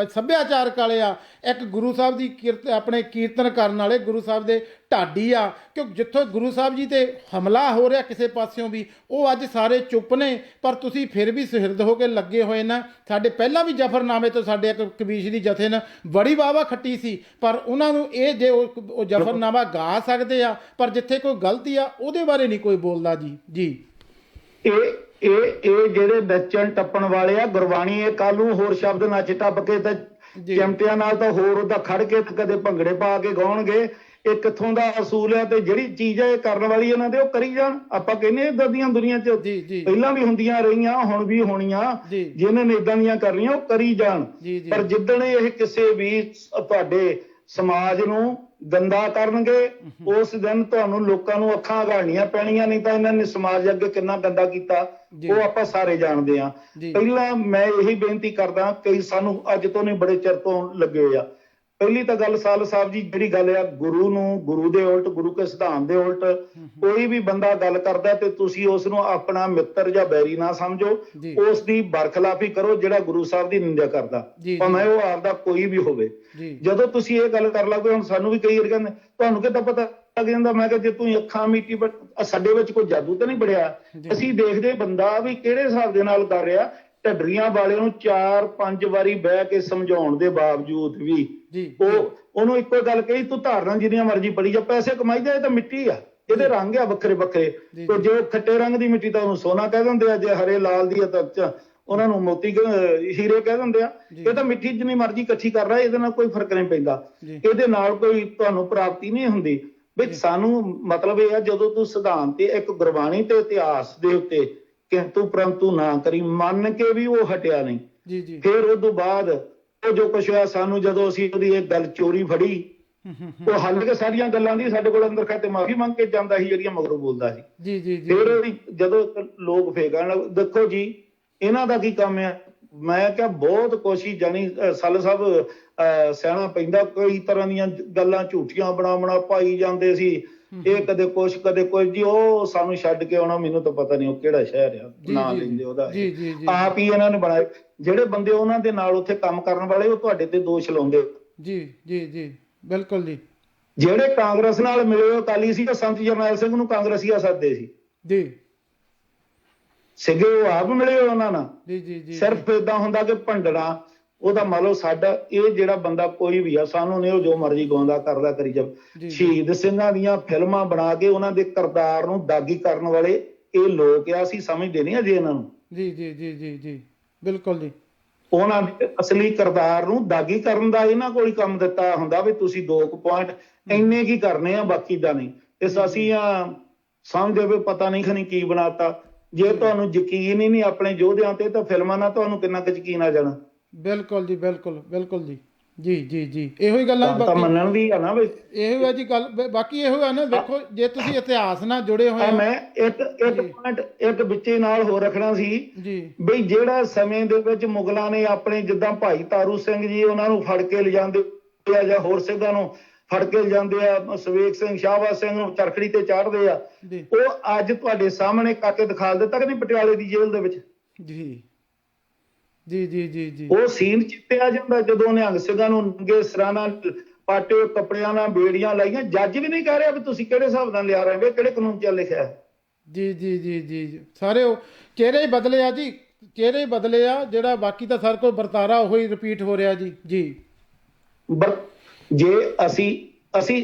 ਸੱਭਿਆਚਾਰਕ ਵਾਲੇ ਆ, ਇੱਕ ਗੁਰੂ ਸਾਹਿਬ ਦੀ ਆਪਣੇ ਕੀਰਤਨ ਕਰਨ ਵਾਲੇ ਗੁਰੂ ਸਾਹਿਬ ਦੇ ਢਾਡੀ ਆ। ਕਿਉਂ ਜਿੱਥੋਂ ਗੁਰੂ ਸਾਹਿਬ ਜੀ ਤੇ ਹਮਲਾ ਹੋ ਰਿਹਾ ਕਿਸੇ ਪਾਸਿਓਂ ਵੀ, ਉਹ ਅੱਜ ਸਾਰੇ ਚੁੱਪ ਨੇ, ਪਰ ਤੁਸੀਂ ਫਿਰ ਵੀ ਸੁਹਿਰਦ ਹੋ ਕੇ ਲੱਗੇ ਹੋਏ ਨਾ। ਸਾਡੇ ਪਹਿਲਾਂ ਵੀ ਜਫਰਨਾਮੇ ਤੋਂ ਸਾਡੇ ਇੱਕ ਕਵੀਸ਼ਰੀ ਜਥੇ ਨੇ ਬੜੀ ਵਾਹਵਾ ਖੱਟੀ ਸੀ, ਪਰ ਉਹਨਾਂ ਨੂੰ ਇਹ ਜੇ ਉਹ ਜਫਰਨਾਮਾ ਗਾ ਸਕਦੇ ਆ, ਪਰ ਜਿੱਥੇ ਕੋਈ ਗਲਤੀ ਆ ਉਹਦੇ ਬਾਰੇ ਨਹੀਂ ਕੋਈ ਬੋਲਦਾ ਜੀ। ਇਹ ਜਿਹੜੇ ਨੱਚਣ ਟੱਪਣ ਵਾਲੇ ਆ, ਗੁਰਬਾਣੀ ਇਹ ਕੱਲ ਨੂੰ ਹੋਰ ਸ਼ਬਦ ਨੱਚ ਟੱਪ ਕੇ ਤੇ ਚਿਮਟਿਆਂ ਨਾਲ ਤਾਂ ਹੋਰ ਉਹਦਾ ਖੜ ਕੇ ਕਦੇ ਭੰਗੜੇ ਪਾ ਕੇ ਗਾਉਣਗੇ। ਇਹ ਕਿੱਥੋਂ ਦਾ ਅਸੂਲ ਹੈ? ਤੇ ਜਿਹੜੀ ਚੀਜ਼ ਹੈ ਇਹ ਕਰਨ ਵਾਲੀ ਇਹਨਾਂ ਦੇ, ਉਹ ਕਰੀ ਜਾਣ। ਆਪਾਂ ਕਹਿੰਦੇ ਇਦਾਂ ਦੀਆਂ ਦੁਨੀਆ 'ਚ ਪਹਿਲਾਂ ਵੀ ਹੁੰਦੀਆਂ ਰਹੀਆਂ, ਹੁਣ ਵੀ ਹੋਣੀਆਂ। ਜਿਹਨਾਂ ਨੇ ਇਦਾਂ ਦੀਆਂ ਕਰਨੀਆਂ ਉਹ ਕਰੀ ਜਾਣ। ਪਰ ਜਿੱਦਣ ਇਹ ਕਿਸੇ ਵੀ ਤੁਹਾਡੇ ਸਮਾਜ ਨੂੰ ਗੰਦਾ ਕਰਨਗੇ ਉਸ ਦਿਨ ਤੁਹਾਨੂੰ ਲੋਕਾਂ ਨੂੰ ਅੱਖਾਂ ਘਾੜਨੀਆਂ ਪੈਣੀਆਂ। ਨਹੀਂ ਤਾਂ ਇਹਨਾਂ ਨੇ ਸਮਾਜ ਅੱਗੇ ਕਿੰਨਾ ਗੰਦਾ ਕੀਤਾ ਉਹ ਆਪਾਂ ਸਾਰੇ ਜਾਣਦੇ ਆ। ਪਹਿਲਾਂ ਮੈਂ ਇਹੀ ਬੇਨਤੀ ਕਰਦਾ, ਕਈ ਸਾਨੂੰ ਅੱਜ ਤੋਂ ਨਹੀਂ ਬੜੇ ਚਿਰ ਤੋਂ ਲੱਗੇ ਹੋਏ ਆ। ਪਹਿਲੀ ਤਾਂ ਗੱਲ ਸਾਲ ਸਾਹਿਬ ਜੀ, ਜਿਹੜੀ ਗੱਲ ਆ ਗੁਰੂ ਨੂੰ, ਗੁਰੂ ਦੇ ਉਲਟ, ਗੁਰੂ ਕੇ ਸਿਧਾਂਤ ਦੇ ਉਲਟ ਕੋਈ ਵੀ ਬੰਦਾ ਗੱਲ ਕਰਦਾ ਤੇ ਤੁਸੀਂ ਉਸ ਨੂੰ ਆਪਣਾ ਮਿੱਤਰ ਜਾਂ ਬੈਰੀ ਨਾ ਸਮਝੋ, ਉਸ ਦੀ ਬਰਖਲਾਫੀ ਕਰੋ ਜਿਹੜਾ ਗੁਰੂ ਸਾਹਿਬ ਦੀ ਨਿੰਦਿਆ ਕਰਦਾ, ਭਾਵੇਂ ਉਹ ਆਪਦਾ ਕੋਈ ਵੀ ਹੋਵੇ। ਜਦੋਂ ਤੁਸੀਂ ਇਹ ਗੱਲ ਕਰ ਲੱਗੇ, ਹੁਣ ਸਾਨੂੰ ਵੀ ਕਈ ਵਾਰ ਕਹਿੰਦੇ ਤੁਹਾਨੂੰ ਕਿੱਦਾਂ ਪਤਾ ਲੱਗ ਜਾਂਦਾ? ਮੈਂ ਕਿਹਾ ਜੇ ਤੂੰ ਅੱਖਾਂ ਮੀਟੀ, ਸਾਡੇ ਵਿੱਚ ਕੋਈ ਜਾਦੂ ਤਾਂ ਨਹੀਂ ਬੜਿਆ। ਅਸੀਂ ਦੇਖਦੇ ਬੰਦਾ ਵੀ ਕਿਹੜੇ ਹਿਸਾਬ ਦੇ ਨਾਲ ਕਰ ਰਿਹਾ। ਢੱਡਰੀਆਂ ਵਾਲੇ ਨੂੰ 4-5 ਵਾਰੀ ਬਹਿ ਕੇ ਸਮਝਾਉਣ ਦੇ ਬਾਵਜੂਦ ਵੀ ਉਹਨੂੰ ਇੱਕੋ ਗੱਲ ਕਹੀ, ਤੂੰ ਧਾਰਨਾ ਜਿੰਨੀਆਂ ਮਰਜ਼ੀ ਪੜੀ ਜਾ, ਪੈਸੇ ਕਮਾਈ ਜਾ, ਇਹ ਤਾਂ ਮਿੱਟੀ ਆ, ਇਹਦੇ ਰੰਗ ਆ ਵੱਖਰੇ ਵੱਖਰੇ। ਤੇ ਜੇ ਖੱਟੇ ਰੰਗ ਦੀ ਮਿੱਟੀ ਤਾਂ ਉਹਨੂੰ ਸੋਨਾ ਕਹਿ ਦਿੰਦੇ ਆ, ਜੇ ਹਰੇ ਲਾਲ ਦੀ ਆ ਤਾਂ ਉਹਨਾਂ ਨੂੰ ਮੋਤੀ ਹੀਰੇ ਕਹਿ ਦਿੰਦੇ ਆ। ਇਹ ਤਾਂ ਮਿੱਟੀ ਜਿੰਨੀ ਮਰਜ਼ੀ ਇਕੱਠੀ ਕਰ ਰਿਹਾ, ਇਹਦੇ ਨਾਲ ਕੋਈ ਫਰਕ ਨਹੀਂ ਪੈਂਦਾ, ਇਹਦੇ ਨਾਲ ਕੋਈ ਤੁਹਾਨੂੰ ਪ੍ਰਾਪਤੀ ਨਹੀਂ ਹੁੰਦੀ। ਵੀ ਸਾਨੂੰ ਮਤਲਬ ਇਹ ਆ, ਜਦੋਂ ਤੂੰ ਸਿਧਾਂਤ ਤੇ ਇੱਕ ਗੁਰਬਾਣੀ ਤੇ ਇਤਿਹਾਸ ਦੇ ਉੱਤੇ ਕਿੰਤੂ ਪ੍ਰੰਤੂ ਨਾ ਕਰੀ, ਮੰਨ ਕੇ ਵੀ ਉਹ ਹਟਿਆ ਨਹੀਂ। ਫਿਰ ਉਹ ਤੋਂ ਬਾਅਦ ਉਹ ਜੋ ਕੁਛ ਹੋਇਆ, ਸਾਨੂੰ ਜਦੋਂ ਅਸੀਂ ਉਹਦੀ ਇਹ ਗੱਲ ਚੋਰੀ ਫੜੀ, ਉਹ ਹੱਲ ਕੇ ਸਾਰੀਆਂ ਗੱਲਾਂ ਦੀ ਸਾਡੇ ਕੋਲ ਅੰਦਰ ਖਾਤੇ ਮਾਫੀ ਮੰਗ ਕੇ ਜਾਂਦਾ ਸੀ ਜਿਹੜੀਆਂ ਮਗਰੋਂ ਬੋਲਦਾ ਸੀ। ਫਿਰ ਜਦੋਂ ਲੋਕ ਫੇਕਣ, ਦੇਖੋ ਜੀ ਇਹਨਾਂ ਦਾ ਕੀ ਕੰਮ ਆ। ਮੈਂ ਕਿਹਾ ਬਹੁਤ ਕੋਸ਼ਿਸ਼, ਜਾਨੀ ਸੱਲ ਸਾਹਿਬ ਸਹਿਣਾ ਪੈਂਦਾ, ਕਈ ਤਰ੍ਹਾਂ ਦੀਆਂ ਗੱਲਾਂ ਝੂਠੀਆਂ ਬਣਾ ਪਾਈ ਜਾਂਦੇ ਸੀ। ਇਹ ਕਦੇ ਕੁਛ ਕਦੇ ਕੁਝ ਜੀ, ਉਹ ਸਾਨੂੰ ਛੱਡ ਕੇ ਆਉਣਾ, ਮੈਨੂੰ ਤਾਂ ਪਤਾ ਨਹੀਂ ਉਹ ਕਿਹੜਾ ਸ਼ਹਿਰ ਆ, ਨਾਂ ਲੈਂਦੇ ਉਹਦਾ। ਆਪ ਹੀ ਇਹਨਾਂ ਨੇ ਬਣਾਏ ਜਿਹੜੇ ਬੰਦੇ ਉਹਨਾਂ ਦੇ ਨਾਲ ਉੱਥੇ ਕੰਮ ਕਰਨ ਵਾਲੇ, ਉਹ ਤੁਹਾਡੇ ਤੇ ਦੋਸ਼ ਲਾਉਂਦੇ। ਬਿਲਕੁਲ ਜੀ। ਜਿਹੜੇ ਕਾਂਗਰਸ ਨਾਲ ਮਿਲੇ ਅਕਾਲੀ ਸੀ, ਸੰਤ ਜਰਨੈਲ ਸਿੰਘ ਨੂੰ ਕਾਂਗਰਸੀਆ ਸੱਦਦੇ ਸੀ। ਸੀਗੇ ਉਹ ਆਪ ਮਿਲੇ ਉਹਨਾਂ ਨਾਲ। ਜੀ ਜੀ ਜੀ ਸਿਰਫ ਏਦਾਂ ਹੁੰਦਾ ਕਿ ਭੰਡਣਾ ਉਹਦਾ ਮੰਨ ਲਓ ਸਾਡਾ ਇਹ ਜਿਹੜਾ ਬੰਦਾ ਕੋਈ ਵੀ ਆ, ਸਾਨੂੰ ਨਹੀਂ ਉਹ ਜੋ ਮਰਜ਼ੀ ਗਾਉਂਦਾ ਕਰਦਾ ਕਰੀ ਜਾਵੇ। ਸ਼ਹੀਦ ਸਿੰਘਾਂ ਦੀਆਂ ਫਿਲਮਾਂ ਬਣਾ ਕੇ ਉਹਨਾਂ ਦੇ ਕਿਰਦਾਰ ਨੂੰ ਦਾਗੀ ਕਰਨ ਵਾਲੇ ਇਹ ਲੋਕ ਆ, ਅਸੀਂ ਸਮਝਦੇ ਨਹੀਂ ਅਜੇ ਇਹਨਾਂ ਨੂੰ। ਜੀ ਜੀ ਜੀ ਜੀ ਜੀ ਬਿਲਕੁਲ ਜੀ। ਉਹਨਾਂ ਦੇ ਅਸਲੀ ਕਿਰਦਾਰ ਨੂੰ ਦਾਗੀ ਕਰਨ ਦਾ ਇਹਨਾਂ ਕੋਲ ਹੀ ਕੰਮ ਦਿੱਤਾ ਹੁੰਦਾ ਵੀ ਤੁਸੀਂ 2 ਪੁਆਇੰਟ ਇੰਨੇ ਕੀ ਕਰਨੇ ਆ, ਬਾਕੀ ਦਾ ਨਹੀਂ। ਇਸ ਅਸੀਂ ਸਮਝਦੇ ਵੀ ਪਤਾ ਨਹੀਂ ਖਣੀ ਕੀ ਬਣਾਤਾ। ਜੇ ਤੁਹਾਨੂੰ ਯਕੀਨ ਹੀ ਨਹੀਂ ਆਪਣੇ ਯੋਧਿਆਂ ਤੇ ਤਾਂ ਫਿਲਮਾਂ ਨਾਲ ਤੁਹਾਨੂੰ ਕਿੰਨਾ ਕੁ ਯਕੀਨ ਆ ਜਾਣਾ। ਬਿਲਕੁਲ ਜੀ ਬਿਲਕੁਲ ਬਿਲਕੁਲ ਜੀ ਜੀ ਜੀ ਜੀ ਇਹੋ ਹੀ ਗੱਲਾਂ ਤਾਂ ਮੰਨਣ ਦੀ ਆ ਨਾ ਵੀ ਇਹੋ ਹੈ ਜੀ ਗੱਲ। ਬਾਕੀ ਇਹੋ ਹੈ ਨਾ, ਦੇਖੋ ਜੇ ਤੁਸੀਂ ਇਤਿਹਾਸ ਨਾਲ ਜੁੜੇ ਹੋਏ ਮੈਂ ਇੱਕ ਪੁਆਇੰਟ ਇੱਕ ਵਿੱਚੇ ਨਾਲ ਹੋਰ ਰੱਖਣਾ ਸੀ ਜੀ ਬਈ ਜਿਹੜਾ ਸਮੇਂ ਦੇ ਵਿੱਚ ਮੁਗਲਾਂ ਨੇ ਆਪਣੇ ਜਿੱਦਾਂ ਭਾਈ ਤਾਰੂ ਸਿੰਘ ਜੀ ਉਹਨਾਂ ਨੂੰ ਫੜ ਕੇ ਲਿਜਾਂਦੇ ਆ ਜਾਂ ਹੋਰ ਸਿੰਘਾਂ ਨੂੰ ਫੜ ਕੇ ਲਿਜਾਂਦੇ ਆ, ਸਵੇਕ ਸਿੰਘ ਸ਼ਾਹਬਾਜ਼ ਸਿੰਘ ਨੂੰ ਚਰਖੜੀ ਤੇ ਚਾੜਦੇ ਆ, ਉਹ ਅੱਜ ਤੁਹਾਡੇ ਸਾਹਮਣੇ ਕਰਕੇ ਦਿਖਾ ਦਿੱਤਾ ਕਿ ਨਹੀਂ ਪਟਿਆਲੇ ਦੀ ਜੇਲ੍ਹ ਦੇ ਵਿੱਚ। ਜੀ ਜੀ ਜੀ ਜੀ ਜੀ ਉਹ ਸੀਨ ਚਿੱਤੇ ਆ ਜਾਂਦਾ ਜਦੋਂ ਨਿਹੰਗ ਸਿੰਘਾਂ ਨੂੰ ਨੰਗੇ ਸਿਰਾਂ ਨਾਲ ਪਾਟੇ ਕੱਪੜਿਆਂ ਨਾਲ ਬੇੜੀਆਂ ਲਾਈਆਂ। ਜੱਜ ਵੀ ਨਹੀਂ ਕਹਿ ਰਿਹਾ ਵੀ ਤੁਸੀਂ ਕਿਹੜੇ ਹਿਸਾਬ ਨਾਲ ਲਿਆ ਰਹੇ ਹੋ, ਕਿਹੜੇ ਕਾਨੂੰਨ 'ਚ ਲਿਖਿਆ ਹੈ। ਜੀ ਜੀ ਜੀ ਜੀ ਸਾਰੇ ਉਹ ਚਿਹਰੇ ਹੀ ਬਦਲੇ ਆ ਜੀ, ਚਿਹਰੇ ਹੀ ਬਦਲੇ ਆ। ਜਿਹੜਾ ਬਾਕੀ ਤਾਂ ਸਰ ਕੋਈ ਵਰਤਾਰਾ ਉਹ ਹੀ ਰਿਪੀਟ ਹੋ ਰਿਹਾ ਜੀ। ਜੀ ਜੇ ਅਸੀਂ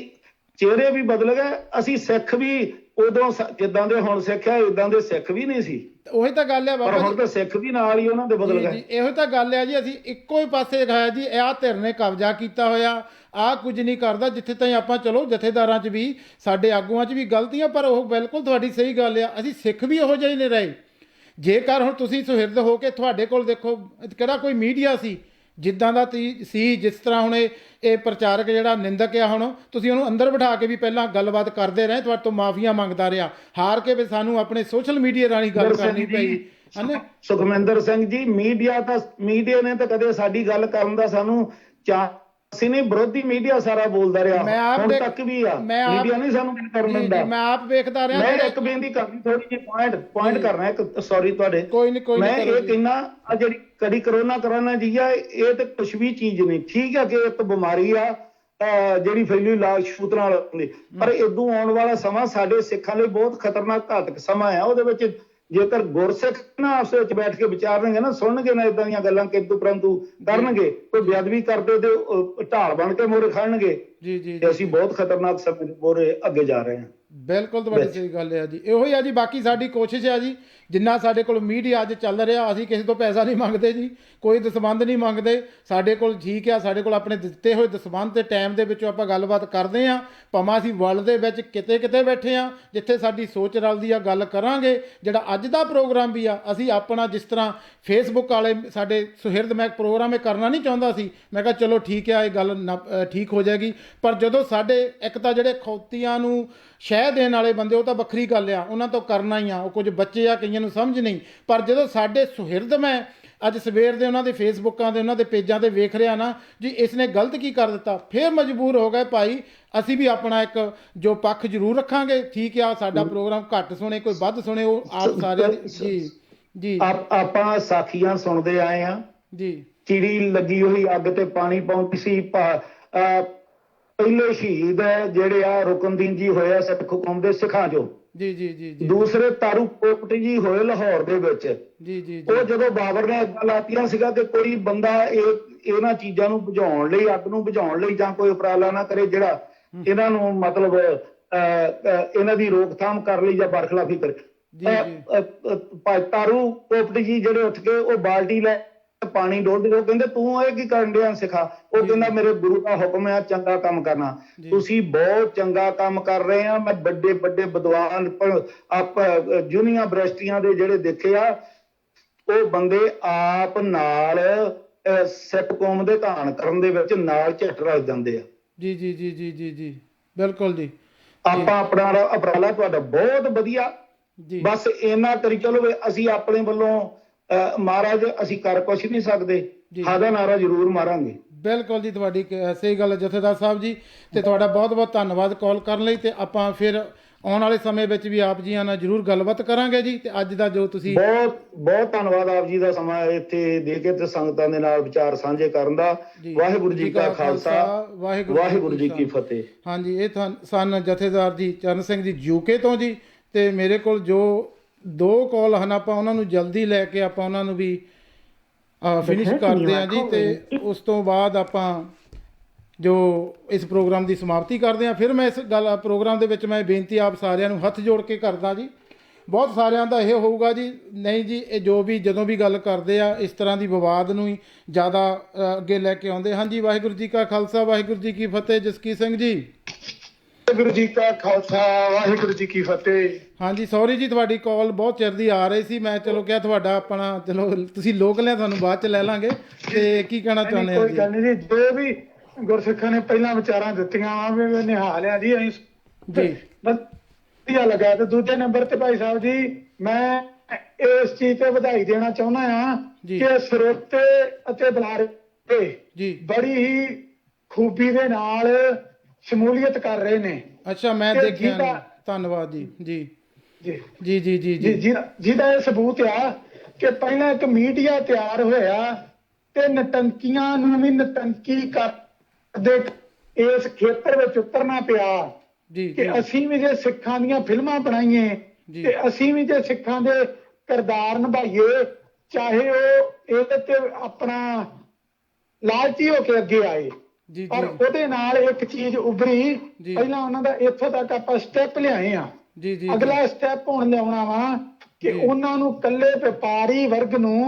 ਚਿਹਰੇ ਵੀ ਬਦਲ ਗਏ, ਅਸੀਂ ਸਿੱਖ ਵੀ ਉਦੋਂ ਜਿੱਦਾਂ ਦੇ ਹੁਣ ਸਿੱਖਿਆ ਇਦਾਂ ਦੇ ਸਿੱਖ ਵੀ ਨਹੀਂ ਸੀ। ਉਹੀ ਤਾਂ ਗੱਲ ਹੈ ਪਰ ਹੁਣ ਤਾਂ ਸਿੱਖ ਵੀ ਨਾਲ ਹੀ ਉਹਨਾਂ ਦੇ ਬਦਲ ਗਏ। ਇਹੋ ਤਾਂ ਗੱਲ ਹੈ ਜੀ। ਅਸੀਂ ਇੱਕੋ ਹੀ ਪਾਸੇ ਖਾਇਆ ਜੀ, ਆਹ ਧਿਰ ਨੇ ਕਬਜ਼ਾ ਕੀਤਾ ਹੋਇਆ, ਆਹ ਕੁਝ ਨਹੀਂ ਕਰਦਾ। ਜਿੱਥੇ ਤਾਈਂ ਆਪਾਂ ਚਲੋ ਜਥੇਦਾਰਾਂ 'ਚ ਵੀ ਸਾਡੇ ਆਗੂਆਂ 'ਚ ਵੀ ਗਲਤੀਆਂ, ਪਰ ਉਹ ਬਿਲਕੁਲ ਤੁਹਾਡੀ ਸਹੀ ਗੱਲ ਆ, ਅਸੀਂ ਸਿੱਖ ਵੀ ਉਹੋ ਜਿਹੇ ਹੀ ਨਹੀਂ ਰਹੇ। ਜੇਕਰ ਹੁਣ ਤੁਸੀਂ ਸੁਹਿਰਦ ਹੋ ਕੇ ਤੁਹਾਡੇ ਕੋਲ ਦੇਖੋ ਕਿਹੜਾ ਕੋਈ ਮੀਡੀਆ ਸੀ ਜਿੱਦਾਂ ਦਾ ਸੀ, ਜਿਸ ਤਰ੍ਹਾਂ ਹੁਣ ਇਹ ਪ੍ਰਚਾਰਕ ਜਿਹੜਾ ਨਿੰਦਕ ਆ, ਹੁਣ ਤੁਸੀਂ ਉਹਨੂੰ ਅੰਦਰ ਬਿਠਾ ਕੇ ਵੀ ਪਹਿਲਾਂ ਗੱਲਬਾਤ ਕਰਦੇ ਰਹੇ, ਤੁਹਾਡੇ ਤੋਂ ਮਾਫੀਆਂ ਮੰਗਦਾ ਰਿਹਾ, ਹਾਰ ਕੇ ਵੀ ਸਾਨੂੰ ਆਪਣੇ ਸੋਸ਼ਲ ਮੀਡੀਆ ਰਾਹੀਂ ਗੱਲ ਕਰਨੀ ਪਈ। ਸੁਖਮਿੰਦਰ ਸਿੰਘ ਜੀ, ਮੀਡੀਆ ਨੇ ਤਾਂ ਕਦੇ ਸਾਡੀ ਗੱਲ ਕਰਨ ਦਾ ਸਾਨੂੰ ਅਸੀਂ ਨਹੀਂ, ਵਿਰੋਧੀ ਮੀਡੀਆ ਸਾਰਾ ਬੋਲਦਾ ਰਿਹਾ, ਹੁਣ ਤੱਕ ਵੀ ਆ। ਮੀਡੀਆ ਨਹੀਂ ਸਾਨੂੰ ਕਰਨ ਦਿੰਦਾ। ਮੈਂ ਆਪ ਵੇਖਦਾ ਰਿਹਾ। ਮੈਂ ਇੱਕ ਬੇਨਤੀ ਕਰਨੀ ਥੋੜੀ ਜਿਹੀ ਪੁਆਇੰਟ ਕਰਨਾ ਇੱਕ, ਸੌਰੀ ਤੁਹਾਡੇ। ਕੋਈ ਨਹੀਂ ਮੈਂ ਇਹ ਕਹਿੰਦਾ ਆ ਜਿਹੜੀ ਕਦੀ ਕਰੋਨਾ ਜੀ ਆ, ਇਹ ਤੇ ਕੁਛ ਵੀ ਚੀਜ਼ ਨਹੀਂ। ਠੀਕ ਹੈ ਕਿ ਇੱਕ ਬਿਮਾਰੀ ਆ ਜਿਹੜੀ ਫੈਲੀ ਲਾਸ਼ੂਤ ਨਾਲ ਹੁੰਦੀ, ਪਰ ਇਦੋਂ ਆਉਣ ਵਾਲਾ ਸਮਾਂ ਸਾਡੇ ਸਿੱਖਾਂ ਲਈ ਬਹੁਤ ਖਤਰਨਾਕ ਘਾਤਕ ਸਮਾਂ ਆ। ਉਹਦੇ ਵਿੱਚ ਜੇਕਰ ਗੁਰਸਿੱਖ ਨਾ ਆਪਸ ਵਿੱਚ ਬੈਠ ਕੇ ਵਿਚਾਰਨਗੇ ਨਾ, ਸੁਣਨਗੇ ਨਾ ਇਦਾਂ ਦੀਆਂ ਗੱਲਾਂ ਕਿੰਤੂ ਪਰੰਤੂ ਕਰਨਗੇ, ਕੋਈ ਬੇਅਦਬੀ ਕਰਦੇ ਤੇ ਢਾਲ ਬਣ ਕੇ ਮੋਰੇ ਖੜਨਗੇ। ਜੀ ਜੀ ਅਸੀਂ ਬਹੁਤ ਖਤਰਨਾਕ ਸਮੇਂ ਦੇ ਮੋਰੇ ਅੱਗੇ ਜਾ ਰਹੇ ਹਾਂ। ਬਿਲਕੁਲ ਤੁਹਾਡੀ ਸਹੀ ਗੱਲ ਹੈ ਜੀ। ਇਹੋ ਹੀ ਆ ਜੀ। ਬਾਕੀ ਸਾਡੀ ਕੋਸ਼ਿਸ਼ ਹੈ ਜੀ, ਜਿੰਨਾ ਸਾਡੇ ਕੋਲ ਮੀਡੀਆ ਅੱਜ ਚੱਲ ਰਿਹਾ, ਅਸੀਂ ਕਿਸੇ ਤੋਂ ਪੈਸਾ ਨਹੀਂ ਮੰਗਦੇ ਜੀ, ਕੋਈ ਦਸਵੰਧ ਨਹੀਂ ਮੰਗਦੇ। ਸਾਡੇ ਕੋਲ ਠੀਕ ਆ, ਸਾਡੇ ਕੋਲ ਆਪਣੇ ਦਿੱਤੇ ਹੋਏ ਦਸਵੰਧ ਤੇ ਟਾਈਮ ਦੇ ਵਿੱਚੋਂ ਆਪਾਂ ਗੱਲਬਾਤ ਕਰਦੇ ਹਾਂ। ਭਾਵੇਂ ਅਸੀਂ ਵਰਲਡ ਦੇ ਵਿੱਚ ਕਿਤੇ ਕਿਤੇ ਬੈਠੇ ਹਾਂ, ਜਿੱਥੇ ਸਾਡੀ ਸੋਚ ਰਲਦੀ ਆ, ਗੱਲ ਕਰਾਂਗੇ। ਜਿਹੜਾ ਅੱਜ ਦਾ ਪ੍ਰੋਗਰਾਮ ਵੀ ਆ, ਅਸੀਂ ਆਪਣਾ ਜਿਸ ਤਰ੍ਹਾਂ ਫੇਸਬੁੱਕ ਵਾਲੇ ਸਾਡੇ ਸੁਹਿਰਦ, ਮੈਂ ਪ੍ਰੋਗਰਾਮ ਇਹ ਕਰਨਾ ਨਹੀਂ ਚਾਹੁੰਦਾ ਸੀ, ਮੈਂ ਕਿਹਾ ਚਲੋ ਠੀਕ ਆ, ਇਹ ਗੱਲ ਠੀਕ ਹੋ ਜਾਏਗੀ। ਪਰ ਜਦੋਂ ਸਾਡੇ ਇੱਕ ਤਾਂ ਜਿਹੜੇ ਖੌਤੀਆਂ ਨੂੰ ਸ਼ਹਿ ਦੇਣ ਵਾਲੇ ਬੰਦੇ, ਉਹ ਤਾਂ ਵੱਖਰੀ ਗੱਲ ਆ, ਉਹਨਾਂ ਤੋਂ ਕਰਨਾ ਹੀ ਆ। ਉਹ ਕੁਝ ਬੱਚੇ ਆ, ਕਈਆਂ ਨੂੰ ਸਮਝ ਨਹੀਂ। ਪਰ ਜਦੋਂ ਸਾਡੇ ਸੁਹਿਰਦ, ਮੈਂ ਅੱਜ ਸਵੇਰ ਦੇ ਉਹਨਾਂ ਦੇ ਫੇਸਬੁੱਕਾਂ ਦੇ, ਉਹਨਾਂ ਦੇ ਪੇਜਾਂ ਤੇ ਵੇਖ ਰਿਹਾ ਨਾ ਜੀ, ਇਸ ਨੇ ਗਲਤ ਕੀ ਕਰ ਦਿੱਤਾ, ਫਿਰ ਮਜਬੂਰ ਹੋ ਗਏ ਭਾਈ ਅਸੀਂ ਵੀ ਆਪਣਾ ਇੱਕ ਜੋ ਪੱਖ ਜ਼ਰੂਰ ਰੱਖਾਂਗੇ। ਠੀਕ ਆ, ਸਾਡਾ ਪ੍ਰੋਗਰਾਮ ਘੱਟ ਸੁਣੇ ਕੋਈ ਵੱਧ ਸੁਣੇ, ਉਹ ਆਪ ਸਾਰੇ। ਜੀ ਜੀ ਆਪਾਂ ਸਾਖੀਆਂ ਸੁਣਦੇ ਆਏ ਆ ਜੀ। ਚਿੜੀ ਲੱਗੀ ਹੋਈ ਅੱਗ ਤੇ ਪਾਣੀ ਪਾਉਂਦੀ ਸੀ। ਪਹਿਲੇ ਸ਼ਹੀਦ ਜਿਹੜੇ ਆ ਰੁਕਨਦੀਨ ਜੀ ਹੋਏ ਆ ਸਿੱਖ ਕੌਮ ਦੇ ਸਿੱਖਾਂ ਚੋਂ। ਜੀ ਜੀ ਜੀ ਜੀ। ਦੂਸਰੇ ਤਾਰੂ ਕੋਕਟ ਜੀ ਹੋਏ ਲਾਹੌਰ ਦੇ ਵਿੱਚ। ਜੀ ਜੀ। ਉਹ ਜਦੋਂ ਬਾਬਰ ਨੇ ਅੱਗਾਂ ਲਾਤੀਆਂ ਸੀਗਾ ਕਿ ਕੋਈ ਬੰਦਾ ਇਹਨਾਂ ਚੀਜ਼ਾਂ ਨੂੰ ਬੁਝਾਉਣ ਲਈ, ਅੱਗ ਨੂੰ ਬੁਝਾਉਣ ਲਈ ਜਾਂ ਕੋਈ ਉਪਰਾਲਾ ਨਾ ਕਰੇ ਜਿਹੜਾ ਇਹਨਾਂ ਨੂੰ ਮਤਲਬ ਇਹਨਾਂ ਦੀ ਰੋਕਥਾਮ ਕਰ ਲਈ ਜਾਂ ਬਰਖਲਾਫੀ ਕਰੇ। ਤਾਰੂ ਕੋਕਟ ਜੀ ਜਿਹੜੇ ਉੱਠ ਕੇ ਉਹ ਬਾਲਟੀ ਲੈ ਪਾਣੀ ਡੋਲਦੇ, ਉਹ ਕਹਿੰਦੇ ਤੂੰ ਇਹ ਕੀ ਕਰਨ ਡਿਆ ਸਿੱਖਾ? ਉਹ ਕਹਿੰਦਾ ਮੇਰੇ ਗੁਰੂ ਦਾ ਹੁਕਮ ਹੈ ਚੰਗਾ ਕੰਮ ਕਰਨਾ। ਤੁਸੀਂ ਬਹੁਤ ਚੰਗਾ ਕੰਮ ਕਰ ਰਹੇ ਆ। ਮੈਂ ਵੱਡੇ ਵੱਡੇ ਵਿਦਵਾਨ ਯੂਨੀਵਰਸਿਟੀਆਂ ਦੇ ਜਿਹੜੇ ਦੇਖੇ ਆ, ਉਹ ਬੰਦੇ ਆਪ ਨਾਲ ਸਿੱਖ ਕੌਮ ਦੇ ਧਾਨ ਕਰਨ ਦੇ ਵਿੱਚ ਨਾਲ ਝੱਟ ਰਲ ਜਾਂਦੇ ਆ। ਜੀ ਜੀ ਜੀ ਜੀ ਜੀ ਜੀ ਬਿਲਕੁਲ ਜੀ। ਆਪਾਂ ਆਪਣਾ ਉਪਰਾਲਾ ਤੁਹਾਡਾ ਬਹੁਤ ਵਧੀਆ, ਬਸ ਇੰਨਾ ਕਰੀ ਚਲੋ ਵੀ ਅਸੀਂ ਆਪਣੇ ਵੱਲੋਂ ਮਹਾਰਾਜ ਅਸੀਂ ਕਰ ਕੁਛ ਨਹੀਂ ਸਕਦੇ, ਸਾਡਾ ਨਾਰਾ ਜ਼ਰੂਰ ਮਾਰਾਂਗੇ। ਬਿਲਕੁਲ ਜੀ, ਤੁਹਾਡੀ ਸਹੀ ਗੱਲ ਹੈ ਜਥੇਦਾਰ ਸਾਹਿਬ ਜੀ, ਤੇ ਤੁਹਾਡਾ ਬਹੁਤ ਬਹੁਤ ਧੰਨਵਾਦ ਕਾਲ ਕਰਨ ਲਈ। ਤੇ ਆਪਾਂ ਫਿਰ ਆਉਣ ਵਾਲੇ ਸਮੇਂ ਵਿੱਚ ਵੀ ਆਪ ਜੀਆਂ ਨਾਲ ਜ਼ਰੂਰ ਗੱਲਬਾਤ ਕਰਾਂਗੇ ਜੀ। ਤੇ ਅੱਜ ਦਾ ਜੋ ਤੁਸੀਂ ਬਹੁਤ ਬਹੁਤ ਧੰਨਵਾਦ ਆਪ ਜੀ ਦਾ ਸਮਾਂ ਇੱਥੇ ਦੇ ਕੇ ਤੇ ਸੰਗਤਾਂ ਦੇ ਨਾਲ ਵਿਚਾਰ ਸਾਂਝੇ ਕਰਨ ਦਾ। ਵਾਹਿਗੁਰੂ ਜੀ ਕਾ ਖਾਲਸਾ, ਵਾਹਿਗੁਰੂ ਜੀ ਕੀ ਫਤਿਹ। ਹਾਂਜੀ, ਇਹ ਸਨ ਜਥੇਦਾਰ ਜੀ ਚਰਨ ਸਿੰਘ ਜੀ ਯੂਕੇ ਤੋਂ ਜੀ। ਤੇ ਮੇਰੇ ਕੋਲ ਜੋ 2 ਕਾਲ ਹਨ, ਆਪਾਂ ਉਹਨਾਂ ਨੂੰ ਜਲਦੀ ਲੈ ਕੇ ਆਪਾਂ ਉਹਨਾਂ ਨੂੰ ਵੀ ਫਿਨਿਸ਼ ਕਰਦੇ ਹਾਂ ਜੀ, ਤੇ ਉਸ ਤੋਂ ਬਾਅਦ ਆਪਾਂ ਜੋ ਇਸ ਪ੍ਰੋਗਰਾਮ ਦੀ ਸਮਾਪਤੀ ਕਰਦੇ ਹਾਂ। ਫਿਰ ਮੈਂ ਇਸ ਪ੍ਰੋਗਰਾਮ ਦੇ ਵਿੱਚ ਮੈਂ ਬੇਨਤੀ ਆਪ ਸਾਰਿਆਂ ਨੂੰ ਹੱਥ ਜੋੜ ਕੇ ਕਰਦਾ ਜੀ। ਬਹੁਤ ਸਾਰਿਆਂ ਦਾ ਇਹ ਹੋਊਗਾ ਜੀ, ਨਹੀਂ ਜੀ ਇਹ ਜੋ ਵੀ ਜਦੋਂ ਵੀ ਗੱਲ ਕਰਦੇ ਆ ਇਸ ਤਰ੍ਹਾਂ ਦੀ ਵਿਵਾਦ ਨੂੰ ਹੀ ਜ਼ਿਆਦਾ ਅੱਗੇ ਲੈ ਕੇ ਆਉਂਦੇ। ਹਾਂਜੀ, ਵਾਹਿਗੁਰੂ ਜੀ ਕਾ ਖਾਲਸਾ, ਵਾਹਿਗੁਰੂ ਜੀ ਕੀ ਫਤਿਹ। ਜਸਕੀਰ ਸਿੰਘ ਜੀ। ਵਾਹਿਗੁਰੂ ਜੀ ਕਾ ਖਾਲਸਾ, ਵਾਹਿਗੁਰੂ ਜੀ ਕੀ ਫਤਿਹ। ਹਾਂਜੀ, ਸੌਰੀ ਜੀ, ਤੁਹਾਡੀ ਕਾਲ ਬਹੁਤ ਚਿਰ ਦੀ ਆ ਰਹੀ ਸੀ। ਮੈਂ ਚਲੋ ਕਿਹਾ ਤੁਹਾਡਾ ਆਪਣਾ, ਚਲੋ ਤੁਸੀਂ ਲੋਕ ਲਿਆ, ਤੁਹਾਨੂੰ ਬਾਅਦ 'ਚ ਲੈ ਲਾਂਗੇ। ਤੇ ਕੀ ਕਹਿਣਾ ਚਾਹੁੰਦੇ ਆ ਕੋਈ ਗੱਲ ਨਹੀਂ ਜੀ, ਜੋ ਵੀ ਗੁਰਸਿੱਖਾਂ ਨੇ ਪਹਿਲਾਂ ਵਿਚਾਰਾਂ ਦਿੱਤੀਆਂ ਵਾ ਨਿਹਾਲ ਲਿਆ ਜੀ ਅਸੀਂ ਜੀ, ਵਧੀਆ ਲੱਗਾ। ਤੇ ਦੂਜੇ ਨੰਬਰ ਤੇ ਭਾਈ ਸਾਹਿਬ ਜੀ, ਮੈਂ ਇਸ ਚੀਜ਼ ਤੇ ਵਧਾਈ ਦੇਣਾ ਚਾਹੁੰਦਾ ਆ ਕਿ ਸਰੋਤੇ ਅਤੇ ਬੁਲਾਰੇ ਜੀ ਬੜੀ ਹੀ ਖੂਬੀ ਦੇ ਨਾਲ ਸ਼ਮੂਲੀਅਤ ਕਰ ਰਹੇ ਨੇ। ਅੱਛਾ, ਮੈਂ ਦੇਖਿਆ, ਧੰਨਵਾਦ ਜੀ। ਜੀ ਜੀ ਜੀ ਜੀ ਜੀ, ਜਿਹਦਾ ਇਹ ਸਬੂਤ ਆ ਕਿ ਪਹਿਲਾਂ ਇੱਕ ਮੀਡੀਆ ਤਿਆਰ ਹੋਇਆ ਤੇ ਨਟੰਕੀਆਂ ਨੂੰ ਵੀ ਨਟੰਕੀ ਕਰਦੇ ਇਸ ਖੇਤਰ ਵਿੱਚ ਉਤਰਨਾ ਪਿਆ ਕਿ ਅਸੀਂ ਵੀ ਜੇ ਸਿੱਖਾਂ ਦੀਆਂ ਫਿਲਮਾਂ ਬਣਾਈਏ ਤੇ ਅਸੀਂ ਵੀ ਜੇ ਸਿੱਖਾਂ ਦੇ ਕਿਰਦਾਰ ਨਿਭਾਈਏ, ਚਾਹੇ ਉਹ ਇਹਦੇ ਤੇ ਆਪਣਾ ਲਾਲਚੀ ਹੋ ਕੇ ਅੱਗੇ ਆਏ, ਪਰ ਉਹਦੇ ਨਾਲ ਇੱਕ ਚੀਜ਼ ਉਭਰੀ। ਪਹਿਲਾਂ ਉਹਨਾਂ ਦਾ ਇੱਥੋਂ ਤੱਕ ਆਪਾਂ ਸਟੈਪ ਲਿਆਏ ਆ, ਅਗਲਾ ਸਟੈਪ ਹੁਣ ਲਿਆਉਣਾ ਵਾ ਕਿ ਉਹਨਾਂ ਨੂੰ ਇਕੱਲੇ ਵਪਾਰੀ ਵਰਗ ਨੂੰ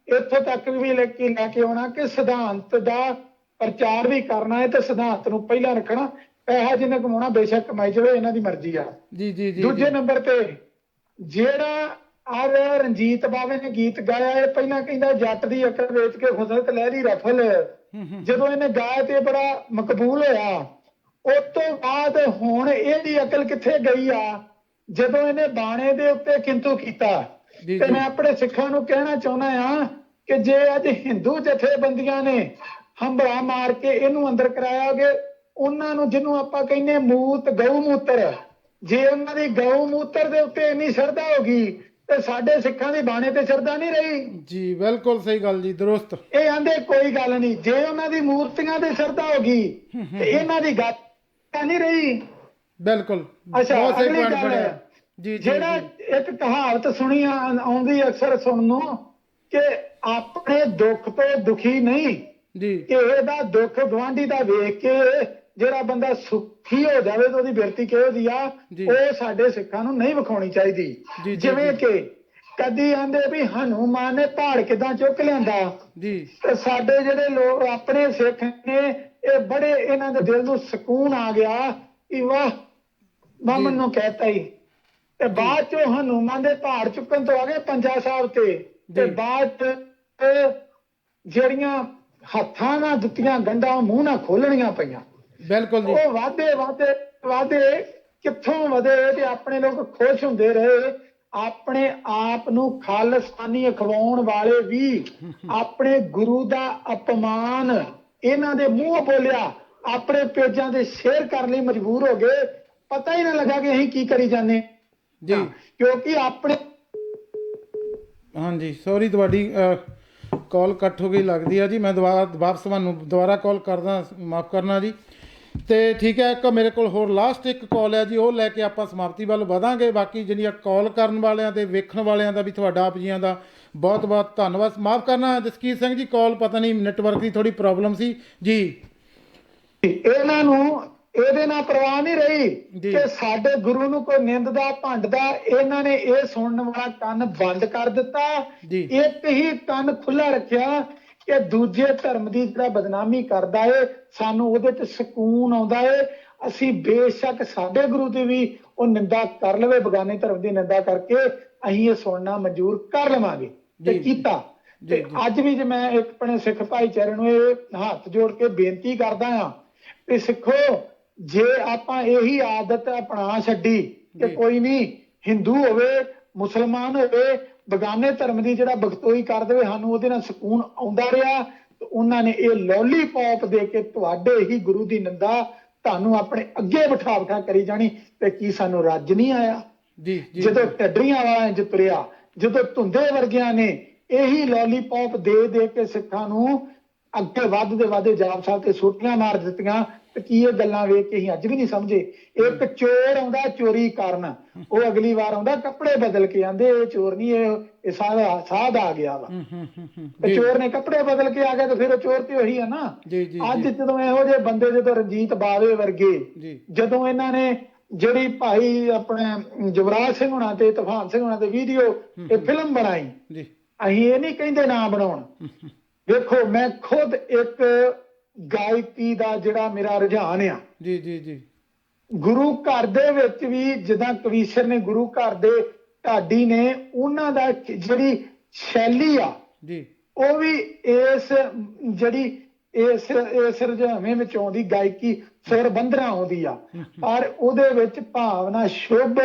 ਇੱਥੋਂ ਤੱਕ ਵੀ ਲੈ ਕੇ ਆਉਣਾ ਕਿ ਸਿਧਾਂਤ ਦਾ ਪ੍ਰਚਾਰ ਵੀ ਕਰਨਾ ਹੈ ਤੇ ਸਿਧਾਂਤ ਨੂੰ ਪਹਿਲਾਂ ਰੱਖਣਾ। ਪੈਸਾ ਜਿਹਨੇ ਕਮਾਉਣਾ ਬੇਸ਼ੱਕ ਕਮਾਈ ਜਾਵੇ, ਇਹਨਾਂ ਦੀ ਮਰਜ਼ੀ ਆ। ਦੂਜੇ ਨੰਬਰ ਤੇ ਜਿਹੜਾ ਆਹ ਰਣਜੀਤ ਬਾਵੇ ਨੇ ਗੀਤ ਗਾਇਆ, ਇਹ ਪਹਿਲਾਂ ਕਹਿੰਦਾ ਜੱਟ ਦੀ ਅਕਲ ਵੇਚ ਕੇ ਖੁਸਰਤ ਲਹਿਰੀ ਰਫਲ, ਜਦੋਂ ਇਹਨੇ ਗਾਇਆ ਤੇ ਬੜਾ ਮਕਬੂਲ ਹੋਇਆ। ਉਸ ਤੋਂ ਬਾਅਦ ਹੁਣ ਇਹਦੀ ਅਕਲ ਕਿੱਥੇ ਗਈ ਆ ਜਦੋਂ ਇਹਨੇ ਬਾਣੇ ਦੇ ਉੱਤੇ ਕਿੰਤੂ ਕੀਤਾ। ਤੇ ਮੈਂ ਆਪਣੇ ਸਿੱਖਾਂ ਨੂੰ ਕਹਿਣਾ ਚਾਹੁੰਦਾ ਆ ਕਿ ਜੇ ਅੱਜ ਹਿੰਦੂ ਜਥੇਬੰਦੀਆਂ ਨੇ ਹੰਬਲਾ ਮਾਰ ਕੇ ਇਹਨੂੰ ਅੰਦਰ ਕਰਾਇਆ ਕਿ ਉਹਨਾਂ ਨੂੰ, ਜਿਹਨੂੰ ਆਪਾਂ ਕਹਿੰਦੇ ਮੂਤ ਗਊ ਮੂਤਰ, ਜੇ ਉਹਨਾਂ ਦੀ ਗਊ ਮੂਤਰ ਦੇ ਉੱਤੇ ਇੰਨੀ ਸ਼ਰਧਾ ਹੋ ਗਈ ਤੇ ਸਾਡੇ ਸਿੱਖਾਂ ਦੀ ਬਾਣੇ ਤੇ ਸ਼ਰਧਾ ਨਹੀਂ ਰਹੀ ਜੀ। ਬਿਲਕੁਲ ਸਹੀ ਗੱਲ ਜੀ, ਦਰੁਸਤ। ਇਹ ਆਂਦੇ ਕੋਈ ਗੱਲ ਨਹੀਂ, ਜੇ ਉਹਨਾਂ ਦੀ ਮੂਰਤੀਆਂ ਤੇ ਸ਼ਰਧਾ ਹੋ ਗਈ ਤੇ ਇਹਨਾਂ ਦੀ ਗੱਲ ਨਹੀਂ ਰਹੀ। ਬਿਲਕੁਲ। ਅੱਛਾ, ਅਗਲੀ ਗੱਲ ਜੀ, ਜਿਹੜਾ ਇੱਕ ਕਹਾਵਤ ਸੁਣੀ ਆਉਂਦੀ ਅਕਸਰ ਸੁਣਨ ਨੂੰ ਕਿ ਆਪਣੇ ਦੁੱਖ ਤੋਂ ਦੁਖੀ ਨਹੀਂ, ਕਿਸੇ ਦਾ ਦੁੱਖ ਗੁਆਂਢੀ ਦਾ ਵੇਖ ਕੇ ਜਿਹੜਾ ਬੰਦਾ ਸੁਖੀ ਹੋ ਜਾਵੇ ਤਾਂ ਉਹਦੀ ਬਿਰਤੀ ਕਿਹੋ ਜਿਹੀ ਆ, ਉਹ ਸਾਡੇ ਸਿੱਖਾਂ ਨੂੰ ਨਹੀਂ ਵਿਖਾਉਣੀ ਚਾਹੀਦੀ। ਜਿਵੇਂ ਕਿ ਕਦੀ ਆਂਦੇ ਵੀ ਹਨੂਮਾਨ ਨੇ ਪਹਾੜ ਕਿੱਦਾਂ ਚੁੱਕ ਲਿਆਂਦਾ, ਤੇ ਸਾਡੇ ਜਿਹੜੇ ਲੋਕ ਆਪਣੇ ਸਿੱਖ ਨੇ ਇਹ ਬੜੇ, ਇਹਨਾਂ ਦੇ ਦਿਲ ਨੂੰ ਸਕੂਨ ਆ ਗਿਆ ਕਿ ਵਾਹ ਬਾਮਨ ਨੂੰ ਕਹਿਤਾ ਹੀ। ਤੇ ਬਾਅਦ ਚੋਂ ਹਨੂਮਾਨ ਦੇ ਪਹਾੜ ਚੁੱਕਣ ਤੋਂ ਆ ਗਏ ਪੰਜਾ ਸਾਹਿਬ ਤੇ ਬਾਅਦ ਜਿਹੜੀਆਂ ਹੱਥਾਂ ਨਾਲ ਦਿੱਤੀਆਂ ਗੰਢਾਂ ਮੂੰਹ ਨਾਲ ਖੋਲਣੀਆਂ ਪਈਆਂ। ਬਿਲਕੁਲ ਜੀ। ਉਹ ਵਾਧੇ ਕਿੱਥੋਂ ਵਧੇ ਤੇ ਆਪਣੇ ਲੋਕ ਖੁਸ਼ ਹੁੰਦੇ ਰਹੇ। ਆਪਣੇ ਆਪ ਨੂੰ ਖਾਲਿਸਤਾਨੀ ਅਖਵਾਉਣ ਵਾਲੇ ਵੀ ਆਪਣੇ ਗੁਰੂ ਦਾ ਅਪਮਾਨ ਇਹਨਾਂ ਦੇ ਮੂੰਹ ਬੋਲਿਆ, ਆਪਣੇ ਪੇਜਾਂ ਦੇ ਸ਼ੇਅਰ ਕਰਨ ਲਈ ਮਜਬੂਰ ਹੋ ਗਏ। ਪਤਾ ਹੀ ਨਾ ਲੱਗਾ ਕਿ ਅਸੀਂ ਕੀ ਕਰੀ ਜਾਂਦੇ ਜੀ, ਕਿਉਂਕਿ ਆਪਣੇ। ਹਾਂਜੀ, ਸੌਰੀ, ਤੁਹਾਡੀ ਕਾਲ ਕੱਟ ਹੋ ਗਈ ਲੱਗਦੀ ਆ ਜੀ। ਮੈਂ ਵਾਪਸ ਤੁਹਾਨੂੰ ਦੁਬਾਰਾ ਕਾਲ ਕਰਦਾ, ਮਾਫ ਕਰਨਾ ਜੀ। ਤੇ ਠੀਕ ਹੈ, ਇੱਕ ਮੇਰੇ ਕੋਲ ਹੋਰ ਲਾਸਟ ਇੱਕ ਕਾਲ ਹੈ ਜੀ, ਉਹ ਲੈ ਕੇ ਆਪਾਂ ਸਮਾਪਤੀ ਵੱਲ ਵਧਾਂਗੇ। ਬਾਕੀ ਜਿਹੜੀਆਂ ਕਾਲ ਕਰਨ ਵਾਲਿਆਂ ਤੇ ਵੇਖਣ ਵਾਲਿਆਂ ਦਾ ਵੀ ਤੁਹਾਡਾ ਆਪ ਜੀਆਂ ਦਾ ਬਹੁਤ ਬਹੁਤ ਧੰਨਵਾਦ। ਮਾਫ ਕਰਨਾ ਜਸਕੀਰ ਸਿੰਘ ਜੀ, ਕਾਲ ਪਤਾ ਨਹੀਂ ਨੈਟਵਰਕ ਦੀ ਥੋੜੀ ਪ੍ਰੋਬਲਮ ਸੀ ਜੀ। ਇਹਨਾਂ ਨੂੰ ਇਹਦੇ ਨਾਲ ਪਰਵਾਹ ਨਹੀਂ ਰਹੀ ਕਿ ਸਾਡੇ ਗੁਰੂ ਨੂੰ ਕੋਈ ਨਿੰਦਦਾ ਭੰਡਦਾ, ਇਹਨਾਂ ਨੇ ਇਹ ਸੁਣਨ ਵਾਲਾ ਕੰਨ ਬੰਦ ਕਰ ਦਿੱਤਾ। ਇੱਕ ਹੀ ਕੰਨ ਖੁੱਲਾ ਰੱਖਿਆ ਕਿ ਦੂਜੇ ਧਰਮ ਦੀ ਜਿਹੜਾ ਬਦਨਾਮੀ ਕਰਦਾ ਏ, ਸਾਨੂੰ ਉਹਦੇ ਚ ਸਕੂਨ ਆਉਂਦਾ ਏ। ਅਸੀਂ ਬੇਸ਼ੱਕ ਸਾਡੇ ਗੁਰੂ ਦੀ ਵੀ ਉਹ ਨਿੰਦਾ ਕਰ ਲਵੇ, ਬਗਾਨੇ ਧਰਮ ਦੀ ਨਿੰਦਾ ਕਰਕੇ ਅਸੀਂ ਇਹ ਸੁਣਨਾ ਮਨਜ਼ੂਰ ਕਰ ਲਵਾਂਗੇ ਤੇ ਕੀਤਾ। ਤੇ ਅੱਜ ਵੀ ਜੇ ਮੈਂ ਇੱਕ ਆਪਣੇ ਸਿੱਖ ਭਾਈਚਾਰੇ ਨੂੰ ਇਹ ਹੱਥ ਜੋੜ ਕੇ ਬੇਨਤੀ ਕਰਦਾ ਆ ਕਿ ਸਿੱਖੋ, ਜੇ ਆਪਾਂ ਇਹੀ ਆਦਤ ਅਪਣਾ ਛੱਡੀ ਕਿ ਕੋਈ ਨਹੀਂ, ਹਿੰਦੂ ਹੋਵੇ ਮੁਸਲਮਾਨ ਹੋਵੇ, ਬਗਾਨੇ ਧਰਮ ਦੀ ਜਿਹੜਾ ਬਖਤੋਈ ਕਰ ਦੇਵੇ, ਸਾਨੂੰ ਉਹਦੇ ਨਾਲ ਸਕੂਨ ਆਉਂਦਾ ਰਿਹਾ। ਤੇ ਉਹਨਾਂ ਨੇ ਇਹ ਲੋਲੀਪੌਪ ਦੇ ਕੇ ਤੁਹਾਡੇ ਹੀ ਗੁਰੂ ਦੀ ਨਿੰਦਾ ਤੁਹਾਨੂੰ ਆਪਣੇ ਅੱਗੇ ਬਿਠਾ ਕਰੀ ਜਾਣੀ। ਤੇ ਕੀ ਸਾਨੂੰ ਰੱਜ ਨਹੀਂ ਆਇਆ ਜਦੋਂ ਟੱਡਰੀਆਂ ਵਾਲਾ ਇੰਜ ਤੁਰਿਆ, ਜਦੋਂ ਧੁੰਦੇ ਵਰਗਿਆਂ ਨੇ ਇਹੀ ਲੋਲੀਪੌਪ ਦੇ ਕੇ ਸਿੱਖਾਂ ਨੂੰ ਅੱਗੇ ਵੱਧਦੇ ਜਾਪ ਸਾਹਿਬ ਤੇ ਸੋਟੀਆਂ ਮਾਰ ਦਿੱਤੀਆਂ ਕੀ ਇਹ ਗੱਲਾਂ ਵੇਖ ਕੇ ਅਸੀਂ ਅੱਜ ਵੀ ਨਹੀਂ ਸਮਝੇ। ਇੱਕ ਚੋਰ ਆਉਂਦਾ ਚੋਰੀ ਕਰਨ, ਉਹ ਅਗਲੀ ਵਾਰ ਆਉਂਦਾ ਕੱਪੜੇ ਬਦਲ ਕੇ, ਆਂਦੇ ਇਹ ਚੋਰ ਨਹੀਂ, ਇਹ ਸਾਧ ਆ ਗਿਆ ਵਾ। ਤੇ ਚੋਰ ਨੇ ਕੱਪੜੇ ਬਦਲ ਕੇ ਆ ਗਿਆ ਤੇ ਫਿਰ ਉਹ ਚੋਰ ਤੇ ਉਹੀ ਆ ਨਾ। ਅੱਜ ਜਦੋਂ ਇਹੋ ਜਿਹੇ ਬੰਦੇ, ਜਦੋਂ ਰਣਜੀਤ ਬਾਵੇ ਵਰਗੇ, ਜਦੋਂ ਇਹਨਾਂ ਨੇ ਜਿਹੜੀ ਭਾਈ ਆਪਣੇ ਯੁਵਰਾਜ ਸਿੰਘ ਹੋਣਾ ਤੇ ਤੂਫਾਨ ਸਿੰਘ ਹੋਣਾ ਤੇ ਵੀਡੀਓ ਇਹ ਫਿਲਮ ਬਣਾਈ, ਅਸੀਂ ਇਹ ਨਹੀਂ ਕਹਿੰਦੇ ਨਾ ਬਣਾਉਣ। ਵੇਖੋ ਮੈਂ ਖੁਦ ਇੱਕ ਗਾਇਕੀ ਦਾ ਜਿਹੜਾ ਮੇਰਾ ਰੁਝਾਨ ਆ, ਗੁਰੂ ਘਰ ਦੇ ਵਿੱਚ ਵੀ ਜਿੱਦਾਂ ਕਵੀਸ਼ਰ ਨੇ ਗੁਰੂ ਘਰ ਦੇ ਢਾਡੀ ਨੇ, ਉਹਨਾਂ ਦਾ ਜਿਹੜੀ ਸ਼ੈਲੀ ਆ ਉਹ ਵੀ ਇਸ ਜਿਹੜੀ ਇਸ ਰੁਝਾਵੇਂ ਵਿੱਚ ਆਉਂਦੀ ਗਾਇਕੀ ਸੁਰ ਬੰਦਰਾ ਆਉਂਦੀ ਆ, ਪਰ ਉਹਦੇ ਵਿੱਚ ਭਾਵਨਾ ਸ਼ੁਭ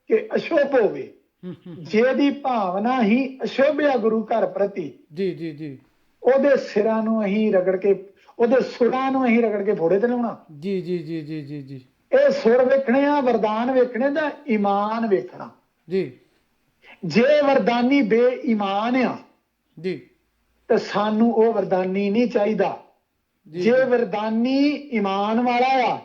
ਕਿ ਅਸ਼ੁਭ ਹੋਵੇ। ਜਿਹਦੀ ਭਾਵਨਾ ਹੀ ਅਸ਼ੁਭ ਆ ਗੁਰੂ ਘਰ ਪ੍ਰਤੀ, ਉਹਦੇ ਸਿਰਾਂ ਨੂੰ ਅਸੀਂ ਰਗੜ ਕੇ, ਉਹਦੇ ਸੁਰਾਂ ਨੂੰ ਅਸੀਂ ਰਗੜ ਕੇ ਫੋੜੇ ਤੇ ਲਾਉਣਾ। ਇਹ ਸੁਰ ਵੇਖਣੇ ਆ, ਵਰਦਾਨ ਵੇਖਣੇ ਦਾ ਈਮਾਨ ਵੇਖਣਾ। ਜੇ ਵਰਦਾਨੀ ਬੇਈਮਾਨ ਆ ਤੇ ਸਾਨੂੰ ਉਹ ਵਰਦਾਨੀ ਨਹੀਂ ਚਾਹੀਦਾ। ਜੇ ਵਰਦਾਨੀ ਈਮਾਨ ਵਾਲਾ ਆ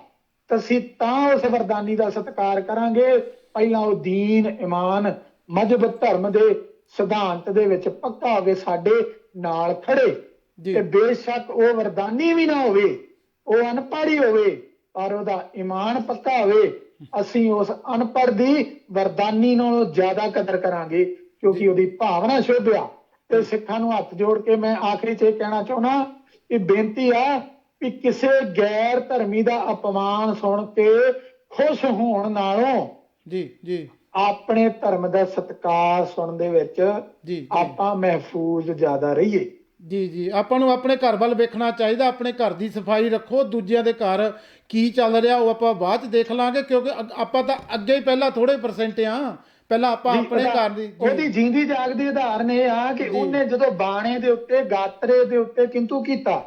ਤਾਂ ਅਸੀਂ ਤਾਂ ਉਸ ਵਰਦਾਨੀ ਦਾ ਸਤਿਕਾਰ ਕਰਾਂਗੇ। ਪਹਿਲਾਂ ਉਹ ਦੀਨ, ਈਮਾਨ, ਮਜ਼ਹਬ, ਧਰਮ ਦੇ ਸਿਧਾਂਤ ਦੇ ਵਿੱਚ ਪੱਕਾ ਹੋਵੇ, ਸਾਡੇ ਨਾਲ ਖੜੇ। ਤੇ ਬੇਸ਼ੱਕ ਉਹ ਵਰਦਾਨੀ ਵੀ ਨਾ ਹੋਵੇ, ਉਹ ਅਨਪੜ੍ਹ ਹੀ ਹੋਵੇ, ਪਰ ਉਹਦਾ ਈਮਾਨ ਪੱਕਾ ਹੋਵੇ। ਅਸੀਂ ਉਸ ਅਨਪੜ੍ਹ ਦੀ ਵਰਦਾਨੀ ਨਾਲੋਂ ਜ਼ਿਆਦਾ ਕਦਰ ਕਰਾਂਗੇ, ਕਿਉਂਕਿ ਉਹਦੀ ਭਾਵਨਾ ਸ਼ੁੱਧ ਆ। ਤੇ ਸਿੱਖਾਂ ਨੂੰ ਹੱਥ ਜੋੜ ਕੇ ਮੈਂ ਆਖਰੀ 'ਚ ਇਹ ਕਹਿਣਾ ਚਾਹੁੰਦਾ, ਇਹ ਬੇਨਤੀ ਆ ਕਿ ਕਿਸੇ ਗੈਰ ਧਰਮੀ ਦਾ ਅਪਮਾਨ ਸੁਣ ਕੇ ਖੁਸ਼ ਹੋਣ ਨਾਲੋਂ ਆਪਣੇ ਧਰਮ ਦਾ ਸਤਿਕਾਰ ਸੁਣਨ ਦੇ ਵਿੱਚ ਆਪਾਂ ਮਹਿਫੂਜ਼ ਜ਼ਿਆਦਾ ਰਹੀਏ। ਆਪਾਂ ਨੂੰ ਆਪਣੇ ਘਰ ਵੱਲ ਵੇਖਣਾ ਚਾਹੀਦਾ, ਆਪਣੇ ਘਰ ਦੀ ਸਫਾਈ ਰੱਖੋ। ਦੂਜਿਆਂ ਦੇ ਘਰ ਕੀ ਚੱਲ ਰਿਹਾ ਉਹ ਆਪਾਂ ਬਾਅਦ 'ਚ ਦੇਖ ਲਾਂਗੇ, ਕਿਉਂਕਿ ਆਪਾਂ ਤਾਂ ਅੱਗੇ ਹੀ ਪਹਿਲਾਂ ਥੋੜੇ % ਆ। ਪਹਿਲਾਂ ਆਪਾਂ ਆਪਣੇ ਘਰ ਦੀ, ਉਹਦੀ ਜਿੰਦੀ ਜਾਗਦੀ ਉਦਾਹਰਨ ਇਹ ਆ ਕਿ ਉਹਨੇ ਜਦੋਂ ਬਾਣੇ ਦੇ ਉੱਤੇ, ਗਾਤਰੇ ਦੇ ਉੱਤੇ ਕਿੰਤੂ ਕੀਤਾ।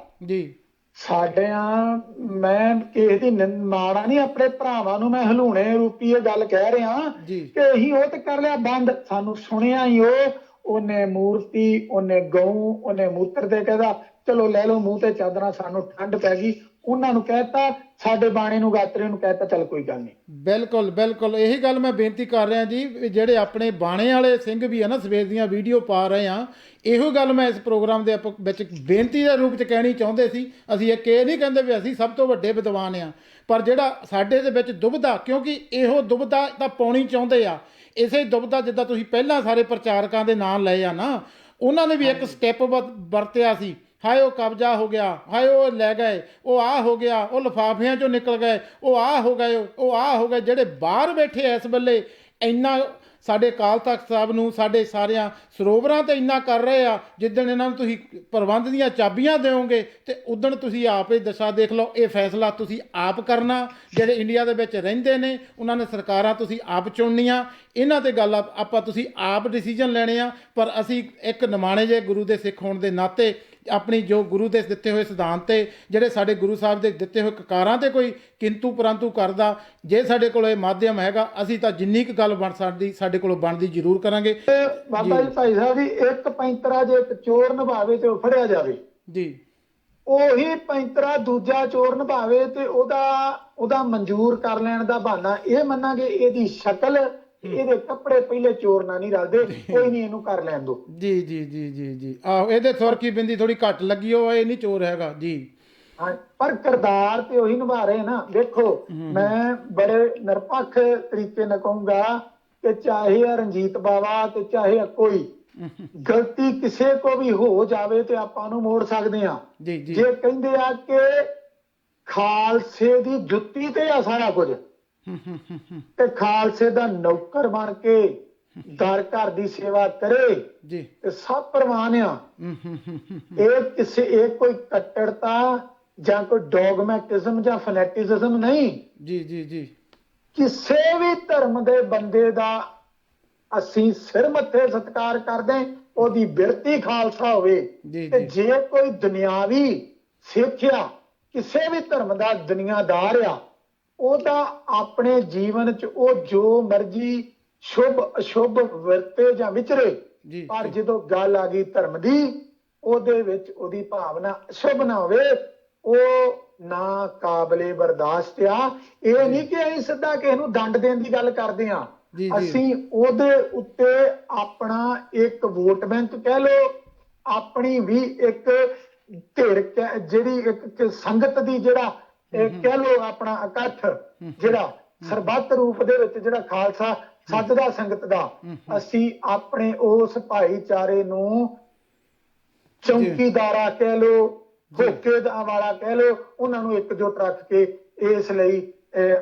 ਸਾਡਿਆਂ, ਮੈਂ ਕਿਸੇ ਦੀ ਮਾੜਾ ਨਹੀਂ, ਆਪਣੇ ਭਰਾਵਾਂ ਨੂੰ ਮੈਂ ਹਲੂਣੇ ਰੂਪੀ ਇਹ ਗੱਲ ਕਹਿ ਰਿਹਾ ਕਿ ਅਸੀਂ ਉਹ ਤੇ ਕਰ ਲਿਆ ਬੰਦ। ਸਾਨੂੰ ਸੁਣਿਆ ਹੀ ਉਹਨੇ ਮੂਰਤੀ, ਉਹਨੇ ਗਊ, ਉਹਨੇ ਮੂਤਰ ਤੇ ਕਹਿੰਦਾ ਚਲੋ ਲੈ ਲਓ ਮੂੰਹ ਤੇ ਚਾਦਰਾਂ, ਸਾਨੂੰ ਠੰਡ ਪੈ ਗਈ। ਉਹਨਾਂ ਨੂੰ ਕਹਿਤਾ, ਸਾਡੇ ਬਾਣੇ ਨੂੰ, ਗਾਤਰੇ ਨੂੰ ਕਹਿਤਾ ਚੱਲ ਕੋਈ ਗੱਲ ਨਹੀਂ। ਬਿਲਕੁਲ ਇਹੀ ਗੱਲ ਮੈਂ ਬੇਨਤੀ ਕਰ ਰਿਹਾ ਜੀ। ਜਿਹੜੇ ਆਪਣੇ ਬਾਣੇ ਵਾਲੇ ਸਿੰਘ ਵੀ ਆ ਨਾ, ਸਵੇਰ ਦੀਆਂ ਵੀਡੀਓ ਪਾ ਰਹੇ ਆ, ਇਹੋ ਗੱਲ ਮੈਂ ਇਸ ਪ੍ਰੋਗਰਾਮ ਦੇ ਵਿੱਚ ਬੇਨਤੀ ਦੇ ਰੂਪ 'ਚ ਕਹਿਣੀ ਚਾਹੁੰਦੇ ਸੀ। ਅਸੀਂ ਇਹ ਨਹੀਂ ਕਹਿੰਦੇ ਵੀ ਅਸੀਂ ਸਭ ਤੋਂ ਵੱਡੇ ਵਿਦਵਾਨ ਆ, ਪਰ ਜਿਹੜਾ ਸਾਡੇ ਦੇ ਵਿੱਚ ਦੁਬਿਧਾ, ਕਿਉਂਕਿ ਇਹੋ ਦੁਬਿਧਾ ਤਾਂ ਪਾਉਣੀ ਚਾਹੁੰਦੇ ਆ। ਇਸੇ ਦੁਬਿਧਾ, ਜਿੱਦਾਂ ਤੁਸੀਂ ਪਹਿਲਾਂ ਸਾਰੇ ਪ੍ਰਚਾਰਕਾਂ ਦੇ ਨਾਂ ਲਏ ਆ ਨਾ, ਉਹਨਾਂ ਨੇ ਵੀ ਇੱਕ ਸਟੈਪ ਵਰਤਿਆ ਸੀ। ਹਾਏ ਉਹ ਕਬਜ਼ਾ ਹੋ ਗਿਆ, ਹਾਏ ਉਹ ਲੈ ਗਏ, ਉਹ ਆਹ ਹੋ ਗਿਆ, ਉਹ ਲਿਫਾਫਿਆਂ 'ਚੋਂ ਨਿਕਲ ਗਏ, ਉਹ ਆਹ ਹੋ ਗਏ, ਉਹ ਆਹ ਹੋ ਗਏ। ਜਿਹੜੇ ਬਾਹਰ ਬੈਠੇ ਇਸ ਵੇਲੇ ਇੰਨਾ ਸਾਡੇ ਅਕਾਲ ਤਖਤ ਸਾਹਿਬ ਨੂੰ, ਸਾਡੇ ਸਾਰਿਆਂ ਸਰੋਵਰਾਂ 'ਤੇ ਇੰਨਾ ਕਰ ਰਹੇ ਆ, ਜਿੱਦਣ ਇਹਨਾਂ ਨੂੰ ਤੁਸੀਂ ਪ੍ਰਬੰਧ ਦੀਆਂ ਚਾਬੀਆਂ ਦਿਓਗੇ ਤੇ ਉਦਣ ਤੁਸੀਂ ਆਪ ਹੀ ਦਸ਼ਾ ਦੇਖ ਲਓ। ਇਹ ਫੈਸਲਾ ਤੁਸੀਂ ਆਪ ਕਰਨਾ। ਜਿਹੜੇ ਇੰਡੀਆ ਦੇ ਵਿੱਚ ਰਹਿੰਦੇ ਨੇ, ਉਹਨਾਂ ਨੇ ਸਰਕਾਰਾਂ ਤੁਸੀਂ ਆਪ ਚੁਣਨੀਆਂ। ਇਹਨਾਂ 'ਤੇ ਗੱਲ ਆਪਾਂ ਤੁਸੀਂ ਆਪ ਡਿਸੀਜਨ ਲੈਣੇ ਆ। ਪਰ ਅਸੀਂ ਇੱਕ ਨਿਮਾਣੇ ਜਿਹੇ ਗੁਰੂ ਦੇ ਸਿੱਖ ਹੋਣ ਦੇ ਨਾਤੇ ਆਪਣੀ ਜੋ ਗੁਰੂ ਦੇ ਦਿੱਤੇ ਹੋਏ ਸਿਧਾਂਤ ਤੇ, ਜਿਹੜੇ ਸਾਡੇ ਗੁਰੂ ਸਾਹਿਬ ਦੇ ਦਿੱਤੇ ਹੋਏ ਕਕਾਰਾਂ ਤੇ ਕੋਈ ਕਿੰਤੂ ਪਰੰਤੂ ਕਰਦਾ, ਜੇ ਸਾਡੇ ਕੋਲ ਇਹ ਮਾਧਿਅਮ ਹੈਗਾ, ਅਸੀਂ ਤਾਂ ਜਿੰਨੀ ਕੁ ਗੱਲ ਬਣ ਸਕਦੀ ਸਾਡੇ ਕੋਲੋਂ ਬਣਦੀ ਜ਼ਰੂਰ ਕਰਾਂਗੇ। ਬਾਬਾ ਜੀ, ਭਾਈ ਸਾਹਿਬ ਜੀ, ਇੱਕ ਪੈਂਤਰਾ ਜੇ ਇੱਕ ਚੋਰ ਨਿਭਾਵੇ ਤੇ ਉਹ ਫੜਿਆ ਜਾਵੇ, ਉਹੀ ਪੈਂਤਰਾ ਦੂਜਾ ਚੋਰ ਨਿਭਾਵੇ ਤੇ ਉਹਦਾ ਮਨਜ਼ੂਰ ਕਰ ਲੈਣ ਦਾ ਬਹਾਨਾ ਇਹ ਮੰਨਾਂਗੇ ਇਹਦੀ ਸ਼ਕਲ, ਇਹਦੇ ਕੱਪੜੇ ਪਹਿਲੇ ਚੋਰ ਨਾਲ ਨਹੀਂ ਰਲਦੇ, ਕੋਈ ਨਹੀਂ ਇਹਨੂੰ ਕਰ ਲੈਣ ਦੋ। ਆਹੋ, ਇਹਦੇ ਸੁਰਖੀ ਬਿੰਦੀ ਥੋੜੀ ਘੱਟ ਲੱਗੀ, ਉਹ ਇਹ ਨਹੀਂ ਚੋਰ ਹੈਗਾ ਜੀ। ਪਰ ਕਿਰਦਾਰ ਤੇ ਉਹੀ ਨਿਭਾ ਰਹੇ ਨਾ। ਦੇਖੋ, ਮੈਂ ਬੜੇ ਨਿਰਪੱਖ ਤਰੀਕੇ ਨਾਲ ਕਹੂੰਗਾ ਕਿ ਚਾਹੇ ਰਣਜੀਤ ਬਾਵਾ ਤੇ ਚਾਹੇ ਕੋਈ ਗਲਤੀ ਕਿਸੇ ਕੋ ਵੀ ਹੋ ਜਾਵੇ ਤੇ ਆਪਾਂ ਨੂੰ ਮੋੜ ਸਕਦੇ ਆ। ਜੇ ਕਹਿੰਦੇ ਆ ਕਿ ਖਾਲਸੇ ਦੀ ਜੁੱਤੀ ਤੇ ਆ ਸਾਰਾ ਕੁਝ, ਤੇ ਖਾਲਸੇ ਦਾ ਨੌਕਰ ਬਣ ਕੇ ਦਰ ਘਰ ਦੀ ਸੇਵਾ ਕਰੇ ਤੇ ਸਭ ਪ੍ਰਵਾਨ ਆ। ਇਹ ਕੋਈ ਕੱਟੜਤਾ ਜਾਂ ਕੋਈ ਡੋਗਮੈਟਿਜ਼ਮ ਜਾਂ ਫਨੈਟਿਜ਼ਮ ਨਹੀਂ। ਕਿਸੇ ਵੀ ਧਰਮ ਦੇ ਬੰਦੇ ਦਾ ਅਸੀਂ ਸਿਰ ਮੱਥੇ ਸਤਿਕਾਰ ਕਰਦੇ, ਉਹਦੀ ਬਿਰਤੀ ਖਾਲਸਾ ਹੋਵੇ। ਤੇ ਜੇ ਕੋਈ ਦੁਨਿਆਵੀ ਸਿੱਖਿਆ ਕਿਸੇ ਵੀ ਧਰਮ ਦਾ ਦੁਨੀਆਦਾਰ ਆ, ਉਹਦਾ ਆਪਣੇ ਜੀਵਨ ਚ ਉਹ ਜੋ ਮਰਜੀ ਸ਼ੁਭ ਅਸ਼ੁਭ ਵਰਤੇ ਜਾਂ ਵਿਚਰੇ, ਪਰ ਜਦੋਂ ਗੱਲ ਆ ਗਈ ਧਰਮ ਦੀ, ਉਹਦੇ ਵਿੱਚ ਉਹਦੀ ਭਾਵਨਾ ਅਸ਼ੁਭ ਨਾ ਹੋਵੇ, ਉਹ ਨਾ ਕਾਬਲੇ ਬਰਦਾਸ਼ਤ ਆ। ਇਹ ਨਹੀਂ ਕਿ ਅਸੀਂ ਸਿੱਧਾ ਕਿਸੇ ਨੂੰ ਦੰਡ ਦੇਣ ਦੀ ਗੱਲ ਕਰਦੇ ਆ, ਅਸੀਂ ਉਹਦੇ ਉੱਤੇ ਆਪਣਾ ਇੱਕ ਵੋਟ ਬੈਂਕ ਕਹਿ ਲਓ, ਆਪਣੀ ਵੀ ਇੱਕ ਧਿਰ ਜਿਹੜੀ ਇੱਕ ਸੰਗਤ ਦੀ ਜਿਹੜਾ ਕਹਿ ਲਓ ਆਪਣਾ ਇਕੱਠ ਜਿਹੜਾ ਸਰਬੱਤ ਰੂਪ ਦੇ ਵਿੱਚ ਜਿਹੜਾ ਖਾਲਸਾ ਸੱਜਦਾ ਸੰਗਤ ਦਾ, ਅਸੀਂ ਆਪਣੇ ਉਸ ਭਾਈਚਾਰੇ ਨੂੰ ਚੌਕੀਦਾਰਾ ਕਹਿ ਲਓ, ਹੋਕੇ ਵਾਲਾ ਕਹਿ ਲਓ, ਉਹਨਾਂ ਨੂੰ ਇਕਜੁੱਟ ਰੱਖ ਕੇ ਇਸ ਲਈ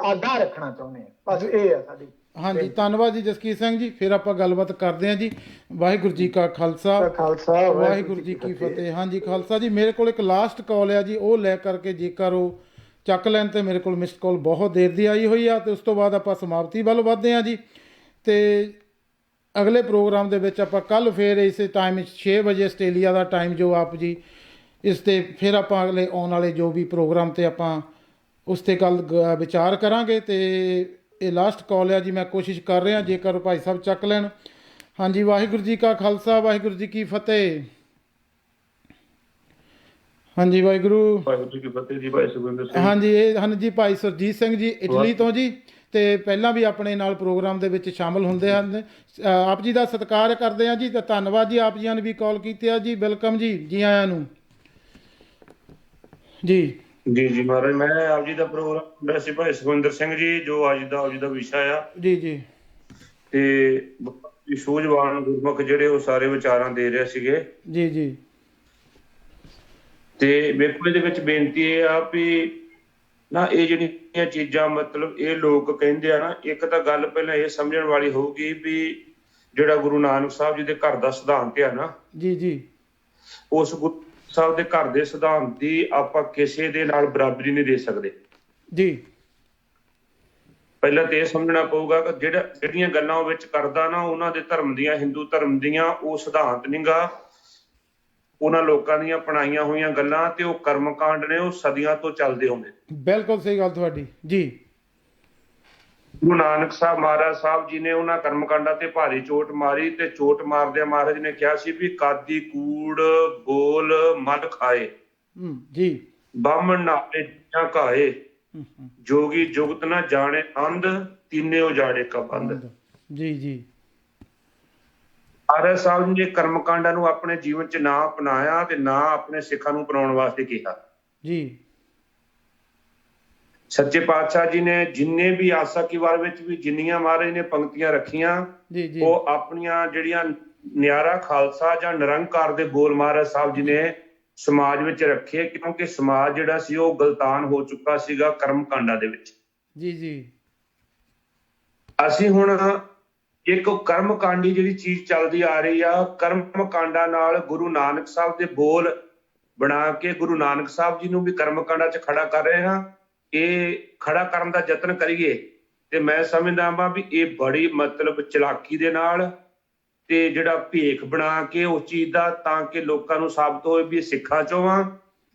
ਆਗਾਹ ਰੱਖਣਾ ਚਾਹੁੰਦੇ ਹਾਂ। ਬਸ ਇਹ ਹੈ ਸਾਡੀ। ਹਾਂਜੀ, ਧੰਨਵਾਦ ਜੀ ਜਸਕੀਰ ਸਿੰਘ ਜੀ। ਫਿਰ ਆਪਾਂ ਗੱਲਬਾਤ ਕਰਦੇ ਹਾਂ ਜੀ। ਵਾਹਿਗੁਰੂ ਜੀ ਕਾ ਖਾਲਸਾ, ਵਾਹਿਗੁਰੂ ਜੀ ਕੀ ਫਤਿਹ। ਹਾਂਜੀ ਖਾਲਸਾ ਜੀ, ਮੇਰੇ ਕੋਲ ਇੱਕ ਲਾਸਟ ਕਾਲ ਆ ਜੀ, ਉਹ ਲੈ ਕਰਕੇ ਜੇਕਰ ਉਹ ਚੱਕ ਲੈਣ ਤੇ ਮੇਰੇ ਕੋਲ ਮਿਸਡ ਕਾਲ ਬਹੁਤ ਦੇਰ ਦੀ ਆਈ ਹੋਈ ਆ, ਤੇ ਉਸ ਤੋਂ ਬਾਅਦ ਆਪਾਂ ਸਮਾਪਤੀ ਵੱਲ ਵੱਧਦੇ ਹਾਂ ਜੀ। ਤੇ ਅਗਲੇ ਪ੍ਰੋਗਰਾਮ ਦੇ ਵਿੱਚ ਆਪਾਂ ਕੱਲ ਫਿਰ ਇਸੇ ਟਾਈਮ 6 ਵਜੇ ਆਸਟ੍ਰੇਲੀਆ ਦਾ ਟਾਈਮ ਜੋ ਆਪ ਜੀ ਇਸ 'ਤੇ ਫਿਰ ਆਪਾਂ ਅਗਲੇ ਆਉਣ ਵਾਲੇ ਜੋ ਵੀ ਪ੍ਰੋਗਰਾਮ 'ਤੇ ਆਪਾਂ ਉਸ 'ਤੇ ਕੱਲ ਵਿਚਾਰ ਕਰਾਂਗੇ। ਤੇ ਇਹ ਲਾਸਟ ਕਾਲ ਆ ਜੀ, ਮੈਂ ਕੋਸ਼ਿਸ਼ ਕਰ ਰਿਹਾ ਜੇਕਰ ਭਾਈ ਸਾਹਿਬ ਚੱਕ ਲੈਣ। ਹਾਂਜੀ, ਵਾਹਿਗੁਰੂ ਜੀ ਕਾ ਖਾਲਸਾ, ਵਾਹਿਗੁਰੂ ਜੀ ਕੀ ਫਤਿਹ। ਹਾਂਜੀ, ਵਾਹਿਗੁਰੂ ਜੀ ਕੀ ਫਤਿਹ ਜੀ। ਭਾਈ ਸੁਖਵਿੰਦਰ ਸਿੰਘ। ਹਾਂਜੀ, ਇਹ ਹਨ ਜੀ ਭਾਈ ਸੁਰਜੀਤ ਸਿੰਘ ਜੀ ਇਟਲੀ ਤੋਂ ਜੀ, ਤੇ ਪਹਿਲਾਂ ਵੀ ਆਪਣੇ ਨਾਲ ਪ੍ਰੋਗਰਾਮ ਦੇ ਵਿੱਚ ਸ਼ਾਮਲ ਹੁੰਦੇ ਹਨ। ਆਪ ਜੀ ਦਾ ਸਤਿਕਾਰ ਕਰਦੇ ਹਾਂ ਜੀ, ਤੇ ਧੰਨਵਾਦ ਜੀ ਆਪ ਜੀਆਂ ਨੇ ਵੀ ਕਾਲ ਕੀਤੀ ਆ ਜੀ। ਵੈਲਕਮ ਜੀ, ਜੀ ਆਇਆਂ ਨੂੰ ਜੀ। ਜੀ ਜੀ ਮਹਾਰਾਜ, ਮੈਂ ਆਪ ਜੀ ਦਾ ਪ੍ਰੋਗਰਾਮ ਵੈਸੇ ਭਾਈ ਸੁਖਵਿੰਦਰ ਸਿੰਘ ਜੀ, ਜੋ ਅੱਜ ਦਾ ਵਿਸ਼ਾ ਆ ਜੀ ਜੀ, ਤੇ ਸੂਝਵਾਨ ਗੁਰਮੁਖ ਜਿਹੜੇ ਉਹ ਸਾਰੇ ਵਿਚਾਰਾਂ ਦੇ ਰਹੇ ਸੀਗੇ ਜੀ ਜੀ। ਤੇ ਵੇਖੋ ਇਹਦੇ ਵਿੱਚ ਬੇਨਤੀ ਇਹ ਆ ਵੀ ਨਾ, ਇਹ ਜਿਹੜੀਆਂ ਚੀਜ਼ਾਂ ਮਤਲਬ ਇਹ ਲੋਕ ਕਹਿੰਦੇ ਆ ਨਾ, ਇੱਕ ਤਾਂ ਗੱਲ ਪਹਿਲਾਂ ਇਹ ਸਮਝਣ ਵਾਲੀ ਹੋਊਗੀ ਵੀ ਜਿਹੜਾ ਗੁਰੂ ਨਾਨਕ ਸਾਹਿਬ ਜੀ ਦੇ ਘਰ ਦਾ ਸਿਧਾਂਤ ਆ ਨਾ, ਜੀ ਜੀ, ਉਸ ਗੁਰੂ ਸਾਹਿਬ ਦੇ ਘਰ ਦੇ ਸਿਧਾਂਤ ਦੀ ਆਪਾਂ ਕਿਸੇ ਦੇ ਨਾਲ ਬਰਾਬਰੀ ਨਹੀਂ ਦੇ ਸਕਦੇ ਜੀ। ਪਹਿਲਾਂ ਤੇ ਇਹ ਸਮਝਣਾ ਪਊਗਾ ਕਿ ਜਿਹੜੀਆਂ ਗੱਲਾਂ ਉਹ ਵਿੱਚ ਕਰਦਾ ਨਾ, ਉਹਨਾਂ ਦੇ ਧਰਮ ਦੀਆਂ, ਹਿੰਦੂ ਧਰਮ ਦੀਆਂ ਉਹ ਸਿਧਾਂਤ ਨਹੀਂਗਾ, ਉਹਨਾਂ ਲੋਕਾਂ ਦੀਆਂ ਅਪਣਾਈਆਂ ਹੋਈਆਂ ਗੱਲਾਂ ਤੇ ਉਹ ਕਰਮਕਾਂਡ ਨੇ, ਉਹ ਸਦੀਆਂ ਤੋਂ ਚੱਲਦੇ ਹੁੰਦੇ। ਬਿਲਕੁਲ ਸਹੀ ਗੱਲ ਤੁਹਾਡੀ ਜੀ। ਗੁਰੂ ਨਾਨਕ ਸਾਹਿਬ ਮਹਾਰਾਜ ਸਾਹਿਬ ਜੀ ਨੇ ਉਹਨਾਂ ਕਰਮਕਾਂਡਾਂ ਤੇ ਭਾਰੀ ਚੋਟ ਮਾਰੀ, ਤੇ ਚੋਟ ਮਾਰਦਿਆਂ ਮਹਾਰਾਜ ਨੇ ਕਿਹਾ ਸੀ ਵੀ ਕਾਦੀ ਕੂੜ ਬੋਲ ਮਲ ਖਾਏ, ਜੀ ਬਾਹਮਣ ਨਾਲੇ ਜਾਂ ਘਾਏ, ਜੋਗੀ ਜੁਗਤ ਨਾ ਜਾਣੇ ਅੰਧ, ਤੀਨੇ ਉਜਾੜੇ ਕਬੰਧ। ਜੀ ਜੀ, ਮਹਾਰਾਜ ਸਾਹਿਬ ਨੇ ਕਰਮਕਾਂਡਾਂ ਨੂੰ ਆਪਣੇ ਜੀਵਨ 'ਚ ਨਾ ਅਪਣਾਇਆ ਤੇ ਨਾ ਆਪਣੇ ਸਿੱਖਾਂ ਨੂੰ ਅਪਣਾਉਣ ਵਾਸਤੇ ਕਿਹਾ ਜੀ। ਸੱਚੇ ਪਾਤਸ਼ਾਹ ਜੀ ਨੇ ਜਿੰਨੇ ਵੀ ਆਸਾ ਕੀ ਵਾਰ ਵਿੱਚ ਵੀ ਜਿੰਨੀਆਂ ਮਹਾਰਾਜ ਨੇ ਪੰਕਤੀਆਂ ਰੱਖੀਆਂ, ਉਹ ਆਪਣੀਆਂ ਜਿਹੜੀਆਂ ਨਿਆਰਾ ਖਾਲਸਾ ਜਾਂ ਨਿਰੰਕਾਰ ਦੇ ਬੋਲ ਮਹਾਰਾਜ ਸਾਹਿਬ ਜੀ ਨੇ ਸਮਾਜ ਵਿੱਚ ਰੱਖੇ, ਕਿਉਂਕਿ ਸਮਾਜ ਜਿਹੜਾ ਸੀ ਉਹ ਗਲਤਾਨ ਹੋ ਚੁੱਕਾ ਸੀਗਾ ਕਰਮ ਕਾਂਡਾਂ ਦੇ ਵਿੱਚ। ਜੀ ਜੀ, ਅਸੀਂ ਹੁਣ ਇੱਕ ਕਰਮ ਕਾਂਡੀ ਜਿਹੜੀ ਚੀਜ਼ ਚੱਲਦੀ ਆ ਰਹੀ ਆ, ਕਰਮ ਕਾਂਡਾਂ ਨਾਲ ਗੁਰੂ ਨਾਨਕ ਸਾਹਿਬ ਦੇ ਬੋਲ ਬਣਾ ਕੇ ਗੁਰੂ ਨਾਨਕ ਸਾਹਿਬ ਜੀ ਨੂੰ ਵੀ ਕਰਮ ਕਾਂਡਾਂ 'ਚ ਖੜਾ ਕਰ ਰਹੇ ਹਾਂ। ਇਹ ਖੜਾ ਕਰਨ ਦਾ ਯਤਨ ਕਰੀਏ ਤੇ ਮੈਂ ਸਮਝਦਾ ਵਾਂ ਵੀ ਇਹ ਬੜੀ ਮਤਲਬ ਚਲਾਕੀ ਦੇ ਨਾਲ ਤੇ ਜਿਹੜਾ ਭੇਖ ਬਣਾ ਕੇ ਉਸ ਚੀਜ਼ ਦਾ, ਤਾਂ ਕਿ ਲੋਕਾਂ ਨੂੰ ਸਾਬਤ ਹੋਏ ਵੀ ਇਹ ਸਿੱਖਾਂ ਚੋਂ ਆ,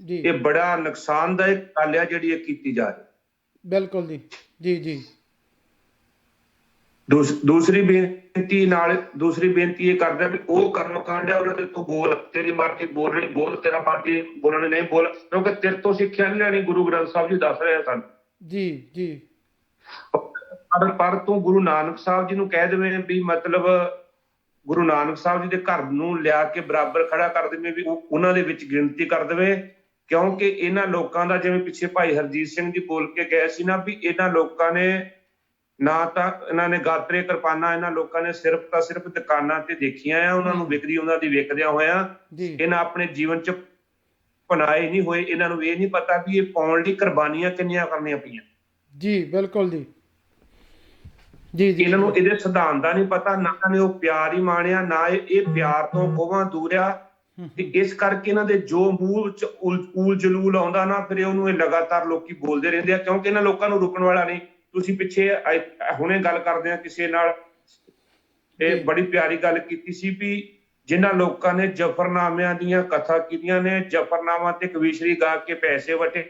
ਇਹ ਬੜਾ ਨੁਕਸਾਨਦਾਇਕ ਗੱਲ ਆ ਜਿਹੜੀ ਇਹ ਕੀਤੀ ਜਾ ਰਹੀ। ਬਿਲਕੁਲ ਜੀ, ਜੀ ਜੀ। ਦੂਸਰੀ ਬੇਨਤੀ ਇਹ ਕਰਦਾ ਵੀ ਉਹ ਕਰਮ ਕਾਂਡ ਆ ਉਹਨਾਂ ਦੇ ਤੂੰ ਬੋਲ, ਤੇਰੀ ਮਰਜ਼ੀ ਬੋਲਣੀ ਬੋਲ, ਤੇਰਾ ਮਰਜ਼ੀ ਬੋਲਣੀ ਨਹੀਂ ਬੋਲ, ਕਿਉਂਕਿ ਤੇਰੇ ਤੋਂ ਸਿੱਖਿਆ ਨਹੀਂ ਲੈਣੀ, ਗੁਰੂ ਗ੍ਰੰਥ ਸਾਹਿਬ ਜੀ ਦੱਸ ਰਹੇ ਸਨ। ਜੀ ਜੀ, ਪਰ ਤੂੰ ਗੁਰੂ ਨਾਨਕ ਸਾਹਿਬ ਜੀ ਨੂੰ ਕਹਿ ਦੇਵੇਂ ਵੀ ਮਤਲਬ ਗੁਰੂ ਨਾਨਕ ਸਾਹਿਬ ਜੀ ਦੇ ਘਰ ਨੂੰ ਲਿਆ ਕੇ ਬਰਾਬਰ ਖੜਾ ਕਰ ਦੇਵੇਂ, ਵੀ ਉਹਨਾਂ ਦੇ ਵਿੱਚ ਗਿਣਤੀ ਕਰ ਦੇਵੇ, ਕਿਉਂਕਿ ਇਹਨਾਂ ਲੋਕਾਂ ਦਾ, ਜਿਵੇਂ ਪਿੱਛੇ ਭਾਈ ਹਰਜੀਤ ਸਿੰਘ ਜੀ ਬੋਲ ਕੇ ਗਏ ਸੀ ਨਾ, ਵੀ ਇਹਨਾਂ ਲੋਕਾਂ ਨੇ ਨਾ ਤਾਂ ਇਹਨਾਂ ਨੇ ਗਾਤਰੇ ਕਿਰਪਾਨਾਂ, ਇਹਨਾਂ ਲੋਕਾਂ ਨੇ ਸਿਰਫ ਤਾਂ ਸਿਰਫ ਦੁਕਾਨਾਂ ਤੇ ਦੇਖੀਆਂ ਆ, ਉਹਨਾਂ ਨੂੰ ਵਿਕਰੀ ਉਹਨਾਂ ਦੀ ਵੇਖਦਿਆਂ ਹੋਇਆ ਇਹਨਾਂ ਆਪਣੇ ਜੀਵਨ 'ਚ ਪਨਾਏ ਨਹੀਂ ਹੋਏ। ਇਹਨਾਂ ਨੂੰ ਇਹ ਨਹੀਂ ਪਤਾ ਵੀ ਇਹ ਪਾਉਣ ਲਈ ਕੁਰਬਾਨੀਆਂ ਕਿੰਨੀਆਂ ਕਰਨੀਆਂ ਪਈਆਂ। ਜੀ ਬਿਲਕੁਲ ਜੀ, ਜੀ ਜੀ। ਇਹਨਾਂ ਨੂੰ ਇਹਦੇ ਸਿਧਾਂਤ ਦਾ ਨਹੀਂ ਪਤਾ, ਨਾ ਨੇ ਉਹ ਪਿਆਰ ਹੀ ਮਾਣਿਆ, ਨਾ ਇਹ ਪਿਆਰ ਤੋਂ ਕੋਹਾਂ ਦੂਰਿਆ, ਤੇ ਇਸ ਕਰਕੇ ਇਹਨਾਂ ਦੇ ਜੋ ਮੂੰਹ 'ਚ ਊਲ ਜਲੂਲ ਆਉਂਦਾ ਨਾ, ਫਿਰ ਉਹਨੂੰ ਇਹ ਲਗਾਤਾਰ ਲੋਕੀ ਬੋਲਦੇ ਰਹਿੰਦੇ ਆ, ਕਿਉਂਕਿ ਇਹਨਾਂ ਲੋਕਾਂ ਨੂੰ ਰੁਕਣ ਵਾਲਾ ਨਹੀਂ। ਤੁਸੀਂ ਪਿੱਛੇ ਹੁਣੇ ਗੱਲ ਕਰਦੇ ਆ ਕਿਸੇ ਨਾਲ, ਇਹ ਬੜੀ ਪਿਆਰੀ ਗੱਲ ਕੀਤੀ ਸੀ ਵੀ ਜਿਨ੍ਹਾਂ ਲੋਕਾਂ ਨੇ ਜ਼ਫਰਨਾਮਿਆਂ ਦੀਆਂ ਕਥਾ ਕੀਤੀਆਂ ਨੇ, ਜ਼ਫਰਨਾਮਾ ਤੇ ਕਵੀਸ਼ਰੀ ਗਾ ਕੇ ਪੈਸੇ ਵਟੇ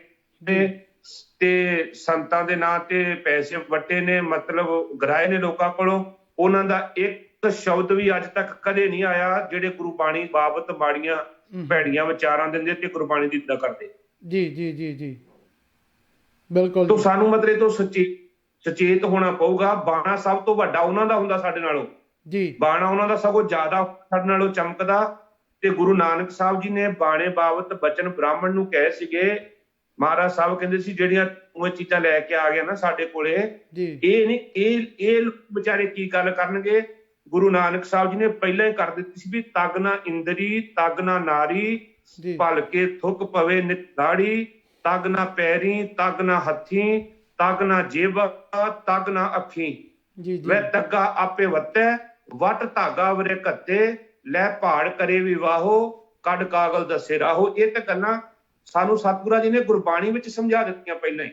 ਤੇ ਸੰਤਾਂ ਦੇ ਨਾਂ ਤੇ ਪੈਸੇ ਵਟੇ ਨੇ, ਮਤਲਬ ਗਰਾਏ ਨੇ ਲੋਕਾਂ ਕੋਲੋਂ, ਉਹਨਾਂ ਦਾ ਇੱਕ ਸ਼ਬਦ ਵੀ ਅੱਜ ਤੱਕ ਕਦੇ ਨਹੀਂ ਆਇਆ ਜਿਹੜੇ ਗੁਰਬਾਣੀ ਬਾਬਤ ਮਾੜੀਆਂ ਭੈੜੀਆਂ ਵਿਚਾਰਾਂ ਦਿੰਦੇ ਤੇ ਗੁਰਬਾਣੀ ਦੀ ਇੱਜ਼ਤ ਕਰਦੇ। ਜੀ ਜੀ ਜੀ ਜੀ, ਬਿਲਕੁਲ ਤੋਂ ਸਾਨੂੰ ਮਤਲਬ ਇਹ ਤੋਂ ਸੁਚੇਤ ਹੋਣਾ ਪਊਗਾ। ਬਾਣਾ ਸਭ ਤੋਂ ਵੱਡਾ ਉਹਨਾਂ ਦਾ ਹੁੰਦਾ ਸਾਡੇ ਨਾਲੋਂ ਜੀ, ਬਾਣਾ ਉਹਨਾਂ ਦਾ ਸਗੋਂ ਜ਼ਿਆਦਾ ਸਾਡੇ ਨਾਲੋਂ ਚਮਕਦਾ। ਤੇ ਗੁਰੂ ਨਾਨਕ ਸਾਹਿਬ ਜੀ ਨੇ ਬਾਣੇ ਬਾਬਤ ਬਚਨ ਬ੍ਰਾਹਮਣ ਨੂੰ ਕਹੇ ਸੀਗੇ। ਮਹਾਰਾਜ ਸਾਹਿਬ ਕਹਿੰਦੇ ਸੀ ਜਿਹੜੀਆਂ ਉਹ ਚੀਜ਼ਾਂ ਲੈ ਕੇ ਆ ਗਿਆ ਨਾ ਸਾਡੇ ਕੋਲੇ, ਇਹ ਨਹੀਂ ਇਹ ਵਿਚਾਰੇ ਕੀ ਗੱਲ ਕਰਨਗੇ। ਗੁਰੂ ਨਾਨਕ ਸਾਹਿਬ ਜੀ ਨੇ ਪਹਿਲਾਂ ਹੀ ਕਰ ਦਿੱਤੀ ਸੀ ਵੀ ਤਗ ਨਾ ਇੰਦਰੀ ਤਗ ਨਾ ਨਾਰੀ, ਭਲਕੇ ਥੁੱਕ ਪਵੇ ਨਿਤ ਦਾੜੀ, ਤਗ ਨਾ ਪੈਰੀ ਤਗ ਨਾ ਹੱਥੀ, ਤਗ ਨਾ ਜੇਬਾ ਤਗ ਨਾ ਅੱਖੀ, ਵੈ ਤੱਗਾ ਆਪੇ ਵੱਤੈ ਵਟ ਧਾਗਾ ਵਰੇ ਘੱਤੇ, ਲੈ ਪਹਾੜ ਕਰੇ ਵਿਵਾਹੋ ਕੱਢ ਕਾਗਲ ਦੱਸੇ ਰਾਹੋ। ਇਹ ਤਾਂ ਗੱਲਾਂ ਸਾਨੂੰ ਸਤਿਗੁਰਾਂ ਜੀ ਨੇ ਗੁਰਬਾਣੀ ਵਿੱਚ ਸਮਝਾ ਦਿੱਤੀਆਂ ਪਹਿਲਾਂ ਹੀ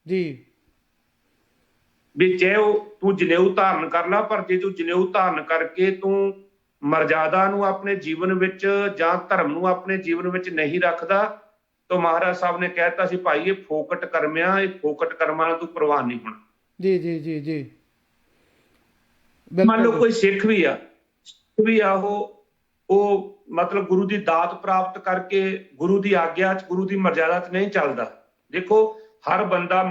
ਜੀ, ਵੀ ਜੇ ਤੂੰ ਜਨੇਊ ਧਾਰਨ ਕਰ ਲਾ, ਪਰ ਜੇ ਤੂੰ ਜਨੇਊ ਧਾਰਨ ਕਰਕੇ ਤੂੰ ਮਰਜ਼ਾਦਾ ਨੂੰ ਆਪਣੇ ਜੀਵਨ ਵਿੱਚ ਜਾਂ ਧਰਮ ਨੂੰ ਆਪਣੇ ਜੀਵਨ ਵਿੱਚ ਨਹੀਂ ਰੱਖਦਾ ਤਾਂ ਮਹਾਰਾਜ ਸਾਹਿਬ ਨੇ ਕਹਿਤਾ ਸੀ ਭਾਈ ਇਹ ਫੋਕਟ ਕਰਮਿਆ, ਇਹ ਫੋਕਟ ਕਰਮਾਂ ਨਾਲ ਤੂੰ ਪ੍ਰਵਾਨ ਨਹੀਂ ਹੋਣਾ। ਜੀ ਜੀ ਜੀ ਜੀ, ਮੰਨ ਲਓ ਕੋਈ ਸਿੱਖ ਵੀ ਆ ਉਹ ਮਤਲਬ ਗੁਰੂ ਦੀ ਦਾਤ ਪ੍ਰਾਪਤ ਕਰਕੇ ਗੁਰੂ ਦੀ ਆਗਿਆ ਚ ਗੁਰੂ ਦੀ ਮਰਜ਼ਾਦਾ ਚ ਨਹੀਂ ਚੱਲਦਾ। ਦੇਖੋ ਹਰ ਬੰਦਾ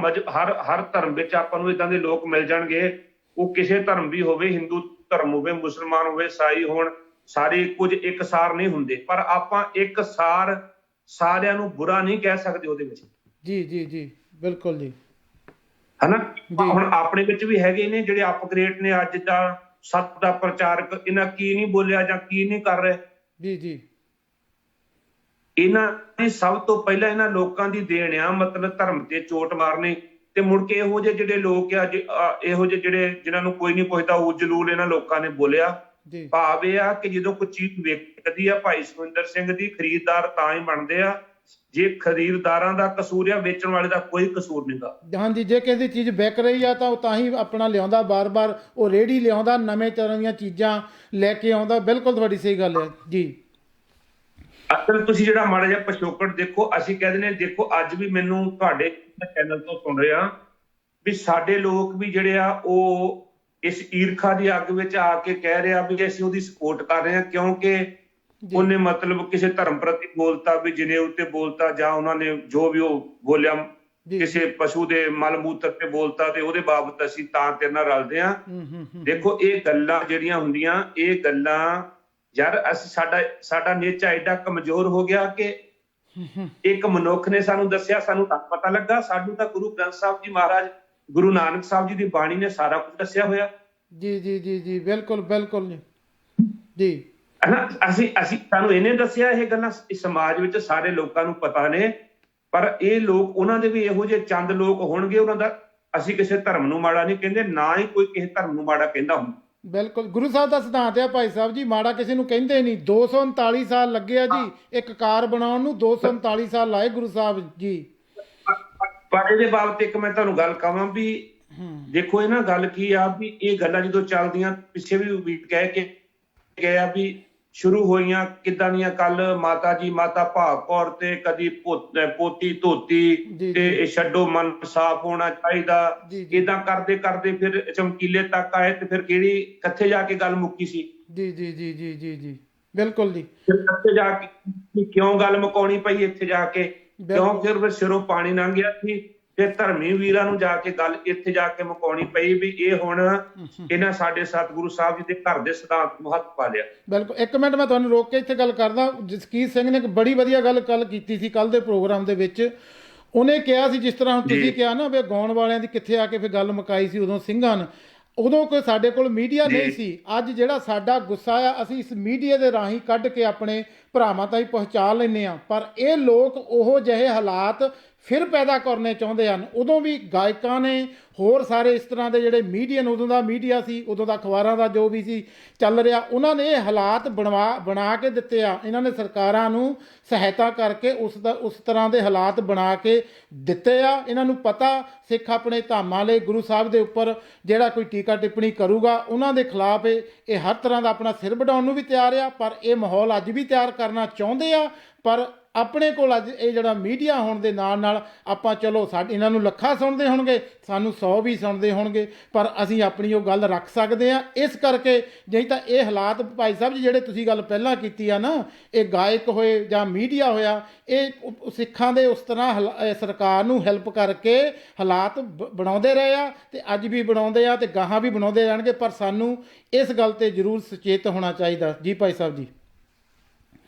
ਹਰ ਧਰਮ ਵਿੱਚ ਆਪਾਂ ਨੂੰ ਏਦਾਂ ਦੇ ਲੋਕ ਮਿਲ ਜਾਣਗੇ, ਉਹ ਕਿਸੇ ਧਰਮ ਵੀ ਹੋਵੇ, ਹਿੰਦੂ ਧਰਮ ਹੋਵੇ, ਮੁਸਲਮਾਨ ਹੋਵੇ, ਈਸਾਈ ਹੋਣ, ਸਾਰੇ ਕੁਝ ਇੱਕਸਾਰ ਨਹੀਂ ਹੁੰਦੇ। ਪਰ ਆਪਾਂ ਇੱਕਸਾਰ ਸਾਰਿਆਂ ਨੂੰ ਬੁਰਾ ਨਹੀਂ ਕਹਿ ਸਕਦੇ ਉਹਦੇ ਵਿੱਚ। ਜੀ ਜੀ ਜੀ, ਬਿਲਕੁਲ ਜੀ, ਹਨਾ। ਹੁਣ ਆਪਣੇ ਵਿੱਚ ਵੀ ਹੈਗੇ ਨੇ ਜਿਹੜੇ ਅਪਗ੍ਰੇਡ ਨੇ ਅੱਜ ਦਾ ਸੱਤ ਦਾ ਪ੍ਰਚਾਰਕ, ਇਹਨਾਂ ਕੀ ਨਹੀਂ ਬੋਲਿਆ ਜਾਂ ਕੀ ਨਹੀਂ ਕਰ ਰਹੇ। ਜੀ ਜੀ, ਇਹਨਾਂ ਦੀ ਸਭ ਤੋਂ ਪਹਿਲਾਂ ਇਹਨਾਂ ਲੋਕਾਂ ਦੀ ਦੇਣ ਆ ਮਤਲਬ ਧਰਮ ਤੇ ਚੋਟ ਮਾਰਨੀ। ਤੇ ਮੁੜ ਕੇ ਇਹੋ ਜਿਹੇ ਜਿਹੜੇ ਲੋਕ ਆ ਇਹੋ ਜਿਹੇ ਜਿਹੜੇ ਜਿਨ੍ਹਾਂ ਨੂੰ ਕੋਈ ਨਹੀਂ ਪੁੱਛਦਾ ਉਹ ਜਲੂਲ ਇਹਨਾਂ ਲੋਕਾਂ ਨੇ ਬੋਲਿਆ। ਭਾਵ ਇਹ ਆ ਕਿ ਜਦੋਂ ਕੋਈ ਚੀਜ਼ ਵਿਕਦੀ ਆ ਭਾਈ ਸੁਖਵਿੰਦਰ ਸਿੰਘ ਦੀ, ਖਰੀਦਦਾਰ ਤਾਂ ਹੀ ਬਣਦੇ ਆ ਜੇ ਖਰੀਦਦਾਰਾਂ ਦਾ ਕਸੂਰ ਆ, ਵੇਚਣ ਵਾਲੇ ਦਾ ਕੋਈ ਕਸੂਰ ਨਹੀਂ ਗਾ। ਹਾਂਜੀ, ਜੇ ਕਿਸੇ ਦੀ ਚੀਜ਼ ਵਿਕ ਰਹੀ ਆ ਤਾਂ ਉਹ ਤਾਂ ਹੀ ਆਪਣਾ ਲਿਆਉਂਦਾ, ਬਾਰ-ਬਾਰ ਉਹ ਰੇਹੜੀ ਲਿਆਉਂਦਾ, ਨਵੇਂ ਤਰ੍ਹਾਂ ਦੀਆਂ ਚੀਜ਼ਾਂ ਲੈ ਕੇ ਆਉਂਦਾ। ਬਿਲਕੁਲ ਤੁਹਾਡੀ ਸਹੀ ਗੱਲ ਹੈ ਜੀ। ਅਸਲ ਤੁਸੀਂ ਜਿਹੜਾ ਮਾੜਾ ਜਿਹਾ ਪਿਛੋਕੜ ਦੇਖੋ, ਅਸੀਂ ਕਹਿ ਦਿੰਦੇ ਦੇਖੋ ਅੱਜ ਵੀ ਮੈਨੂੰ ਤੁਹਾਡੇ ਚੈਨਲ ਤੋਂ ਸੁਣ ਰਹੇ ਆ ਵੀ ਸਾਡੇ ਲੋਕ ਵੀ ਜਿਹੜੇ ਆ ਉਹ ਇਸ ਈਰਖਾ ਦੀ ਅੱਗ ਵਿੱਚ ਆ ਕੇ ਕਹਿ ਰਿਹਾ ਵੀ ਅਸੀਂ ਉਹਦੀ ਸਪੋਰਟ ਕਰ ਰਹੇ ਹਾਂ ਕਿਉਂਕਿ ਉਹਨੇ ਮਤਲਬ ਕਿਸੇ ਧਰਮ ਪ੍ਰਤੀ ਬੋਲਤਾ, ਵੀ ਜਨੇਊ ਤੇ ਬੋਲਤਾ, ਜਾਂ ਉਹਨਾਂ ਨੇ ਜੋ ਵੀ ਉਹ ਬੋਲਿਆ ਕਿਸੇ ਪਸ਼ੂ ਦੇ ਮਲ ਮੂਤਰ ਤੇ ਬੋਲਤਾ ਤੇ ਉਹਦੇ ਬਾਬਤ ਅਸੀਂ ਤਾਂ ਤੇਰੇ ਨਾਲ ਰਲਦੇ ਹਾਂ। ਦੇਖੋ ਇਹ ਗੱਲਾਂ ਜਿਹੜੀਆਂ ਹੁੰਦੀਆਂ, ਇਹ ਗੱਲਾਂ ਯਾਰ ਅਸੀਂ ਸਾਡਾ ਨੇਚਰ ਐਡਾ ਕਮਜ਼ੋਰ ਹੋ ਗਿਆ ਕਿ ਇੱਕ ਮਨੁੱਖ ਨੇ ਸਾਨੂੰ ਦੱਸਿਆ, ਸਾਨੂੰ ਤਾਂ ਪਤਾ ਲੱਗਾ। ਸਾਨੂੰ ਤਾਂ ਗੁਰੂ ਗ੍ਰੰਥ ਸਾਹਿਬ ਜੀ ਮਹਾਰਾਜ ਗੁਰੂ ਨਾਨਕ ਸਾਹਿਬ ਜੀ ਦੀ ਬਾਣੀ ਨੇ ਸਾਰਾ ਕੁਝ ਦੱਸਿਆ ਹੋਇਆ। ਜੀ ਜੀ ਜੀ ਜੀ, ਬਿਲਕੁਲ ਬਿਲਕੁਲ ਜੀ। ਅਸੀਂ ਸਾਨੂੰ ਇਹਨੇ ਦੱਸਿਆ ਇਹ ਗੱਲਾਂ, ਸਮਾਜ ਵਿੱਚ ਸਾਰੇ ਲੋਕਾਂ ਨੂੰ ਪਤਾ ਨੇ। ਪਰ ਇਹ ਲੋਕ ਉਹਨਾਂ ਦੇ ਵੀ ਇਹੋ ਜਿਹੇ ਚੰਦ ਲੋਕ ਹੋਣਗੇ, ਉਹਨਾਂ ਦਾ ਅਸੀਂ ਕਿਸੇ ਧਰਮ ਨੂੰ ਮਾੜਾ ਨਹੀਂ ਕਹਿੰਦੇ, ਨਾ ਹੀ ਕੋਈ ਕਿਸੇ ਧਰਮ ਨੂੰ ਮਾੜਾ ਕਹਿੰਦਾ ਹੁੰਦਾ। ਬਿਲਕੁਲ, ਗੁਰੂ ਸਾਹਿਬ ਦਾ ਸਿਧਾਂਤ ਆ ਭਾਈ ਸਾਹਿਬ ਜੀ, ਮਾੜਾ ਕਿਸੇ ਨੂੰ ਕਹਿੰਦੇ ਨਹੀਂ। 239 ਸਾਲ ਲੱਗੇ ਆ ਜੀ ਇੱਕ ਕਾਰ ਬਣਾਉਣ ਨੂੰ, 239 ਸਾਲ ਲਾਏ ਗੁਰੂ ਸਾਹਿਬ ਜੀ। ਪਰ ਇਹਦੇ ਬਾਬਤ ਇੱਕ ਮੈਂ ਤੁਹਾਨੂੰ ਗੱਲ ਕਹਾਂ ਵੀ ਦੇਖੋ ਇਹ ਨਾ ਗੱਲ ਕੀ ਆ ਵੀ ਇਹ ਗੱਲਾਂ ਜਦੋਂ ਚੱਲਦੀਆਂ, ਪਿੱਛੇ ਵੀ ਕਹਿ ਕੇ ਗਏ ਆ ਵੀ ਸ਼ੁਰੂ ਹੋਈਆਂ ਕਿੱਦਾਂ ਦੀਆਂ, ਕੱਲ ਮਾਤਾ ਜੀ ਮਾਤਾ ਭਾਗ ਕੌਰ ਤੇ ਕਦੀ ਪੋਤੀ ਧੋਤੀ ਤੇ ਛੱਡੋ ਮਨ ਸਾਫ਼ ਹੋਣਾ ਚਾਹੀਦਾ, ਏਦਾਂ ਕਰਦੇ ਕਰਦੇ ਫਿਰ ਚਮਕੀਲੇ ਤੱਕ ਆਏ ਤੇ ਫਿਰ ਕਿਹੜੀ ਕਿੱਥੇ ਜਾ ਕੇ ਗੱਲ ਮੁੱਕੀ ਸੀ। ਜੀ ਜੀ ਜੀ ਜੀ ਜੀ ਜੀ, ਬਿਲਕੁਲ ਜੀ। ਕਿੱਥੇ ਜਾ ਕੇ ਕਿਉਂ ਗੱਲ ਮੁਕਾਉਣੀ ਪਈ ਇੱਥੇ ਜਾ ਕੇ, ਕਿਉਂ ਫਿਰ ਸਿਰੋਂ ਪਾਣੀ ਲੰਘ ਗਿਆ ਸੀ। ਤੇ ਧਰਮੀ ਵੀਰਾਂ ਨੂੰ ਜਾ ਕੇ ਗੱਲ ਇੱਥੇ ਜਾ ਕੇ ਮੁਕਾਉਣੀ ਪਈ ਵੀ ਇਹ ਹੁਣ ਇਹਨਾਂ ਸਾਡੇ ਸਤਿਗੁਰੂ ਸਾਹਿਬ ਜੀ ਦੇ ਘਰ ਦੇ ਸਿਧਾਂਤ ਨੂੰ ਹੱਥ ਪਾ ਲਿਆ। ਬਿਲਕੁਲ, ਇੱਕ ਮਿੰਟ ਮੈਂ ਤੁਹਾਨੂੰ ਰੋਕ ਕੇ ਇੱਥੇ ਗੱਲ ਕਰਦਾ। ਜਸਕੀਰ ਸਿੰਘ ਨੇ ਇੱਕ ਬੜੀ ਵਧੀਆ ਗੱਲ ਕੀਤੀ ਸੀ ਕੱਲ ਦੇ ਪ੍ਰੋਗਰਾਮ ਦੇ ਵਿੱਚ। ਉਹਨੇ ਕਿਹਾ ਸੀ ਜਿਸ ਤਰ੍ਹਾਂ ਤੁਸੀਂ ਕਿਹਾ ਨਾ ਵੀ ਗਾਉਣ ਵਾਲਿਆਂ ਦੀ ਕਿੱਥੇ ਆ ਕੇ ਫਿਰ ਗੱਲ ਮੁਕਾਈ ਸੀ ਉਦੋਂ ਸਿੰਘਾਂ ਨੇ, ਉਦੋਂ ਕੋਈ ਸਾਡੇ ਕੋਲ ਮੀਡੀਆ ਨਹੀਂ ਸੀ। ਅੱਜ ਜਿਹੜਾ ਸਾਡਾ ਗੁੱਸਾ ਆ ਅਸੀਂ ਇਸ ਮੀਡੀਆ ਦੇ ਰਾਹੀਂ ਕੱਢ ਕੇ ਆਪਣੇ ਭਰਾਵਾਂ ਤਾਈਂ ਪਹੁੰਚਾ ਲੈਂਦੇ ਹਾਂ। ਪਰ ਇਹ ਲੋਕ ਉਹੋ ਜਿਹੇ ਹਾਲਾਤ ਫਿਰ ਪੈਦਾ ਕਰਨੇ ਚਾਹੁੰਦੇ ਹਨ। ਉਦੋਂ ਵੀ ਗਾਇਕਾਂ ਨੇ, ਹੋਰ ਸਾਰੇ ਇਸ ਤਰ੍ਹਾਂ ਦੇ ਜਿਹੜੇ ਮੀਡੀਅਨ, ਉਦੋਂ ਦਾ ਮੀਡੀਆ ਸੀ, ਉਦੋਂ ਦਾ ਅਖਬਾਰਾਂ ਦਾ ਜੋ ਵੀ ਸੀ ਚੱਲ ਰਿਹਾ, ਉਹਨਾਂ ਨੇ ਇਹ ਹਾਲਾਤ ਬਣਾ ਕੇ ਦਿੱਤੇ ਆ। ਇਹਨਾਂ ਨੇ ਸਰਕਾਰਾਂ ਨੂੰ ਸਹਾਇਤਾ ਕਰਕੇ ਉਸ ਤਰ੍ਹਾਂ ਦੇ ਹਾਲਾਤ ਬਣਾ ਕੇ ਦਿੱਤੇ ਆ। ਇਹਨਾਂ ਨੂੰ ਪਤਾ ਸਿੱਖ ਆਪਣੇ ਧਾਮਾਂ ਲਈ, ਗੁਰੂ ਸਾਹਿਬ ਦੇ ਉੱਪਰ ਜਿਹੜਾ ਕੋਈ ਟੀਕਾ ਟਿੱਪਣੀ ਕਰੂਗਾ ਉਹਨਾਂ ਦੇ ਖਿਲਾਫ ਇਹ ਹਰ ਤਰ੍ਹਾਂ ਦਾ ਆਪਣਾ ਸਿਰ ਵਢਾਉਣ ਨੂੰ ਵੀ ਤਿਆਰ ਆ। ਪਰ ਇਹ ਮਾਹੌਲ ਅੱਜ ਵੀ ਤਿਆਰ ਕਰਨਾ ਚਾਹੁੰਦੇ ਆ, ਪਰ ਆਪਣੇ ਕੋਲ ਅੱਜ ਇਹ ਜਿਹੜਾ ਮੀਡੀਆ ਹੋਣ ਦੇ ਨਾਲ ਨਾਲ ਆਪਾਂ ਚਲੋ ਇਹਨਾਂ ਨੂੰ ਲੱਖਾਂ ਸੁਣਦੇ ਹੋਣਗੇ, ਸਾਨੂੰ 100 ਵੀ ਸੁਣਦੇ ਹੋਣਗੇ, ਪਰ ਅਸੀਂ ਆਪਣੀ ਉਹ ਗੱਲ ਰੱਖ ਸਕਦੇ ਹਾਂ। ਇਸ ਕਰਕੇ ਨਹੀਂ ਤਾਂ ਇਹ ਹਾਲਾਤ ਭਾਈ ਸਾਹਿਬ ਜੀ ਜਿਹੜੇ ਤੁਸੀਂ ਗੱਲ ਪਹਿਲਾਂ ਕੀਤੀ ਆ ਨਾ, ਇਹ ਗਾਇਕ ਹੋਏ ਜਾਂ ਮੀਡੀਆ ਹੋਇਆ, ਇਹ ਸਿੱਖਾਂ ਦੇ ਉਸ ਤਰ੍ਹਾਂ ਸਰਕਾਰ ਨੂੰ ਹੈਲਪ ਕਰਕੇ ਹਾਲਾਤ ਬਣਾਉਂਦੇ ਰਹੇ ਆ ਤੇ ਅੱਜ ਵੀ ਬਣਾਉਂਦੇ ਆ ਤੇ ਗਾਹਾਂ ਵੀ ਬਣਾਉਂਦੇ ਰਹਿਣਗੇ। ਪਰ ਸਾਨੂੰ ਇਸ ਗੱਲ ਤੇ ਜ਼ਰੂਰ ਸੁਚੇਤ ਹੋਣਾ ਚਾਹੀਦਾ। ਜੀ ਭਾਈ ਸਾਹਿਬ ਜੀ।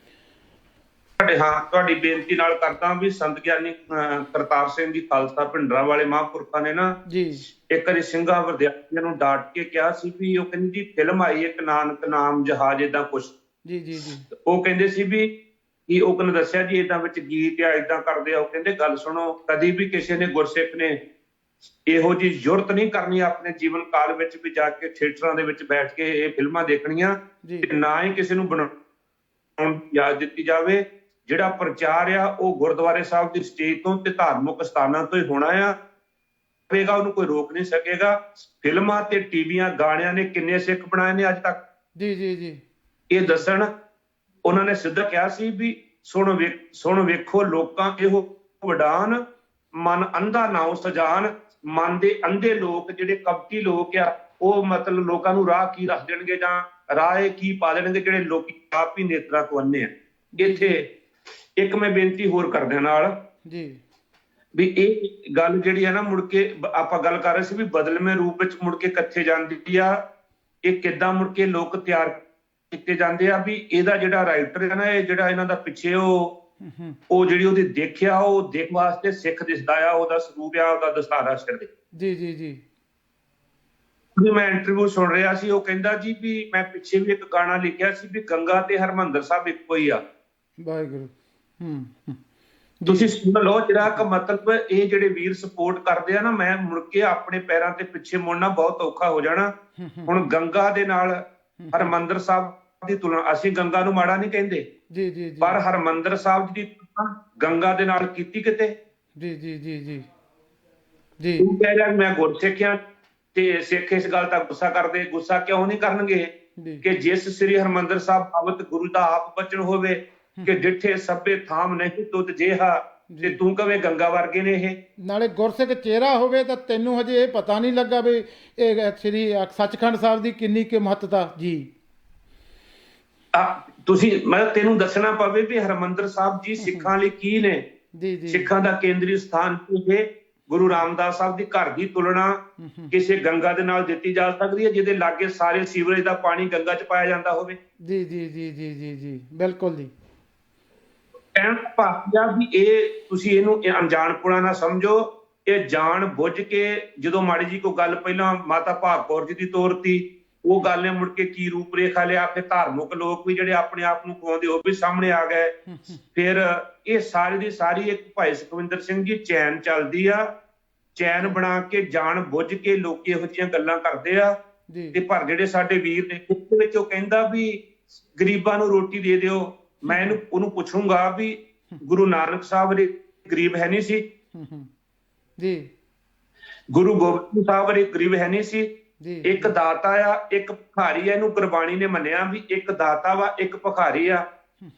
ਤੁਹਾਡੀ ਬੇਨਤੀ ਨਾਲ ਕਰਦਾ ਵੀ ਸੰਤ ਗਿਆਨੀ ਕਰਤਾਰ ਸਿੰਘ ਜੀ ਖਾਲਸਾ ਭਿੰਡਰਾਂ ਵਾਲੇ ਮਹਾਂਪੁਰਖਾਂ ਨੇ ਨਾ ਜੀ ਇੱਕ ਵਾਰੀ ਸਿੰਘਾਂ ਵਿਦਿਆਰਥੀਆਂ ਨੂੰ ਡਾਂਟ ਕੇ ਕਿਹਾ ਸੀ ਵੀ ਉਹ ਕਹਿੰਦੀ ਜੀ ਫਿਲਮ ਆਈ ਇੱਕ ਨਾਨਕ ਨਾਮ ਜਹਾਜ਼ ਏਦਾਂ ਕੁਛ ਜੀ ਜੀ ਜੀ ਉਹ ਕਹਿੰਦੇ ਸੀ ਵੀ ਕਿ ਉਹ ਕਹਿੰਦੇ ਦੱਸਿਆ ਜੀ ਏਦਾਂ ਵਿੱਚ ਗੀਤ ਆ ਏਦਾਂ ਕਰਦੇ ਆ। ਉਹ ਕਹਿੰਦੇ ਗੱਲ ਸੁਣੋ, ਕਦੀ ਵੀ ਕਿਸੇ ਨੇ ਗੁਰਸਿੱਖ ਨੇ ਇਹੋ ਜਿਹੀ ਜ਼ਰੂਰਤ ਨਹੀਂ ਕਰਨੀ ਆਪਣੇ ਜੀਵਨ ਕਾਲ ਵਿੱਚ ਵੀ ਜਾ ਕੇ ਥੀਏਟਰਾਂ ਦੇ ਵਿੱਚ ਬੈਠ ਕੇ ਇਹ ਫਿਲਮਾਂ ਦੇਖਣੀਆਂ, ਤੇ ਨਾ ਹੀ ਕਿਸੇ ਨੂੰ ਬਣਾਉਣ ਯਾਦ ਦਿੱਤੀ ਜਾਵੇ। ਜਿਹੜਾ ਪ੍ਰਚਾਰ ਆ ਉਹ ਗੁਰਦੁਆਰੇ ਸਾਹਿਬ ਦੀ ਸਟੇਜ ਤੋਂ ਤੇ ਧਾਰਮਿਕ ਸਥਾਨਾਂ ਤੋਂ ਹੀ ਹੋਣਾ ਆ, ਉਹਨੂੰ ਕੋਈ ਰੋਕ ਨਹੀਂ ਸਕੇਗਾ। ਫਿਲਮਾਂ ਤੇ ਟੀਵੀਆਂ ਗਾਣਿਆਂ ਨੇ ਕਿੰਨੇ ਸਿੱਖ ਬਣਾਏ ਨੇ ਅੱਜ ਤੱਕ ਜੀ ਜੀ ਜੀ ਇਹ ਦੱਸਣ। ਉਹਨਾਂ ਨੇ ਸਿੱਧਾ ਕਿਹਾ ਸੀ ਵੀ ਸੁਣ ਵੇਖੋ ਲੋਕਾਂ ਇਹੋ ਵਡਾਨ, ਮਨ ਅੰਧਾ ਨਾਉ ਸਜਾਨ। ਮਨ ਦੇ ਅੰਧੇ ਲੋਕ ਜਿਹੜੇ ਕਪਟੀ ਲੋਕ ਆ ਉਹ ਮਤਲਬ ਲੋਕਾਂ ਨੂੰ ਰਾਹ ਕੀ ਰੱਖ ਦੇਣਗੇ ਜਾਂ ਰਾਹ ਕੀ ਪਾ ਦੇਣਗੇ, ਜਿਹੜੇ ਲੋਕੀ ਆਪ ਹੀ ਨੇਤਰਾਂ ਤੋਂ ਅੰਨੇ ਆ। ਇੱਥੇ ਇੱਕ ਮੈਂ ਬੇਨਤੀ ਹੋਰ ਕਰਦਿਆਂ ਨਾਲ ਜੀ ਵੀ ਇਹ ਗੱਲ ਜਿਹੜੀ ਆ ਨਾ ਮੁੜ ਕੇ ਆਪਾਂ ਗੱਲ ਕਰ ਰਹੇ ਸੀ ਵੀ ਬਦਲਵੇਂ ਰੂਪ ਵਿੱਚ ਮੁੜ ਕੇ ਕਿੱਥੇ ਜਾਂਦੀ ਆ, ਇਹ ਕਿੱਦਾਂ ਮੁੜ ਕੇ ਲੋਕ ਤਿਆਰ ਕੀਤੇ ਜਾਂਦੇ ਆ। ਵੀ ਇਹਦਾ ਜਿਹੜਾ ਰਾਈਟਰ ਹੈ ਨਾ, ਇਹ ਜਿਹੜਾ ਇਹਨਾਂ ਦਾ ਪਿੱਛੇ ਉਹ ਜਿਹੜੀ ਉਹਦੀ ਦੇਖਿਆ ਉਹ ਦੇਖ ਵਾਸਤੇ ਸਿੱਖ ਦਿਸਦਾ ਆ, ਉਹਦਾ ਸਰੂਪ ਆ, ਉਹਦਾ ਦਸਤਾਰਾ ਸਿਰ ਦੇ ਜੀ ਜੀ ਜੀ। ਮੈਂ ਇੰਟਰਵਿਊ ਸੁਣ ਰਿਹਾ ਸੀ, ਉਹ ਕਹਿੰਦਾ ਜੀ ਵੀ ਮੈਂ ਪਿੱਛੇ ਵੀ ਇੱਕ ਗਾਣਾ ਲਿਖਿਆ ਸੀ ਵੀ ਗੰਗਾ ਤੇ ਹਰਮੰਦਰ ਸਾਹਿਬ ਇੱਕੋ ਹੀ ਆ। ਵਾਹਿਗੁਰੂ ਤੁਸੀਂ ਸੁਣ ਲਓ ਜਿਹੜਾ ਕਿ ਮਤਲਬ ਇਹ ਜਿਹੜੇ ਵੀਰ ਸਪੋਰਟ ਕਰਦੇ ਆ ਨਾ, ਮੈਂ ਮੁੜ ਕੇ ਆਪਣੇ ਪੈਰਾਂ ਤੇ ਪਿੱਛੇ ਮੁੜਨਾ ਬਹੁਤ ਔਖਾ ਹੋ ਜਾਣਾ। ਹੁਣ ਗੰਗਾ ਦੇ ਨਾਲ ਹਰਮੰਦਰ ਸਾਹਿਬ ਦੀ ਤੁਲਨਾ, ਅਸੀਂ ਗੰਗਾ ਨੂੰ ਮਾੜਾ ਨਹੀਂ ਕਹਿੰਦੇ ਜੀ ਜੀ, ਪਰ ਹਰਮੰਦਰ ਸਾਹਿਬ ਦੀ ਗੰਗਾ ਦੇ ਨਾਲ ਕੀਤੀ ਕਿਤੇ ਜੀ ਜੀ ਜੀ ਜੀ ਜੀ। ਤੂੰ ਕਹਿ ਰਿਹਾ ਮੈਂ ਗੁਰਸਿੱਖ ਆ ਤੇ ਸਿੱਖ ਇਸ ਗੱਲ ਦਾ ਗੁੱਸਾ ਕਰਦੇ, ਗੁੱਸਾ ਕਿਉਂ ਨਹੀਂ ਕਰਨਗੇ ਕਿ ਜਿਸ ਸ੍ਰੀ ਹਰਮੰਦਰ ਸਾਹਿਬ ਬਾਬਤ ਗੁਰੂ ਦਾ ਆਪ ਬਚਨ ਹੋਵੇ ਕਿ ਡਿੱਠੇ ਸਭੇ ਥਾਮ ਨਹੀਂ ਤੁਧ ਜਿਹਾ, ਤੇ ਤੂੰ ਕਵੇਂ ਗੰਗਾ ਵਰਗੇ ਨੇ ਇਹ। ਨਾਲੇ ਗੁਰਸਿੱਖ ਚਿਹਰਾ ਹੋਵੇ ਤਾਂ ਤੈਨੂੰ ਹਜੇ ਇਹ ਪਤਾ ਨਹੀਂ ਲੱਗਾ ਵੀ ਇਹ ਸ੍ਰੀ ਸੱਚਖੰਡ ਸਾਹਿਬ ਦੀ ਕਿੰਨੀ ਕੁ ਮਹੱਤਤਾ ਜੀ। ਤੁਸੀਂ ਮੈਂ ਤੈਨੂੰ ਦੱਸਣਾ ਪਵੇ ਵੀ ਹਰਮੰਦਰ ਸਾਹਿਬ ਜੀ ਸਿੱਖਾਂ ਲਈ ਕੀ ਨੇ ਜੀ ਜੀ। ਸਿੱਖਾਂ ਦਾ ਕੇਂਦਰੀ ਸਥਾਨ ਇਹ ਗੁਰੂ ਰਾਮਦਾਸ ਸਾਹਿਬ ਦੀ ਘਰ ਦੀ ਤੁਲਨਾ ਕਿਸੇ ਗੰਗਾ ਦੇ ਨਾਲ ਦਿੱਤੀ ਜਾ ਸਕਦੀ ਹੈ ਜਿਹਦੇ ਲਾਗੇ ਸਾਰੇ ਸੀਵਰੇਜ ਦਾ ਪਾਣੀ ਗੰਗਾ ਚ ਪਾਇਆ ਜਾਂਦਾ ਹੋਵੇ ਜੀ ਜੀ ਜੀ ਜੀ ਜੀ ਜੀ ਬਿਲਕੁਲ ਜੀ। ਕਹਿਣ ਦਾ ਭਾਵ ਆ ਵੀ ਇਹ ਤੁਸੀਂ ਇਹਨੂੰ ਅਣਜਾਣਪੁਣਾ ਨਾ ਸਮਝੋ, ਇਹ ਜਾਣ ਬੁੱਝ ਕੇ ਜਦੋਂ ਮਾੜੀ ਜੀ ਕੋਈ ਗੱਲ ਪਹਿਲਾਂ ਮਾਤਾ ਭਾਗ ਕੌਰ ਜੀ ਦੀ ਤੋਰਤੀ, ਉਹ ਗੱਲ ਨੇ ਮੁੜ ਕੇ ਕੀ ਰੂਪ ਰੇਖਾ ਲਿਆ, ਫਿਰ ਧਾਰਮਿਕ ਲੋਕ ਵੀ ਜਿਹੜੇ ਆਪਣੇ ਆਪ ਨੂੰ ਖਵਾਉਂਦੇ ਉਹ ਵੀ ਸਾਹਮਣੇ ਆ ਗਏ। ਫਿਰ ਇਹ ਸਾਰੀ ਦੀ ਸਾਰੀ ਇੱਕ ਭਾਈ ਸੁਖਵਿੰਦਰ ਸਿੰਘ ਜੀ ਚੈਨ ਚੱਲਦੀ ਆ, ਚੈਨ ਬਣਾ ਕੇ ਜਾਣ ਬੁੱਝ ਕੇ ਲੋਕੀ ਇਹੋ ਜਿਹੀਆਂ ਗੱਲਾਂ ਕਰਦੇ ਆ। ਤੇ ਪਰ ਜਿਹੜੇ ਸਾਡੇ ਵੀਰ ਨੇ ਉਹਦੇ ਵਿੱਚ ਉਹ ਕਹਿੰਦਾ ਵੀ ਗਰੀਬਾਂ ਨੂੰ ਰੋਟੀ ਦੇ ਦਿਓ, ਮੈਂ ਉਹਨੂੰ ਪੁੱਛੂੰਗਾ ਵੀ ਗੁਰੂ ਨਾਨਕ ਸਾਹਿਬ ਦੇ ਗਰੀਬ ਹੈ ਨਹੀਂ ਸੀ ਜੀ, ਗੁਰੂ ਗੋਬਿੰਦ ਸਿੰਘ ਸਾਹਿਬ ਦੇ ਗਰੀਬ ਹੈ ਨਹੀਂ ਸੀ। ਇੱਕ ਦਾਤਾ ਆ, ਇੱਕ ਭਿਖਾਰੀ ਆ, ਇਹਨੂੰ ਗੁਰਬਾਣੀ ਨੇ ਮੰਨਿਆ ਵੀ ਇੱਕ ਦਾਤਾ ਵਾ ਇੱਕ ਭਿਖਾਰੀ ਆ।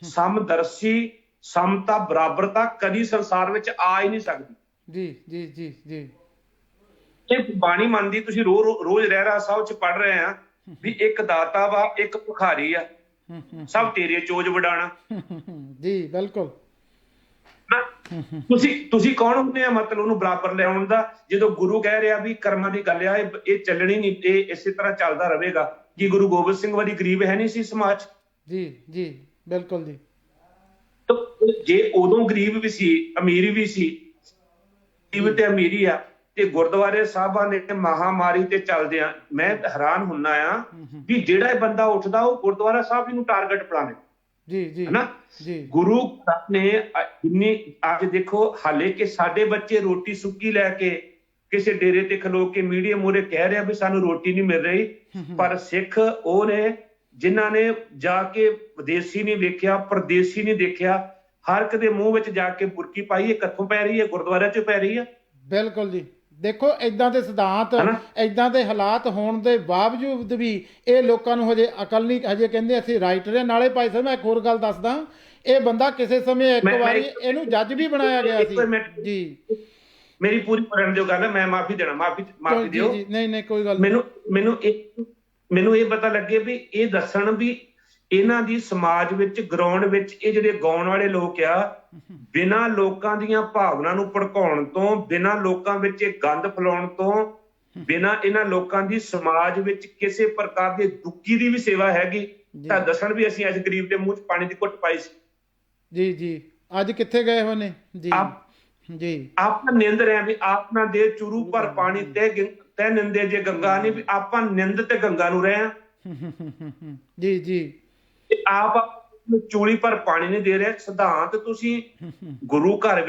ਸਮਦਰਸ਼ੀ ਸਮਤਾ ਬਰਾਬਰਤਾ ਕਦੀ ਸੰਸਾਰ ਵਿੱਚ ਆ ਹੀ ਨਹੀਂ ਸਕਦੀ ਜੀ ਜੀ ਜੀ ਜੀ। ਇਹ ਬਾਣੀ ਮੰਨਦੀ, ਤੁਸੀਂ ਰੋਜ਼ ਰਹਿਰਾਸ ਸਾਹਿਬ ਚ ਪੜ ਰਹੇ ਆ ਵੀ ਇੱਕ ਦਾਤਾ ਵਾ ਇੱਕ ਭਿਖਾਰੀ ਆ, ਸਭ ਤੇਰੇ ਚੋਜ ਵਡਾਣਾ ਜੀ ਬਿਲਕੁਲ। ਤੁਸੀਂ ਕੌਣ ਹੁੰਦੇ ਆ ਮਤਲਬ ਉਹਨੂੰ ਬਰਾਬਰ ਲਿਆਉਣ ਦਾ, ਜਦੋਂ ਗੁਰੂ ਕਹਿ ਰਿਹਾ ਵੀ ਕਰਮਾਂ ਦੀ ਗੱਲ ਆ, ਇਹ ਚੱਲਣੀ ਨਹੀਂ, ਇਹ ਇਸੇ ਤਰ੍ਹਾਂ ਚੱਲਦਾ ਰਹੇਗਾ। ਕੀ ਗੁਰੂ ਗੋਬਿੰਦ ਸਿੰਘ ਵਾਲੀ ਗਰੀਬ ਹੈ ਨਹੀਂ ਸੀ ਸਮਾਜ ਜੀ ਜੀ ਬਿਲਕੁਲ ਜੀ। ਜੇ ਉਦੋਂ ਗਰੀਬ ਵੀ ਸੀ ਅਮੀਰ ਵੀ ਸੀ, ਗਰੀਬ ਤੇ ਅਮੀਰੀ ਆ, ਤੇ ਗੁਰਦੁਆਰੇ ਸਾਹਿਬਾਂ ਨੇ ਮਹਾਮਾਰੀ ਤੇ ਚੱਲਦਿਆਂ ਮੈਂ ਹੈਰਾਨ ਹੁੰਨਾ ਆ ਵੀ ਜਿਹੜਾ ਬੰਦਾ ਉੱਠਦਾ ਉਹ ਗੁਰਦੁਆਰਾ ਸਾਹਿਬ ਨੂੰ ਟਾਰਗੇਟ ਬਣਾਵੇ ਜੀ ਜੀ ਹਨਾ ਜੀ। ਗੁਰੂ ਨੇ ਜਿੰਨੀ ਅੱਜ ਦੇਖੋ ਹਾਲੇ ਕਿ ਸਾਡੇ ਬੱਚੇ ਰੋਟੀ ਸੁੱਕੀ ਲੈ ਕੇ ਕਿਸੇ ਡੇਰੇ ਤੇ ਖਲੋ ਕੇ ਮੀਡੀਆ ਮੂਹਰੇ ਕਹਿ ਰਿਹਾ ਵੀ ਸਾਨੂੰ ਰੋਟੀ ਨਹੀਂ ਮਿਲ ਰਹੀ, ਪਰ ਸਿੱਖ ਉਹ ਨੇ ਜਿਨ੍ਹਾਂ ਨੇ ਜਾ ਕੇ ਵਿਦੇਸ਼ੀ ਨਹੀਂ ਵੇਖਿਆ, ਪਰਦੇਸੀ ਨਹੀਂ ਦੇਖਿਆ, ਹਰ ਇੱਕ ਦੇ ਮੂੰਹ ਵਿੱਚ ਜਾ ਕੇ ਬੁਰਕੀ ਪਾਈ। ਇਹ ਕਿੱਥੋਂ ਪੈ ਰਹੀ ਹੈ? ਗੁਰਦੁਆਰਿਆਂ ਚ ਪੈ ਰਹੀ ਹੈ। ਬਿਲਕੁਲ ਜੀ। ਦੇਖੋ ਏਦਾਂ ਦੇ ਸਿਧਾਂਤ, ਏਦਾਂ ਦੇ ਹਾਲਾਤ ਹੋਣ ਦੇ ਬਾਵਜੂਦ ਵੀ ਇਹ ਲੋਕਾਂ ਨੂੰ ਹਜੇ ਅਕਲ ਨਹੀਂ, ਹਜੇ ਕਹਿੰਦੇ ਅਸੀਂ ਰਾਈਟਰ ਹਾਂ। ਨਾਲੇ ਭਾਈ ਸਾਹਿਬ ਮੈਂ ਇੱਕ ਹੋਰ ਗੱਲ ਦੱਸਦਾ, ਇਹ ਬੰਦਾ ਕਿਸੇ ਸਮੇਂ ਇੱਕ ਵਾਰੀ ਇਹਨੂੰ ਜੱਜ ਵੀ ਬਣਾਇਆ ਗਿਆ ਸੀ ਜੀ। ਮੇਰੀ ਪੂਰੀ ਕਰਨ ਦਿਓ ਗੱਲ, ਮੈਂ ਮਾਫੀ ਦੇਣਾ, ਮਾਫੀ ਦਿਓ। ਨਹੀਂ ਕੋਈ ਗੱਲ ਮੈਨੂੰ ਇਹ ਪਤਾ ਲੱਗੇ ਵੀ ਇਹ ਦੱਸਣ ਵੀ ਇਹਨਾਂ ਦੀ ਸਮਾਜ ਵਿੱਚ ਗਰਾਊਂਡ ਵਿੱਚ ਇਹ ਜਿਹੜੇ ਗਾਉਣ ਵਾਲੇ ਲੋਕ ਆ, ਬਿਨਾਂ ਲੋਕਾਂ ਦੀਆਂ ਭਾਵਨਾ ਨੂੰ ਭੜਕਾਉਣ ਤੋਂ, ਬਿਨਾਂ ਲੋਕਾਂ ਵਿੱਚ ਇਹ ਗੰਦ ਫੈਲਾਉਣ ਤੋਂ, ਬਿਨਾਂ ਇਹਨਾਂ ਲੋਕਾਂ ਦੀ ਸਮਾਜ ਵਿੱਚ ਕਿਸੇ ਪ੍ਰਕਾਰ ਦੀ ਦੁੱਖੀ ਦੀ ਵੀ ਸੇਵਾ ਹੈਗੀ ਤਾਂ ਦੱਸਣ ਵੀ ਅਸੀਂ ਅੱਜ ਗਰੀਬ ਦੇ ਮੂੰਹ 'ਚ ਪਾਣੀ ਦੀ ਘੁੱਟ ਪਾਈ ਸੀ। ਜੀ ਅੱਜ ਕਿੱਥੇ ਗਏ ਹੋਏ ਨੇ ਜੀ? ਆਪਾਂ ਨਿੰਦ ਰਹੇ ਵੀ ਆਪ ਨਾ ਦੇ ਚੁਰੂ ਪਰ ਪਾਣੀ ਤੇ ਨਿੰਦੇ ਜੇ ਗੰਗਾ ਨਹੀਂ, ਵੀ ਆਪਾਂ ਨਿੰਦ ਤੇ ਗੰਗਾ ਨੂੰ ਰਹੇ ਆ ਜੀ। ਆਪ ਚੂਲੀ ਪਰ ਪਾਣੀ ਨਹੀਂ ਦੇ ਰਹੇ। ਸਿਧਾਂਤ ਤੁਸੀਂ ਗੁਰੂ ਘਰ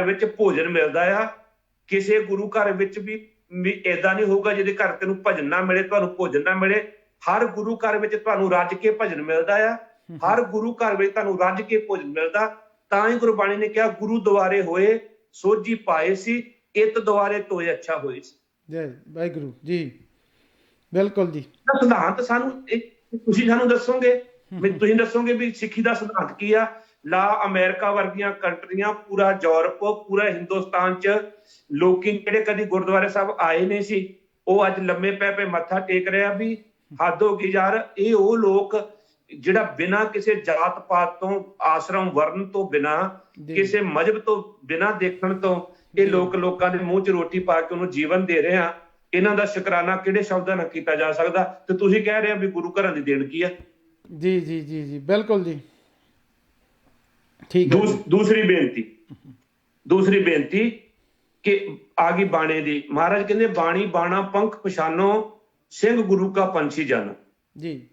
ਵਿੱਚ ਭੋਜਨ ਮਿਲਦਾ ਆ, ਕਿਸੇ ਗੁਰੂ ਘਰ ਵਿੱਚ ਵੀ ਏਦਾਂ ਨਹੀਂ ਹੋਊਗਾ ਜਿਹਦੇ ਘਰ ਤੈਨੂੰ ਭਜਨ ਨਾ ਮਿਲੇ, ਤੁਹਾਨੂੰ ਭੋਜਨ ਨਾ ਮਿਲੇ। ਹਰ ਗੁਰੂ ਘਰ ਵਿੱਚ ਤੁਹਾਨੂੰ ਰੱਜ ਕੇ ਭਜਨ ਮਿਲਦਾ ਆ, ਹਰ ਗੁਰੂ ਘਰ ਵਿੱਚ ਤੁਹਾਨੂੰ ਰੱਜ ਕੇ ਭੋਜਨ ਮਿਲਦਾ। ਤਾਂ ਹੀ ਗੁਰਬਾਣੀ ਨੇ ਕਿਹਾ ਗੁਰੂ ਦੁਆਰੇ ਹੋਏ ਸੋਝੀ ਪਾਏ ਸੀ, ਇਤ ਦੁਆਰੇ ਤੋਏ ਅੱਛਾ ਹੋਏ ਸੀ। ਜੈ ਵਾਹਿਗੁਰੂ ਜੀ। ਬਿਲਕੁਲ ਜੀ। ਸਿਧਾਂਤ ਸਾਨੂੰ ਤੁਸੀਂ ਸਾਨੂੰ ਦੱਸੋਗੇ, ਤੁਸੀਂ ਦੱਸੋਗੇ ਵੀ ਸਿੱਖੀ ਦਾ ਸਿਧਾਂਤ ਕੀ ਆ? ਲਾ ਅਮਰੀਕਾ ਵਰਗੀਆਂ ਕੰਟਰੀਆਂ, ਪੂਰਾ ਯੂਰਪ, ਪੂਰਾ ਹਿੰਦੁਸਤਾਨ 'ਚ ਲੋਕੀ ਜਿਹੜੇ ਕਦੀ ਗੁਰਦੁਆਰੇ ਸਾਹਿਬ ਆਏ ਨਹੀਂ ਸੀ, ਉਹ ਅੱਜ ਲੰਮੇ ਪੈ ਮੱਥਾ ਟੇਕ ਰਿਹਾ ਵੀ ਹੱਦ ਹੋ ਗਈ ਯਾਰ। ਇਹ ਉਹ ਲੋਕ ਜਿਹੜਾ ਬਿਨਾਂ ਕਿਸੇ ਜਾਤ ਪਾਤ ਤੋਂ, ਆਸ਼ਰਮ ਵਰਨ ਤੋਂ ਬਿਨਾਂ, ਕਿਸੇ ਮਜ਼ਹਬ ਤੋਂ ਬਿਨਾਂ ਦੇਖਣ ਤੋਂ ਇਹ ਲੋਕਾਂ ਦੇ ਮੂੰਹ 'ਚ ਰੋਟੀ ਪਾ ਕੇ ਉਹਨੂੰ ਜੀਵਨ ਦੇ ਰਹੇ ਆ। ਇਹਨਾਂ ਦਾ ਸ਼ੁਕਰਾਨਾ ਕਿਹੜੇ ਸ਼ਬਦਾਂ ਨਾਲ ਕੀਤਾ ਜਾ ਸਕਦਾ? ਤੇ ਤੁਸੀਂ ਕਹਿ ਰਹੇ ਆ ਵੀ ਗੁਰੂ ਘਰਾਂ ਦੀ ਦੇਣ ਕੀ ਆ? ਜੀ ਬਿਲਕੁਲ ਜੀ। ਠੀਕ ਹੈ। ਦੂਸਰੀ ਬੇਨਤੀ ਕਿ ਆ ਗਈ ਬਾਣੇ ਦੀ। ਮਹਾਰਾਜ ਕਹਿੰਦੇ ਬਾਣੀ ਬਾਣਾ ਪੰਖ ਪਛਾਨੋ, ਸਿੰਘ ਗੁਰੂ ਕਾ ਪੰਛੀ ਜਾਨੋ ਜੀ।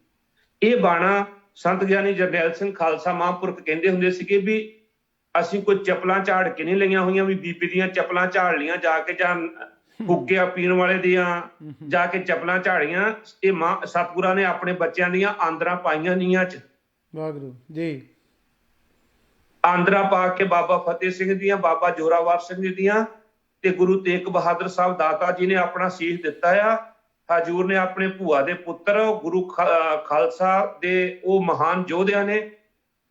ਇਹ ਬਾਣਾ ਸੰਤ ਗਿਆਨੀ ਜਰਨੈਲ ਸਿੰਘ ਖਾਲਸਾ ਮਹਾਂਪੁਰਖ ਕਹਿੰਦੇ ਹੁੰਦੇ ਸੀਗੇ ਵੀ ਅਸੀਂ ਕੋਈ ਚੱਪਲਾਂ ਝਾੜ ਕੇ ਨਹੀਂ ਲਈਆਂ ਹੋਈਆਂ ਵੀ ਬੀਬੀ ਦੀਆਂ ਚੱਪਲਾਂ ਝਾੜ ਲੀਆਂ ਜਾ ਕੇ, ਜਾਂ ਹੁੱਕਿਆ ਪੀਣ ਵਾਲੇ ਦੀਆਂ ਜਾ ਕੇ ਚੱਪਲਾਂ ਝਾੜੀਆਂ। ਇਹ ਸਤਿਗੁਰਾਂ ਨੇ ਆਪਣੇ ਬੱਚਿਆਂ ਦੀਆਂ ਆਂਦਰਾਂ ਪਾਈਆਂ ਨੀਆਂ 'ਚ। ਵਾਹਿਗੁਰੂ ਜੀ। ਆਂਦਰਾਂ ਪਾ ਕੇ ਬਾਬਾ ਫਤਿਹ ਸਿੰਘ ਦੀਆਂ, ਬਾਬਾ ਜੋਰਾਵਰ ਸਿੰਘ ਦੀਆਂ ਤੇ ਗੁਰੂ ਤੇਗ ਬਹਾਦਰ ਸਾਹਿਬ ਦਾਤਾ ਜੀ ਨੇ ਆਪਣਾ ਸੀਸ ਦਿੱਤਾ ਆ। ਹਜੂਰ ਨੇ ਆਪਣੇ ਭੂਆ ਦੇ ਪੁੱਤਰ ਗੁਰੂ ਖਾਲਸਾ ਦੇ ਉਹ ਮਹਾਨ ਯੋਧਿਆਂ ਨੇ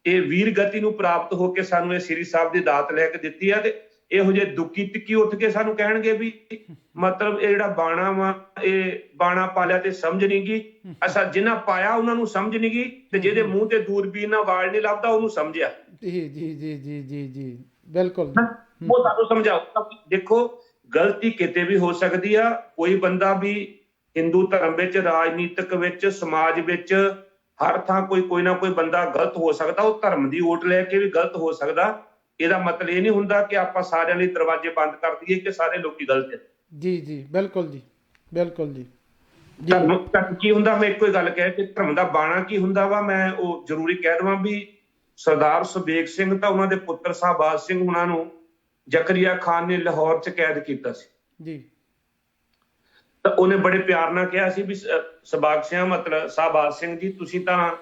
ਇਹ ਵੀਰ ਗਤੀ ਨੂੰ ਪ੍ਰਾਪਤ ਹੋ ਕੇ ਸਾਨੂੰ ਇਹ ਸ੍ਰੀ ਸਾਹਿਬ ਦੀ ਦਾਤ ਲੈ ਕੇ ਦਿੱਤੀ ਆ। ਤੇ ਇਹੋ ਜਿਹੇ ਦੁੱਕੀ ਟਿੱਕੀ ਉੱਠ ਕੇ ਸਾਨੂੰ ਕਹਿਣਗੇ ਵੀ ਮਤਲਬ ਇਹ ਜਿਹੜਾ ਬਾਣਾ ਵਾ, ਇਹ ਬਾਣਾ ਪਾਲਿਆ ਤੇ ਸਮਝ ਨਹੀਂ ਗਈ। ਅਸਾਂ ਜਿਨ੍ਹਾਂ ਪਾਇਆ ਉਹਨਾਂ ਨੂੰ ਸਮਝ ਨਹੀਂ ਗਈ, ਤੇ ਜਿਹਦੇ ਮੂੰਹ ਤੇ ਦੂਰਬੀਨ ਨਾਲ ਵਾਲ ਨਹੀਂ ਲੱਭਦਾ ਉਹਨੂੰ ਸਮਝਿਆ। ਜੀ ਬਿਲਕੁਲ। ਉਹ ਸਾਨੂੰ ਸਮਝਾਓ। ਦੇਖੋ ਗਲਤੀ ਕਿਤੇ ਵੀ ਹੋ ਸਕਦੀ ਆ। ਕੋਈ ਬੰਦਾ ਵੀ ਹਿੰਦੂ ਧਰਮ ਵਿੱਚ, ਰਾਜਨੀਤਿਕ ਵਿੱਚ, ਸਮਾਜ ਵਿੱਚ, ਹਰ ਥਾਂ ਕੋਈ ਨਾ ਕੋਈ ਬੰਦਾ ਗਲਤ ਹੋ ਸਕਦਾ। ਉਹ ਧਰਮ ਦੀ ਓਟ ਲੈ ਕੇ ਵੀ ਗਲਤ ਹੋ ਸਕਦਾ। ਇਹਦਾ ਮਤਲਬ ਇਹ ਨਹੀਂ ਹੁੰਦਾ ਕਿ ਆਪਾਂ ਸਾਰਿਆਂ ਲਈ ਦਰਵਾਜ਼ੇ ਬੰਦ ਕਰ ਦਈਏ ਕਿ ਸਾਰੇ ਲੋਕੀ ਗਲਤ ਹੈ। ਜੀ ਬਿਲਕੁਲ ਜੀ। ਧਰਮ ਕੀ ਹੁੰਦਾ? ਮੈਂ ਇੱਕੋ ਹੀ ਗੱਲ ਕਹਿ ਕਿ ਧਰਮ ਦਾ ਬਾਣਾ ਕੀ ਹੁੰਦਾ ਵਾ, ਮੈਂ ਉਹ ਜ਼ਰੂਰੀ ਕਹਿ ਦੇਵਾਂ ਵੀ ਸਰਦਾਰ ਸੁਬੇਗ ਸਿੰਘ ਤਾਂ ਉਹਨਾਂ ਦੇ ਪੁੱਤਰ ਸ਼ਾਹਬਾਜ਼ ਸਿੰਘ ਉਹਨਾਂ ਨੂੰ ਜ਼ਕਰੀਆ ਖਾਨ ਨੇ ਲਾਹੌਰ 'ਚ ਕੈਦ ਕੀਤਾ ਸੀ ਜੀ। ਤਾਂ ਉਹਨੇ ਬੜੇ ਪਿਆਰ ਨਾਲ ਕਿਹਾ ਸੀ ਵੀ ਸ਼ਾਹਬਾਜ਼ ਸਿੰਘ ਜੀ, ਤੁਸੀਂ ਤਾਂ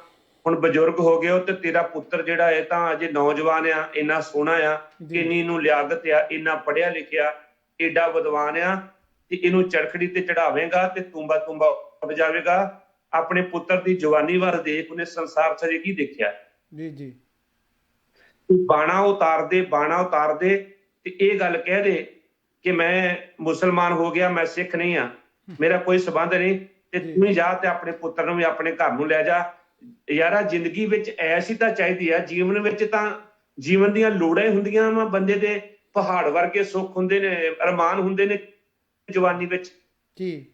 ਹੁਣ ਬਜ਼ੁਰਗ ਹੋ ਗਏ ਹੋ ਤੇ ਤੇਰਾ ਪੁੱਤਰ ਜਿਹੜਾ ਹੈ ਤਾਂ ਅਜੇ ਨੌਜਵਾਨ ਆ, ਇੰਨਾ ਸੋਹਣਾ ਆ, ਇੰਨੀ ਨੂੰ ਲਿਆਕਤ ਆ, ਇੰਨਾ ਪੜ੍ਹਿਆ ਲਿਖਿਆ, ਏਡਾ ਵਿਦਵਾਨ ਆ, ਤੇ ਇਹਨੂੰ ਚਰਖੜੀ ਤੇ ਚੜਾਵੇਂਗਾ ਤੇ ਤੁੰਬਾ ਉੱਡ ਜਾਵੇਗਾ। ਆਪਣੇ ਪੁੱਤਰ ਦੀ ਜਵਾਨੀ ਵੱਲ ਦੇਖ ਉਹਨੇ ਸੰਸਾਰ 'ਚ ਕੀ ਦੇਖਿਆ। ਜੀ ਬਾਣਾ ਉਤਾਰ ਦੇ ਤੇ ਇਹ ਗੱਲ ਕਹਿ ਦੇ ਕਿ ਮੈਂ ਮੁਸਲਮਾਨ ਹੋ ਗਿਆ, ਮੈਂ ਸਿੱਖ ਨਹੀਂ ਆ, ਮੇਰਾ ਕੋਈ ਸਬੰਧ ਨਹੀਂ, ਤੇ ਤੂੰ ਹੀ ਜਾ ਤੇ ਆਪਣੇ ਪੁੱਤਰ ਨੂੰ ਵੀ ਆਪਣੇ ਘਰ ਨੂੰ ਲੈ ਜਾ। ਯਾਰਾ ਜ਼ਿੰਦਗੀ ਵਿੱਚ ਐਸੀ ਤਾਂ ਚਾਹੀਦੀ ਆ। ਜੀਵਨ ਵਿੱਚ ਤਾਂ ਜੀਵਨ ਦੀਆਂ ਲੋੜਾਂ ਹੁੰਦੀਆਂ ਵਾ, ਬੰਦੇ ਦੇ ਪਹਾੜ ਵਰਗੇ ਸੁੱਖ ਹੁੰਦੇ ਨੇ, ਅਰਮਾਨ ਹੁੰਦੇ ਨੇ ਜਵਾਨੀ ਵਿੱਚ ਜੀ।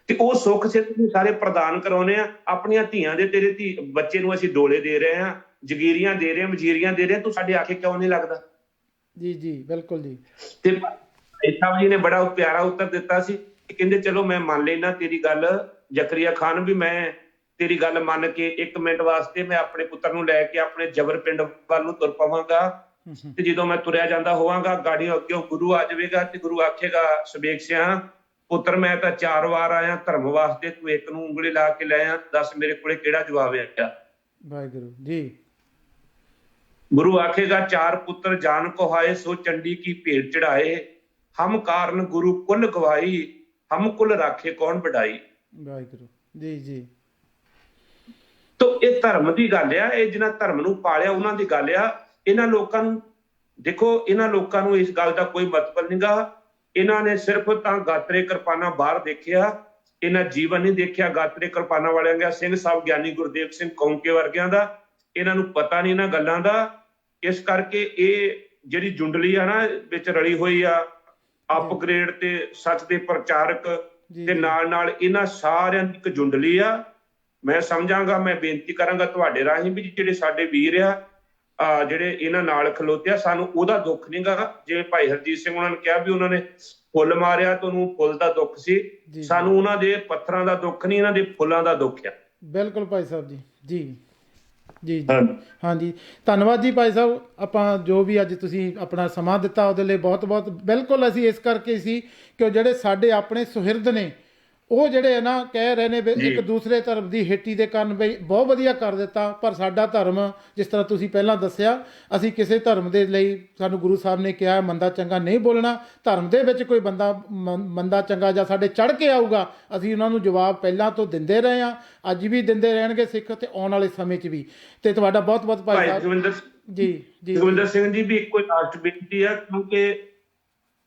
ਤੇ ਉਹ ਸੁੱਖ ਸਿੱਖ ਸਾਰੇ ਪ੍ਰਦਾਨ ਕਰਾਉਣੇ ਆ ਆਪਣੀਆਂ ਧੀਆਂ ਦੇ। ਤੇਰੇ ਬੱਚੇ ਨੂੰ ਅਸੀਂ ਡੋਲੇ ਦੇ ਰਹੇ ਹਾਂ, ਜਗੀਰੀਆਂ ਦੇ ਰਹੇ ਹਾਂ, ਵਜ਼ੀਰੀਆਂ ਦੇ ਰਹੇ ਹਾਂ, ਤੂੰ ਸਾਡੇ ਆਖੇ ਕਿਉਂ ਨਹੀਂ ਲੱਗਦਾ? ਜੀ ਬਿਲਕੁਲ ਜੀ। ਤੇ ਸਾਹਿਬ ਜੀ ਨੇ ਬੜਾ ਪਿਆਰਾ ਉੱਤਰ ਦਿੱਤਾ ਸੀ, ਕਹਿੰਦੇ ਚਲੋ ਮੈਂ ਮੰਨ ਲੈਣਾ ਤੇਰੀ ਗੱਲ ਜ਼ਕਰੀਆ ਖਾਨ, ਵੀ ਮੈਂ ਤੇਰੀ ਗੱਲ ਮੰਨ ਕੇ 1 ਮਿੰਟ ਵਾਸਤੇ ਮੈਂ ਆਪਣੇ ਪੁੱਤਰ ਨੂੰ ਲੈ ਕੇ ਆਪਣੇ ਜਬਰ ਪਿੰਡ ਵੱਲ ਨੂੰ ਤੁਰ ਪਵਾਂਗਾ। ਤੇ ਜਦੋਂ ਮੈਂ ਤੁਰਿਆ ਜਾਂਦਾ ਹੋਵਾਂਗਾ, ਗਾੜੀਆਂ ਅੱਗੇ ਗੁਰੂ ਆ ਜਾਵੇਗਾ ਤੇ ਗੁਰੂ ਆਖੇਗਾ, ਸੁਬੇਗ ਸਿਆਂ ਪੁੱਤਰ ਮੈਂ ਤਾਂ 4 ਵਾਰ ਆਇਆ ਧਰਮ ਵਾਸਤੇ, ਤੂੰ 1 ਨੂੰ ਉਂਗਲੀ ਲਾ ਕੇ ਲੈ ਆ, ਦੱਸ ਮੇਰੇ ਕੋਲੇ ਕਿਹੜਾ ਜਵਾਬ ਆ? ਵਾਹਿਗੁਰੂ ਜੀ। ਗੁਰੂ ਆਖੇਗਾ, 4 ਪੁੱਤਰ ਜਾਨ ਕੋ ਹਾਏ, ਸੋ ਚੰਡੀ ਕੀ ਭੇਟ ਚੜਾਏ, ਹਮ ਕਾਰਨ ਗੁਰੂ ਕੁਲ ਗਵਾਈ, ਹਮ ਕੁਲ ਰਾਖੇ ਕੌਣ ਵਡਾਈ। ਵਾਹਿਗੁਰੂ ਜੀ। ਤੋ ਇਹ ਧਰਮ ਦੀ ਗੱਲ ਆ, ਇਹ ਜਿਹਨਾਂ ਧਰਮ ਨੂੰ ਪਾਲਿਆ ਉਹਨਾਂ ਦੀ ਗੱਲ ਆ। ਇਹਨਾਂ ਲੋਕਾਂ ਨੂੰ ਦੇਖੋ, ਇਹਨਾਂ ਲੋਕਾਂ ਨੂੰ ਇਸ ਗੱਲ ਦਾ ਕੋਈ ਮਤਲਬ ਨਹੀਂਗਾ। ਇਹਨਾਂ ਨੇ ਸਿਰਫ ਤਾਂ ਗਾਤਰੇ ਕਿਰਪਾਨਾਂ ਬਾਹਰ ਦੇਖਿਆ, ਇਹਨਾਂ ਜੀਵਨ ਨਹੀਂ ਦੇਖਿਆ ਗਾਤਰੇ ਕਿਰਪਾਨਾਂ ਵਾਲਿਆਂ ਦਾ, ਸਿੰਘ ਸਾਹਿਬ ਗਿਆਨੀ ਗੁਰਦੇਵ ਸਿੰਘ ਕੌਂਕੇ ਵਰਗਿਆਂ ਦਾ। ਇਹਨਾਂ ਨੂੰ ਪਤਾ ਨਹੀਂ ਇਹਨਾਂ ਗੱਲਾਂ ਦਾ। ਇਸ ਕਰਕੇ ਇਹ ਜਿਹੜੀ ਜੁੰਡਲੀ ਆ ਨਾ ਵਿੱਚ ਰਲੀ ਹੋਈ ਆ, ਅਪਗ੍ਰੇਡ ਤੇ ਸੱਚ ਦੇ ਪ੍ਰਚਾਰਕ ਤੇ ਨਾਲ ਨਾਲ ਇਹਨਾਂ ਸਾਰਿਆਂ ਦੀ ਇੱਕ ਜੁੰਡਲੀ ਆ। ਮੈਂ ਸਮਝਾਂਗਾ, ਮੈਂ ਬੇਨਤੀ ਕਰਾਂਗਾ ਤੁਹਾਡੇ ਰਾਹੀਂ ਵੀ ਜਿਹੜੇ ਸਾਡੇ ਵੀਰ ਆ, ਜਿਹੜੇ ਇਹਨਾਂ ਨਾਲ ਖਲੋਤੇ ਆ, ਸਾਨੂੰ ਉਹਦਾ ਦੁੱਖ ਨਹੀਂਗਾ। ਜਿਵੇਂ ਭਾਈ ਹਰਜੀਤ ਸਿੰਘ ਉਹਨਾਂ ਨੇ ਕਿਹਾ ਵੀ ਉਹਨਾਂ ਨੇ ਫੁੱਲ ਮਾਰਿਆ ਤਾਂ ਉਹਨੂੰ ਫੁੱਲ ਦਾ ਦੁੱਖ ਸੀ, ਸਾਨੂੰ ਉਹਨਾਂ ਦੇ ਪੱਥਰਾਂ ਦਾ ਦੁੱਖ ਨਹੀਂ, ਇਹਨਾਂ ਦੇ ਫੁੱਲਾਂ ਦਾ ਦੁੱਖ ਆ। ਬਿਲਕੁਲ ਭਾਈ ਸਾਹਿਬ ਜੀ। ਜੀ ਜੀ ਜੀ ਹਾਂਜੀ, ਧੰਨਵਾਦ ਜੀ ਭਾਈ ਸਾਹਿਬ। ਆਪਾਂ ਜੋ ਵੀ ਅੱਜ ਤੁਸੀਂ ਆਪਣਾ ਸਮਾਂ ਦਿੱਤਾ ਉਹਦੇ ਲਈ ਬਹੁਤ ਬਹੁਤ। ਬਿਲਕੁਲ ਅਸੀਂ ਇਸ ਕਰਕੇ ਸੀ ਕਿ ਉਹ ਜਿਹੜੇ ਸਾਡੇ ਆਪਣੇ ਸੁਹਿਰਦ ਨੇ, ਉਹ ਜਿਹੜੇ ਹੈ ਨਾ ਕਹਿ ਰਹੇ ਨੇ ਵੀ ਇੱਕ ਦੂਸਰੇ ਧਰਮ ਦੀ ਹੇਠੀ ਦੇ ਕਾਰਨ ਬਈ ਬਹੁਤ ਵਧੀਆ ਕਰ ਦਿੱਤਾ, ਪਰ ਸਾਡਾ ਧਰਮ ਜਿਸ ਤਰ੍ਹਾਂ ਤੁਸੀਂ ਪਹਿਲਾਂ ਦੱਸਿਆ, ਅਸੀਂ ਕਿਸੇ ਧਰਮ ਦੇ ਲਈ, ਸਾਨੂੰ ਗੁਰੂ ਸਾਹਿਬ ਨੇ ਕਿਹਾ ਮੰਦਾ ਚੰਗਾ ਨਹੀਂ ਬੋਲਣਾ। ਧਰਮ ਦੇ ਵਿੱਚ ਕੋਈ ਬੰਦਾ ਮੰਦਾ ਚੰਗਾ ਜਾਂ ਸਾਡੇ ਚੜ੍ਹ ਕੇ ਆਊਗਾ, ਅਸੀਂ ਉਹਨਾਂ ਨੂੰ ਜਵਾਬ ਪਹਿਲਾਂ ਤੋਂ ਦਿੰਦੇ ਰਹੇ ਹਾਂ, ਅੱਜ ਵੀ ਦਿੰਦੇ ਰਹਿਣਗੇ ਸਿੱਖ, ਤੇ ਆਉਣ ਵਾਲੇ ਸਮੇਂ 'ਚ ਵੀ। ਤੇ ਤੁਹਾਡਾ ਬਹੁਤ ਬਹੁਤ ਭਾਈ ਸਾਹਿਬ ਜੀ। ਜੀ ਜੋਗਿੰਦਰ ਸਿੰਘ ਜੀ, ਵੀ ਇੱਕੋ ਲਾਸਟ ਬੇਨਤੀ ਆ, ਕਿਉਂਕਿ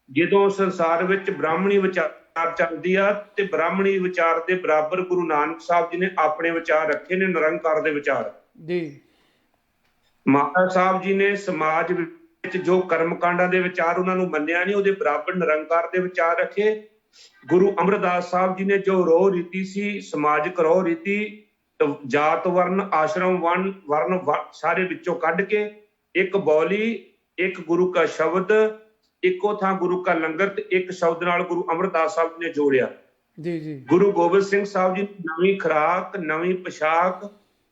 ਜਦੋਂ ਸੰਸਾਰ ਵਿੱਚ ਬ੍ਰਾਹਮਣੀ ਵਿਚਾਰ ਚੱਲਦੀ ਆ ਤੇ ਬ੍ਰਾਹਮਣੀ ਵਿਚਾਰ ਦੇ ਬਰਾਬਰ ਗੁਰੂ ਨਾਨਕ ਸਾਹਿਬ ਜੀ ਨੇ ਆਪਣੇ ਵਿਚਾਰ ਰੱਖੇ ਨੇ, ਨਿਰੰਕਾਰ ਦੇ ਵਿਚਾਰ ਜੀ। ਮਹਾਰਾਜ ਸਾਹਿਬ ਜੀ ਨੇ ਸਮਾਜ ਵਿੱਚ ਜੋ ਕਰਮ ਕਾਂਡਾਂ ਦੇ ਵਿਚਾਰ ਉਹਨਾਂ ਨੂੰ ਮੰਨਿਆ ਨਹੀਂ, ਉਹਦੇ ਬਰਾਬਰ ਨਿਰੰਕਾਰ ਦੇ ਵਿਚਾਰ ਰੱਖੇ। ਗੁਰੂ ਅਮਰਦਾਸ ਸਾਹਿਬ ਜੀ ਨੇ ਜੋ ਰੋਹ ਰੀਤੀ ਸੀ, ਸਮਾਜਿਕ ਰੋਹ ਰੀਤੀ, ਜਾਤ ਵਰਨ ਆਸ਼ਰਮ ਵਰਨ ਸਾਰੇ ਵਿੱਚੋਂ ਕੱਢ ਕੇ ਇੱਕ ਬੋਲੀ, ਇੱਕ ਗੁਰੂ ਕਾ ਸ਼ਬਦ, ਇੱਕੋ ਥਾਂ ਗੁਰੂ ਕਾ ਲੰਗਰ ਤੇ ਇੱਕ ਸ਼ਬਦ ਨਾਲ ਗੁਰੂ ਅਮਰਦਾਸ ਸਾਹਿਬ ਨੇ ਜੋੜਿਆ। ਜੀ ਜੀ। ਗੁਰੂ ਗੋਬਿੰਦ ਸਿੰਘ ਸਾਹਿਬ ਜੀ ਨਵੀਂ ਖੁਰਾਕ, ਨਵੀਂ ਪੋਸ਼ਾਕ,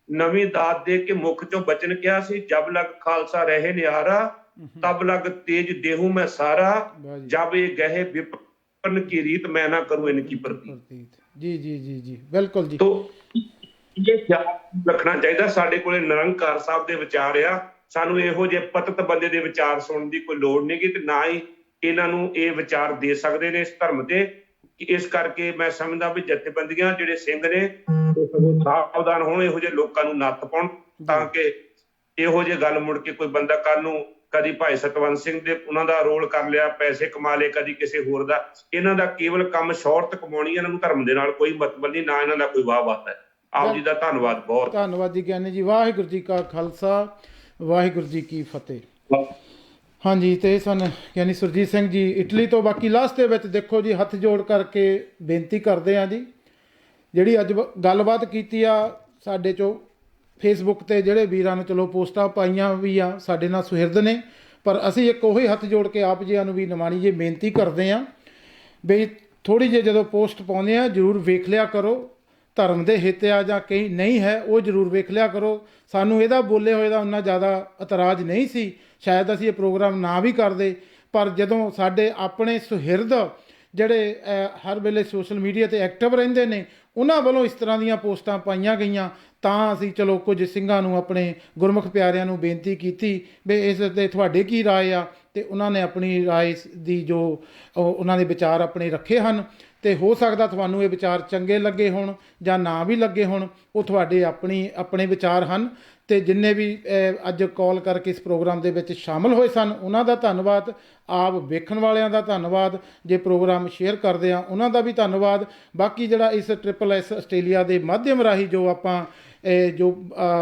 ਨਵੀਂ ਦਾਤ ਦੇ ਕੇ ਮੁਖ ਚੋਂ ਬਚਨ ਕਿਹਾ ਸੀ, ਜਬ ਲਗ ਖਾਲਸਾ ਰਹੇ ਨਿਆਰਾ, ਤਬ ਲਗ ਤੇਜ ਦੇਹੂ ਮੈਂ ਸਾਰਾ, ਜਬ ਇਹ ਗਹਿ ਵਿਪਨ ਕੀ ਰੀਤ ਮੈਂ ਨਾ ਕਰੂੰ ਇਨਕੀ ਪ੍ਰਤੀਤ। ਜੀ ਜੀ ਜੀ ਜੀ, ਬਿਲਕੁਲ ਜੀ। ਤੋ ਇਹ ਖਿਆਲ ਰੱਖਣਾ ਚਾਹੀਦਾ, ਸਾਡੇ ਕੋਲੇ ਨਿਰੰਕਾਰ ਸਾਹਿਬ ਦੇ ਵਿਚਾਰ ਆ, ਸਾਨੂੰ ਇਹੋ ਜਿਹੇ ਪਤਿਤ ਬੰਦੇ ਦੇ ਵਿਚਾਰ ਸੁਣਨ ਦੀ ਕੋਈ ਲੋੜ ਨਹੀਂ ਗੀ, ਤੇ ਨਾ ਹੀ ਇਹਨਾਂ ਨੂੰ ਇਹ ਵਿਚਾਰ ਦੇ ਸਕਦੇ ਨੇ ਇਸ ਧਰਮ ਤੇ। ਇਸ ਕਰਕੇ ਮੈਂ ਸਮਝਦਾ ਵੀ ਜਥੇਬੰਦੀਆਂ, ਜਿਹੜੇ ਸਿੰਘ ਨੇ, ਸਾਵਧਾਨ ਹੋਣ, ਇਹੋ ਜਿਹੇ ਲੋਕਾਂ ਨੂੰ ਨੱਥ ਪਾਉਣ, ਤਾਂ ਕਿ ਇਹੋ ਜਿਹੇ ਗੱਲ ਮੁੜ ਕੇ ਕੋਈ ਬੰਦਾ ਕੱਲ ਨੂੰ ਕਦੀ ਭਾਈ ਸਤਵੰਤ ਸਿੰਘ ਦੇ ਉਹਨਾਂ ਦਾ ਰੋਲ ਕਰ ਲਿਆ, ਪੈਸੇ ਕਮਾ ਲਏ, ਕਦੀ ਕਿਸੇ ਹੋਰ ਦਾ। ਇਹਨਾਂ ਦਾ ਕੇਵਲ ਕੰਮ ਸ਼ੌਹਰਤ ਕਮਾਉਣੀ, ਇਹਨਾਂ ਨੂੰ ਧਰਮ ਦੇ ਨਾਲ ਕੋਈ ਮਤਲਬ ਨਹੀਂ, ਨਾ ਇਹਨਾਂ ਦਾ ਕੋਈ ਵਾਹ ਵਾਸਤਾ ਹੈ। ਆਪ ਜੀ ਦਾ ਧੰਨਵਾਦ, ਬਹੁਤ ਧੰਨਵਾਦ ਜੀ ਗਿਆਨੀ ਜੀ। ਵਾਹਿਗੁਰੂ ਜੀ ਕਾ ਖਾਲਸਾ, ਵਾਹਿਗੁਰੂ ਜੀ ਕੀ ਫਤਿਹ। ਹਾਂਜੀ, ਤੇ ਸਨ ਗਿਆਨੀ ਸੁਰਜੀਤ ਸਿੰਘ ਜੀ ਇਟਲੀ ਤੋਂ। ਬਾਕੀ ਲਾਸਟ ਦੇ ਵਿੱਚ ਦੇਖੋ ਜੀ, ਹੱਥ ਜੋੜ ਕਰਕੇ ਬੇਨਤੀ ਕਰਦੇ ਹਾਂ ਜੀ, ਜਿਹੜੀ ਅੱਜ ਗੱਲਬਾਤ ਕੀਤੀ ਆ, ਸਾਡੇ 'ਚੋਂ ਫੇਸਬੁੱਕ 'ਤੇ ਜਿਹੜੇ ਵੀਰਾਂ ਨੇ ਚਲੋ ਪੋਸਟਾਂ ਪਾਈਆਂ ਵੀ ਆ, ਸਾਡੇ ਨਾਲ ਸੁਹਿਰਦ ਨੇ, ਪਰ ਅਸੀਂ ਇੱਕ ਉਹੀ ਹੱਥ ਜੋੜ ਕੇ ਆਪ ਜੀਆਂ ਨੂੰ ਵੀ ਨਿਮਾਣੀ ਜੀ ਬੇਨਤੀ ਕਰਦੇ ਹਾਂ ਵੀ ਥੋੜ੍ਹੀ ਜਿਹੀ ਜਦੋਂ ਪੋਸਟ ਪਾਉਂਦੇ ਆ ਜ਼ਰੂਰ ਵੇਖ ਲਿਆ ਕਰੋ, ਧਰਮ ਦੇ ਹਿੱਤ ਆ ਜਾਂ ਕਈ ਨਹੀਂ ਹੈ, ਉਹ ਜ਼ਰੂਰ ਵੇਖ ਲਿਆ ਕਰੋ। ਸਾਨੂੰ ਇਹਦਾ ਬੋਲੇ ਹੋਏ ਦਾ ਉਨਾ ਜ਼ਿਆਦਾ ਇਤਰਾਜ਼ ਨਹੀਂ ਸੀ, ਸ਼ਾਇਦ ਅਸੀਂ ਇਹ ਪ੍ਰੋਗਰਾਮ ਨਾ ਵੀ ਕਰਦੇ, ਪਰ ਜਦੋਂ ਸਾਡੇ ਆਪਣੇ ਸੁਹਿਰਦ ਜਿਹੜੇ ਹਰ ਵੇਲੇ ਸੋਸ਼ਲ ਮੀਡੀਆ 'ਤੇ ਐਕਟਿਵ ਰਹਿੰਦੇ ਨੇ, ਉਹਨਾਂ ਵੱਲੋਂ ਇਸ ਤਰ੍ਹਾਂ ਦੀਆਂ ਪੋਸਟਾਂ ਪਾਈਆਂ ਗਈਆਂ, ਤਾਂ ਅਸੀਂ ਚਲੋ ਕੁਝ ਸਿੰਘਾਂ ਨੂੰ, ਆਪਣੇ ਗੁਰਮੁਖ ਪਿਆਰਿਆਂ ਨੂੰ ਬੇਨਤੀ ਕੀਤੀ ਵੀ ਇਸ 'ਤੇ ਤੁਹਾਡੇ ਕੀ ਰਾਏ ਆ, ਅਤੇ ਉਹਨਾਂ ਨੇ ਆਪਣੀ ਰਾਏ ਦੀ ਜੋ ਉਹਨਾਂ ਦੇ ਵਿਚਾਰ ਆਪਣੇ ਰੱਖੇ ਹਨ। ਅਤੇ ਹੋ ਸਕਦਾ ਤੁਹਾਨੂੰ ਇਹ ਵਿਚਾਰ ਚੰਗੇ ਲੱਗੇ ਹੋਣ ਜਾਂ ਨਾ ਵੀ ਲੱਗੇ ਹੋਣ, ਉਹ ਤੁਹਾਡੇ ਆਪਣੇ ਵਿਚਾਰ ਹਨ। ਅਤੇ ਜਿੰਨੇ ਵੀ ਅੱਜ ਕਾਲ ਕਰਕੇ ਇਸ ਪ੍ਰੋਗਰਾਮ ਦੇ ਵਿੱਚ ਸ਼ਾਮਲ ਹੋਏ ਸਨ, ਉਹਨਾਂ ਦਾ ਧੰਨਵਾਦ। ਆਪ ਵੇਖਣ ਵਾਲਿਆਂ ਦਾ ਧੰਨਵਾਦ, ਜੇ ਪ੍ਰੋਗਰਾਮ ਸ਼ੇਅਰ ਕਰਦੇ ਆ ਉਹਨਾਂ ਦਾ ਵੀ ਧੰਨਵਾਦ। ਬਾਕੀ ਜਿਹੜਾ ਇਸ SSS ਆਸਟ੍ਰੇਲੀਆ ਦੇ ਮਾਧਿਅਮ ਰਾਹੀਂ ਜੋ ਆਪਾਂ ਜੋ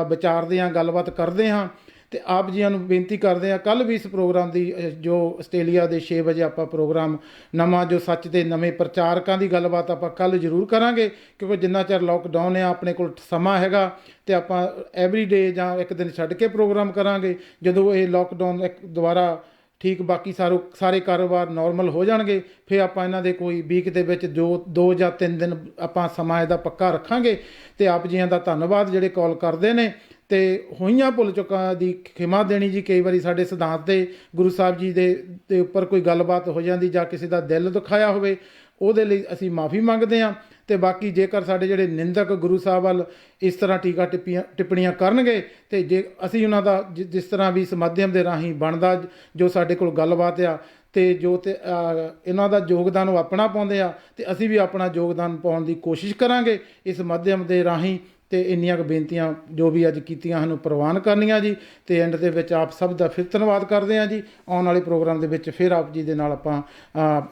ਵਿਚਾਰਦੇ ਹਾਂ, ਗੱਲਬਾਤ ਕਰਦੇ ਹਾਂ, ਅਤੇ ਆਪ ਜੀਆਂ ਨੂੰ ਬੇਨਤੀ ਕਰਦੇ ਹਾਂ, ਕੱਲ੍ਹ ਵੀ ਇਸ ਪ੍ਰੋਗਰਾਮ ਦੀ ਜੋ ਆਸਟ੍ਰੇਲੀਆ ਦੇ 6 ਵਜੇ ਆਪਾਂ ਪ੍ਰੋਗਰਾਮ ਨਵਾਂ ਜੋ ਸੱਚ ਦੇ ਨਵੇਂ ਪ੍ਰਚਾਰਕਾਂ ਦੀ ਗੱਲਬਾਤ ਆਪਾਂ ਕੱਲ੍ਹ ਜ਼ਰੂਰ ਕਰਾਂਗੇ, ਕਿਉਂਕਿ ਜਿੰਨਾ ਚਿਰ ਲੋਕਡਾਊਨ ਆ ਆਪਣੇ ਕੋਲ ਸਮਾਂ ਹੈਗਾ, ਅਤੇ ਆਪਾਂ ਐਵਰੀਡੇ ਜਾਂ ਇੱਕ ਦਿਨ ਛੱਡ ਕੇ ਪ੍ਰੋਗਰਾਮ ਕਰਾਂਗੇ। ਜਦੋਂ ਇਹ ਲੋਕਡਾਊਨ ਦੁਬਾਰਾ ਠੀਕ, ਬਾਕੀ ਸਾਰੇ ਕਾਰੋਬਾਰ ਨੋਰਮਲ ਹੋ ਜਾਣਗੇ, ਫਿਰ ਆਪਾਂ ਇਹਨਾਂ ਦੇ ਕੋਈ ਵੀਕ ਦੇ ਵਿੱਚ 2 ਜਾਂ 3 ਦਿਨ ਆਪਾਂ ਸਮਾਂ ਇਹਦਾ ਪੱਕਾ ਰੱਖਾਂਗੇ। ਅਤੇ ਆਪ ਜੀਆਂ ਦਾ ਧੰਨਵਾਦ ਜਿਹੜੇ ਕਾਲ ਕਰਦੇ ਨੇ, ਅਤੇ ਹੋਈਆਂ ਭੁੱਲ ਚੁੱਕਾਂ ਦੀ ਖਿਮਾ ਦੇਣੀ ਜੀ। ਕਈ ਵਾਰੀ ਸਾਡੇ ਸਿਧਾਂਤ ਦੇ ਗੁਰੂ ਸਾਹਿਬ ਜੀ ਦੇ ਉੱਪਰ ਕੋਈ ਗੱਲਬਾਤ ਹੋ ਜਾਂਦੀ ਜਾਂ ਕਿਸੇ ਦਾ ਦਿਲ ਦੁਖਾਇਆ ਹੋਵੇ, ਉਹਦੇ ਲਈ ਅਸੀਂ ਮਾਫੀ ਮੰਗਦੇ ਹਾਂ। ਅਤੇ ਬਾਕੀ ਜੇਕਰ ਸਾਡੇ ਜਿਹੜੇ ਨਿੰਦਕ ਗੁਰੂ ਸਾਹਿਬ ਵੱਲ ਇਸ ਤਰ੍ਹਾਂ ਟੀਕਾ ਟਿੱਪਣੀਆਂ ਕਰਨਗੇ, ਅਤੇ ਜੇ ਅਸੀਂ ਉਹਨਾਂ ਦਾ ਜਿਸ ਤਰ੍ਹਾਂ ਵੀ ਇਸ ਮਾਧਿਅਮ ਦੇ ਰਾਹੀਂ ਬਣਦਾ ਜੋ ਸਾਡੇ ਕੋਲ ਗੱਲਬਾਤ ਆ, ਅਤੇ ਜੋ ਇਹਨਾਂ ਦਾ ਯੋਗਦਾਨ ਉਹ ਆਪਣਾ ਪਾਉਂਦੇ ਆ, ਅਤੇ ਅਸੀਂ ਵੀ ਆਪਣਾ ਯੋਗਦਾਨ ਪਾਉਣ ਦੀ ਕੋਸ਼ਿਸ਼ ਕਰਾਂਗੇ ਇਸ ਮਾਧਿਅਮ ਦੇ ਰਾਹੀਂ, ਅਤੇ ਇੰਨੀਆਂ ਕੁ ਬੇਨਤੀਆਂ ਜੋ ਵੀ ਅੱਜ ਕੀਤੀਆਂ ਸਾਨੂੰ ਪ੍ਰਵਾਨ ਕਰਨੀਆਂ ਜੀ। ਅਤੇ ਐਂਡ ਦੇ ਵਿੱਚ ਆਪ ਸਭ ਦਾ ਫਿਰ ਧੰਨਵਾਦ ਕਰਦੇ ਹਾਂ ਜੀ। ਆਉਣ ਵਾਲੇ ਪ੍ਰੋਗਰਾਮ ਦੇ ਵਿੱਚ ਫਿਰ ਆਪ ਜੀ ਦੇ ਨਾਲ ਆਪਾਂ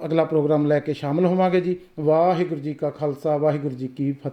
ਅਗਲਾ ਪ੍ਰੋਗਰਾਮ ਲੈ ਕੇ ਸ਼ਾਮਲ ਹੋਵਾਂਗੇ ਜੀ। ਵਾਹਿਗੁਰੂ ਜੀ ਕਾ ਖਾਲਸਾ, ਵਾਹਿਗੁਰੂ ਜੀ ਕੀ ਫਤਿਹ।